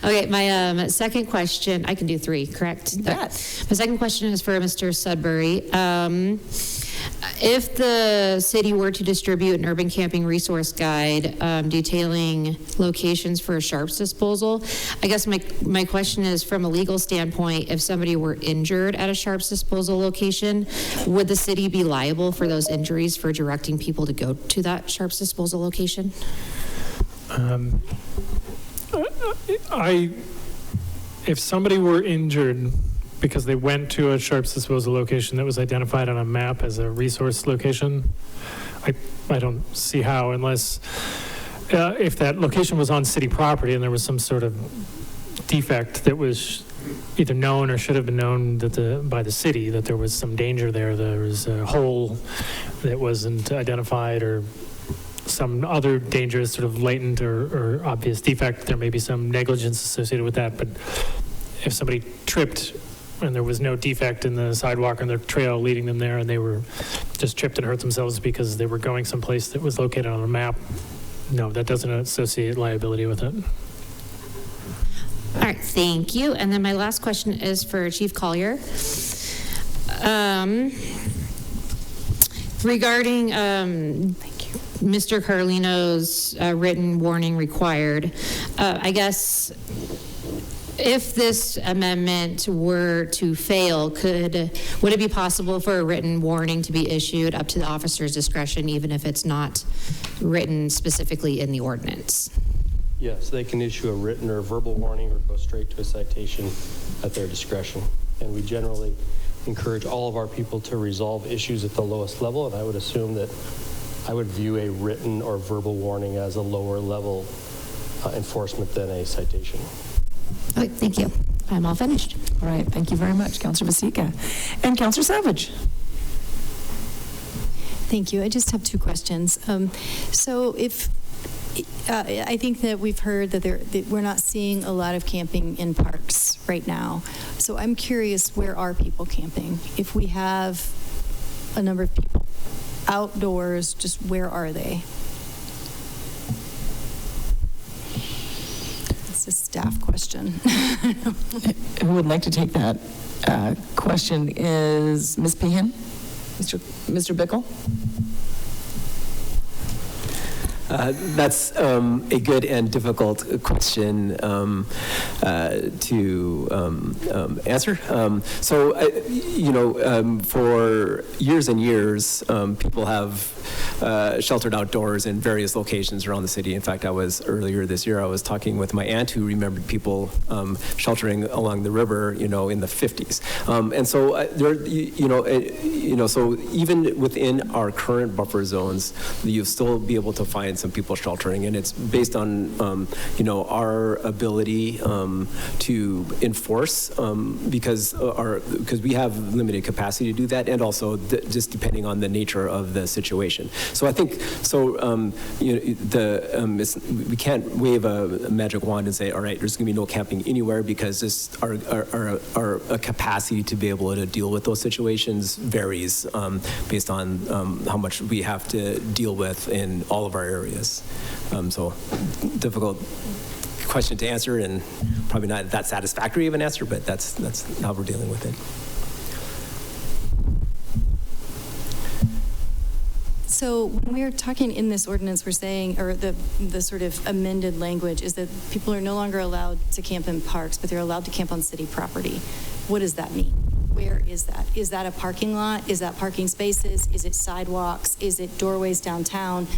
X: Okay, my second question, I can do 3, correct?
T: Yes.
X: My second question is for Mr. Sudbury. If the city were to distribute an urban camping resource guide detailing locations for a sharps disposal, I guess my question is, from a legal standpoint, if somebody were injured at a sharps disposal location, would the city be liable for those injuries for directing people to go to that sharps disposal location?
W: If somebody were injured because they went to a sharps disposal location that was identified on a map as a resource location, I don't see how, unless if that location was on city property and there was some sort of defect that was either known or should have been known by the city, that there was some danger there was a hole that wasn't identified, or some other dangerous sort of latent or obvious defect, there may be some negligence associated with that. But if somebody tripped and there was no defect in the sidewalk or the trail leading them there, and they were just tripped and hurt themselves because they were going someplace that was located on a map, no, that doesn't associate liability with it.
X: All right, thank you. And then my last question is for Chief Collier. Regarding Mr. Carlino's written warning required, I guess If this amendment were to fail, would it be possible for a written warning to be issued up to the officer's discretion, even if it's not written specifically in the ordinance?
D: Yes, they can issue a written or verbal warning or go straight to a citation at their discretion. And we generally encourage all of our people to resolve issues at the lowest level, and I would assume that I would view a written or verbal warning as a lower level enforcement than a citation.
X: All right, thank you. I'm all finished.
T: All right, thank you very much, Councillor Vasecka. And Councillor Savage.
P: Thank you. I just have two questions. So if I think that we've heard that we're not seeing a lot of camping in parks right now. So I'm curious, where are people camping? If we have a number of people outdoors, just where are they? It's a staff question.
T: Who would like to take that question? Is Ms. Pehan? Mr. Bickle?
I: That's a good and difficult question to answer. For years and years, people have sheltered outdoors in various locations around the city. In fact, earlier this year, I was talking with my aunt who remembered people sheltering along the river, in the 50s. So even within our current buffer zones, you'll still be able to find some people sheltering, and it's based on our ability to enforce because we have limited capacity to do that, and also just depending on the nature of the situation. So I think we can't wave a magic wand and say, all right, there's going to be no camping anywhere, because just our capacity to be able to deal with those situations varies based on how much we have to deal with in all of our areas. So difficult question to answer, and probably not that satisfactory of an answer, but that's how we're dealing with it.
P: So when we're talking in this ordinance, we're saying, or the sort of amended language is that people are no longer allowed to camp in parks, but they're allowed to camp on city property. What does that mean? Where is that? Is that a parking lot? Is that parking spaces? Is it sidewalks? Is it doorways downtown?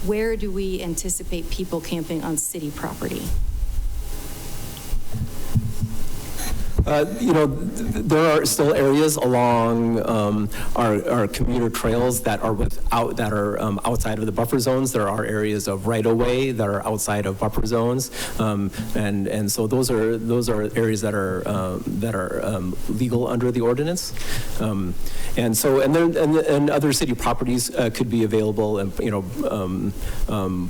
P: Where do we anticipate people camping on city property?
I: There are still areas along our commuter trails that are outside of the buffer zones. There are areas of right-of-way that are outside of buffer zones, and so those are areas that are legal under the ordinance. And other city properties could be available, and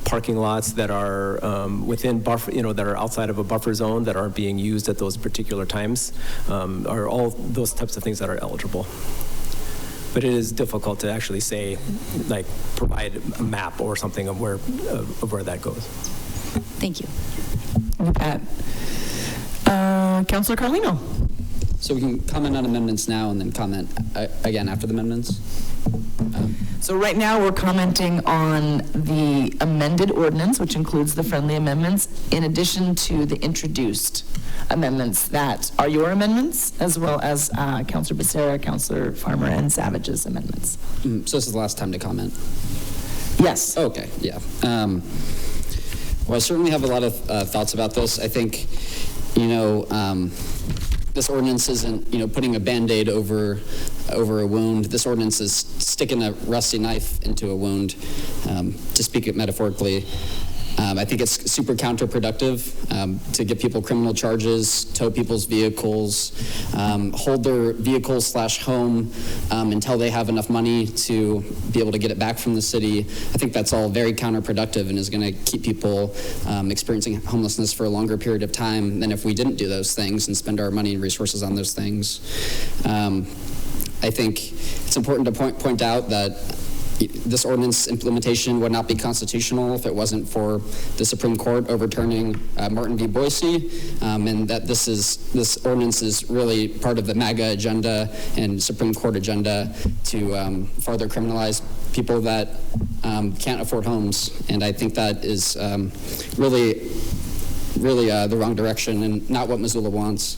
I: parking lots that are within buffer, that are outside of a buffer zone that aren't being used at those particular times. Are all those types of things that are eligible. But it is difficult to actually say, like, provide a map or something of where that goes.
P: Thank you.
T: You bet. Councillor Carlino.
K: So we can comment on amendments now and then comment again after the amendments?
T: So right now we're commenting on the amended ordinance, which includes the friendly amendments, in addition to the introduced amendments that are your amendments, as well as Councillor Becerra, Councillor Farmer, and Savage's amendments.
K: So this is the last time to comment?
T: Yes.
K: Okay, yeah. Well, I certainly have a lot of thoughts about this. I think, this ordinance isn't, putting a Band-Aid over a wound. This ordinance is sticking a rusty knife into a wound, to speak it metaphorically. I think it's super counterproductive to give people criminal charges, tow people's vehicles, hold their vehicle/home until they have enough money to be able to get it back from the city. I think that's all very counterproductive and is going to keep people experiencing homelessness for a longer period of time than if we didn't do those things and spend our money and resources on those things. I think it's important to point out that this ordinance implementation would not be constitutional if it wasn't for the Supreme Court overturning Martin v. Boise, and that this ordinance is really part of the MAGA agenda and Supreme Court agenda to further criminalize people that can't afford homes. And I think that is really really the wrong direction and not what Missoula wants.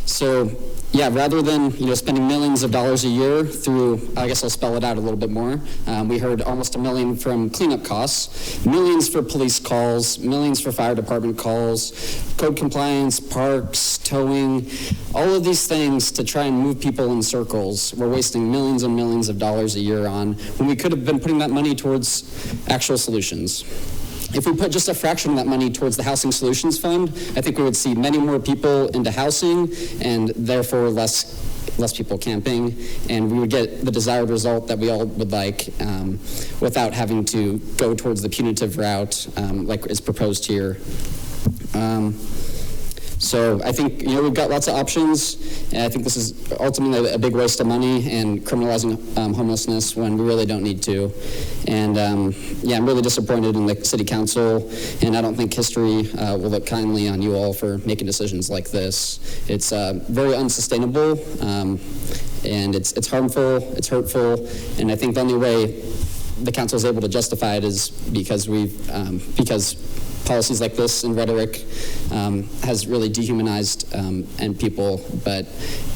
K: So yeah, rather than spending millions of dollars a year through, I guess I'll spell it out a little bit more. We heard almost $1 million from cleanup costs, millions for police calls, millions for fire department calls, code compliance, parks, towing, all of these things to try and move people in circles. We're wasting millions and millions of dollars a year on when we could have been putting that money towards actual solutions. If we put just a fraction of that money towards the Housing Solutions Fund, I think we would see many more people into housing and therefore less people camping, and we would get the desired result that we all would like without having to go towards the punitive route like is proposed here. So I think we've got lots of options, and I think this is ultimately a big waste of money and criminalizing homelessness when we really don't need to. And yeah, I'm really disappointed in the city council, and I don't think history will look kindly on you all for making decisions like this. It's very unsustainable, and it's harmful, it's hurtful, and I think the only way the council is able to justify it is because because policies like this and rhetoric has really dehumanized and people. But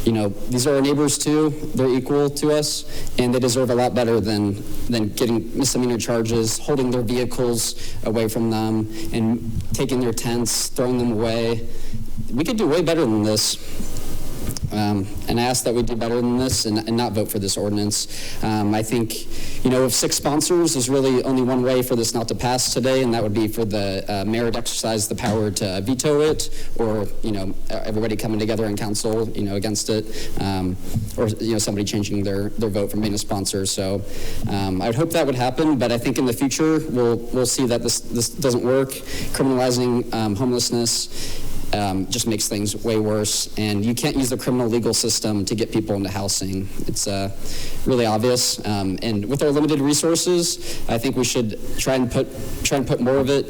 K: these are our neighbors too. They're equal to us, and they deserve a lot better than getting misdemeanor charges, holding their vehicles away from them, and taking their tents, throwing them away. We could do way better than this. And I ask that we do better than this and not vote for this ordinance. I think, if 6 sponsors, there's really only one way for this not to pass today, and that would be for the mayor to exercise the power to veto it, or, everybody coming together in council, against it, or, somebody changing their vote from being a sponsor. So I would hope that would happen, but I think in the future, we'll see that this doesn't work. Criminalizing homelessness just makes things way worse, and you can't use the criminal legal system to get people into housing. It's really obvious, and with our limited resources, I think we should try and put more of it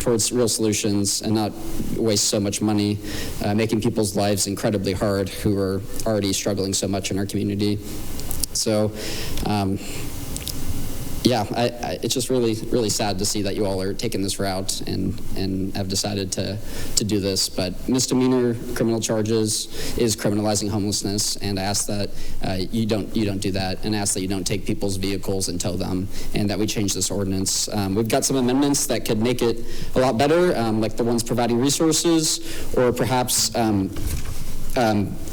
K: towards real solutions and not waste so much money making people's lives incredibly hard who are already struggling so much in our community. So yeah, it's just really, really sad to see that you all are taking this route and have decided to do this. But misdemeanor criminal charges is criminalizing homelessness, and I ask that you don't do that, and ask that you don't take people's vehicles and tow them, and that we change this ordinance. We've got some amendments that could make it a lot better, like the ones providing resources, or perhaps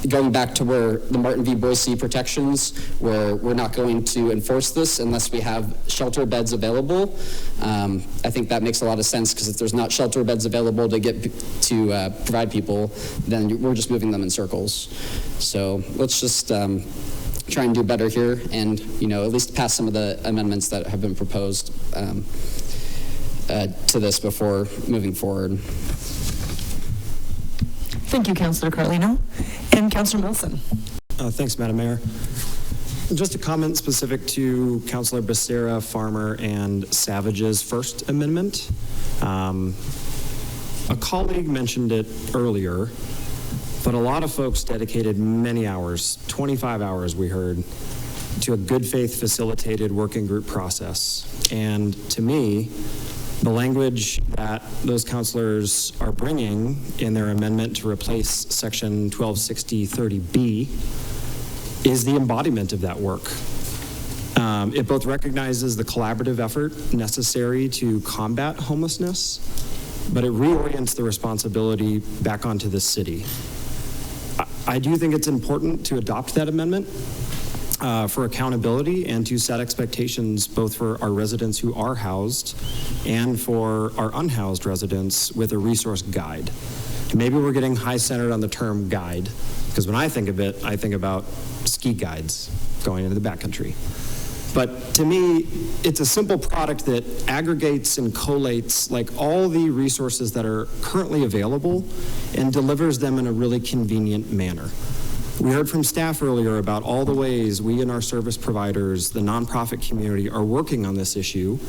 K: going back to where the Martin v. Boise protections, where we're not going to enforce this unless we have shelter beds available. I think that makes a lot of sense, because if there's not shelter beds available to provide people, then we're just moving them in circles. So let's just try and do better here, and at least pass some of the amendments that have been proposed to this before moving forward.
T: Thank you, Councilor Carlino. And Councilor Melson.
B: Thanks, Madam Mayor. Just a comment specific to Councilor Becerra, Farmer, and Savage's first amendment. A colleague mentioned it earlier, but a lot of folks dedicated many hours, 25 hours we heard, to a good faith facilitated working group process. And to me, the language that those councilors are bringing in their amendment to replace section 1260-30B is the embodiment of that work. It both recognizes the collaborative effort necessary to combat homelessness, but it reorients the responsibility back onto the city. I do think it's important to adopt that amendment for accountability and to set expectations both for our residents who are housed and for our unhoused residents with a resource guide. Maybe we're getting high-centered on the term guide, because when I think of it, I think about ski guides going into the backcountry. But to me, it's a simple product that aggregates and collates like all the resources that are currently available and delivers them in a really convenient manner. We heard from staff earlier about all the ways we and our service providers, the nonprofit community, are working on this issue.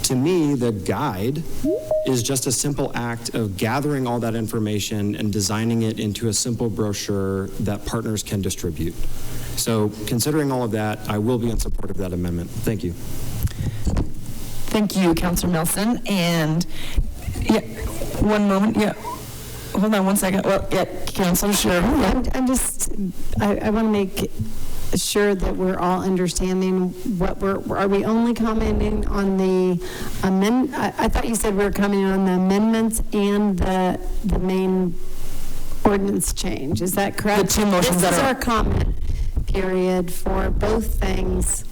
B: To me, the guide is just a simple act of gathering all that information and designing it into a simple brochure that partners can distribute. So considering all of that, I will be in support of that amendment. Thank you.
T: Thank you, Councilor Melson. And yeah, one moment. Yeah. Hold on one second. Well, yeah, Councilor Sherrill.
O: I want to make sure that we're all understanding what are we only commenting on the amendment? I thought you said we were commenting on the amendments and the main ordinance change. Is that correct?
T: The two motions
O: this is our comment period for both things.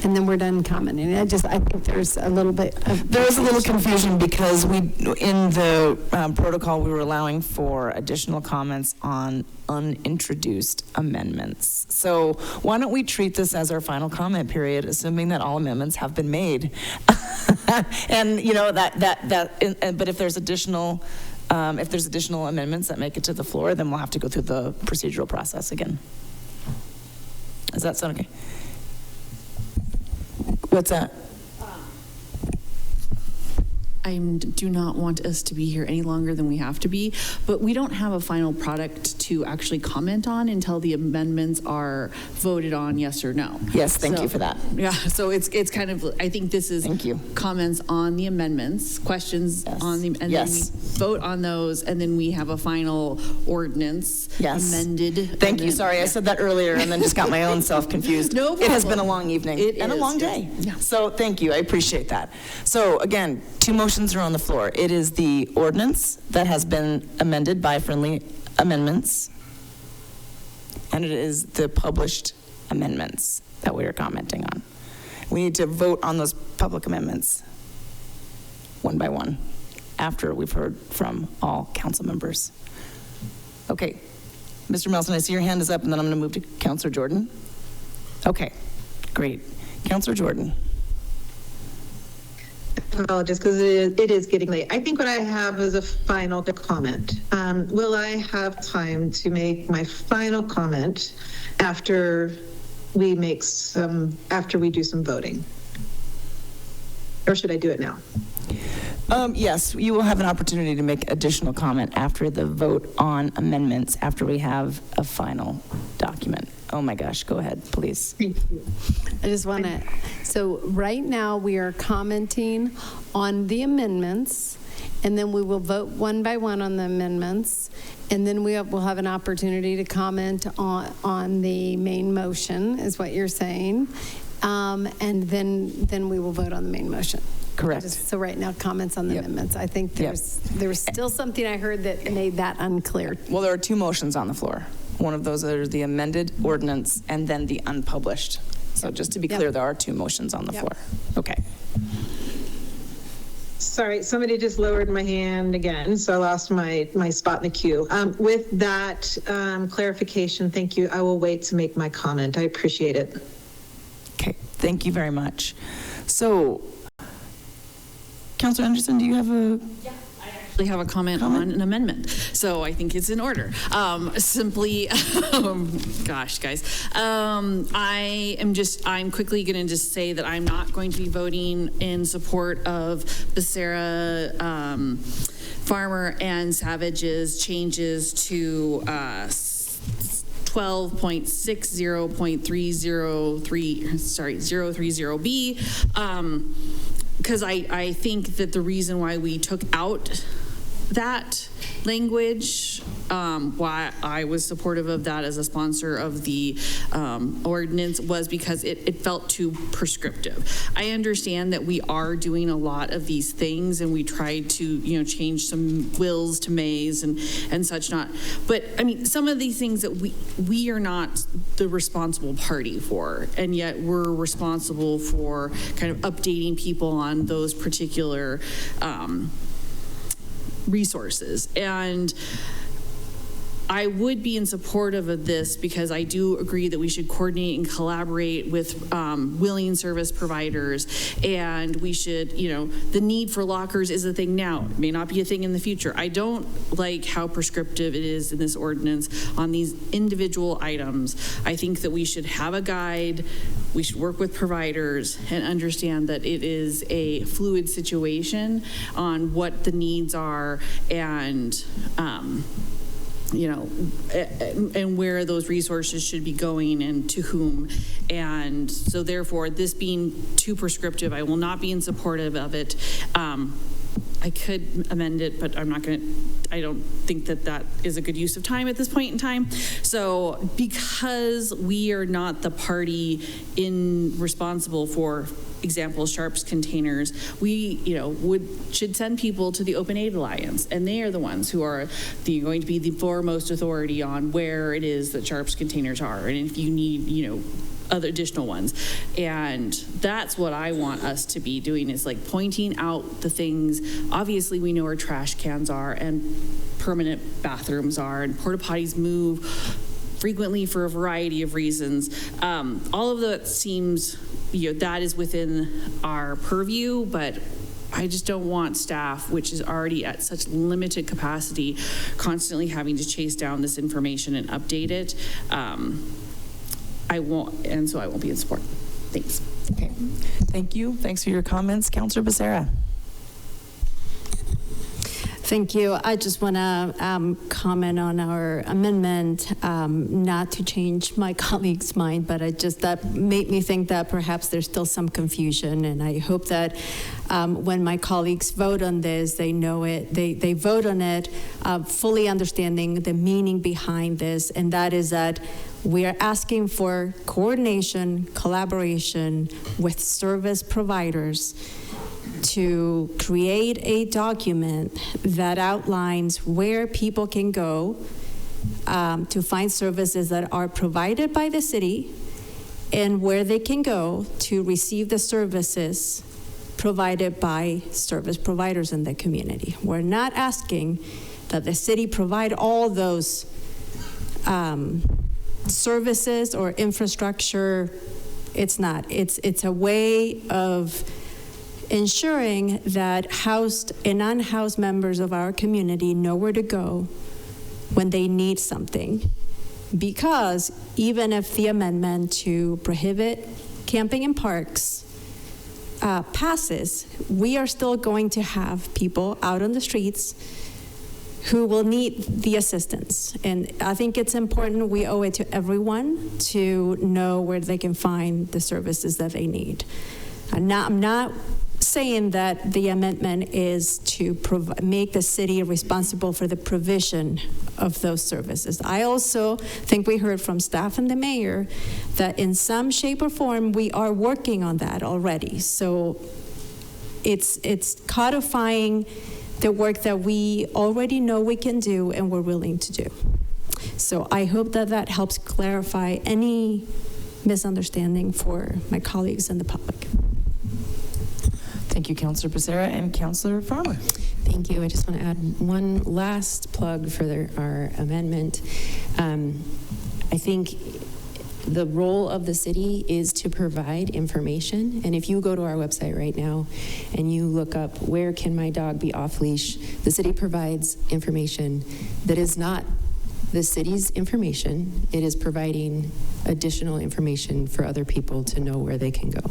O: And then we're done commenting. I think there's a little bit of...
T: There was a little confusion because in the protocol, we were allowing for additional comments on unintroduced amendments. So why don't we treat this as our final comment period, assuming that all amendments have been made? And, you know, but if there's additional amendments that make it to the floor, then we'll have to go through the procedural process again. Does that sound okay? What's that?
R: I do not want us to be here any longer than we have to be, but we don't have a final product to actually comment on until the amendments are voted on, yes or no.
T: Yes, thank you for that.
R: Yeah, so it's kind of, I think this is comments on the amendments, questions on the, and then we vote on those, and then we have a final ordinance amended.
T: Thank you. Sorry, I said that earlier and then just got my own self confused.
R: No problem.
T: It has been a long evening and a long day.
R: Yeah.
T: So thank you. I appreciate that. So again, two motions are on the floor. It is the ordinance that has been amended by friendly amendments, and it is the published amendments that we are commenting on. We need to vote on those public amendments one by one after we've heard from all council members. Okay, Mr. Melson, I see your hand is up, and then I'm going to move to Councilor Jordan. Okay, great. Councilor Jordan.
M: Apologies, because it is getting late. I think what I have is a final comment. Will I have time to make my final comment after we do some voting? Or should I do it now?
T: Yes, you will have an opportunity to make additional comment after the vote on amendments, after we have a final document. Oh my gosh, go ahead, please.
M: Thank you.
O: I just want to, so right now we are commenting on the amendments, and then we will vote one by one on the amendments, and then we'll have an opportunity to comment on the main motion, is what you're saying, and then we will vote on the main motion.
T: Correct.
O: So right now, comments on the amendments. I think there was still something I heard that made that unclear.
T: Well, there are two motions on the floor. One of those are the amended ordinance and then the unpublished. So just to be clear, there are two motions on the floor. Okay.
M: Sorry, somebody just lowered my hand again, so I lost my spot in the queue. With that clarification, thank you. I will wait to make my comment. I appreciate it.
T: Okay, thank you very much. So, Councilor Anderson, do you have a...
R: Yeah. I have a comment on an amendment, so I think it's in order. Simply, gosh, guys, I'm quickly going to just say that I'm not going to be voting in support of Becerra, Farmer, and Savage's changes to 12.60.303, because I think that the reason why we took out that language, why I was supportive of that as a sponsor of the ordinance, was because it felt too prescriptive. I understand that we are doing a lot of these things, and we tried to change some wills to mays and such not. But I mean, some of these things that we are not the responsible party for, and yet we're responsible for kind of updating people on those particular resources. And I would be in support of this because I do agree that we should coordinate and collaborate with willing service providers, and we should, the need for lockers is a thing now. It may not be a thing in the future. I don't like how prescriptive it is in this ordinance on these individual items. I think that we should have a guide. We should work with providers and understand that it is a fluid situation on what the needs are, and and where those resources should be going and to whom. And so therefore, this being too prescriptive, I will not be in support of it. I could amend it, but I don't think that is a good use of time at this point in time. So because we are not the party responsible for example, sharps containers, we, should send people to the Open Aid Alliance, and they are the ones who are going to be the foremost authority on where it is that sharps containers are, and if you need, other additional ones. And that's what I want us to be doing, is like pointing out the things. Obviously, we know where trash cans are and permanent bathrooms are, and porta potties move frequently for a variety of reasons. All of that seems, that is within our purview, but I just don't want staff, which is already at such limited capacity, constantly having to chase down this information and update it. I won't be in support. Thanks.
T: Okay. Thank you. Thanks for your comments. Councillor Becerra.
O: Thank you. I just want to comment on our amendment, not to change my colleague's mind, but that made me think that perhaps there's still some confusion, and I hope that when my colleagues vote on this, they know it, they vote on it, fully understanding the meaning behind this, and that is that we are asking for coordination, collaboration with service providers to create a document that outlines where people can go to find services that are provided by the city, and where they can go to receive the services provided by service providers in the community. We're not asking that the city provide all those services or infrastructure. It's not. It's a way of ensuring that housed and unhoused members of our community know where to go when they need something. Because even if the amendment to prohibit camping in parks passes, we are still going to have people out on the streets who will need the assistance. And I think it's important, we owe it to everyone to know where they can find the services that they need. I'm not saying that the amendment is to make the city responsible for the provision of those services. I also think we heard from staff and the mayor that in some shape or form we are working on that already. So it's codifying the work that we already know we can do and we're willing to do. So I hope that helps clarify any misunderstanding for my colleagues and the public.
T: Thank you, Councillor Becerra. And Councillor Farmer.
Y: Thank you. I just want to add one last plug for our amendment. I think the role of the city is to provide information. And if you go to our website right now and you look up where can my dog be off leash, the city provides information that is not the city's information. It is providing additional information for other people to know where they can go.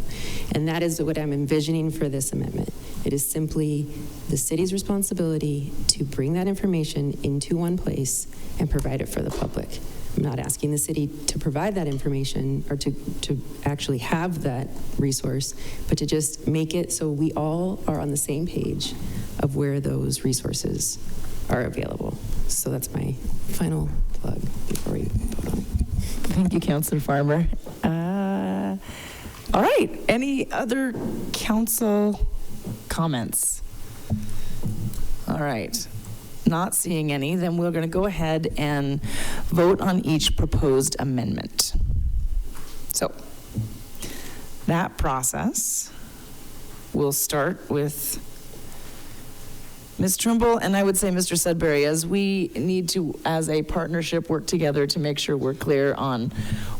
Y: And that is what I'm envisioning for this amendment. It is simply the city's responsibility to bring that information into one place and provide it for the public. I'm not asking the city to provide that information or to actually have that resource, but to just make it so we all are on the same page of where those resources are available. So that's my final plug before we vote on it.
T: Thank you, Councillor Farmer. All right, any other council comments? All right. Not seeing any, then we're going to go ahead and vote on each proposed amendment. So that process will start with Ms. Trimble, and I would say Mr. Sudbury, as we need to, as a partnership, work together to make sure we're clear on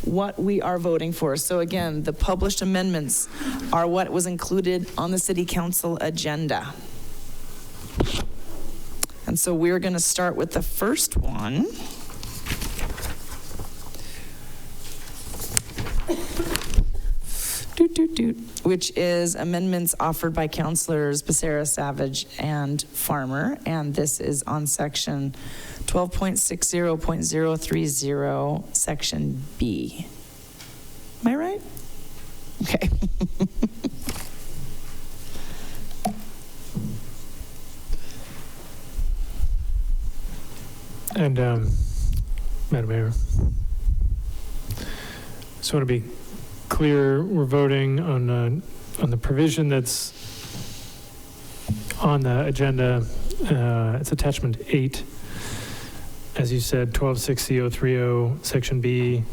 T: what we are voting for. So again, the published amendments are what was included on the City Council agenda. And so we're going to start with the first one. which is amendments offered by Councilors Becerra, Savage, and Farmer. And this is on section 12.60.030, section B. Am I right? Okay.
W: And Madam Mayor, just want to be clear, we're voting on the provision that's on the agenda. It's attachment 8. As you said, 12.60.030, section B,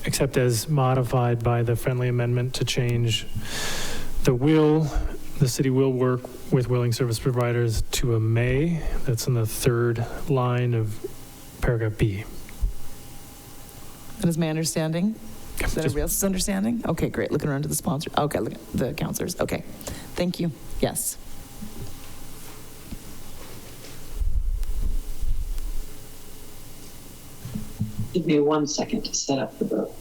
W: except as modified by the friendly amendment to change the city will work with willing service providers to a may. That's in the third line of paragraph B.
T: That is my understanding. Is that everybody else's understanding? Okay, great. Looking around to the sponsor. Okay, look at the counselors. Okay, thank you. Yes.
C: Give me 1 second to set up the vote.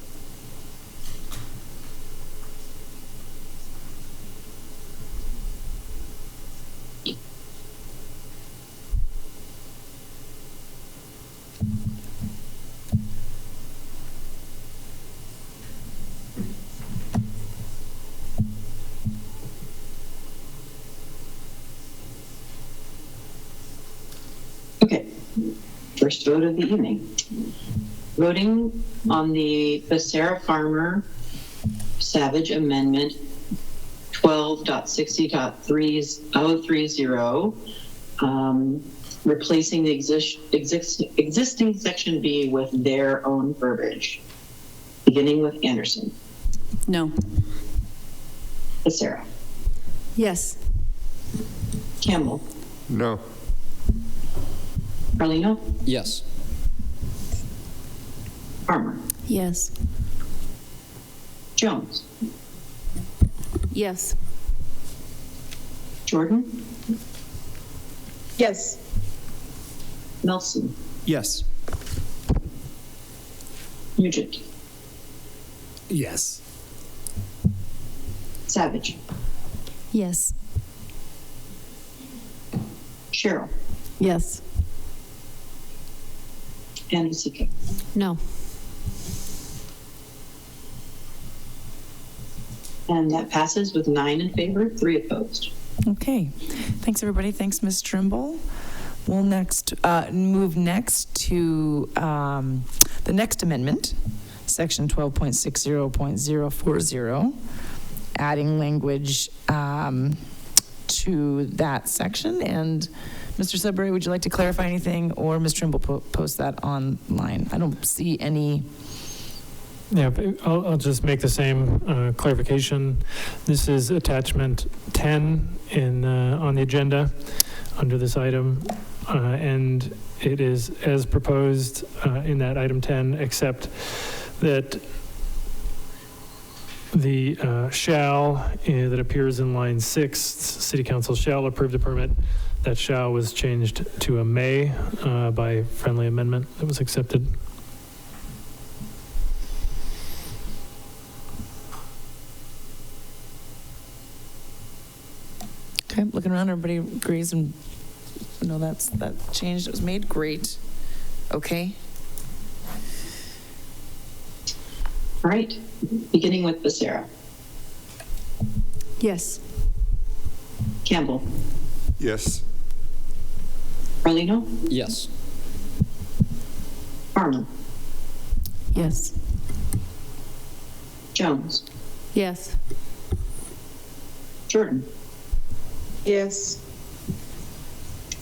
C: Okay, first vote of the evening. Voting on the Becerra Farmer Savage Amendment 12.60.3030, replacing the existing section B with their own verbiage, beginning with Anderson.
R: No.
C: Becerra.
P: Yes.
C: Campbell.
G: No.
C: Carlino.
K: Yes.
C: Farmer.
O: Yes.
C: Jones.
O: Yes.
C: Jordan.
M: Yes.
C: Melson.
B: Yes.
C: Nugent.
B: Yes.
C: Savage.
P: Yes.
C: Sherrill.
O: Yes.
C: And Vasecka.
X: No.
C: And that passes with 9 in favor, 3 opposed.
T: Okay. Thanks, everybody. Thanks, Ms. Trimble. We'll next move next to the next amendment, section 12.60.040, adding language to that section. And Mr. Sudbury, would you like to clarify anything, or Ms. Trimble post that online? I don't see any.
W: Yeah, I'll just make the same clarification. This is attachment 10 on the agenda under this item, and it is as proposed in that item 10, except that the shall that appears in line 6, City Council shall approve the permit. That shall was changed to a may by friendly amendment that was accepted.
T: Okay, looking around, everybody agrees, and that change that was made. Great. Okay.
C: All right, beginning with Becerra.
O: Yes.
C: Campbell.
G: Yes.
C: Carlino.
K: Yes.
C: Farmer.
O: Yes.
C: Jones.
O: Yes.
C: Jordan.
M: Yes.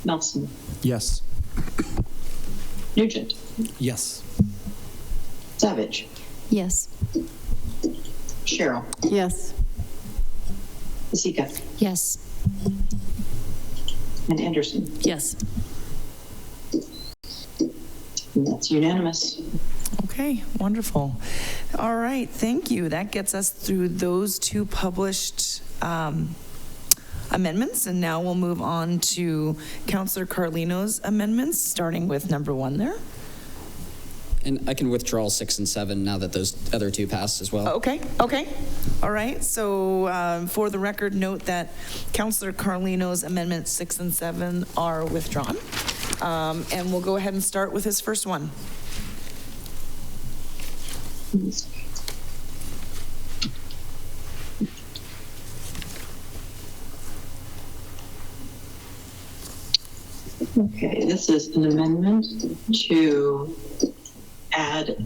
C: Melson.
B: Yes.
C: Nugent.
B: Yes.
C: Savage.
P: Yes.
C: Sherrill.
O: Yes.
C: Vasecka.
X: Yes.
C: And Anderson.
O: Yes.
C: And that's unanimous.
T: Okay, wonderful. All right, thank you. That gets us through those two published amendments, and now we'll move on to Councillor Carlino's amendments, starting with number 1 there.
K: And I can withdraw 6 and 7 now that those other two passed as well.
T: Okay. All right. So for the record, note that Councillor Carlino's amendments 6 and 7 are withdrawn. And we'll go ahead and start with his first one.
C: Okay, this is an amendment to add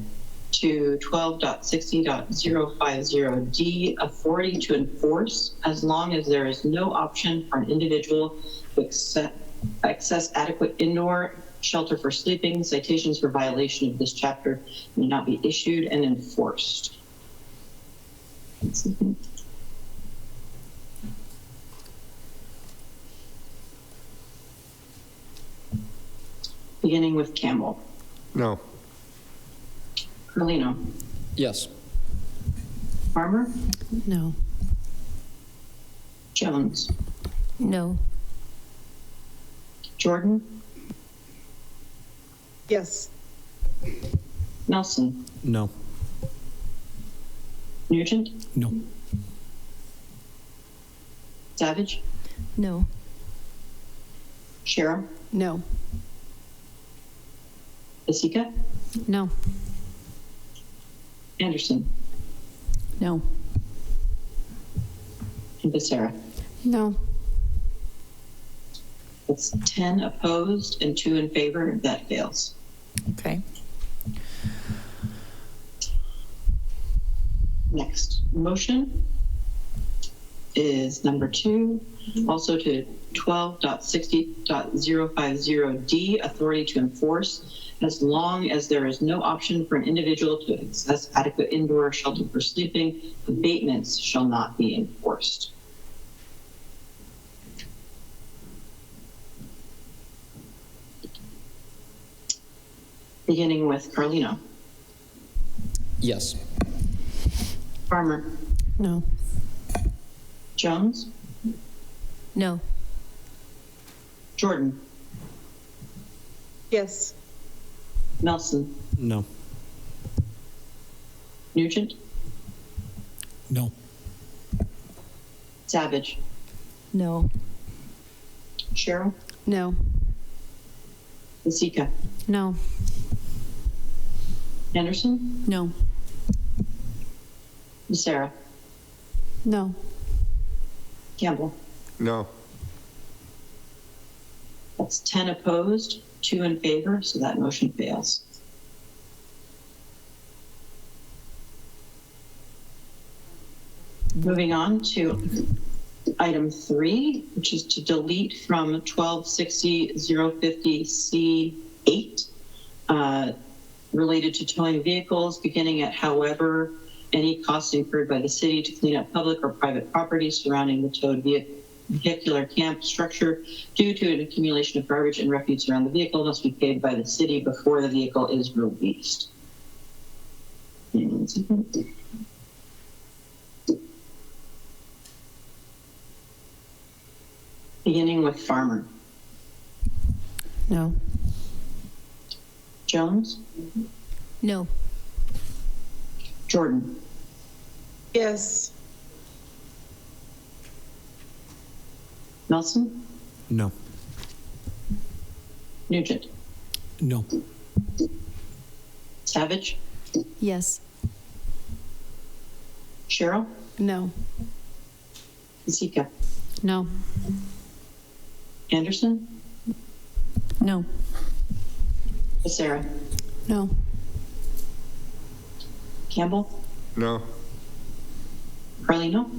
C: to 12.60.050D authority to enforce as long as there is no option for an individual to access adequate indoor shelter for sleeping. Citations for violation of this chapter may not be issued and enforced. Beginning with Campbell.
G: No.
C: Carlino.
K: Yes.
C: Farmer.
E: No.
C: Jones.
E: No.
C: Jordan.
M: Yes.
C: Melson.
B: No.
C: Nugent.
B: No.
C: Savage.
P: No.
C: Sherrill.
O: No.
C: Vasecka.
E: No.
C: Anderson.
P: No.
C: And Becerra.
O: No.
C: It's 10 opposed and 2 in favor. That fails.
T: Okay.
C: Next motion is number 2, also to 12.60.050D, authority to enforce as long as there is no option for an individual to access adequate indoor shelter for sleeping. Abatements shall not be enforced. Beginning with Carlino.
K: Yes.
C: Farmer.
E: No.
C: Jones.
E: No.
C: Jordan.
M: Yes.
B: Melson. No.
C: Nugent.
B: No.
C: Savage.
P: No.
C: Sherrill.
O: No.
C: Vasecka.
E: No.
C: Anderson.
P: No.
C: Becerra.
O: No.
C: Campbell.
G: No.
C: That's 10 opposed, 2 in favor, so that motion fails. Moving on to item 3, which is to delete from 1260.050C8 related to towing vehicles, beginning at however any costs incurred by the city to clean up public or private property surrounding the towed vehicular camp structure due to an accumulation of garbage and refuse around the vehicle must be paid by the city before the vehicle is released. Beginning with Farmer.
E: No.
C: Jones.
E: No.
C: Jordan.
M: Yes.
C: Melson.
B: No.
C: Nugent.
B: No.
C: Savage.
P: Yes.
C: Sherrill.
O: No.
C: Vasecka.
E: No.
C: Anderson.
P: No.
C: Becerra.
O: No.
C: Campbell.
G: No.
C: Carlino.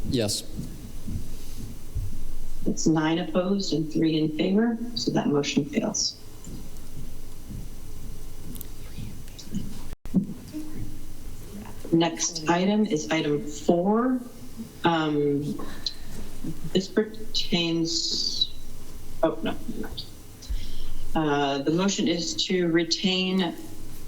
K: Yes.
C: It's 9 opposed and 3 in favor, so that motion fails. Next item is item 4. This pertains, oh, no. The motion is to retain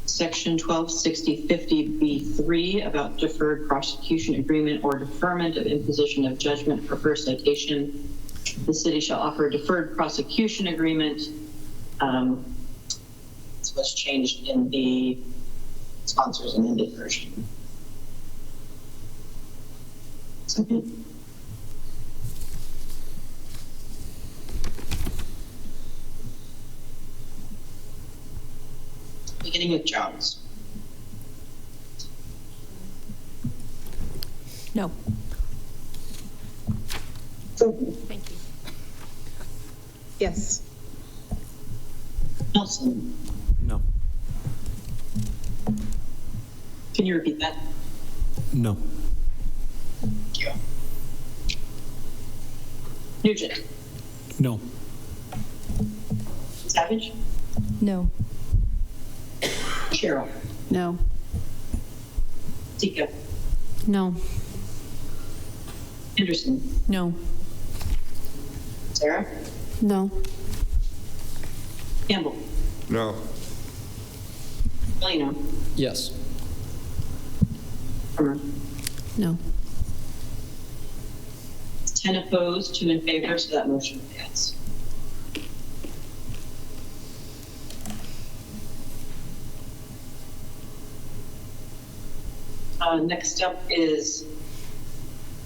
C: Section 1260.50B3 about deferred prosecution agreement or deferment of imposition of judgment for first citation. The city shall offer a deferred prosecution agreement is what's changed in the sponsor's amended version. Second. Beginning with Jones.
P: No.
M: Thank you. Yes.
C: Melson.
B: No.
C: Can you repeat that?
B: No.
C: Thank you. Nugent.
B: No.
C: Savage.
P: No.
C: Sherrill.
O: No.
C: Tika.
X: No.
C: Henderson.
P: No.
C: Sarah.
X: No.
C: Campbell.
G: No.
C: Carlino.
K: Yes.
X: No.
C: 10 opposed, 2 in favor, so that motion fails. Next up is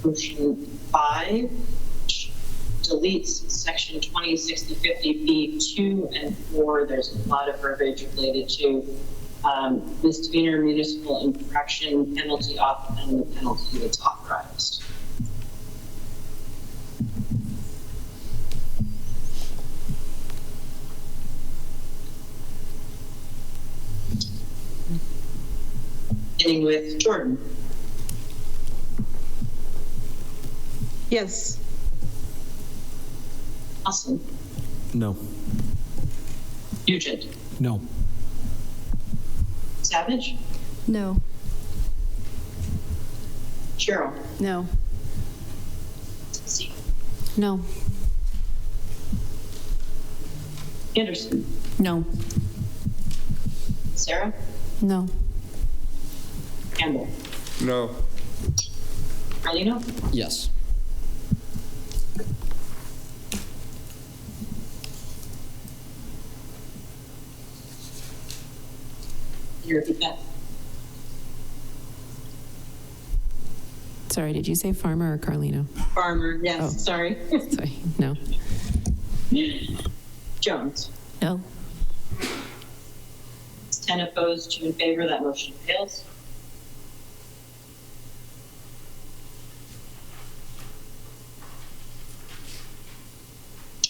C: motion 5, which deletes section 206050B2 and 4. There's a lot of verbiage related to misdemeanor municipal infraction penalty off and the penalty that's authorized. Beginning with Jordan.
M: Yes.
C: Awesome.
B: No.
C: Nugent.
B: No.
C: Savage.
P: No.
C: Sherrill.
O: No.
C: Stacie.
X: No.
C: Anderson.
P: No.
C: Sarah.
X: No.
C: Campbell.
G: No.
K: Yes.
C: Carlino. Can you repeat that?
X: Sorry, did you say Farmer or Carlino?
C: Farmer, yes,
X: Oh.
C: sorry.
X: Sorry, no.
C: Jones.
P: No.
C: 10 opposed, 2 in favor, that motion fails.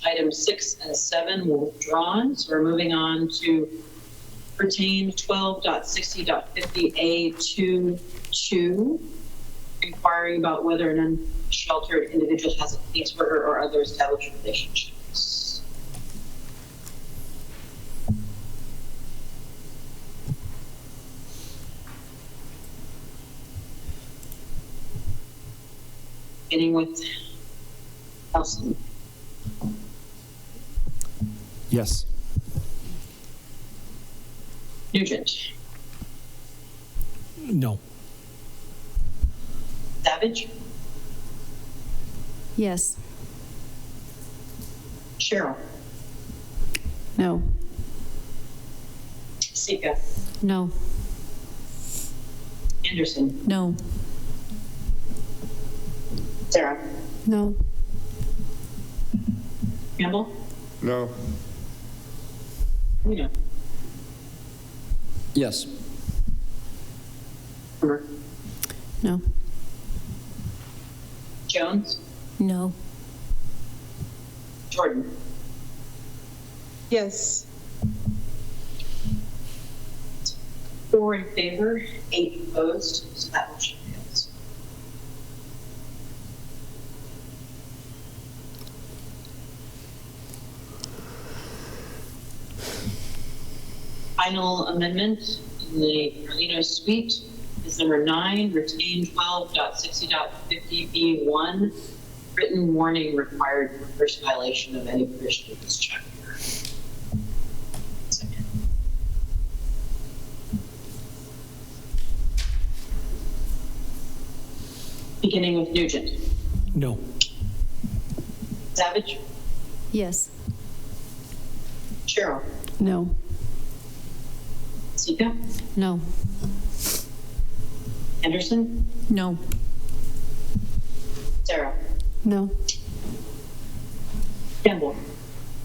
C: Items 6 and 7 were withdrawn, so we're moving on to pertain 12.60.50A22, inquiring about whether an unsheltered individual has a caseworker or other established relationships. Beginning with Melson.
B: Yes.
C: Nugent.
B: No.
C: Savage.
P: Yes.
C: Sherrill.
O: No.
C: Sika.
X: No.
C: Anderson.
P: No.
C: Sarah.
X: No.
C: Campbell.
G: No.
C: Carlino.
K: Yes.
X: No.
C: Jones.
P: No.
C: Jordan.
M: Yes.
C: 4 in favor, 8 opposed, so that motion fails. Final amendment in the Carlino suite is number 9, retain 12.60.50B1, written warning required for first violation of any provision of this chapter. Beginning with Nugent.
B: No.
C: Savage.
P: Yes.
C: Sherrill.
O: No.
C: Vasecka,
X: No.
C: Anderson,
R: No.
C: Sarah,
O: No.
C: Campbell,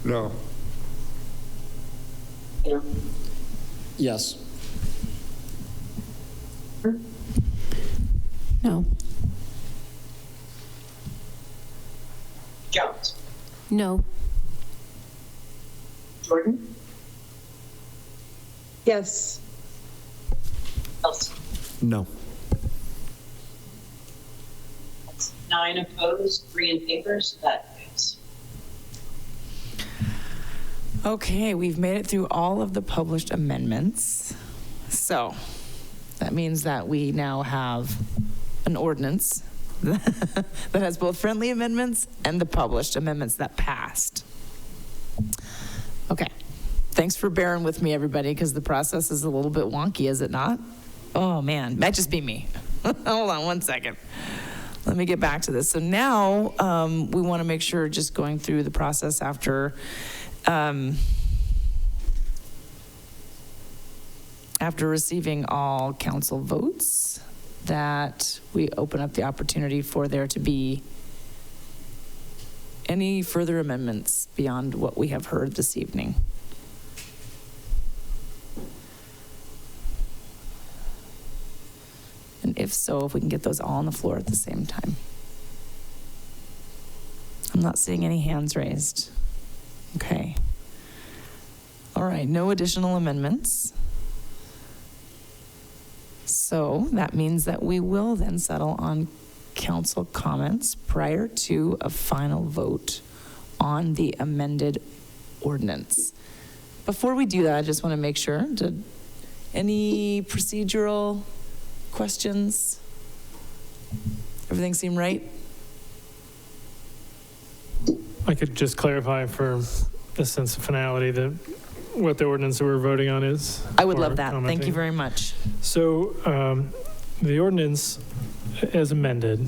G: No.
K: Yes.
X: No.
C: Jones,
X: No.
C: Jordan,
M: Yes.
C: Melson.
B: No.
C: 9 opposed, 3 in favor, so that goes.
T: Okay, we've made it through all of the published amendments. So that means that we now have an ordinance that has both friendly amendments and the published amendments that passed. Okay, thanks for bearing with me, everybody, because the process is a little bit wonky, is it not? Oh, man, might just be me. Hold on one second. Let me get back to this. So now we want to make sure, just going through the process after receiving all council votes, that we open up the opportunity for there to be any further amendments beyond what we have heard this evening. And if so, if we can get those all on the floor at the same time. I'm not seeing any hands raised. Okay. All right, no additional amendments. So that means that we will then settle on council comments prior to a final vote on the amended ordinance. Before we do that, I just want to make sure, any procedural questions? Everything seem right?
W: I could just clarify for the sense of finality that what the ordinance that we're voting on is.
T: I would
W: or
T: love that. Thank
W: commenting.
T: you very much.
W: So the ordinance as amended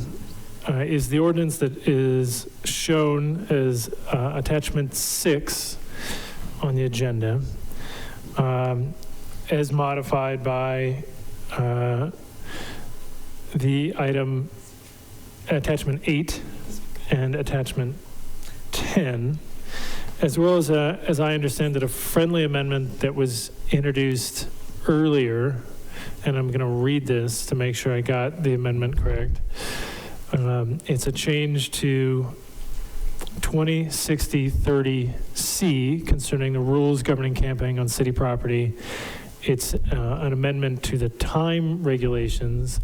W: is the ordinance that is shown as attachment 6 on the agenda, as modified by the item attachment 8 and attachment 10, as well as I understand it, a friendly amendment that was introduced earlier, and I'm going to read this to make sure I got the amendment correct. It's a change to 206030C concerning the rules governing camping on city property. It's an amendment to the time regulations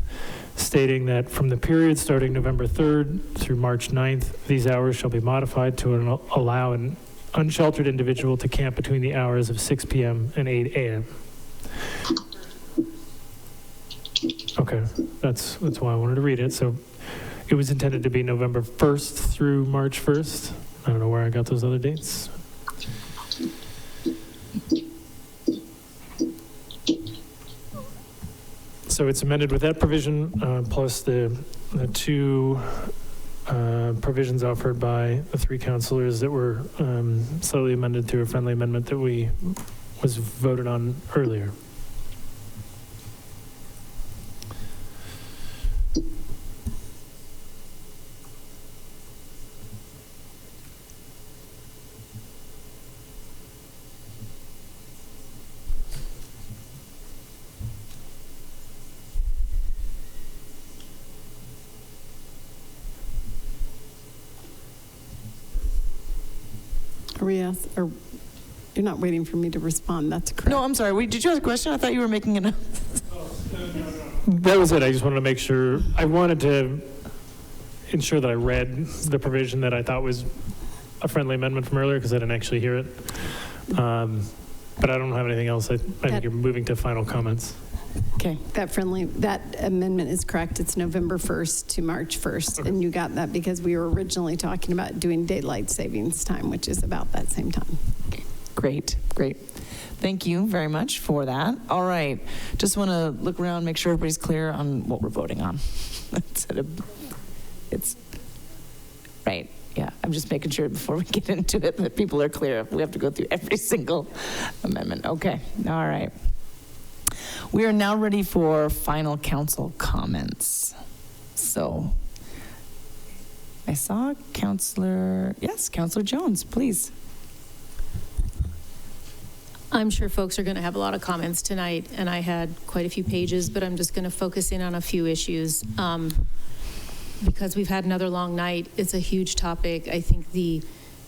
W: stating that from the period starting November 3rd through March 9th, these hours shall be modified to allow an unsheltered individual to camp between the hours of 6 p.m. and 8 a.m. Okay, that's why I wanted to read it. So it was intended to be November 1st through March 1st. I don't know where I got those other dates. So it's amended with that provision, plus the two provisions offered by the 3 councilors that were slightly amended through a friendly amendment that was voted on earlier.
O: Or you're not waiting for me to respond, that's correct.
T: No, I'm sorry. Did you have a question? I thought you were making an...
W: That was it. I just wanted to make sure. I wanted to ensure that I read the provision that I thought was a friendly amendment from earlier because I didn't actually hear it. But I don't have anything else. I think you're moving to final comments.
O: Okay. That amendment is correct. It's November 1st to March 1st. Okay. And you got that because we were originally talking about doing daylight savings time, which is about that same time.
T: Okay. Great. Thank you very much for that. All right. Just want to look around, make sure everybody's clear on what we're voting on. It's right. Yeah, I'm just making sure before we get into it that people are clear. We have to go through every single amendment. Okay. All right. We are now ready for final council comments. So I saw Councillor Jones, please.
A: I'm sure folks are going to have a lot of comments tonight, and I had quite a few pages, but I'm just going to focus in on a few issues. Because we've had another long night, it's a huge topic. I think the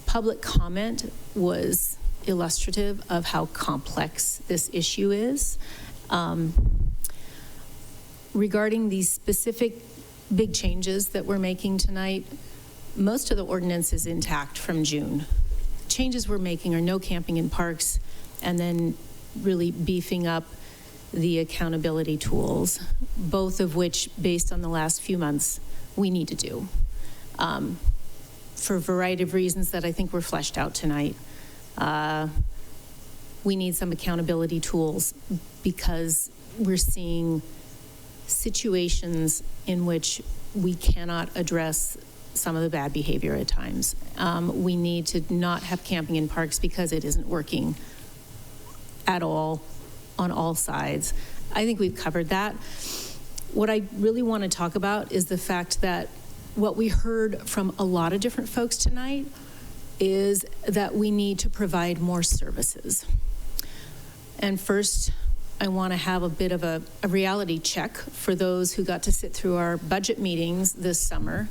A: public comment was illustrative of how complex this issue is. Regarding these specific big changes that we're making tonight, most of the ordinance is intact from June. Changes we're making are no camping in parks, and then really beefing up the accountability tools, both of which, based on the last few months, we need to do for a variety of reasons that I think were fleshed out tonight. We need some accountability tools because we're seeing situations in which we cannot address some of the bad behavior at times. We need to not have camping in parks because it isn't working at all on all sides. I think we've covered that. What I really want to talk about is the fact that what we heard from a lot of different folks tonight is that we need to provide more services. And first, I want to have a bit of a reality check for those who got to sit through our budget meetings this summer.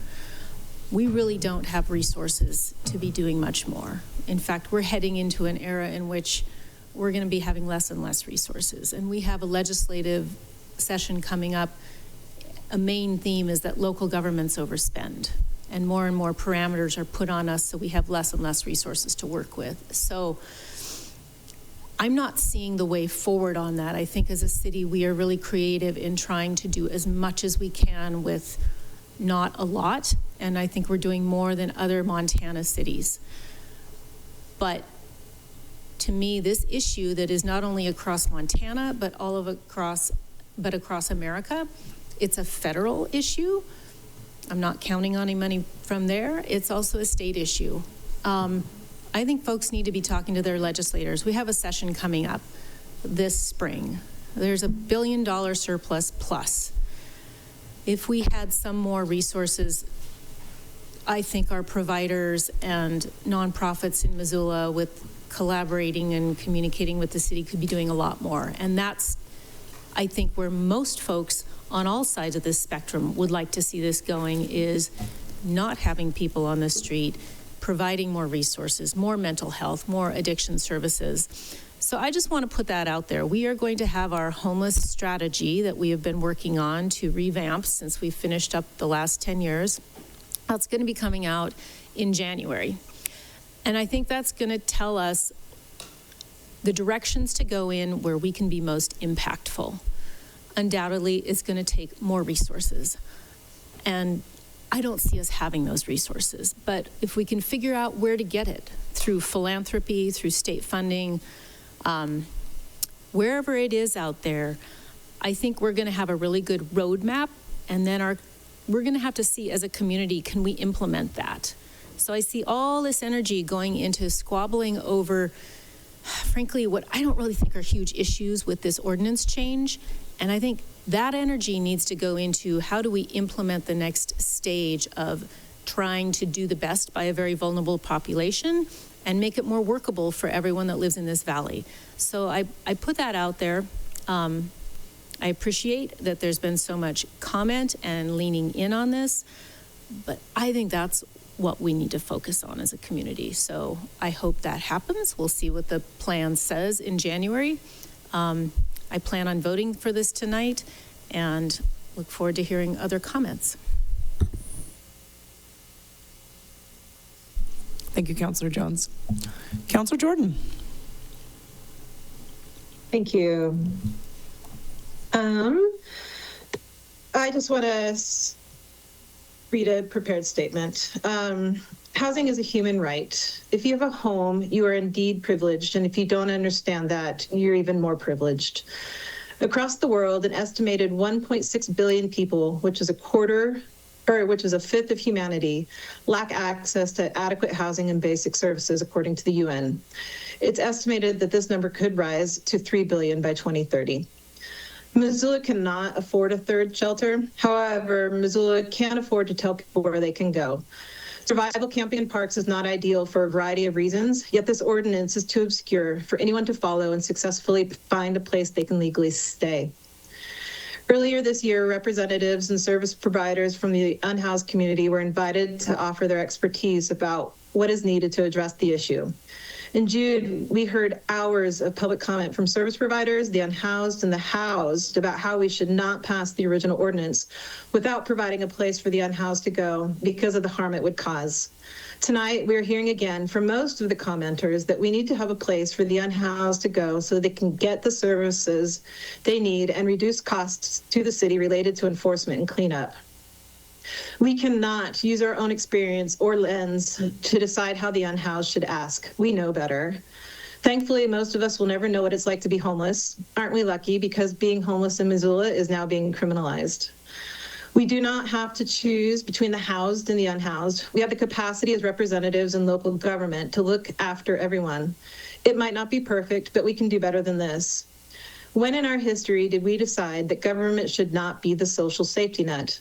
A: We really don't have resources to be doing much more. In fact, we're heading into an era in which we're going to be having less and less resources. And we have a legislative session coming up. A main theme is that local governments overspend, and more parameters are put on us, so we have less and less resources to work with. So I'm not seeing the way forward on that. I think as a city, we are really creative in trying to do as much as we can with not a lot, and I think we're doing more than other Montana cities. But to me, this issue that is not only across Montana, but across America, it's a federal issue. I'm not counting on any money from there. It's also a state issue. I think folks need to be talking to their legislators. We have a session coming up this spring. There's $1 billion surplus plus. If we had some more resources, I think our providers and nonprofits in Missoula, with collaborating and communicating with the city, could be doing a lot more. And that's, I think, where most folks on all sides of this spectrum would like to see this going, is not having people on the street, providing more resources, more mental health, more addiction services. So I just want to put that out there. We are going to have our homeless strategy that we have been working on to revamp since we finished up the last 10 years. That's going to be coming out in January. And I think that's going to tell us the directions to go in where we can be most impactful. Undoubtedly, it's going to take more resources. And I don't see us having those resources. But if we can figure out where to get it, through philanthropy, through state funding, wherever it is out there, I think we're going to have a really good roadmap. And then we're going to have to see as a community, can we implement that? So I see all this energy going into squabbling over, frankly, what I don't really think are huge issues with this ordinance change. And I think that energy needs to go into how do we implement the next stage of trying to do the best by a very vulnerable population and make it more workable for everyone that lives in this valley. So I put that out there. I appreciate that there's been so much comment and leaning in on this, but I think that's what we need to focus on as a community. So I hope that happens. We'll see what the plan says in January. I plan on voting for this tonight and look forward to hearing other comments.
T: Thank you, Councillor Jones. Councillor Jordan.
M: Thank you. I just want to read a prepared statement. Housing is a human right. If you have a home, you are indeed privileged, and if you don't understand that, you're even more privileged. Across the world, an estimated 1.6 billion people, which is a fifth of humanity, lack access to adequate housing and basic services, according to the UN. It's estimated that this number could rise to 3 billion by 2030. Missoula cannot afford a third shelter. However, Missoula can afford to tell people where they can go. Survival camping in parks is not ideal for a variety of reasons, yet this ordinance is too obscure for anyone to follow and successfully find a place they can legally stay. Earlier this year, representatives and service providers from the unhoused community were invited to offer their expertise about what is needed to address the issue. In June, we heard hours of public comment from service providers, the unhoused, and the housed about how we should not pass the original ordinance without providing a place for the unhoused to go because of the harm it would cause. Tonight, we're hearing again from most of the commenters that we need to have a place for the unhoused to go so they can get the services they need and reduce costs to the city related to enforcement and cleanup. We cannot use our own experience or lens to decide how the unhoused should ask. We know better. Thankfully, most of us will never know what it's like to be homeless. Aren't we lucky? Because being homeless in Missoula is now being criminalized. We do not have to choose between the housed and the unhoused. We have the capacity as representatives in local government to look after everyone. It might not be perfect, but we can do better than this. When in our history did we decide that government should not be the social safety net?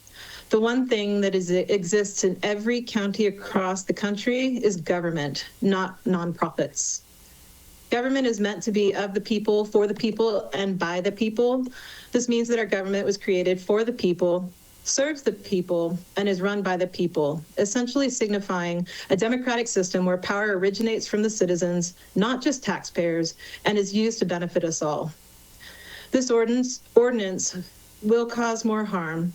M: The one thing that exists in every county across the country is government, not nonprofits. Government is meant to be of the people, for the people, and by the people. This means that our government was created for the people, serves the people, and is run by the people, essentially signifying a democratic system where power originates from the citizens, not just taxpayers, and is used to benefit us all. This ordinance will cause more harm.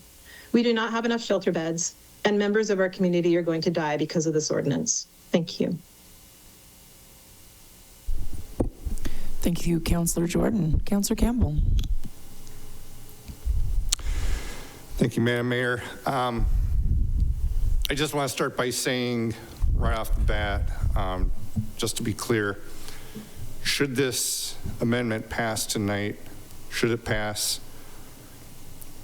M: We do not have enough shelter beds, and members of our community are going to die because of this ordinance. Thank you.
T: Thank you, Councillor Jordan. Councillor Campbell.
G: Thank you, Madam Mayor. I just want to start by saying right off the bat, just to be clear, should this amendment pass tonight, should it pass,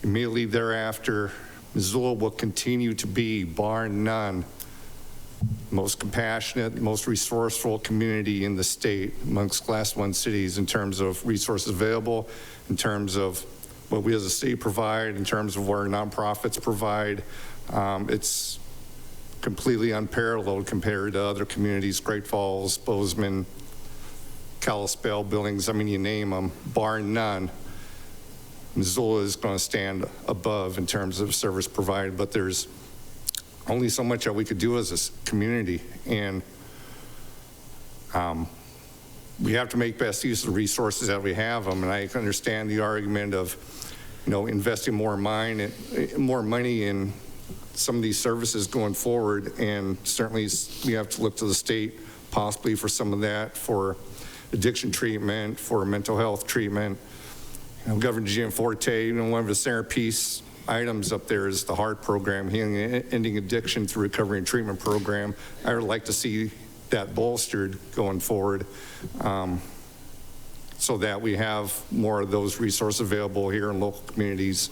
G: immediately thereafter, Missoula will continue to be, bar none, most compassionate, most resourceful community in the state amongst Class 1 cities in terms of resources available, in terms of what we as a state provide, in terms of what our nonprofits provide. It's completely unparalleled compared to other communities, Great Falls, Bozeman, Kalispell, Billings, I mean, you name them, bar none. Missoula is going to stand above in terms of service provided, but there's only so much that we could do as a community, and we have to make best use of the resources that we have them. And I understand the argument of, investing more money in some of these services going forward, and certainly we have to look to the state possibly for some of that, for addiction treatment, for mental health treatment. Governor Gianforte, one of the centerpiece items up there is the HEART program, Healing and Ending Addiction through Recovery and Treatment program. I would like to see that bolstered going forward, so that we have more of those resources available here in local communities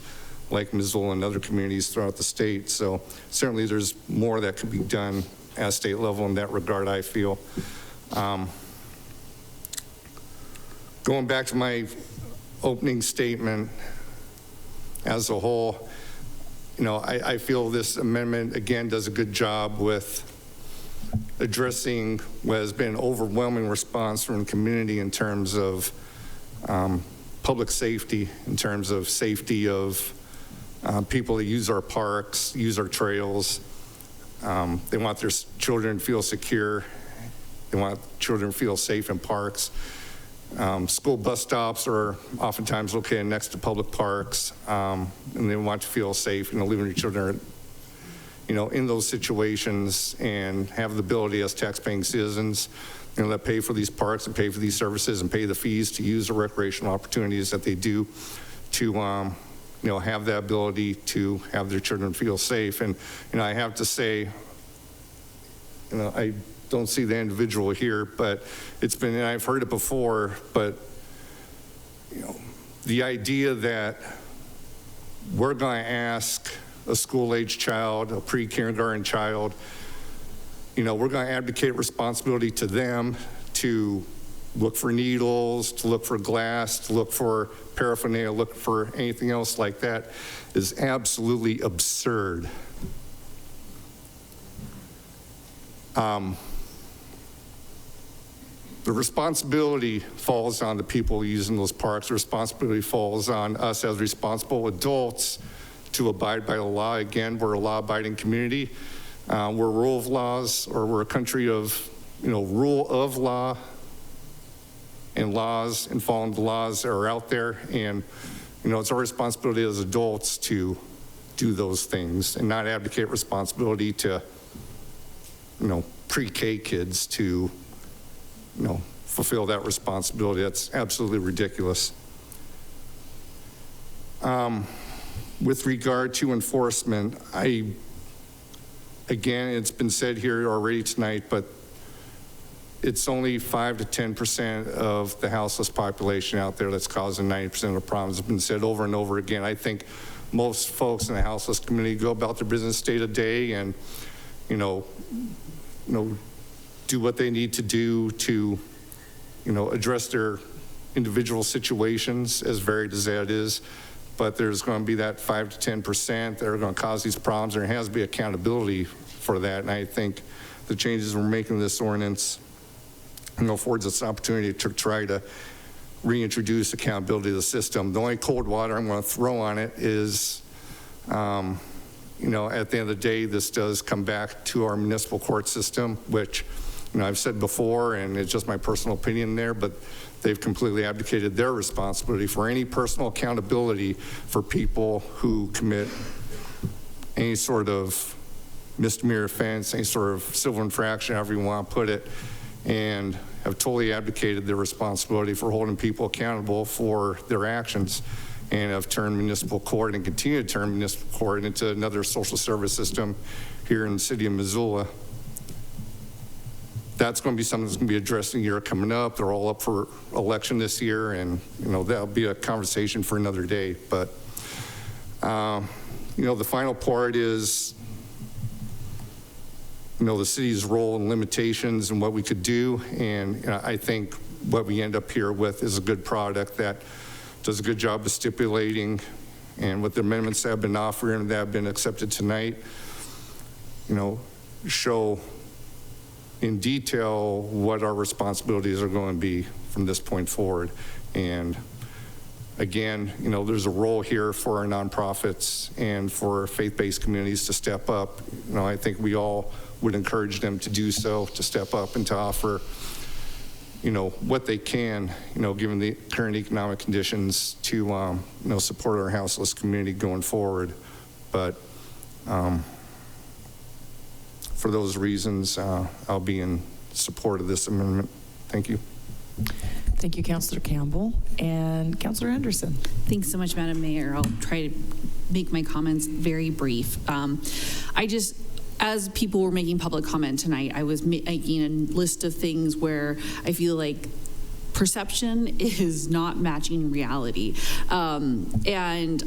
G: like Missoula and other communities throughout the state. So certainly there's more that could be done at state level in that regard, I feel. Going back to my opening statement, as a whole, I feel this amendment again does a good job with addressing what has been overwhelming response from the community in terms of public safety, in terms of safety of people that use our parks, use our trails. They want their children to feel secure. They want children to feel safe in parks. School bus stops are oftentimes located next to public parks, and they want to feel safe, leaving your children, in those situations, and have the ability as tax-paying citizens, that pay for these parks and pay for these services and pay the fees to use the recreational opportunities that they do to, have that ability to have their children feel safe. And, I have to say, I don't see the individual here, but it's been, and I've heard it before, but the idea that we're going to ask a school-age child, a pre-kindergarten child, we're going to advocate responsibility to them to look for needles, to look for glass, to look for paraphernalia, look for anything else like that is absolutely absurd. The responsibility falls on the people using those parks. The responsibility falls on us as responsible adults to abide by the law. Again, we're a law-abiding community. We're rule of laws, or we're a country of, rule of law and laws, and following the laws that are out there. And, it's our responsibility as adults to do those things and not advocate responsibility to, pre-K kids to, fulfill that responsibility. That's absolutely ridiculous. With regard to enforcement, again, it's been said here already tonight, but it's only 5 to 10% of the houseless population out there that's causing 90% of the problems. It's been said over and over again. I think most folks in the houseless community go about their business day to day and, do what they need to do to, address their individual situations, as varied as that is. But there's going to be that 5 to 10% that are going to cause these problems. There has to be accountability for that. And I think the changes we're making to this ordinance, affords us an opportunity to try to reintroduce accountability to the system. The only cold water I'm going to throw on it is, at the end of the day, this does come back to our municipal court system, which, I've said before, and it's just my personal opinion there, but they've completely abdicated their responsibility for any personal accountability for people who commit any sort of misdemeanor offense, any sort of civil infraction, however you want to put it, and have totally abdicated their responsibility for holding people accountable for their actions, and have turned municipal court and continue to turn municipal court into another social service system here in the city of Missoula. That's going to be something that's going to be addressed in the year coming up. They're all up for election this year, and that'll be a conversation for another day. But the final part is the city's role and limitations and what we could do. And I think what we end up here with is a good product that does a good job of stipulating, and with the amendments that have been offered and that have been accepted tonight, show in detail what our responsibilities are going to be from this point forward. And again, there's a role here for our nonprofits and for faith-based communities to step up. I think we all would encourage them to do so, to step up and to offer, what they can, given the current economic conditions, to, support our houseless community going forward. But for those reasons, I'll be in support of this amendment. Thank you.
T: Thank you, Councilor Campbell. And Councilor Anderson.
R: Thanks so much, Madam Mayor. I'll try to make my comments very brief. As people were making public comment tonight, I was making a list of things where I feel like perception is not matching reality. And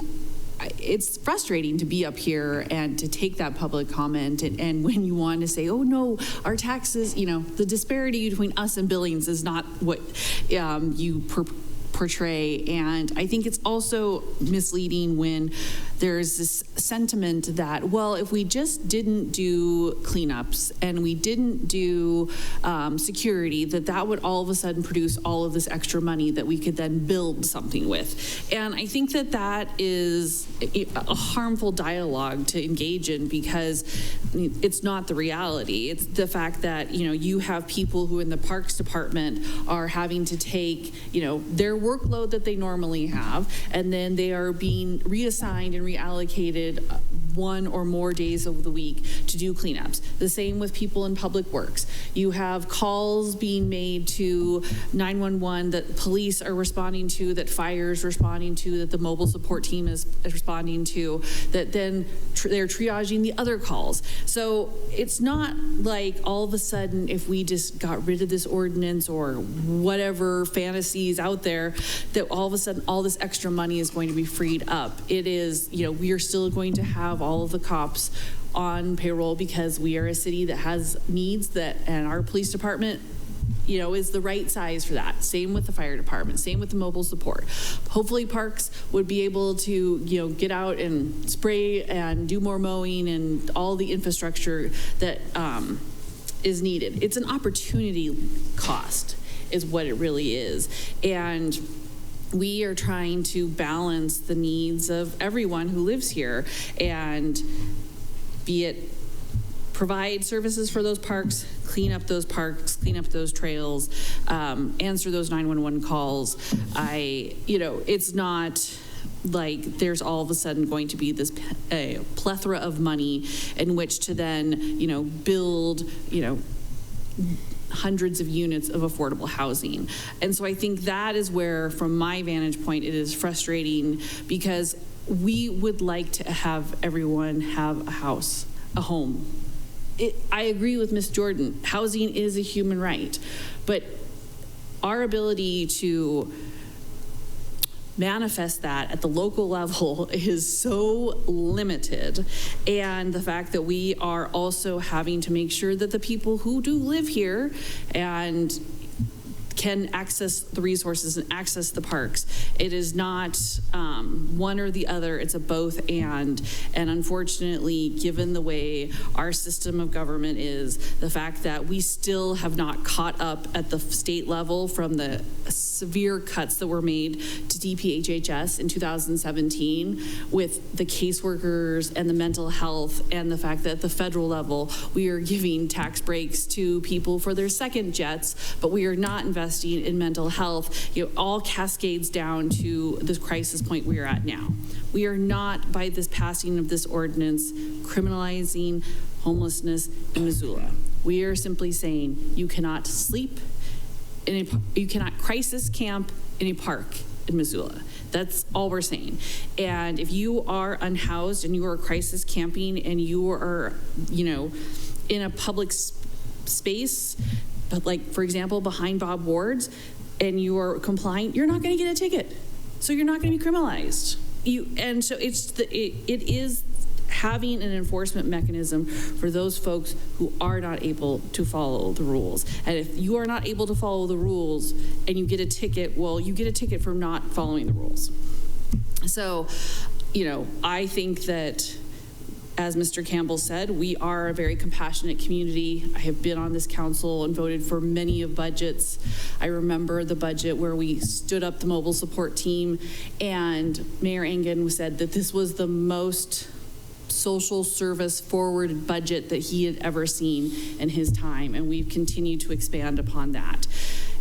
R: it's frustrating to be up here and to take that public comment, and when you want to say, oh no, our taxes, the disparity between us and Billings is not what you portray. And I think it's also misleading when there's this sentiment that, well, if we just didn't do cleanups and we didn't do security, that would all of a sudden produce all of this extra money that we could then build something with. And I think that is a harmful dialogue to engage in, because it's not the reality. It's the fact that, you have people who in the Parks Department are having to take, their workload that they normally have, and then they are being reassigned and reallocated one or more days of the week to do cleanups. The same with people in public works. You have calls being made to 911 that police are responding to, that fire is responding to, that the mobile support team is responding to, that then they're triaging the other calls. So it's not like all of a sudden, if we just got rid of this ordinance or whatever fantasies out there, that all of a sudden all this extra money is going to be freed up. It is, we are still going to have all of the cops on payroll because we are a city that has needs, and our police department is the right size for that. Same with the fire department, same with the mobile support. Hopefully parks would be able to, get out and spray and do more mowing and all the infrastructure that is needed. It's an opportunity cost is what it really is. And we are trying to balance the needs of everyone who lives here, and be it provide services for those parks, clean up those parks, clean up those trails, answer those 911 calls. It's not like there's all of a sudden going to be this plethora of money in which to then, build, hundreds of units of affordable housing. And so I think that is where, from my vantage point, it is frustrating, because we would like to have everyone have a house, a home. I agree with Ms. Jordan. Housing is a human right, but our ability to manifest that at the local level is so limited. And the fact that we are also having to make sure that the people who do live here and can access the resources and access the parks. It is not one or the other, it's a both and. And unfortunately, given the way our system of government is, the fact that we still have not caught up at the state level from the severe cuts that were made to DPHHS in 2017 with the caseworkers and the mental health, and the fact that at the federal level, we are giving tax breaks to people for their second jets, but we are not investing in mental health, all cascades down to this crisis point we are at now. We are not, by this passing of this ordinance, criminalizing homelessness in Missoula. We are simply saying you cannot sleep you cannot crisis camp in a park in Missoula. That's all we're saying. And if you are unhoused and you are crisis camping and you are, in a public space, but like, for example, behind Bob Ward's, and you are complying, you're not going to get a ticket. So you're not going to be criminalized. And so it is having an enforcement mechanism for those folks who are not able to follow the rules. And if you are not able to follow the rules and you get a ticket, well, you get a ticket for not following the rules. So, I think that, as Mr. Campbell said, we are a very compassionate community. I have been on this council and voted for many of budgets. I remember the budget where we stood up the mobile support team, and Mayor Engen said that this was the most social service forward budget that he had ever seen in his time, and we've continued to expand upon that.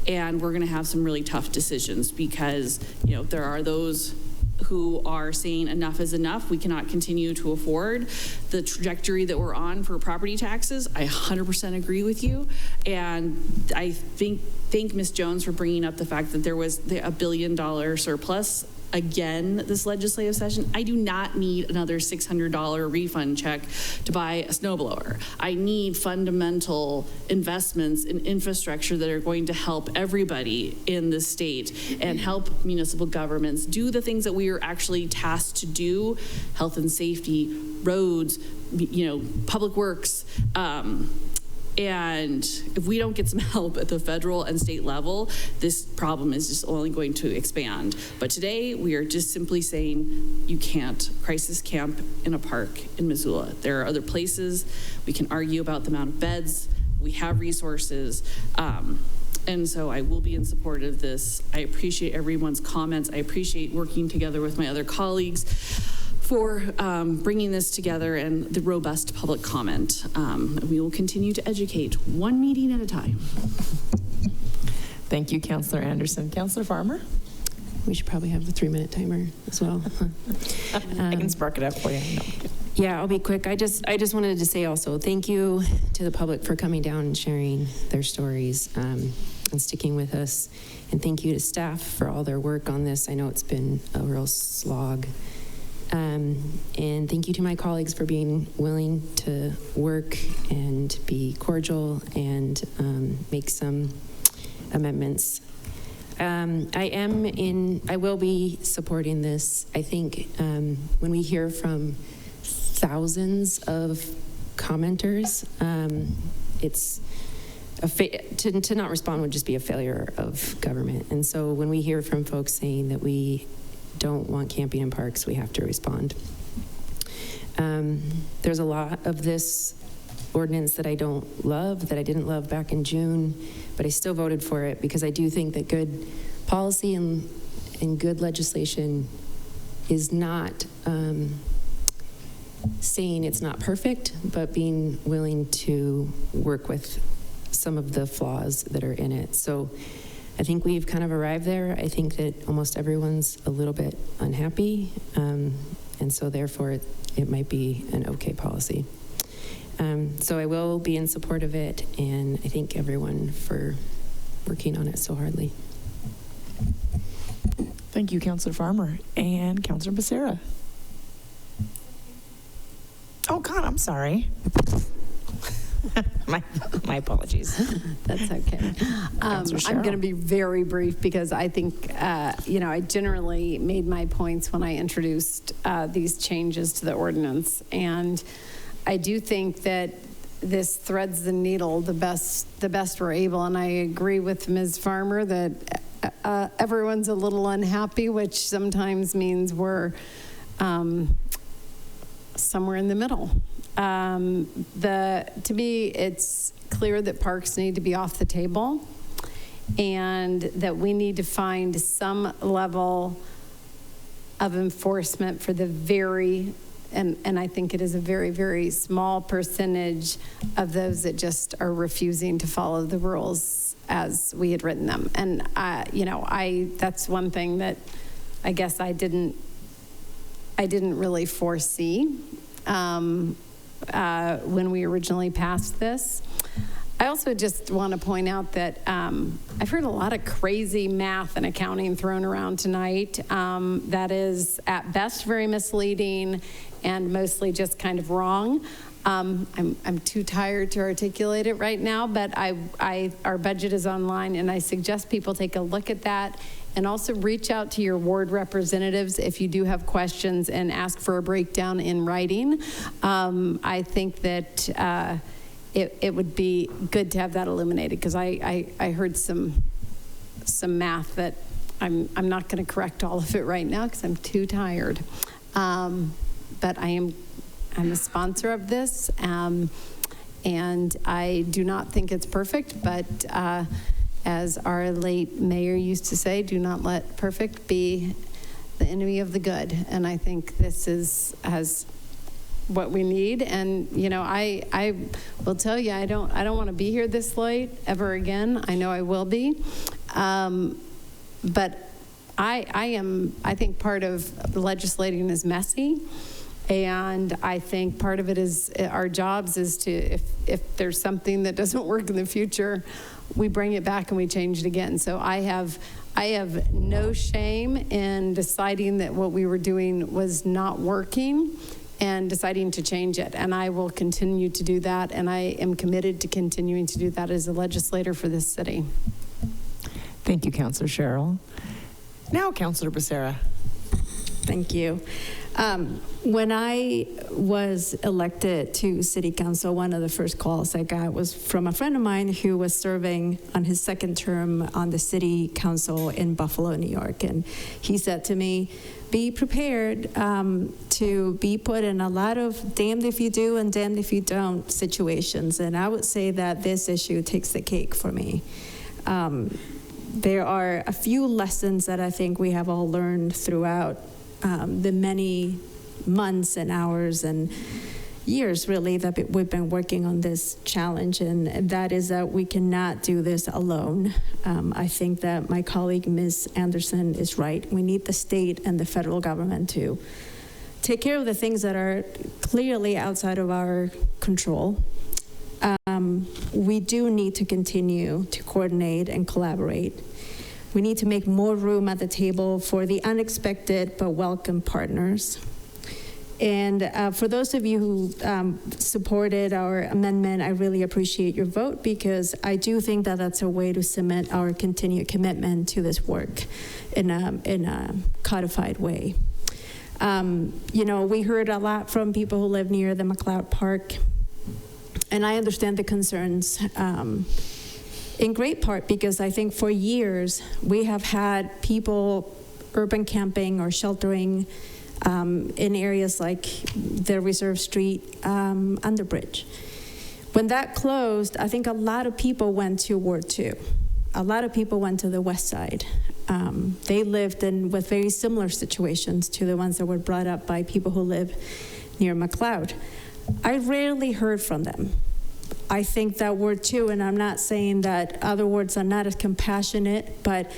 R: And we're going to have some really tough decisions, because there are those who are saying enough is enough. We cannot continue to afford the trajectory that we're on for property taxes. I 100% agree with you. And I thank Ms. Jones for bringing up the fact that there was a $1 billion surplus again this legislative session. I do not need another $600 refund check to buy a snowblower. I need fundamental investments in infrastructure that are going to help everybody in the state and help municipal governments do the things that we are actually tasked to do: health and safety, roads, public works. And if we don't get some help at the federal and state level, this problem is just only going to expand. But today, we are just simply saying you can't crisis camp in a park in Missoula. There are other places. We can argue about the amount of beds. We have resources. And so I will be in support of this. I appreciate everyone's comments. I appreciate working together with my other colleagues for bringing this together and the robust public comment. We will continue to educate one meeting at a time.
T: Thank you, Councillor Anderson. Councillor Farmer?
Y: We should probably have the 3-minute timer as well.
T: I can spark it up for you. No.
Y: Yeah, I'll be quick. I just wanted to say also thank you to the public for coming down and sharing their stories and sticking with us. And thank you to staff for all their work on this. I know it's been a real slog. And thank you to my colleagues for being willing to work and be cordial and make some amendments. I will be supporting this. I think when we hear from thousands of commenters, it's to not respond would just be a failure of government. And so when we hear from folks saying that we don't want camping in parks, we have to respond. There's a lot of this ordinance that I don't love, that I didn't love back in June, but I still voted for it because I do think that good policy and good legislation is not saying it's not perfect, but being willing to work with some of the flaws that are in it. So I think we've kind of arrived there. I think that almost everyone's a little bit unhappy, and so therefore it might be an okay policy. So I will be in support of it, and I thank everyone for working on it so hardly.
T: Thank you, Councilor Farmer. And Councilor Becerra. Oh, God, I'm sorry. my apologies.
O: That's okay. I'm going to be very brief because I think, I generally made my points when I introduced these changes to the ordinance. And I do think that this threads the needle the best we're able. And I agree with Ms. Farmer that everyone's a little unhappy, which sometimes means we're somewhere in the middle. To me, it's clear that parks need to be off the table and that we need to find some level of enforcement for the and I think it is a very, very small percentage of those that just are refusing to follow the rules as we had written them. And, that's one thing that I guess I didn't really foresee when we originally passed this. I also just want to point out that I've heard a lot of crazy math and accounting thrown around tonight that is at best very misleading and mostly just kind of wrong. I'm too tired to articulate it right now, but our budget is online, and I suggest people take a look at that and also reach out to your ward representatives if you do have questions and ask for a breakdown in writing. I think that it would be good to have that illuminated because I heard some math that I'm not going to correct all of it right now because I'm too tired. But I'm a sponsor of this, and I do not think it's perfect, but as our late mayor used to say, do not let perfect be the enemy of the good. And I think this has what we need. And, I will tell you, I don't want to be here this late ever again. I know I will be. But I think part of legislating is messy. And I think part of it is our jobs is to, if there's something that doesn't work in the future, we bring it back and we change it again. So I have no shame in deciding that what we were doing was not working and deciding to change it. And I will continue to do that. And I am committed to continuing to do that as a legislator for this city.
T: Thank you, Councilor Sherrill. Now, Councilor Becerra.
H: Thank you. When I was elected to City Council, one of the first calls I got was from a friend of mine who was serving on his second term on the City Council in Buffalo, New York. And he said to me, be prepared to be put in a lot of damned if you do and damned if you don't situations. And I would say that this issue takes the cake for me. There are a few lessons that I think we have all learned throughout the many months and hours and years, really, that we've been working on this challenge, and that is that we cannot do this alone. I think that my colleague, Ms. Anderson, is right. We need the state and the federal government to take care of the things that are clearly outside of our control. We do need to continue to coordinate and collaborate. We need to make more room at the table for the unexpected but welcome partners. And for those of you who supported our amendment, I really appreciate your vote because I do think that that's a way to cement our continued commitment to this work in a codified way. We heard a lot from people who live near the McLeod Park, and I understand the concerns. in great part because I think for years we have had people urban camping or sheltering in areas like the Reserve Street underbridge. When that closed, I think a lot of people went to Ward 2. A lot of people went to the west side. They lived with very similar situations to the ones that were brought up by people who live near McLeod. I rarely heard from them. I think that Ward 2, and I'm not saying that other wards are not as compassionate, but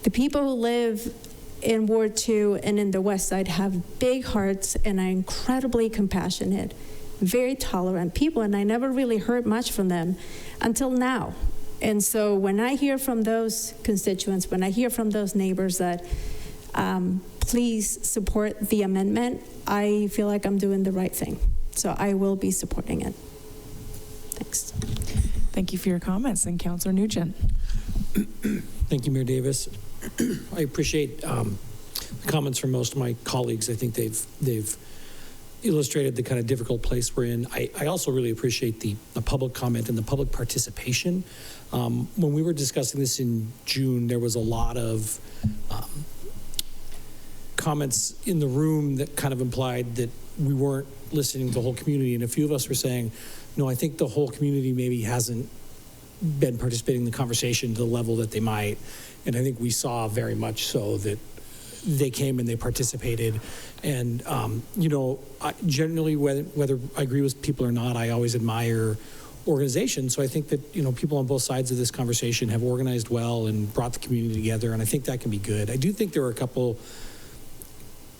H: the people who live in Ward 2 and in the west side have big hearts and are incredibly compassionate, very tolerant people, and I never really heard much from them until now. And so when I hear from those constituents, when I hear from those neighbors that please support the amendment, I feel like I'm doing the right thing. So I will be supporting it. Thanks.
T: Thank you for your comments. And Councilor Nugent.
L: Thank you, Mayor Davis. I appreciate the comments from most of my colleagues. I think they've illustrated the kind of difficult place we're in. I also really appreciate the public comment and the public participation. When we were discussing this in June, there was a lot of comments in the room that kind of implied that we weren't listening to the whole community. And a few of us were saying, no, I think the whole community maybe hasn't been participating in the conversation to the level that they might. And I think we saw very much so that they came and they participated. And, generally, whether I agree with people or not, I always admire organization. So I think that, people on both sides of this conversation have organized well and brought the community together. And I think that can be good. I do think there are a couple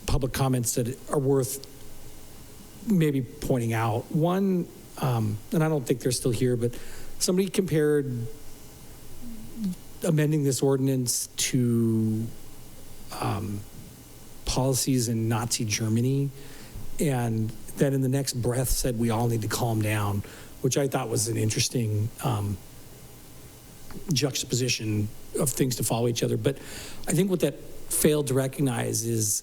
L: public comments that are worth maybe pointing out. One, and I don't think they're still here, but somebody compared amending this ordinance to policies in Nazi Germany, and then in the next breath said we all need to calm down, which I thought was an interesting juxtaposition of things to follow each other. But I think what that failed to recognize is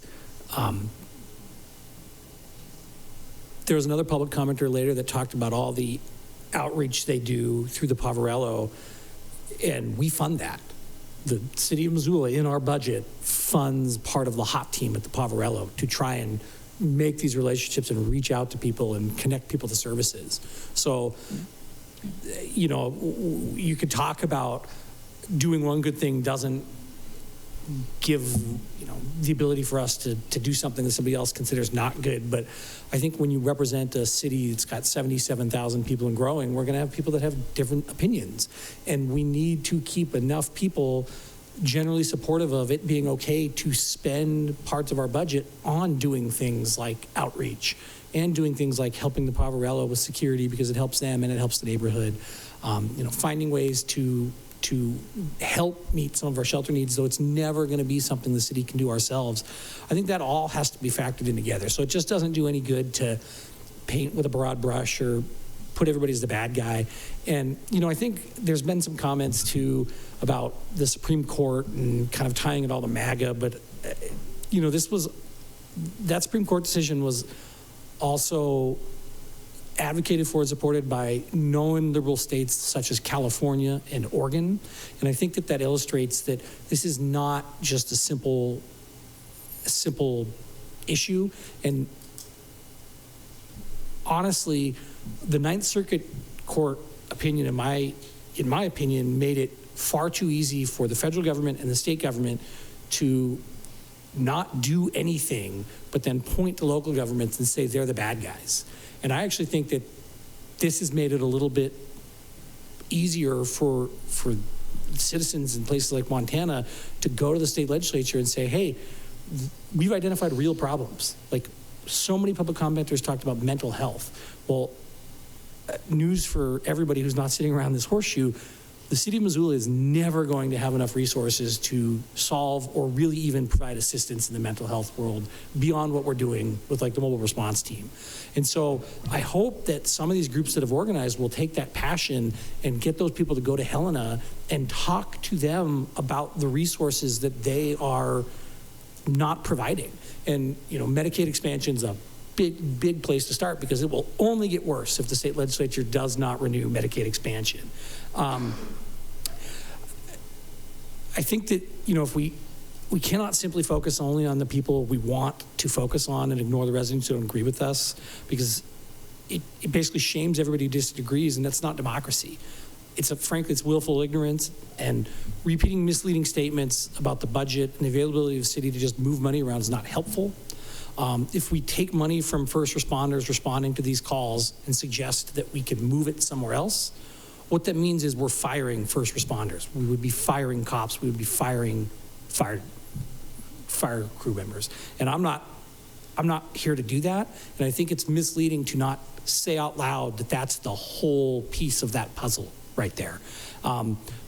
L: there was another public commenter later that talked about all the outreach they do through the Poverello, and we fund that. The city of Missoula, in our budget, funds part of the HOT team at the Poverello to try and make these relationships and reach out to people and connect people to services. So, you could talk about doing one good thing doesn't give, the ability for us to do something that somebody else considers not good. But I think when you represent a city that's got 77,000 people and growing, we're going to have people that have different opinions. And we need to keep enough people generally supportive of it being okay to spend parts of our budget on doing things like outreach and doing things like helping the Poverello with security because it helps them and it helps the neighborhood. Finding ways to help meet some of our shelter needs, though it's never going to be something the city can do ourselves. I think that all has to be factored in together. So it just doesn't do any good to paint with a broad brush or put everybody as the bad guy. And, I think there's been some comments too about the Supreme Court and kind of tying it all to MAGA, but, that Supreme Court decision was also advocated for and supported by known liberal states such as California and Oregon. And I think that illustrates that this is not just a simple issue. And honestly, the Ninth Circuit Court opinion, in my opinion, made it far too easy for the federal government and the state government to not do anything, but then point to local governments and say they're the bad guys. And I actually think that this has made it a little bit easier for citizens in places like Montana to go to the state legislature and say, hey, we've identified real problems. Like, so many public commenters talked about mental health. Well, news for everybody who's not sitting around this horseshoe, the city of Missoula is never going to have enough resources to solve or really even provide assistance in the mental health world beyond what we're doing with like the mobile response team. And so I hope that some of these groups that have organized will take that passion and get those people to go to Helena and talk to them about the resources that they are not providing. And, Medicaid expansion is a big place to start because it will only get worse if the state legislature does not renew Medicaid expansion. I think that, if we cannot simply focus only on the people we want to focus on and ignore the residents who don't agree with us, because it basically shames everybody who disagrees, and that's not democracy. Frankly, it's willful ignorance and repeating misleading statements about the budget and the availability of the city to just move money around is not helpful. If we take money from first responders responding to these calls and suggest that we can move it somewhere else, what that means is we're firing first responders. We would be firing cops. We would be firing fire crew members. And I'm not here to do that. And I think it's misleading to not say out loud that that's the whole piece of that puzzle right there.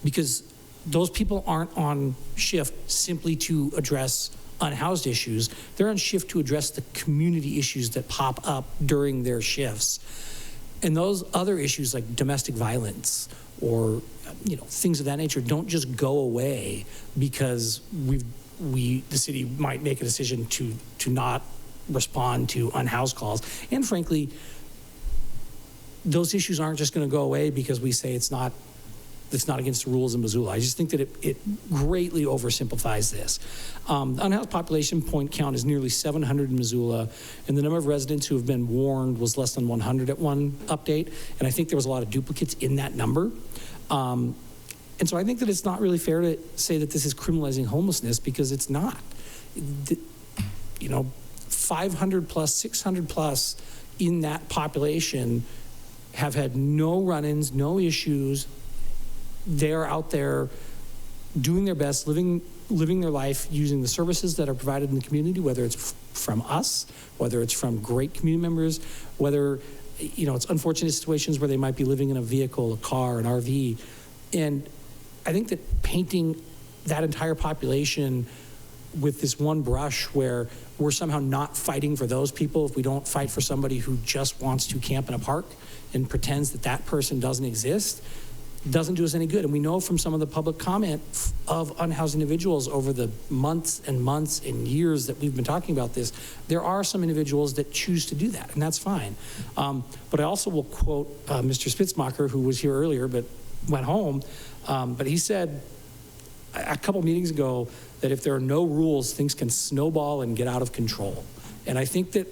L: Because those people aren't on shift simply to address unhoused issues. They're on shift to address the community issues that pop up during their shifts. And those other issues like domestic violence or things of that nature don't just go away because the city might make a decision to not respond to unhoused calls. And frankly, those issues aren't just going to go away because we say it's not against the rules in Missoula. I just think that it greatly oversimplifies this. The unhoused population point count is nearly 700 in Missoula, and the number of residents who have been warned was less than 100 at one update, and I think there was a lot of duplicates in that number. And so I think that it's not really fair to say that this is criminalizing homelessness, because it's not. 500 plus, 600 plus in that population have had no run-ins, no issues. They're out there doing their best, living their life, using the services that are provided in the community, whether it's from us, whether it's from great community members, whether, it's unfortunate situations where they might be living in a vehicle, a car, an RV. And I think that painting that entire population with this one brush where we're somehow not fighting for those people if we don't fight for somebody who just wants to camp in a park and pretends that that person doesn't exist, doesn't do us any good. And we know from some of the public comment of unhoused individuals over the months and months and years that we've been talking about this, there are some individuals that choose to do that, and that's fine. But I also will quote Mr. Spitzmacher, who was here earlier but went home, but he said a couple meetings ago that if there are no rules, things can snowball and get out of control. And I think that,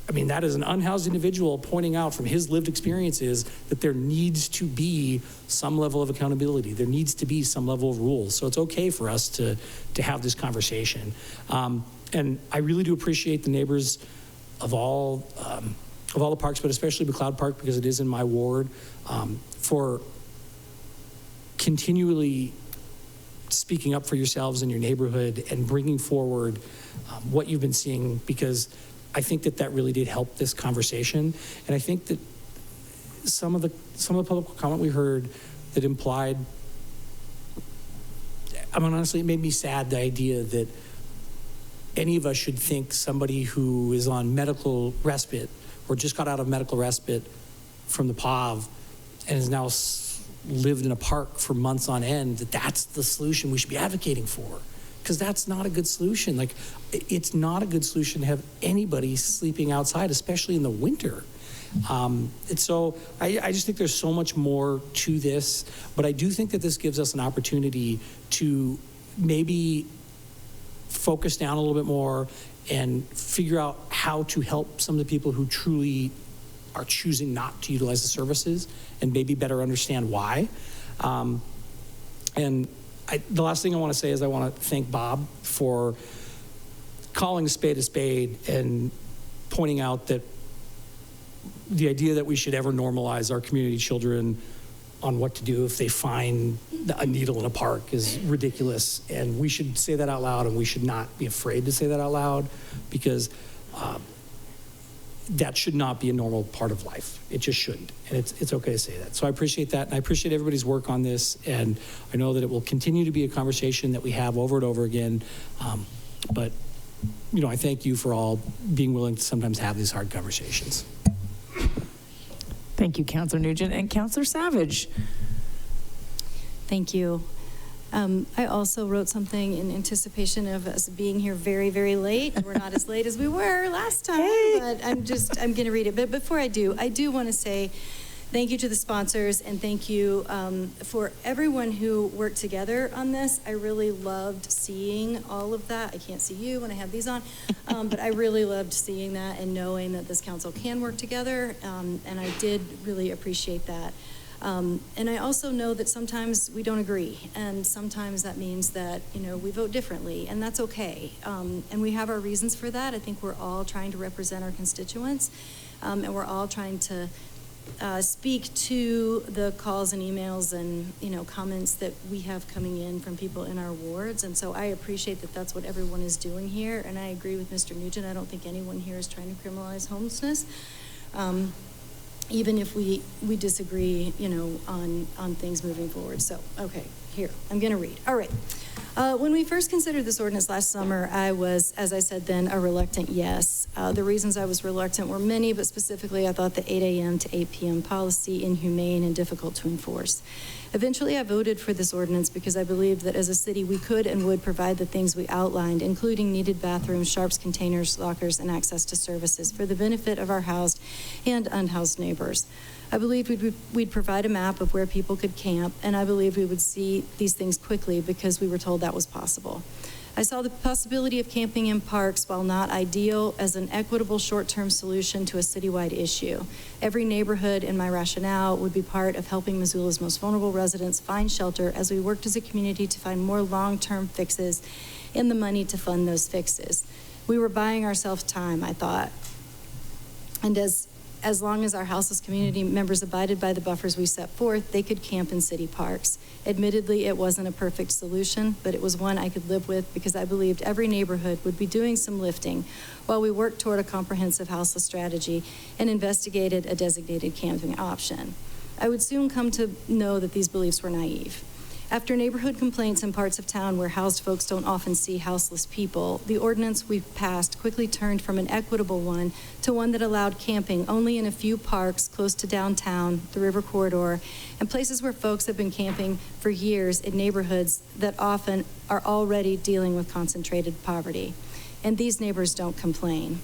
L: that is an unhoused individual pointing out from his lived experiences that there needs to be some level of accountability. There needs to be some level of rules. So it's okay for us to have this conversation. And I really do appreciate the neighbors of all the parks, but especially McLeod Park, because it is in my ward, for continually speaking up for yourselves and your neighborhood and bringing forward what you've been seeing, because I think that really did help this conversation. And I think that some of the public comment we heard that implied, honestly, it made me sad, the idea that any of us should think somebody who is on medical respite or just got out of medical respite from the POV and is now lived in a park for months on end, that's the solution we should be advocating for. Because that's not a good solution. Like, it's not a good solution to have anybody sleeping outside, especially in the winter. And so I just think there's so much more to this, but I do think that this gives us an opportunity to maybe focus down a little bit more and figure out how to help some of the people who truly are choosing not to utilize the services and maybe better understand why. The last thing I want to say is I want to thank Bob for calling a spade and pointing out that the idea that we should ever normalize our community children on what to do if they find a needle in a park is ridiculous. And we should say that out loud, and we should not be afraid to say that out loud, because that should not be a normal part of life. It just shouldn't. And it's okay to say that. So I appreciate that. And I appreciate everybody's work on this. And I know that it will continue to be a conversation that we have over and over again. But, I thank you for all being willing to sometimes have these hard conversations.
T: Thank you, Councilor Nugent. And Councilor Savage.
P: Thank you. I also wrote something in anticipation of us being here very, very late. We're not as late as we were last time, but I'm going to read it. But before I do want to say Thank you to the sponsors, and thank you for everyone who worked together on this. I really loved seeing all of that. I can't see you when I have these on, but I really loved seeing that and knowing that this council can work together, and I did really appreciate that. And I also know that sometimes we don't agree, and sometimes that means that, you know, we vote differently, and that's okay. And we have our reasons for that. I think we're all trying to represent our constituents, and we're all trying to speak to the calls and emails and, you know, comments that we have coming in from people in our wards. And so I appreciate that that's what everyone is doing here. And I agree with Mr. Nugent. I don't think anyone here is trying to criminalize homelessness. Even if we disagree, you know, on things moving forward. So, okay, here, I'm going to read. All right. When we first considered this ordinance last summer, I was, as I said then, a reluctant yes. The reasons I was reluctant were many, but specifically I thought the 8 a.m. to 8 p.m. policy inhumane and difficult to enforce. Eventually, I voted for this ordinance because I believed that as a city, we could and would provide the things we outlined, including needed bathrooms, sharps containers, lockers, and access to services for the benefit of our housed and unhoused neighbors. I believed we'd provide a map of where people could camp, and I believed we would see these things quickly because we were told that was possible. I saw the possibility of camping in parks, while not ideal, as an equitable short-term solution to a citywide issue. Every neighborhood, in my rationale, would be part of helping Missoula's most vulnerable residents find shelter as we worked as a community to find more long-term fixes and the money to fund those fixes. We were buying ourselves time, I thought. And as long as our houseless community members abided by the buffers we set forth, they could camp in city parks. Admittedly, it wasn't a perfect solution, but it was one I could live with because I believed every neighborhood would be doing some lifting while we worked toward a comprehensive houseless strategy and investigated a designated camping option. I would soon come to know that these beliefs were naive. After neighborhood complaints in parts of town where housed folks don't often see houseless people, the ordinance we passed quickly turned from an equitable one to one that allowed camping only in a few parks close to downtown, the river corridor, and places where folks have been camping for years in neighborhoods that often are already dealing with concentrated poverty. And these neighbors don't complain.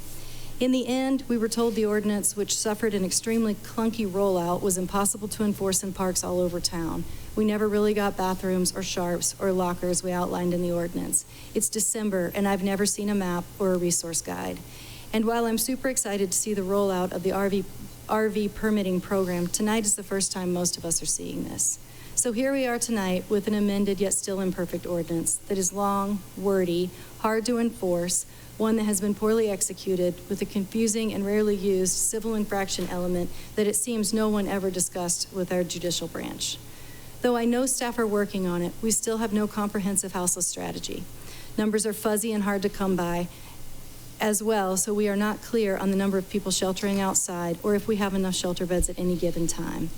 P: In the end, we were told the ordinance, which suffered an extremely clunky rollout, was impossible to enforce in parks all over town. We never really got bathrooms or sharps or lockers we outlined in the ordinance. It's December, and I've never seen a map or a resource guide. And while I'm super excited to see the rollout of the RV permitting program, tonight is the first time most of us are seeing this. So here we are tonight with an amended yet still imperfect ordinance that is long, wordy, hard to enforce, one that has been poorly executed with a confusing and rarely used civil infraction element that it seems no one ever discussed with our judicial branch. Though I know staff are working on it, we still have no comprehensive houseless strategy. Numbers are fuzzy and hard to come by as well, so we are not clear on the number of people sheltering outside or if we have enough shelter beds at any given time.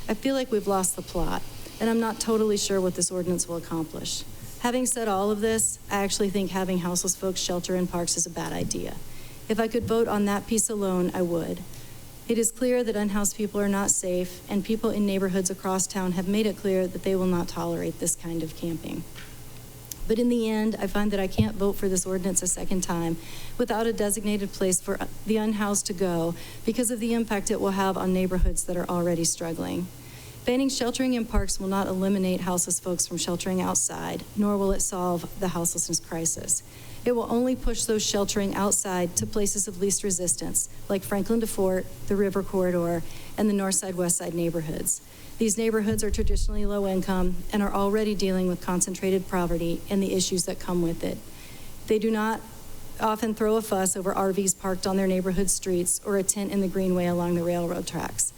P: I feel like we've lost the plot, and I'm not totally sure what this ordinance will accomplish. Having said all of this, I actually think having houseless folks shelter in parks is a bad idea. If I could vote on that piece alone, I would. It is clear that unhoused people are not safe, and people in neighborhoods across town have made it clear that they will not tolerate this kind of camping. But in the end, I find that I can't vote for this ordinance a second time without a designated place for the unhoused to go because of the impact it will have on neighborhoods that are already struggling. Banning sheltering in parks will not eliminate houseless folks from sheltering outside, nor will it solve the houselessness crisis. It will only push those sheltering outside to places of least resistance, like Franklin to Fort, the River Corridor, and the North Side, West Side neighborhoods. These neighborhoods are traditionally low income and are already dealing with concentrated poverty and the issues that come with it. They do not often throw a fuss over RVs parked on their neighborhood streets or a tent in the greenway along the railroad tracks.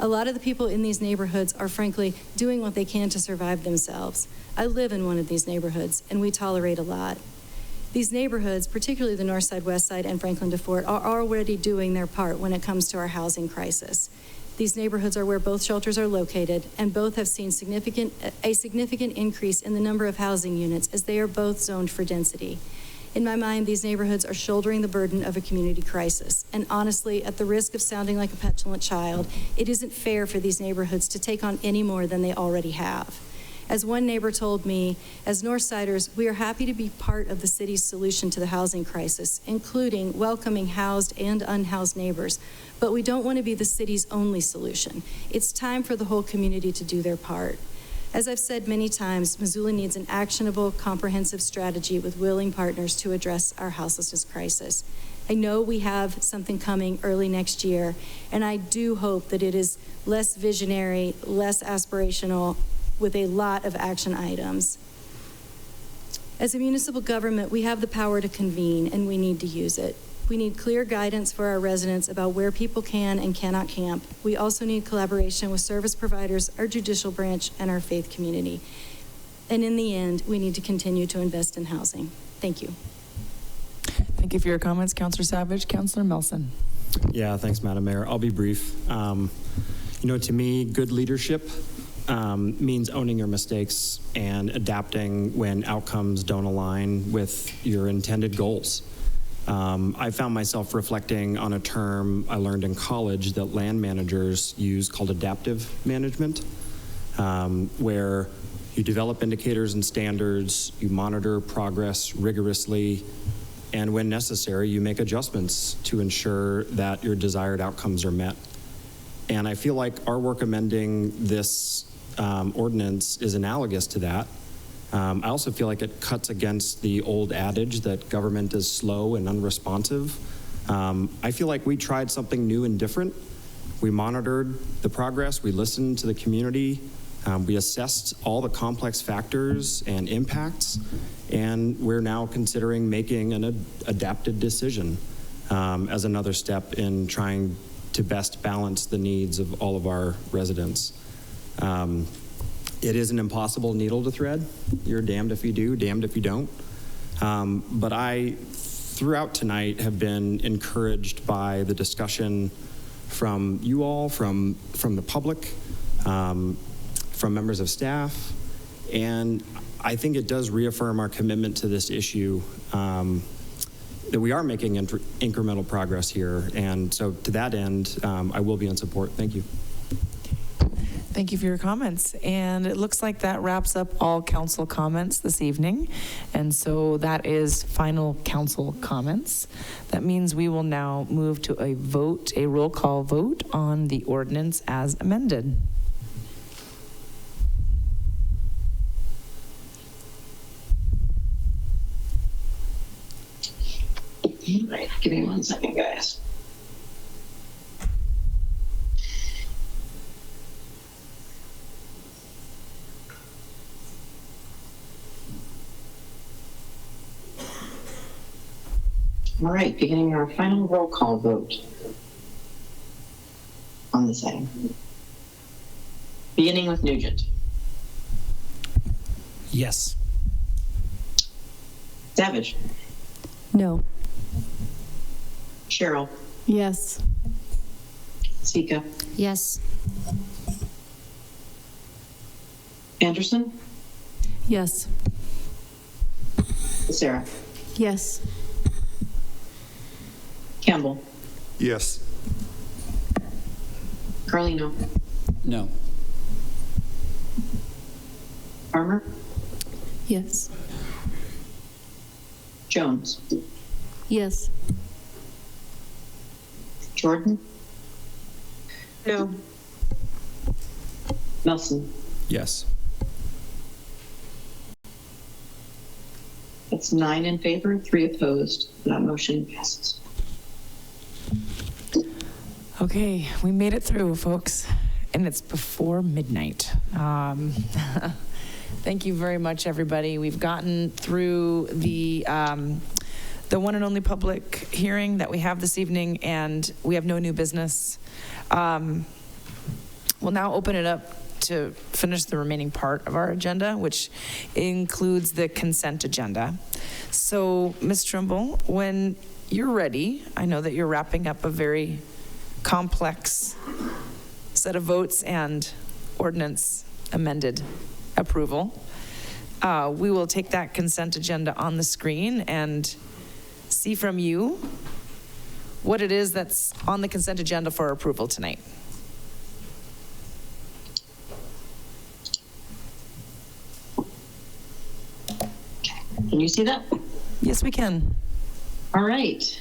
P: A lot of the people in these neighborhoods are frankly doing what they can to survive themselves. I live in one of these neighborhoods, and we tolerate a lot. These neighborhoods, particularly the North Side, West Side, and Franklin to Fort, are already doing their part when it comes to our housing crisis. These neighborhoods are where both shelters are located, and both have seen a significant increase in the number of housing units as they are both zoned for density. In my mind, these neighborhoods are shouldering the burden of a community crisis. And honestly, at the risk of sounding like a petulant child, it isn't fair for these neighborhoods to take on any more than they already have. As one neighbor told me, as Northsiders, we are happy to be part of the city's solution to the housing crisis, including welcoming housed and unhoused neighbors. But we don't want to be the city's only solution. It's time for the whole community to do their part. As I've said many times, Missoula needs an actionable, comprehensive strategy with willing partners to address our houselessness crisis. I know we have something coming early next year, and I do hope that it is less visionary, less aspirational, with a lot of action items. As a municipal government, we have the power to convene, and we need to use it. We need clear guidance for our residents about where people can and cannot camp. We also need collaboration with service providers, our judicial branch, and our faith community. And in the end, we need to continue to invest in housing. Thank you.
T: Thank you for your comments, Councillor Savage. Councillor Melson.
B: Yeah, thanks, Madam Mayor. I'll be brief. To me, good leadership means owning your mistakes and adapting when outcomes don't align with your intended goals. I found myself reflecting on a term I learned in college that land managers use called adaptive management, where you develop indicators and standards, you monitor progress rigorously, and when necessary, you make adjustments to ensure that your desired outcomes are met. And I feel like our work amending this ordinance is analogous to that. I also feel like it cuts against the old adage that government is slow and unresponsive. I feel like we tried something new and different. We monitored the progress, we listened to the community, we assessed all the complex factors and impacts, and we're now considering making an adapted decision as another step in trying to best balance the needs of all of our residents. It is an impossible needle to thread. You're damned if you do, damned if you don't. But I, throughout tonight, have been encouraged by the discussion from you all, from the public, from members of staff, and I think it does reaffirm our commitment to this issue, that we are making incremental progress here. And so to that end, I will be in support. Thank you.
T: Thank you for your comments. And it looks like that wraps up all council comments this evening. And so that is final council comments. That means we will now move to a vote, a roll call vote on the ordinance as amended.
C: Right, give me 1 second, guys. All right, beginning our final roll call vote on this item. Beginning with Nugent.
L: Yes.
C: Savage.
O: No.
C: Sherrill.
O: Yes.
C: Vasecka.
X: Yes.
C: Anderson.
O: Yes.
C: Becerra.
O: Yes.
C: Campbell.
G: Yes.
C: Carlino.
K: No.
C: Farmer.
O: Yes.
C: Jones.
O: Yes.
C: Jordan.
M: No.
C: Melson.
B: Yes.
C: That's 9 in favor, 3 opposed. That motion passes.
T: Okay, we made it through, folks, and it's before midnight. Thank you very much, everybody. We've gotten through the one and only public hearing that we have this evening, and we have no new business. We'll now open it up to finish the remaining part of our agenda, which includes the consent agenda. So, Ms. Trimble, when you're ready, I know that you're wrapping up a very complex set of votes and ordinance amended approval. We will take that consent agenda on the screen and see from you what it is that's on the consent agenda for approval tonight.
C: Can you see that?
T: Yes, we can.
C: All right.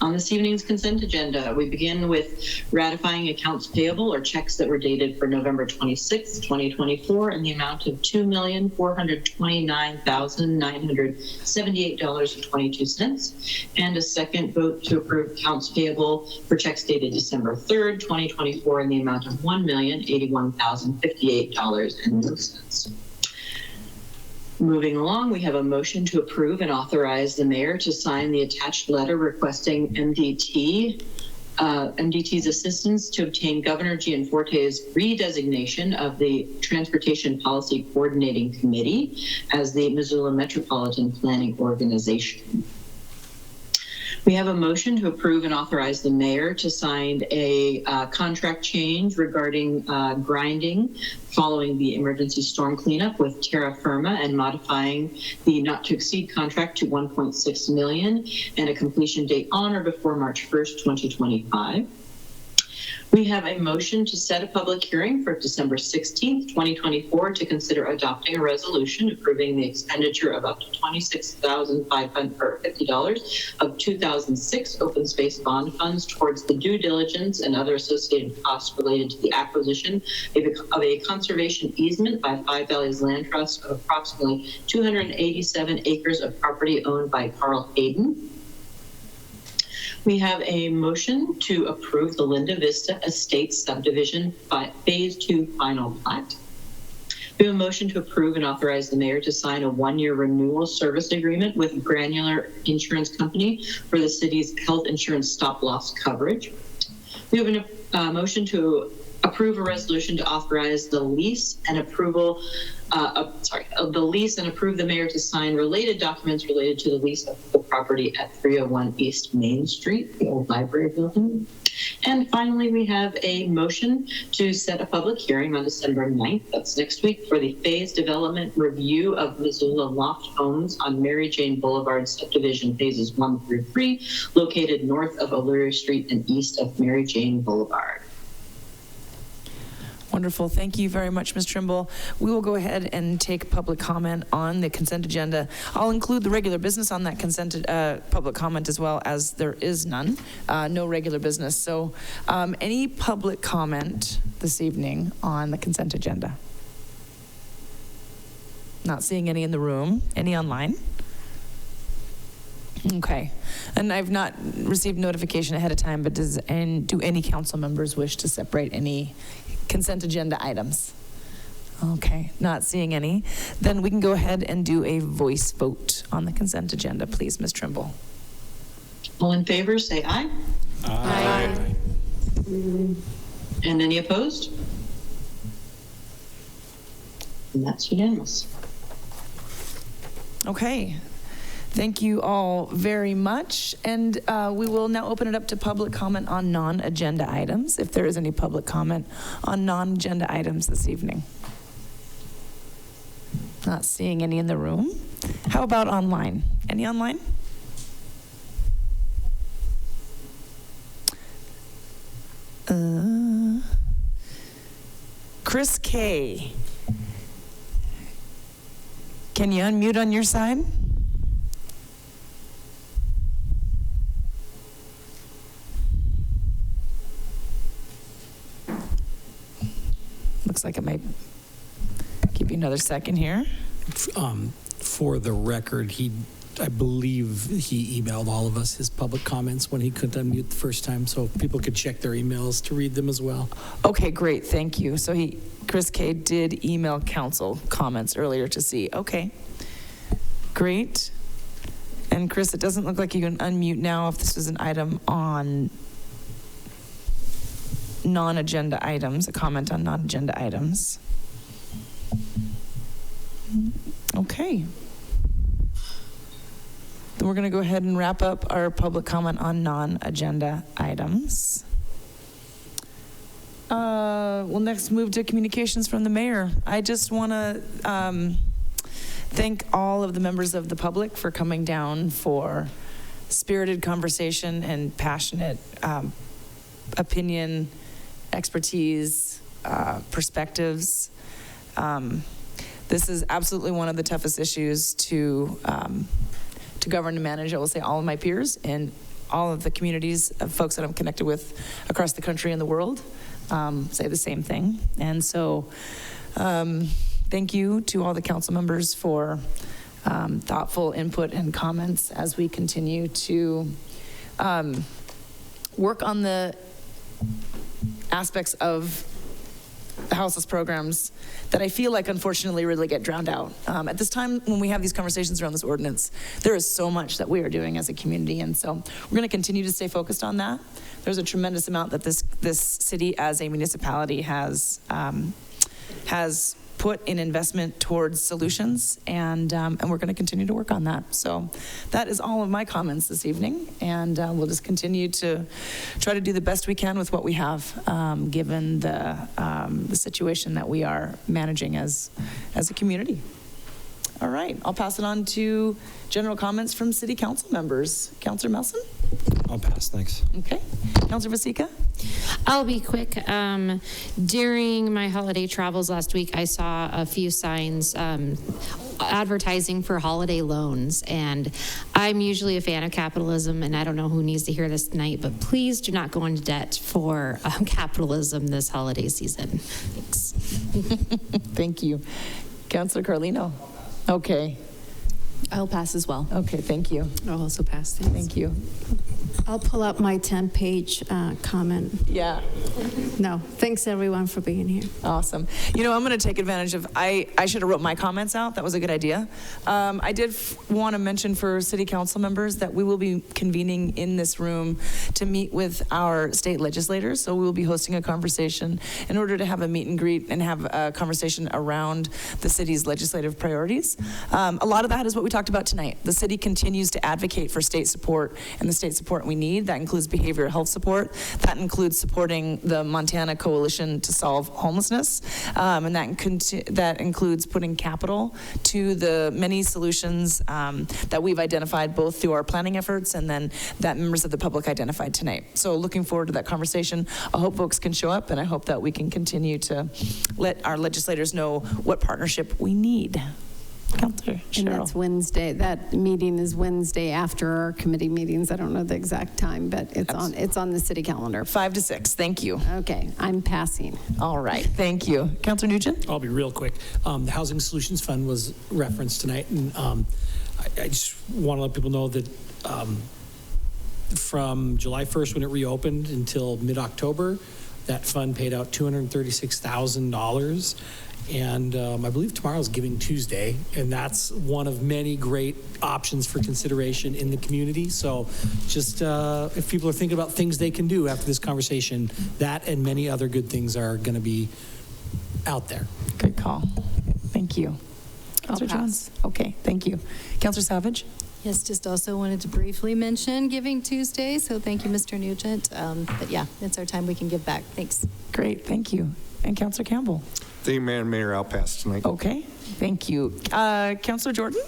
C: On this evening's consent agenda, we begin with ratifying accounts payable or checks that were dated for November 26, 2024 in the amount of $2,429,978.22, and a second vote to approve accounts payable for checks dated December 3rd, 2024 in the amount of $1,081,058.00. Moving along, we have a motion to approve and authorize the mayor to sign the attached letter requesting MDT's assistance to obtain Governor Gianforte's redesignation of the Transportation Policy Coordinating Committee as the Missoula Metropolitan Planning Organization. We have a motion to approve and authorize the mayor to sign a contract change regarding grinding following the emergency storm cleanup with terra firma and modifying the not to exceed contract to $1.6 million and a completion date on or before March 1st, 2025. We have a motion to set a public hearing for December 16th, 2024 to consider adopting a resolution approving the expenditure of up to $26,550 of 2006 open space bond funds towards the due diligence and other associated costs related to the acquisition of a conservation easement by Five Valleys Land Trust of approximately 287 acres of property owned by Carl Hayden. We have a motion to approve the Linda Vista Estates subdivision phase 2 final plat. We have a motion to approve and authorize the mayor to sign a 1-year renewal service agreement with Granular Insurance Company for the city's health insurance stop loss coverage. We have a motion to approve a resolution to authorize the lease and approve the mayor to sign related documents related to the lease of the property at 301 East Main Street, the old library building. And finally, we have a motion to set a public hearing on December 9th, that's next week, for the phase development review of Missoula Loft Homes on Mary Jane Boulevard subdivision phases 1 through 3, located north of O'Leary Street and east of Mary Jane Boulevard.
T: Wonderful. Thank you very much, Ms. Trimble. We will go ahead and take public comment on the consent agenda. I'll include the regular business on that consent public comment as well, as there is none, no regular business. So any public comment this evening on the consent agenda? Not seeing any in the room. Any online? Okay. And I've not received notification ahead of time, but do any council members wish to separate any consent agenda items? Okay, not seeing any. Then we can go ahead and do a voice vote on the consent agenda, please, Ms. Trimble.
C: All in favor, say aye.
T: Aye.
C: And any opposed? And that's unanimous.
T: Okay. Thank you all very much. And we will now open it up to public comment on non-agenda items, if there is any public comment on non-agenda items this evening. Not seeing any in the room. How about online? Any online? Chris K. Can you unmute on your side? Looks like it might give you another second here.
L: For the record, I believe he emailed all of us his public comments when he couldn't unmute the first time, so people could check their emails to read them as well.
T: Okay, great, thank you. So Chris K. did email council comments earlier to see. Okay, great. And Chris, it doesn't look like you can unmute now if this is an item on non-agenda items, a comment on non-agenda items. Okay. Then we're going to go ahead and wrap up our public comment on non-agenda items. We'll next move to communications from the mayor. I just want to thank all of the members of the public for coming down for spirited conversation and passionate opinion, expertise, perspectives. This is absolutely one of the toughest issues to govern and manage. I will say all of my peers and all of the communities of folks that I'm connected with across the country and the world say the same thing. And so thank you to all the council members for thoughtful input and comments as we continue to work on the aspects of the House's programs that I feel like unfortunately really get drowned out. At this time when we have these conversations around this ordinance, there is so much that we are doing as a community, and so we're going to continue to stay focused on that. There's a tremendous amount that this city as a municipality has put in investment towards solutions, and we're going to continue to work on that. So that is all of my comments this evening, and we'll just continue to try to do the best we can with what we have, given the situation that we are managing as a community. All right, I'll pass it on to general comments from city council members. Councilor Melson?
B: I'll pass, thanks.
T: Okay. Councilor Vasecka?
X: I'll be quick. During my holiday travels last week, I saw a few signs advertising for holiday loans, and I'm usually a fan of capitalism, and I don't know who needs to hear this tonight, but please do not go into debt for capitalism this holiday season. Thanks.
T: Thank you. Councilor Carlino? Okay.
O: I'll pass as well.
T: Okay, thank you.
O: I'll also pass. Thanks.
T: Thank you.
H: I'll pull up my 10-page comment.
T: Yeah.
H: No, thanks everyone for being here.
T: Awesome. You know, I'm going to take advantage of, I should have wrote my comments out. That was a good idea. I did want to mention for city council members that we will be convening in this room to meet with our state legislators. So we will be hosting a conversation in order to have a meet and greet and have a conversation around the city's legislative priorities. A lot of that is what we talked about tonight. The city continues to advocate for state support and the state support we need. That includes behavioral health support. That includes supporting the Montana Coalition to Solve Homelessness. And that includes putting capital to the many solutions that we've identified both through our planning efforts and then that members of the public identified tonight. So looking forward to that conversation. I hope folks can show up, and I hope that we can continue to let our legislators know what partnership we need. Councilor Sherrill.
O: And that's Wednesday. That meeting is Wednesday after our committee meetings. I don't know the exact time, but it's on the city calendar.
T: 5 to 6. Thank you.
O: Okay, I'm passing.
T: All right. Thank you. Councilor Nugent?
L: I'll be real quick. The Housing Solutions Fund was referenced tonight, and I just want to let people know that from July 1st when it reopened until mid-October, that fund paid out $236,000. And I believe tomorrow is Giving Tuesday, and that's one of many great options for consideration in the community. So just if people are thinking about things they can do after this conversation, that and many other good things are going to be out there.
T: Good call. Thank you. Councilor Jones? Okay, thank you. Councilor Savage?
P: Yes, just also wanted to briefly mention Giving Tuesday, so thank you, Mr. Nugent. But yeah, it's our time we can give back. Thanks.
T: Great, thank you. And Councilor Campbell?
G: Thank you, Madam Mayor. I'll pass tonight.
T: Okay, thank you. Councilor Jordan?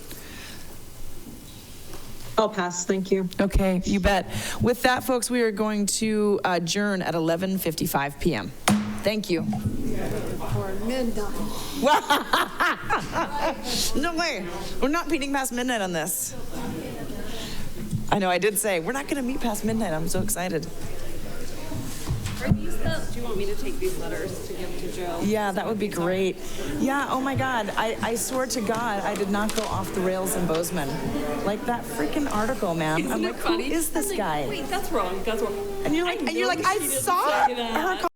M: I'll pass, thank you.
T: Okay, you bet. With that, folks, we are going to adjourn at 11:55 p.m. Thank you.
O: For midnight.
T: No way. We're not meeting past midnight on this. I know, I did say, we're not going to meet past midnight. I'm so excited.
Q: Are these the, do you want me to take these letters to give to Joe?
T: Yeah, that would be great. Yeah, oh my God. I swear to God, I did not go off the rails in Bozeman. Like that freaking article, man.
Q: Isn't
T: I'm
Q: it
T: like,
Q: funny?
T: who is this guy?
Q: Wait, that's wrong. That's wrong.
T: And you're like, I saw her